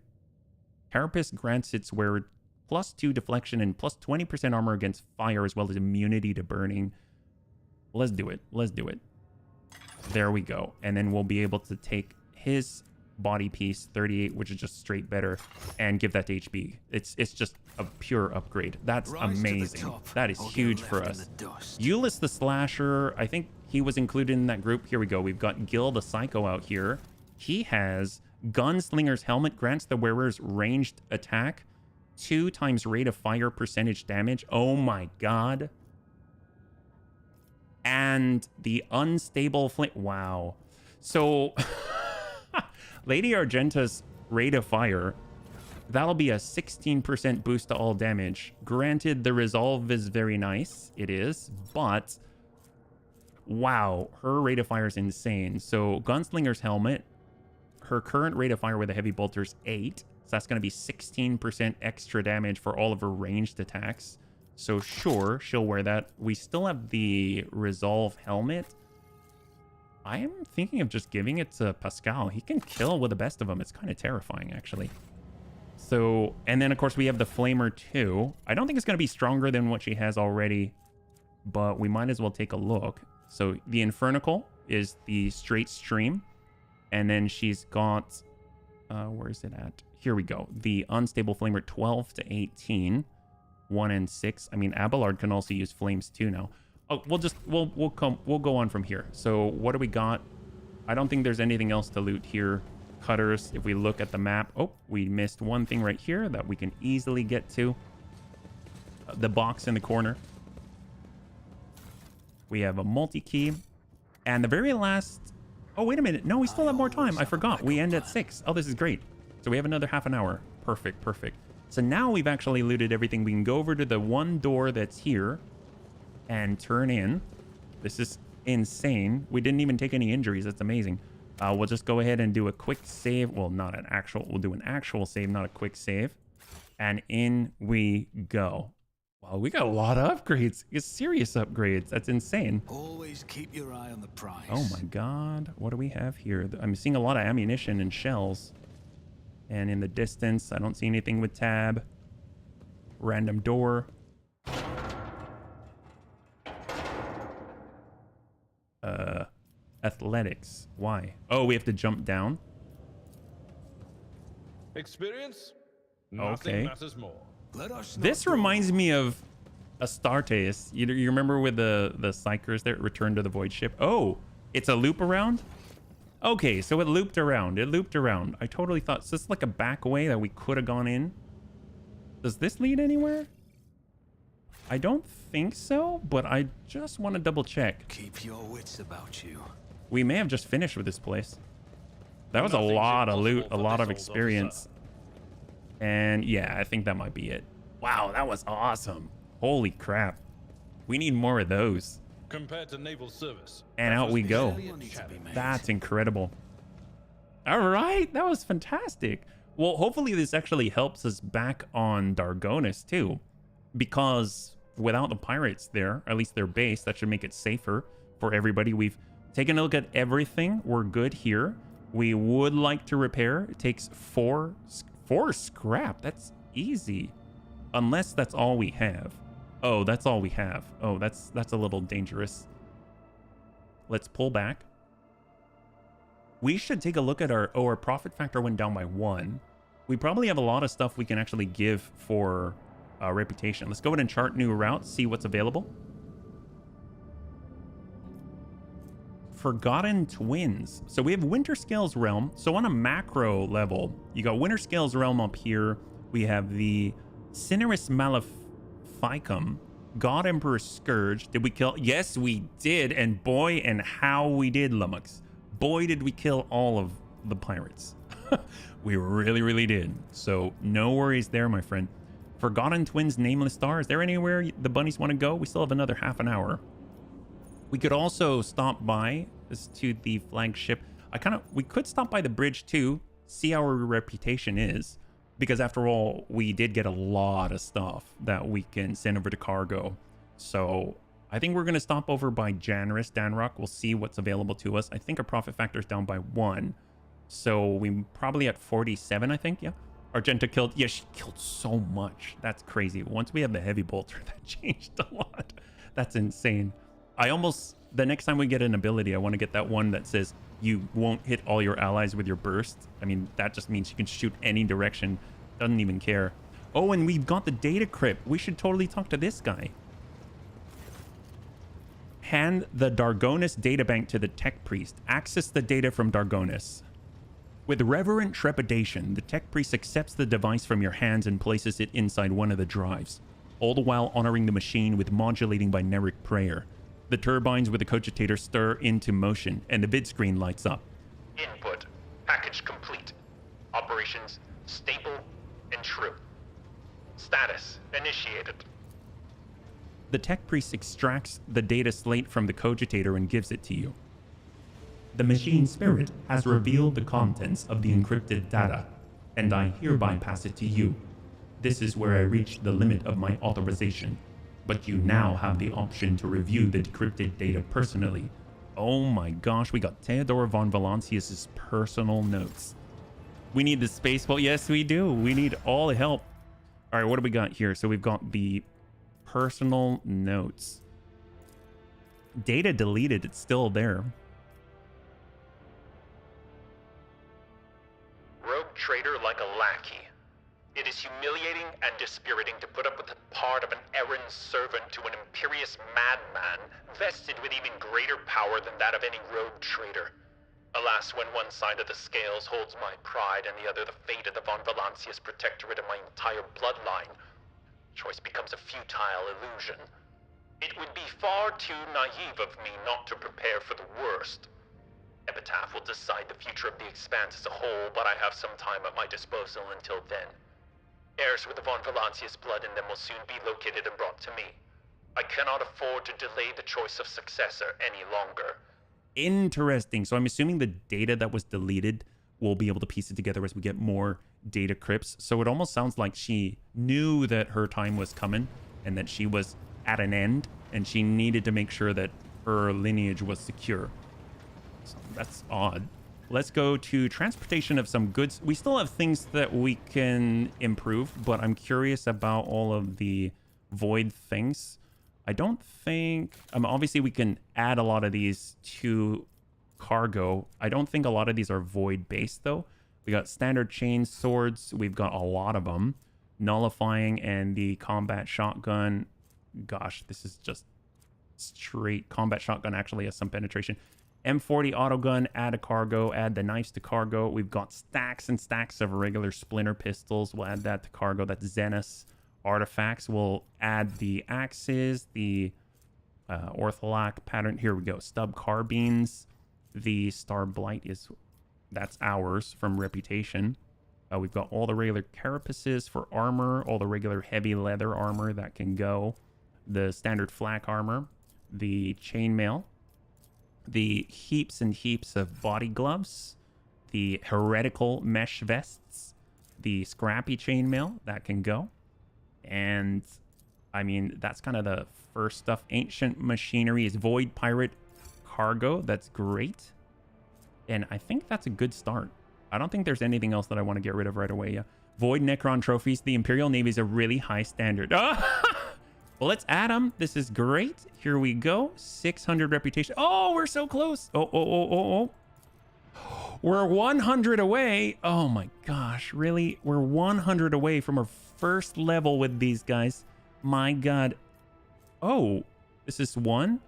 Carapace grants its wearer +2 deflection and +20% armor against fire, as well as immunity to burning. Let's do it. Let's do it. There we go. And then we'll be able to take his body piece 38, which is just straight better, and give that to HB. It's just a pure upgrade. That's amazing. That is huge for us. Euless the Slasher, I think he was included in that group. Here we go. We've got Gil the Psycho out here. He has Gunslinger's Helmet, grants the wearer's ranged attack 2 times rate of fire percentage damage. Oh my God. And the Unstable Flame. Wow. So Lady Argenta's rate of fire, that'll be a 16% boost to all damage. Granted, the resolve is very nice. It is, but wow, her rate of fire is insane. So Gunslinger's Helmet, her current rate of fire with a heavy bolter is 8. So that's going to be 16% extra damage for all of her ranged attacks. So sure, she'll wear that. We still have the Resolve Helmet. I am thinking of just giving it to Pascal. He can kill with the best of them. It's kind of terrifying, actually. So, and then, of course, we have the Flamer too. I don't think it's going to be stronger than what she has already, but we might as well take a look. So the Infernical is the straight stream. And then she's got Where is it at? Here we go. The unstable flamer 12 to 18. 1 and 6. I mean, Abelard can also use flames too now. Oh, we'll go on from here. So what do we got? I don't think there's anything else to loot here. Cutters, if we look at the map. Oh, we missed one thing right here that we can easily get to. The box in the corner. We have a multi-key. And the very last... Oh, wait a minute. No, we still have more time. I forgot. We end at 6. Oh, this is great. So we have another half an hour. Perfect, perfect. So now we've actually looted everything. We can go over to the one door that's here and turn in. This is insane. We didn't even take any injuries. That's amazing. We'll just go ahead and do a quick save. Well, not an actual. We'll do an actual save, not a quick save. And in we go. Wow, we got a lot of upgrades. It's serious upgrades. That's insane. Always keep your eye on the prize. Oh my god. What do we have here? I'm seeing a lot of ammunition and shells. And in the distance, I don't see anything with tab. Random door. Athletics. Why? Oh, we have to jump down. Experience? Okay. Nothing matters more. This reminds me of Astartes. You remember with the Psychers that returned to the Void Ship? Oh, it's a loop around? Okay, so it looped around. It looped around. I totally thought, so it's like a back way that we could have gone in. Does this lead anywhere? I don't think so, but I just want to double check. Keep your wits about you. We may have just finished with this place. That was a lot of loot, a lot of experience. And yeah, I think that might be it. Wow, that was awesome. Holy crap. We need more of those. Compared to naval service. And out we go. That's incredible. All right, that was fantastic. Well, hopefully this actually helps us back on Dargonis too. Because without the pirates there, at least their base, that should make it safer for everybody. We've taken a look at everything. We're good here. We would like to repair. It takes four scrap. That's easy. Unless that's all we have. Oh, that's all we have. Oh, that's a little dangerous. Let's pull back. We should take a look at our profit factor went down by 1. We probably have a lot of stuff we can actually give for reputation. Let's go ahead and chart new routes, see what's available. Forgotten Twins. So we have Winterscale's Realm. So on a macro level, you got Winterscale's Realm up here. We have the Cineris Maleficum, God Emperor Scourge. Did we kill? Yes, we did. And boy, and how we did, Lummox. Boy, did we kill all of the pirates. We really, really did. So no worries there, my friend. Forgotten Twins, Nameless Star. Is there anywhere the bunnies want to go? We still have another half an hour. We could also stop by this to the flagship. We could stop by the bridge too, see how our reputation is, because after all, we did get a lot of stuff that we can send over to cargo. So I think we're going to stop over by Janris, Danrock. We'll see what's available to us. I think our profit factor is down by 1. So we probably at 47, I think. Yeah. Argenta killed. Yeah, she killed so much. That's crazy. Once we have the heavy bolter, that changed a lot. That's insane. The next time we get an ability, I want to get that one that says you won't hit all your allies with your burst. I mean, that just means you can shoot any direction. Doesn't even care. Oh, and we've got the data crypt. We should totally talk to this guy. Hand the Dargonis databank to the tech priest. Access the data from Dargonis. With reverent trepidation, the tech priest accepts the device from your hands and places it inside one of the drives, all the while honoring the machine with modulating binaric prayer. The turbines with the cogitator stir into motion, and the vid screen lights up. Input. Package complete. Operations stable and true. Status initiated. The tech priest extracts the data slate from the cogitator and gives it to you. The machine spirit has revealed the contents of the encrypted data, and I hereby pass it to you. This is where I reached the limit of my authorization, but you now have the option to review the decrypted data personally. Oh my gosh, we got Theodore von Valancius's personal notes. We need the space boat. Yes, we do. We need all the help. All right, what do we got here? So we've got the personal notes. Data deleted. It's still there. Rogue trader like a lackey. It is humiliating and dispiriting to put up with the part of an errand servant to an imperious madman vested with even greater power than that of any rogue trader. Alas, when one side of the scales holds my pride and the other the fate of the von Valancius protectorate of my entire bloodline, choice becomes a futile illusion. It would be far too naive of me not to prepare for the worst. Epitaph will decide the future of the Expanse as a whole, but I have some time at my disposal until then. Heirs with the von Valancius blood in them will soon be located and brought to me. I cannot afford to delay the choice of successor any longer. Interesting. So I'm assuming the data that was deleted, we'll be able to piece it together as we get more data crypts. So it almost sounds like she knew that her time was coming and that she was at an end and she needed to make sure that her lineage was secure. So that's odd. Let's go to transportation of some goods. We still have things that we can improve, but I'm curious about all of the void things. I don't think... obviously, we can add a lot of these to cargo. I don't think a lot of these are void-based, though. We got standard chain swords. We've got a lot of them. Nullifying and the combat shotgun. Gosh, this is just straight. Combat shotgun actually has some penetration. M40 autogun, add a cargo, add the knives to cargo. We've got stacks and stacks of regular splinter pistols. We'll add that to cargo. That's Zenus artifacts. We'll add the axes, the ortholock pattern. Here we go. Stub carbines. The Star Blight that's ours from Reputation. We've got all the regular carapaces for armor, all the regular heavy leather armor that can go. The standard flak armor, the chainmail, the heaps and heaps of body gloves, the heretical mesh vests, the scrappy chainmail that can go. And I mean, that's kind of the first stuff. Ancient machinery is void pirate cargo. That's great. And I think that's a good start. I don't think there's anything else that I want to get rid of right away. Yeah. Void Necron trophies. The Imperial Navy is a really high standard. Well, let's add them. This is great. Here we go. 600 reputation. Oh, we're so close. Oh. We're 100 away. Oh my gosh, really? We're 100 away from our first level with these guys. My God. Oh, this is one?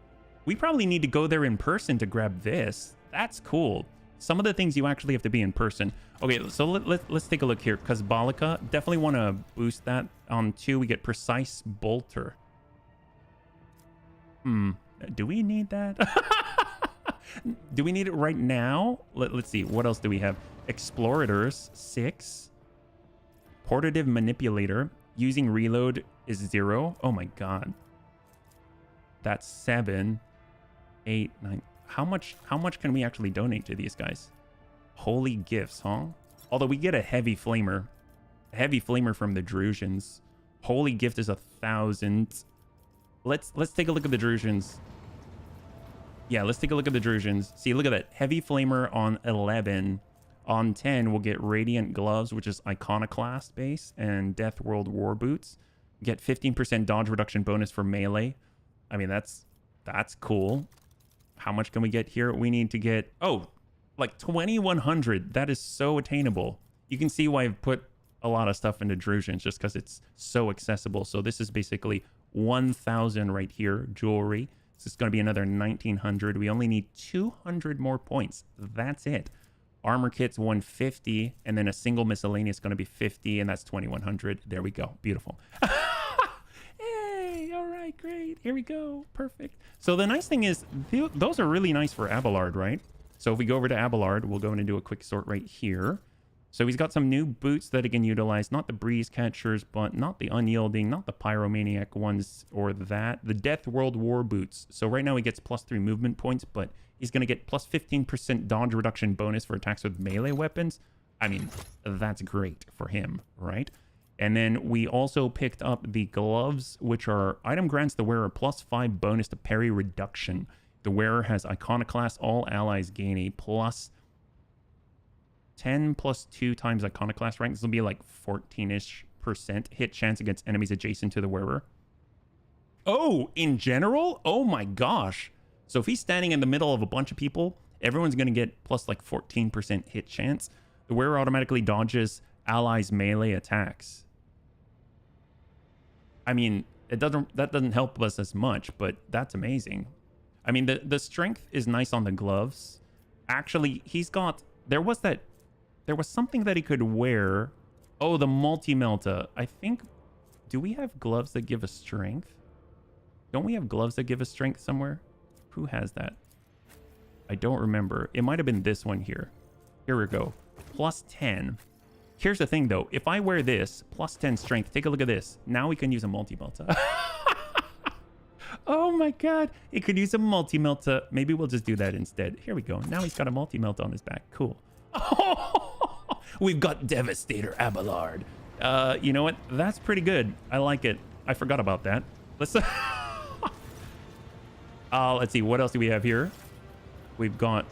We probably need to go there in person to grab this. That's cool. Some of the things you actually have to be in person. Okay, so let's take a look here. Cosbalica, definitely want to boost that. On 2, we get Precise Bolter. Do we need that? Do we need it right now? Let's see. What else do we have? Explorators, 6. Portative Manipulator. Using reload is 0. Oh my God. That's 7, 8, 9. How much can we actually donate to these guys? Holy gifts, huh? Although we get a heavy flamer. A heavy flamer from the Drusians. Holy gift is 1,000. Let's take a look at the Drusians. Yeah, let's take a look at the Drusians. See, look at that. Heavy flamer on 11. On 10, we'll get Radiant Gloves, which is Iconoclast base, and Death World War Boots. Get 15% dodge reduction bonus for melee. I mean, that's cool. How much can we get here? We need to get, like 2,100. That is so attainable. You can see why I've put a lot of stuff into Drusians, just because it's so accessible. So this is basically 1,000 right here, jewelry. This is going to be another 1,900. We only need 200 more points. That's it. Armor kit's 150, and then a single miscellaneous is going to be 50, and that's 2,100. There we go. Beautiful. Hey, all right, great. Here we go. Perfect. So the nice thing is, those are really nice for Abelard, right? So if we go over to Abelard, we'll go in and do a quick sort right here. So he's got some new boots that he can utilize. Not the breeze catchers, but not the unyielding, not the pyromaniac ones or that. The Death World War boots. So right now he gets +3 movement points, but he's going to get +15% dodge reduction bonus for attacks with melee weapons. I mean, that's great for him, right? And then we also picked up the gloves, which are item grants the wearer +5 bonus to parry reduction. The wearer has Iconoclast. All allies gain a +10 + 2 times Iconoclast rank. This will be like 14-ish% hit chance against enemies adjacent to the wearer. Oh, in general? Oh my gosh. So if he's standing in the middle of a bunch of people, everyone's going to get +14% hit chance. The wearer automatically dodges allies' melee attacks. I mean, that doesn't help us as much, but that's amazing. I mean, the strength is nice on the gloves. Actually, he's got... There was something that he could wear. Oh, the multi-melta. I think... Do we have gloves that give us strength? Don't we have gloves that give us strength somewhere? Who has that? I don't remember. It might have been this one here. Here we go. Plus 10. Here's the thing, though. If I wear this, plus 10 strength, take a look at this. Now we can use a multi-melta. Oh my god. It could use a multi-melta. Maybe we'll just do that instead. Here we go. Now he's got a multi-melta on his back. Cool. Oh, we've got Devastator Abelard. You know what? That's pretty good. I like it. I forgot about that. Let's... let's see. What else do we have here? We've got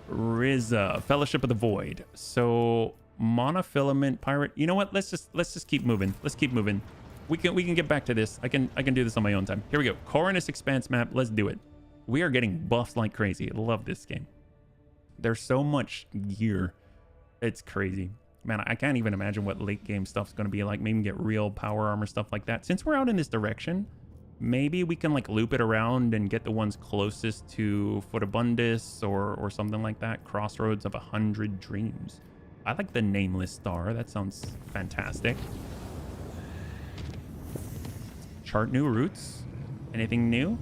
Riza, Fellowship of the Void. So monofilament pirate. You know what? Let's just keep moving. Let's keep moving. We can get back to this. I can do this on my own time. Here we go. Coronus Expanse map. Let's do it. We are getting buffs like crazy. I love this game. There's so much gear. It's crazy. Man, I can't even imagine what late game stuff's going to be like. Maybe get real power armor stuff like that. Since we're out in this direction, maybe we can like loop it around and get the ones closest to Furibundus or something like that. Crossroads of 100 Dreams. I like the Nameless Star. That sounds fantastic. Chart new routes. Anything new?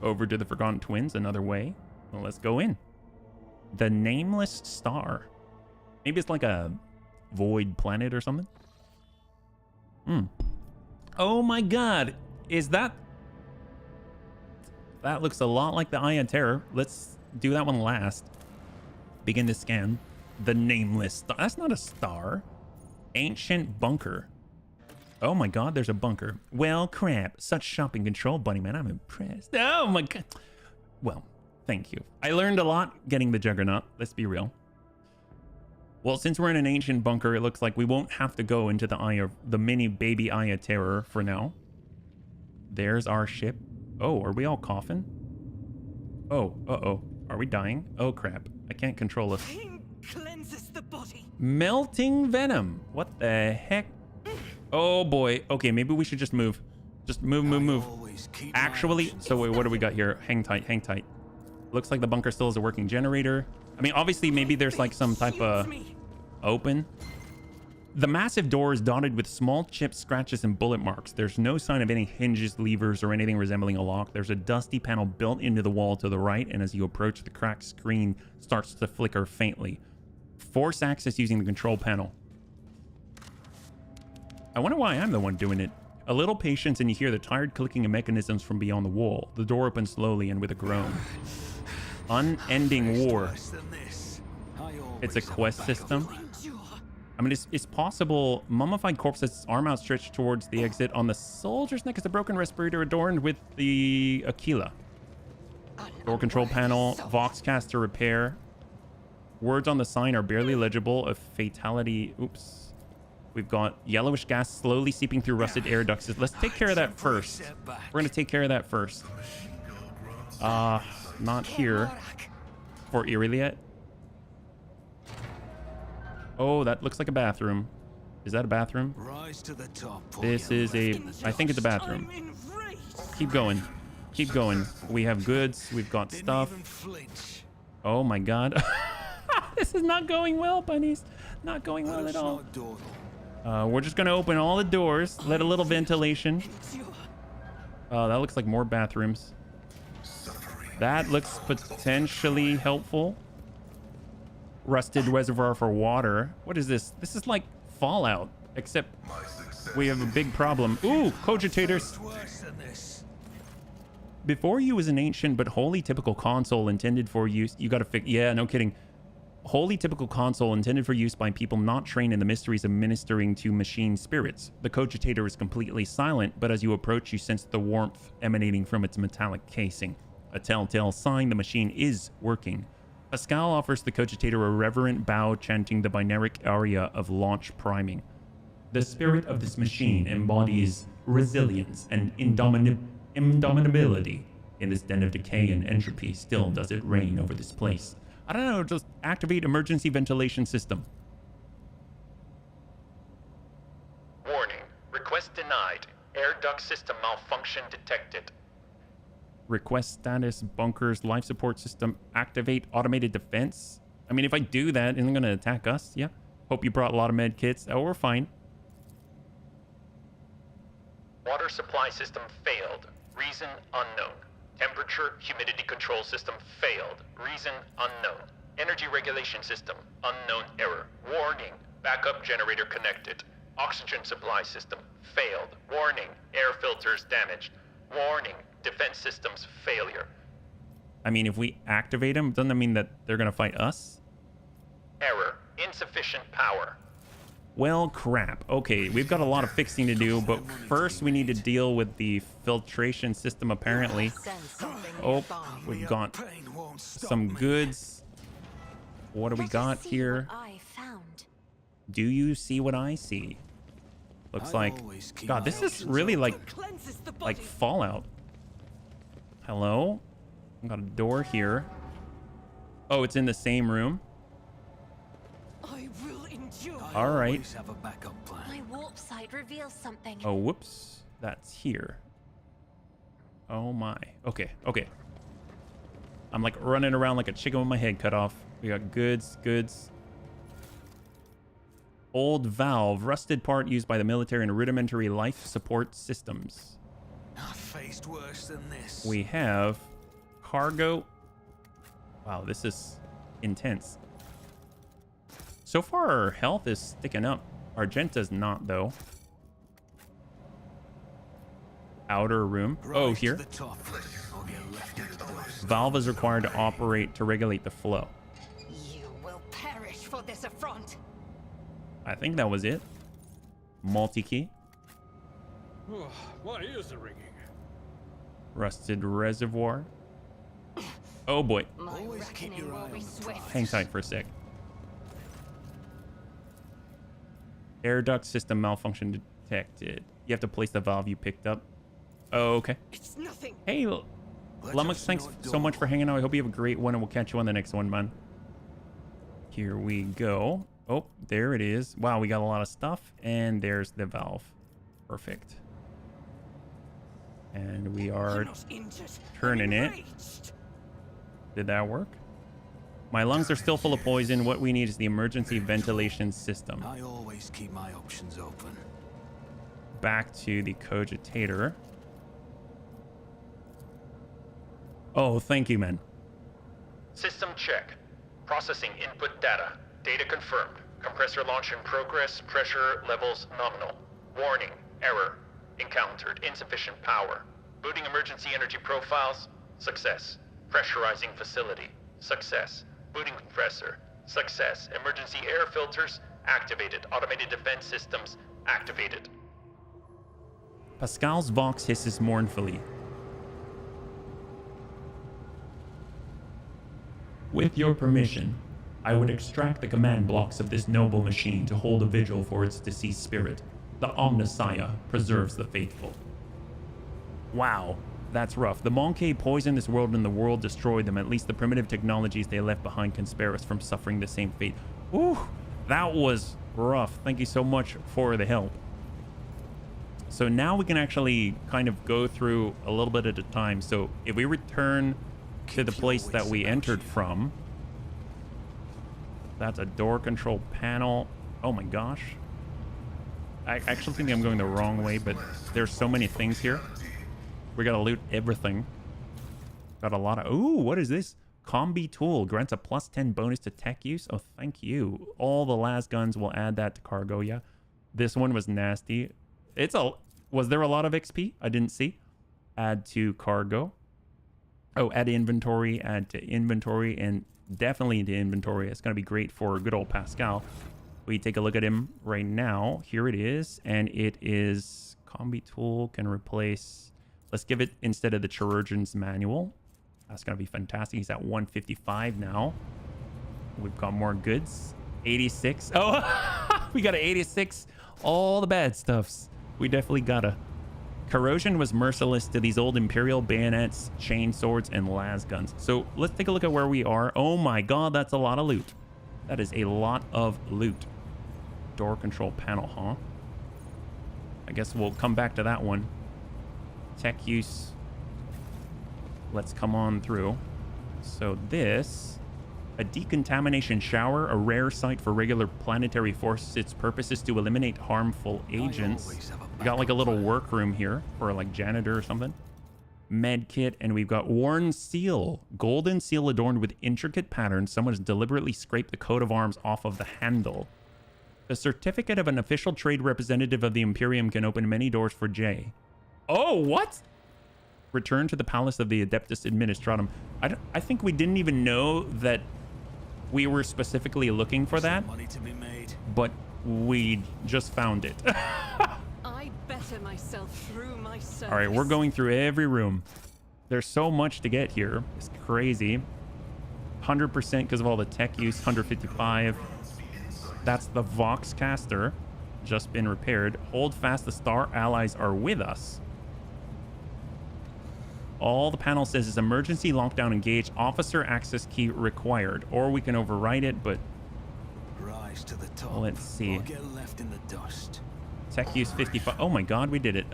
Over to the Forgotten Twins, another way. Well, let's go in. The Nameless Star. Maybe it's like a void planet or something. Oh my god. Is that... That looks a lot like the Eye of Terror. Let's do that one last. Begin to scan. The Nameless Star. That's not a star. Ancient Bunker. Oh my god, there's a bunker. Well, crap. Such shopping control, buddy, man. I'm impressed. Oh my god. Well, thank you. I learned a lot getting the Juggernaut. Let's be real. Well, since we're in an ancient bunker, it looks like we won't have to go into the mini baby Eye of Terror for now. There's our ship. Oh, are we all coughing? Oh, uh-oh. Are we dying? Oh, crap. I can't control us. Pain cleanses the body. Melting venom. What the heck? Oh, boy. Okay, maybe we should just move. Just move. Actually, so wait, what do we got here? Hang tight. Looks like the bunker still has a working generator. I mean, obviously, maybe there's like some type of open. The massive door is dotted with small chips, scratches, and bullet marks. There's no sign of any hinges, levers, or anything resembling a lock. There's a dusty panel built into the wall to the right, and as you approach, the cracked screen starts to flicker faintly. Force access using the control panel. I wonder why I'm the one doing it. A little patience, and you hear the tired clicking of mechanisms from beyond the wall. The door opens slowly and with a groan. Unending War. It's a quest system. I mean, it's possible. Mummified corpses, arm outstretched towards the exit. On the soldier's neck is a broken respirator adorned with the Aquila. Door control panel. Voxcaster repair. Words on the sign are barely legible. A fatality. Oops. We've got yellowish gas slowly seeping through rusted air ducts. Let's take care of that first. We're going to take care of that first. Not here. For Iriliet. Oh, that looks like a bathroom. Is that a bathroom? Rise to the top. This is a... I think it's a bathroom. Keep going. Keep going. We have goods. We've got stuff. Oh my god. This is not going well, bunnies. Not going well at all. We're just going to open all the doors. Let a little ventilation. That looks like more bathrooms. That looks potentially helpful. Rusted reservoir for water. What is this? This is like Fallout, except we have a big problem. Ooh, cogitators. Before you was an ancient but wholly typical console intended for use. You gotta fix. Yeah, no kidding. Wholly typical console intended for use by people not trained in the mysteries of ministering to machine spirits. The cogitator is completely silent, but as you approach, you sense the warmth emanating from its metallic casing. A telltale sign the machine is working. Pascal offers the cogitator a reverent bow, chanting the binaric aria of launch priming. The spirit of this machine embodies resilience and indomitability. In this den of decay and entropy, still does it reign over this place. I don't know, just activate emergency ventilation system. Warning. Request denied. Air duct system malfunction detected. Request status, bunkers, life support system, activate automated defense. I mean, if I do that, isn't it going to attack us? Yeah. Hope you brought a lot of med kits. Oh, we're fine. Water supply system failed. Reason unknown. Temperature, humidity control system failed. Reason unknown. Energy regulation system, unknown error. Warning, backup generator connected. Oxygen supply system failed. Warning, air filters damaged. Warning, defense systems failure. I mean, if we activate them, doesn't that mean that they're going to fight us? Error, insufficient power. Well, crap. Okay, we've got a lot of fixing to do, but first we need to deal with the filtration system, apparently. Oh, we've got some goods. What do we got here? Do you see what I see? Looks like... God, this is really like Fallout. Hello? I've got a door here. Oh, it's in the same room? All right. My warp sight reveals something. Oh, whoops. That's here. Oh my. Okay, okay. I'm like running around like a chicken with my head cut off. We got goods. Old valve, rusted part used by the military in rudimentary life support systems. I faced worse than this. We have cargo. Wow, this is intense. So far, our health is sticking up. Argenta's not, though. Outer room. Oh, here. Valve is required to operate to regulate the flow. You will perish for this affront. I think that was it. Multi-key. My ears are ringing. Rusted reservoir. Oh boy. My reckoning will be swift. Hang tight for a sec. Air duct system malfunction detected. You have to place the valve you picked up. Oh, okay. It's nothing. Hey, Lummox, thanks so much for hanging out. I hope you have a great one, and we'll catch you on the next one, man. Here we go. Oh, there it is. Wow, we got a lot of stuff. And there's the valve. Perfect. And we are turning it. Did that work? My lungs are still full of poison. What we need is the emergency ventilation system. I always keep my options open. Back to the cogitator. Oh, thank you, man. System check. Processing input data. Data confirmed. Compressor launch in progress. Pressure levels nominal. Warning. Error. Encountered. Insufficient power. Booting emergency energy profiles. Success. Pressurizing facility. Success. Booting compressor. Success. Emergency air filters. Activated. Automated defense systems. Activated. Pascal's Vox hisses mournfully. With your permission, I would extract the command blocks of this noble machine to hold a vigil for its deceased spirit. The Omnissiah preserves the faithful. Wow, that's rough. The Monkey poisoned this world and the world destroyed them. At least the primitive technologies they left behind can spare us from suffering the same fate. Ooh, that was rough. Thank you so much for the help. So now we can actually kind of go through a little bit at a time. So if we return to the place that we entered from, that's a door control panel. Oh my gosh. I actually think I'm going the wrong way, but there's so many things here. We gotta loot everything. Got a lot of... Ooh, what is this? Combi tool grants a +10 bonus to tech use. Oh, thank you. All the last guns will add that to cargo. Yeah, this one was nasty. It's a... Was there a lot of XP? I didn't see. Add to cargo. Oh, add to inventory, and definitely into inventory. It's going to be great for good old Pascal. We take a look at him right now. Here it is, and it is combi tool can replace... Let's give it instead of the chirurgeon's manual. That's going to be fantastic. He's at 155 now. We've got more goods. 86. Oh, we got an 86. All the bad stuffs. We definitely gotta Corrosion was merciless to these old Imperial bayonets, chain swords, and las guns. So let's take a look at where we are. Oh my god, that's a lot of loot. That is a lot of loot. Door control panel, huh? I guess we'll come back to that one. Tech use. Let's come on through. So this, a decontamination shower, a rare sight for regular planetary forces. Its purpose is to eliminate harmful agents. We got like a little workroom here for like janitor or something. Med kit, and we've got worn seal. Golden seal adorned with intricate patterns. Someone has deliberately scraped the coat of arms off of the handle. The certificate of an official trade representative of the Imperium can open many doors for Jay. Oh, what? Return to the Palace of the Adeptus Administratum. I think we didn't even know that we were specifically looking for that, Money to be made. but we just found it. I better myself through my service. All right, we're going through every room. There's so much to get here. It's crazy. 100% because of all the tech use. 155. That's the Vox caster. Just been repaired. Hold fast. The star allies are with us. All the panel says is emergency lockdown engaged. Officer access key required. Or we can override it, but Rise to the top. let's see. Or get left in the dust. Tech use 55. Oh my god, we did it.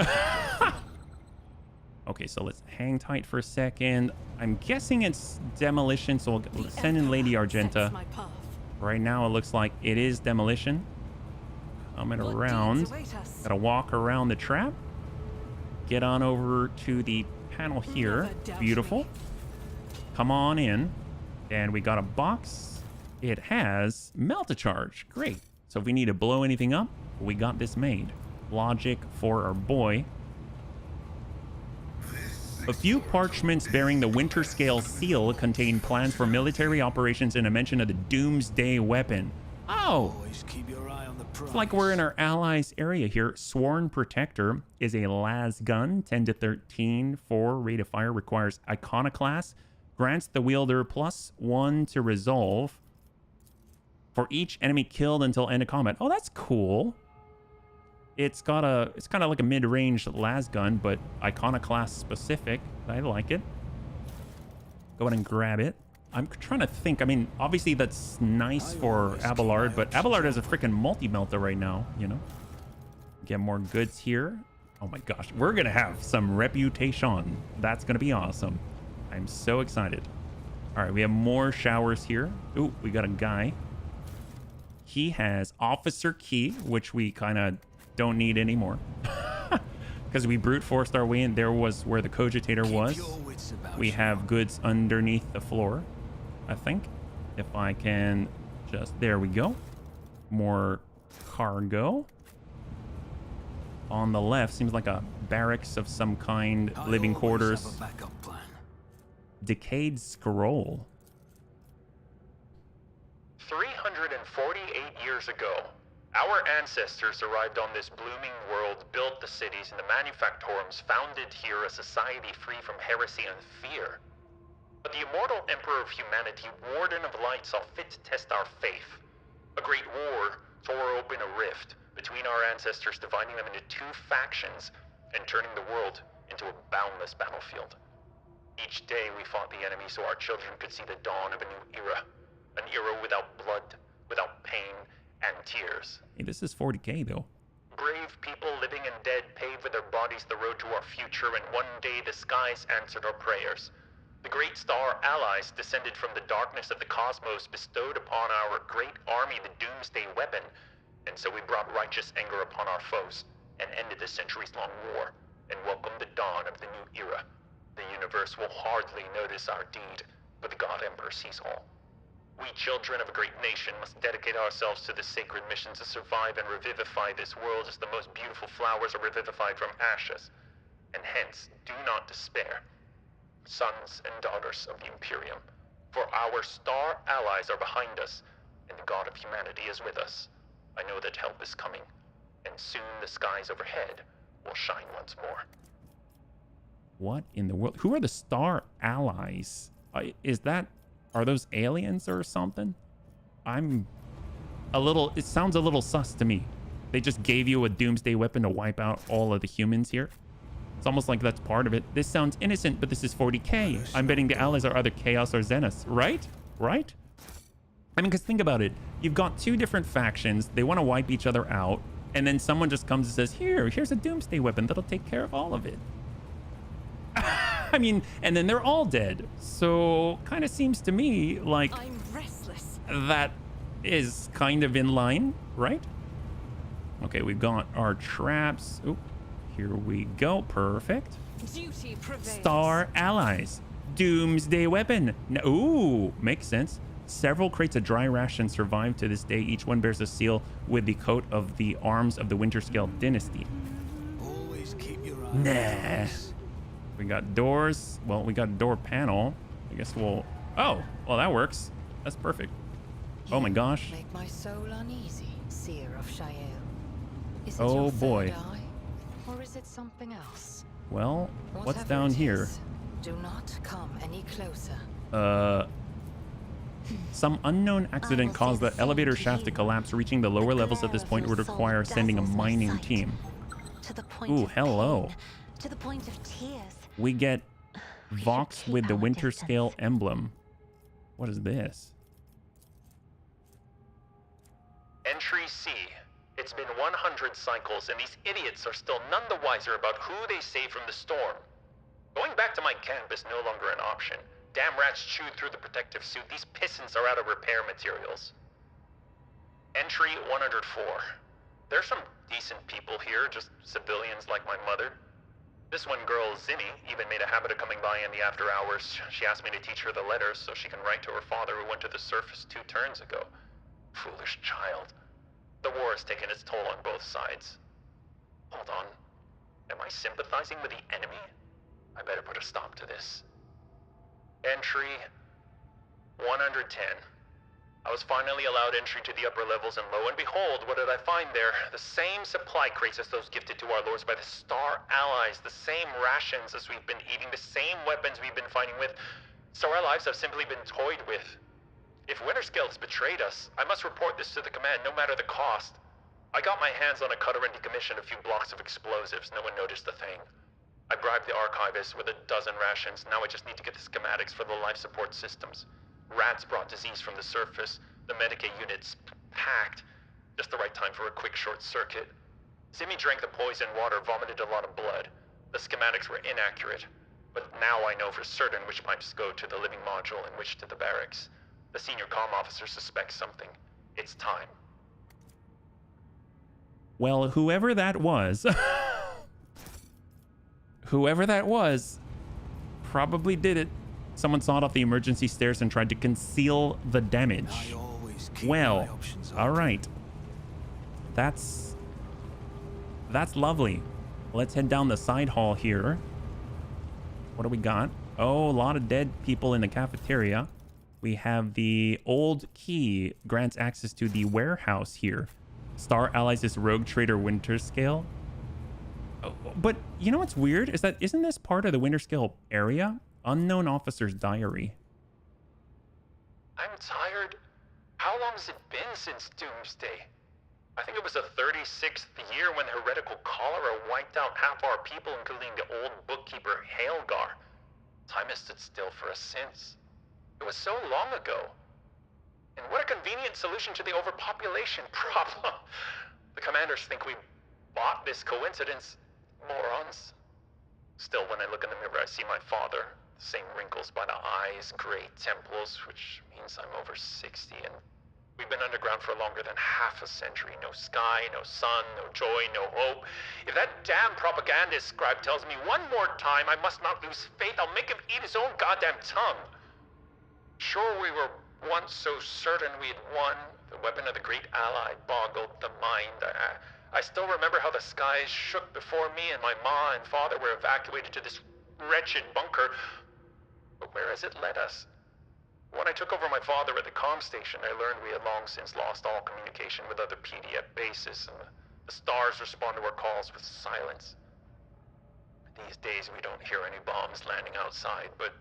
Okay, so let's hang tight for a second. I'm guessing it's demolition, so we'll send in Lady Argenta. Right now, it looks like it is demolition. Coming around. Gotta walk around the trap. Get on over to the panel here. Beautiful. Come on in. And we got a box. It has melt-a-charge. Great. So if we need to blow anything up, we got this made. Logic for our boy. A few parchments bearing the Winter Scale seal contain plans for military operations and a mention of the Doomsday weapon. Oh! Always keep your eye on the prize. It's like we're in our allies area here. Sworn Protector is a las gun, 10 to 13, 4 rate of fire, requires Iconoclast, grants the wielder +1 to resolve for each enemy killed until end of combat. Oh, that's cool. It's kind of like a mid-range las gun, but Iconoclast specific. I like it. Go ahead and grab it. I'm trying to think. I mean, obviously that's nice for Abelard, but Abelard has a freaking multi-melter right now, you know? Get more goods here. Oh my gosh, we're gonna have some reputation. That's gonna be awesome. I'm so excited. All right, we have more showers here. Ooh, we got a guy. He has officer key, which we kind of don't need anymore. Because we brute forced our way in. There was where the cogitator was. We have goods underneath the floor, I think. If I can just... There we go. More cargo. On the left, seems like a barracks of some kind. Living quarters. Decayed scroll. 348 years ago, our ancestors arrived on this blooming world, built the cities and the manufactorums, founded here a society free from heresy and fear. But the immortal Emperor of Humanity, Warden of Light, saw fit to test our faith. A great war tore open a rift between our ancestors, dividing them into two factions and turning the world into a boundless battlefield. Each day we fought the enemy so our children could see the dawn of a new era. An era without blood, without pain, and tears. Hey, this is 40K though. Brave people, living and dead, paved with their bodies the road to our future, and one day the skies answered our prayers. The great star allies, descended from the darkness of the cosmos, bestowed upon our great army the Doomsday weapon, and so we brought righteous anger upon our foes, and ended the centuries-long war, and welcomed the dawn of the new era. The universe will hardly notice our deed, but the God Emperor sees all. We children of a great nation must dedicate ourselves to the sacred mission to survive and revivify this world as the most beautiful flowers are revivified from ashes. And hence, do not despair, sons and daughters of the Imperium, for our star allies are behind us, and the God of humanity is with us. I know that help is coming, and soon the skies overhead will shine once more. What in the world? Who are the star allies? Are those aliens or something? It sounds a little sus to me. They just gave you a doomsday weapon to wipe out all of the humans here. It's almost like that's part of it. This sounds innocent, but this is 40k. I'm betting the allies are either Chaos or Zenith, right? Right? I mean, because think about it. You've got two different factions. They want to wipe each other out. And then someone just comes and says, here's a doomsday weapon that'll take care of all of it. I mean, and then they're all dead. So kind of seems to me like I'm restless. that is kind of in line, right? Okay, we've got our traps. Oh, here we go. Perfect. Duty prevails. Star allies. Doomsday weapon. Ooh, makes sense. Several crates of dry rations survive to this day. Each one bears a seal with the coat of the arms of the Winterscale dynasty. Always keep your eye Nah. on us. We got doors. Well, we got a door panel. I guess we'll... Oh, well, that works. That's perfect. Oh my gosh. Make my soul uneasy, Seer of Shael. Is it Oh, your boy. third eye, or is it something else? Well, what's Whatever down it here? is, do not come any closer. Some unknown accident will say caused the the same elevator to shaft to you. collapse. Reaching the lower levels at this glare point of would your soul require sending a dazzles my mining sight. team. To the point Ooh, of hello. pain, to the point of tears. We get We should Vox keep with the our Winterscale distance. emblem. What is this? Entry C. It's been 100 cycles, and these idiots are still none the wiser about who they save from the storm. Going back to my camp is no longer an option. Damn rats chewed through the protective suit. These pistons are out of repair materials. Entry 104. There's some decent people here, just civilians like my mother. This one girl, Zinni, even made a habit of coming by in the after hours. She asked me to teach her the letters so she can write to her father who went to the surface 2 turns ago. Foolish child. The war has taken its toll on both sides. Hold on. Am I sympathizing with the enemy? I better put a stop to this. Entry 110. I was finally allowed entry to the upper levels, and lo and behold, what did I find there? The same supply crates as those gifted to our lords by the Star Allies, the same rations as we've been eating, the same weapons we've been fighting with, so our lives have simply been toyed with. If Winterscale has betrayed us, I must report this to the command, no matter the cost. I got my hands on a cutter and decommissioned a few blocks of explosives. No one noticed a thing. I bribed the archivist with a dozen rations. Now I just need to get the schematics for the life support systems. Rats brought disease from the surface. The Medicaid unit's packed. Just the right time for a quick short circuit. Simi drank the poison water, vomited a lot of blood. The schematics were inaccurate. But now I know for certain which pipes go to the living module and which to the barracks. The senior comm officer suspects something. It's time. Well, whoever that was... whoever that was probably did it. Someone sawed off the emergency stairs and tried to conceal the damage. I always keep Well, my options all open. right. That's lovely. Let's head down the side hall here. What do we got? Oh, a lot of dead people in the cafeteria. We have the old key grants access to the warehouse here. Star Allies is Roguetrader Winterscale. Oh, but you know what's weird is that isn't this part of the Winterscale area? Unknown Officer's Diary. I'm tired. How long has it been since Doomsday? I think it was the 36th year when heretical cholera wiped out half our people, including the old bookkeeper Hailgar. Time has stood still for us since. It was so long ago. And what a convenient solution to the overpopulation problem. The commanders think we bought this coincidence. Morons. Still, when I look in the mirror, I see my father. Same wrinkles by the eyes, gray temples, which means I'm over 60, and we've been underground for longer than half a century. No sky, no sun, no joy, no hope. If that damn propagandist scribe tells me one more time I must not lose faith, I'll make him eat his own goddamn tongue. Sure, we were once so certain we had won. The weapon of the great ally boggled the mind. I still remember how the skies shook before me and my ma and father were evacuated to this wretched bunker. But where has it led us? When I took over my father at the comm station, I learned we had long since lost all communication with other PDF bases, and the stars respond to our calls with silence. These days we don't hear any bombs landing outside, but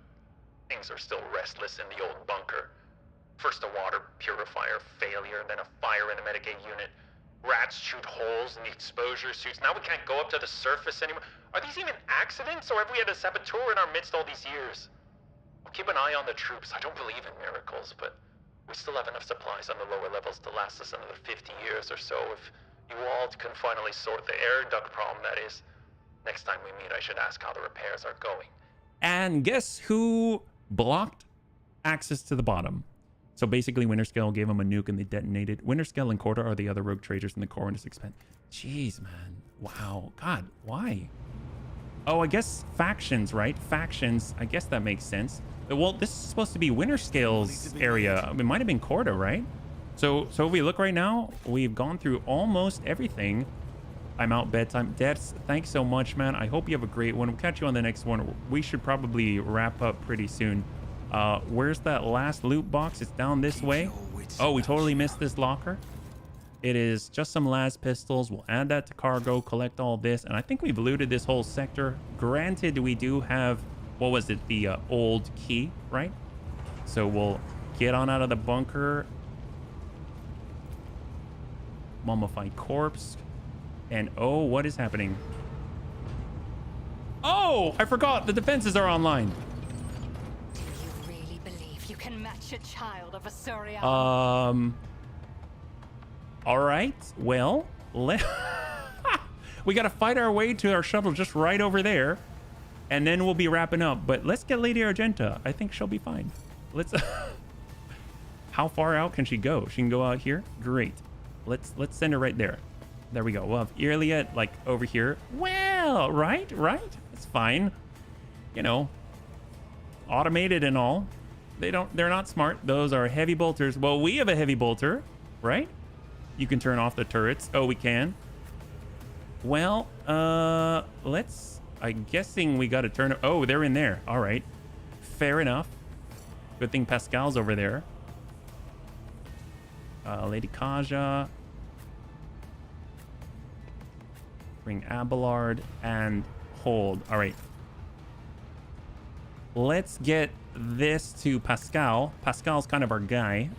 things are still restless in the old bunker. First a water purifier failure, then a fire in the Medicaid unit. Rats shoot holes in the exposure suits. Now we can't go up to the surface anymore. Are these even accidents, or have we had a saboteur in our midst all these years? I'll keep an eye on the troops. I don't believe in miracles, but we still have enough supplies on the lower levels to last us another 50 years or so. If you all can finally sort the air duct problem, that is. Next time we meet, I should ask how the repairs are going. And guess who blocked access to the bottom? So basically, Winterscale gave them a nuke and they detonated. Winterscale and Corda are the other rogue traders in the core and this expand. Jeez, man. Wow. God, why? Oh, I guess factions, right? Factions. I guess that makes sense. Well, this is supposed to be Winterscale's area. It might have been Corda, right? So if we look right now, we've gone through almost everything. I'm out bedtime. Deaths, thanks so much, man. I hope you have a great one. We'll catch you on the next one. We should probably wrap up pretty soon. Where's that last loot box? It's down this way. Oh, we totally missed this locker. It is just some las pistols. We'll add that to cargo, collect all this, and I think we've looted this whole sector. Granted, we do have, what was it, the old key, right? So we'll get on out of the bunker. Mummified corpse. And oh, what is happening? Oh, I forgot the defenses are online. Do you really believe you can match a child of a Surya? All right, well, we got to fight our way to our shuttle just right over there, and then we'll be wrapping up. But let's get Lady Argenta. I think she'll be fine. Let's. How far out can she go? She can go out here. Great. Let's send her right there. There we go. We'll have Irliet like over here. Well, right. It's fine. You know, automated and all. They're not smart. Those are heavy bolters. Well, we have a heavy bolter, right? You can turn off the turrets. Oh, we can. Well, I'm guessing we got to turn. Oh, they're in there. All right. Fair enough. Good thing Pascal's over there. Lady Kaja. Bring Abelard and hold. All right. Let's get this to Pascal. Pascal's kind of our guy.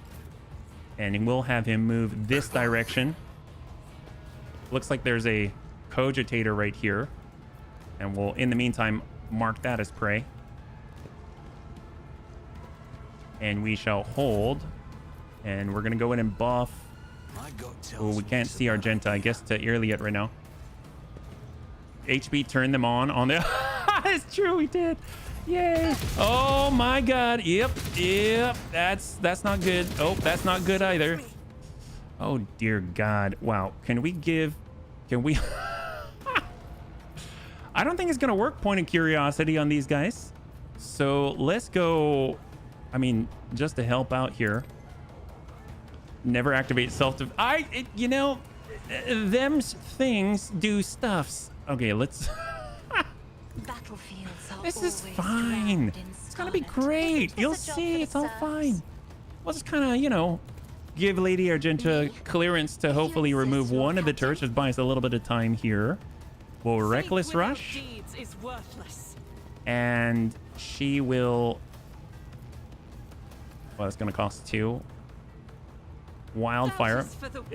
And we'll have him move this direction. Looks like there's a cogitator right here. And we'll, in the meantime, mark that as prey. And we shall hold. And we're going to go in and buff. Oh, we can't see Argenta, I guess, to Irliet right now. HB turned them on the... It's true, we did. Yay. Oh my god. Yep. That's not good. Oh, that's not good either. Oh dear god. Wow. Can we I don't think it's gonna work point of curiosity on these guys. So let's go. I mean, just to help out here. Never activate you know, them things do stuffs. Okay, let's This is fine. It's gonna be great. You'll see, it's all fine. We'll just kind of, you know, give Lady Argenta clearance to hopefully remove one of the turrets. Just buy us a little bit of time here. We'll Reckless Rush. And she will... Well, it's gonna cost 2. Wildfire.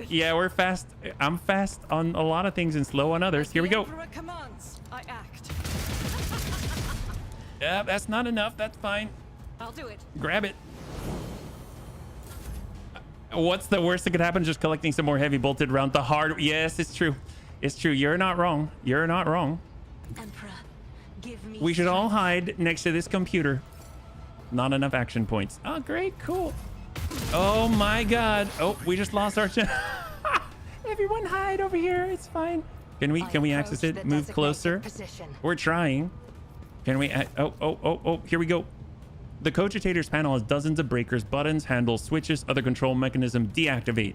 Yeah, we're fast. I'm fast on a lot of things and slow on others. Here we go. Yeah, that's not enough. That's fine. I'll do it. Grab it. What's the worst that could happen? Just collecting some more heavy bolted round the hard. Yes, it's true. It's true. You're not wrong. You're not wrong. Emperor, give me we should all hide next to this computer. Not enough action points. Oh, great. Cool. Oh my god. Oh, we just lost our Everyone hide over here. It's fine. Can we access it? Move closer. We're trying. Can we oh, here we go. The Cogitator's panel has dozens of breakers, buttons, handles, switches, other control mechanism. Deactivate.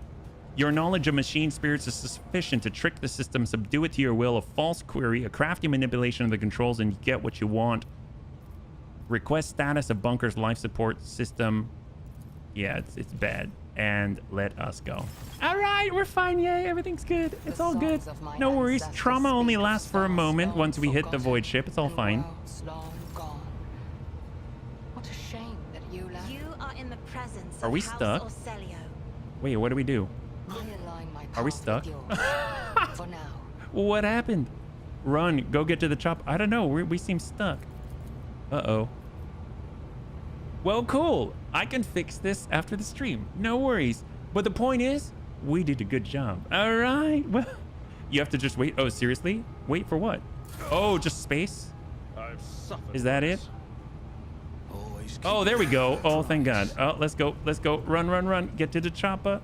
Your knowledge of machine spirits is sufficient to trick the system, subdue it to your will. A false query, a crafty manipulation of the controls, and you get what you want. Request status of bunker's life support system. Yeah, it's bad. And let us go. All right, we're fine. Yay, everything's good. It's all good. No worries. Trauma only lasts for a moment once we hit the void ship. It's all fine. What a shame that you are in the presence Are we stuck? Wait, what do we do? I align my Are we path stuck? with yours. For now. What happened? Run, go get to the chop. I don't know. We seem stuck. Uh-oh. Well, cool. I can fix this after the stream. No worries. But the point is, we did a good job. All right. Well, you have to just wait. Oh, seriously? Wait for what? Oh, just space? I've suffered. Is that it? Oh, there we go. Oh, thank God. Oh, let's go. Let's go. Run, run, run. Get to the chopper.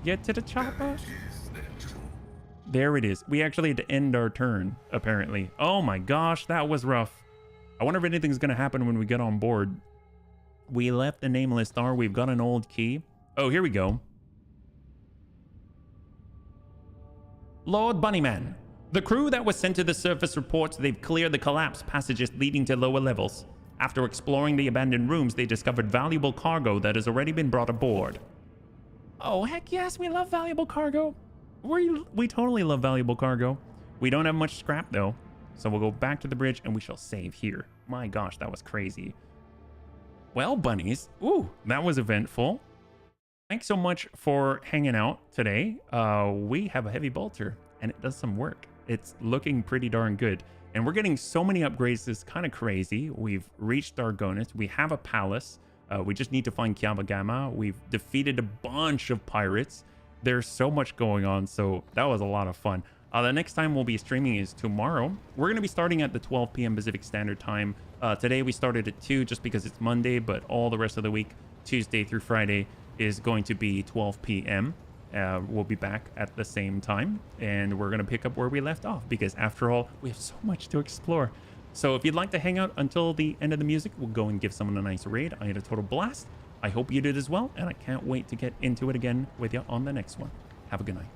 Get to the chopper. There it is. We actually had to end our turn, apparently. Oh my gosh, that was rough. I wonder if anything's going to happen when we get on board. We left the nameless star. We've got an old key. Oh, here we go. Lord Bunnyman. The crew that was sent to the surface reports they've cleared the collapsed passages leading to lower levels. After exploring the abandoned rooms, they discovered valuable cargo that has already been brought aboard. Oh, heck yes, we love valuable cargo. We totally love valuable cargo. We don't have much scrap, though. So we'll go back to the bridge and we shall save here. My gosh, that was crazy. Well, bunnies. Ooh, that was eventful. Thanks so much for hanging out today. We have a heavy bolter and it does some work. It's looking pretty darn good. And we're getting so many upgrades, it's kind of crazy. We've reached Dargonis. We have a palace. We just need to find Kiabagama. We've defeated a bunch of pirates. There's so much going on, so that was a lot of fun. The next time we'll be streaming is tomorrow. We're going to be starting at the 12 p.m. Pacific Standard Time. Today we started at 2 just because it's Monday, but all the rest of the week, Tuesday through Friday, is going to be 12 p.m. We'll be back at the same time, and we're going to pick up where we left off because, after all, we have so much to explore. So if you'd like to hang out until the end of the music, we'll go and give someone a nice raid. I had a total blast. I hope you did as well, and I can't wait to get into it again with you on the next one. Have a good night.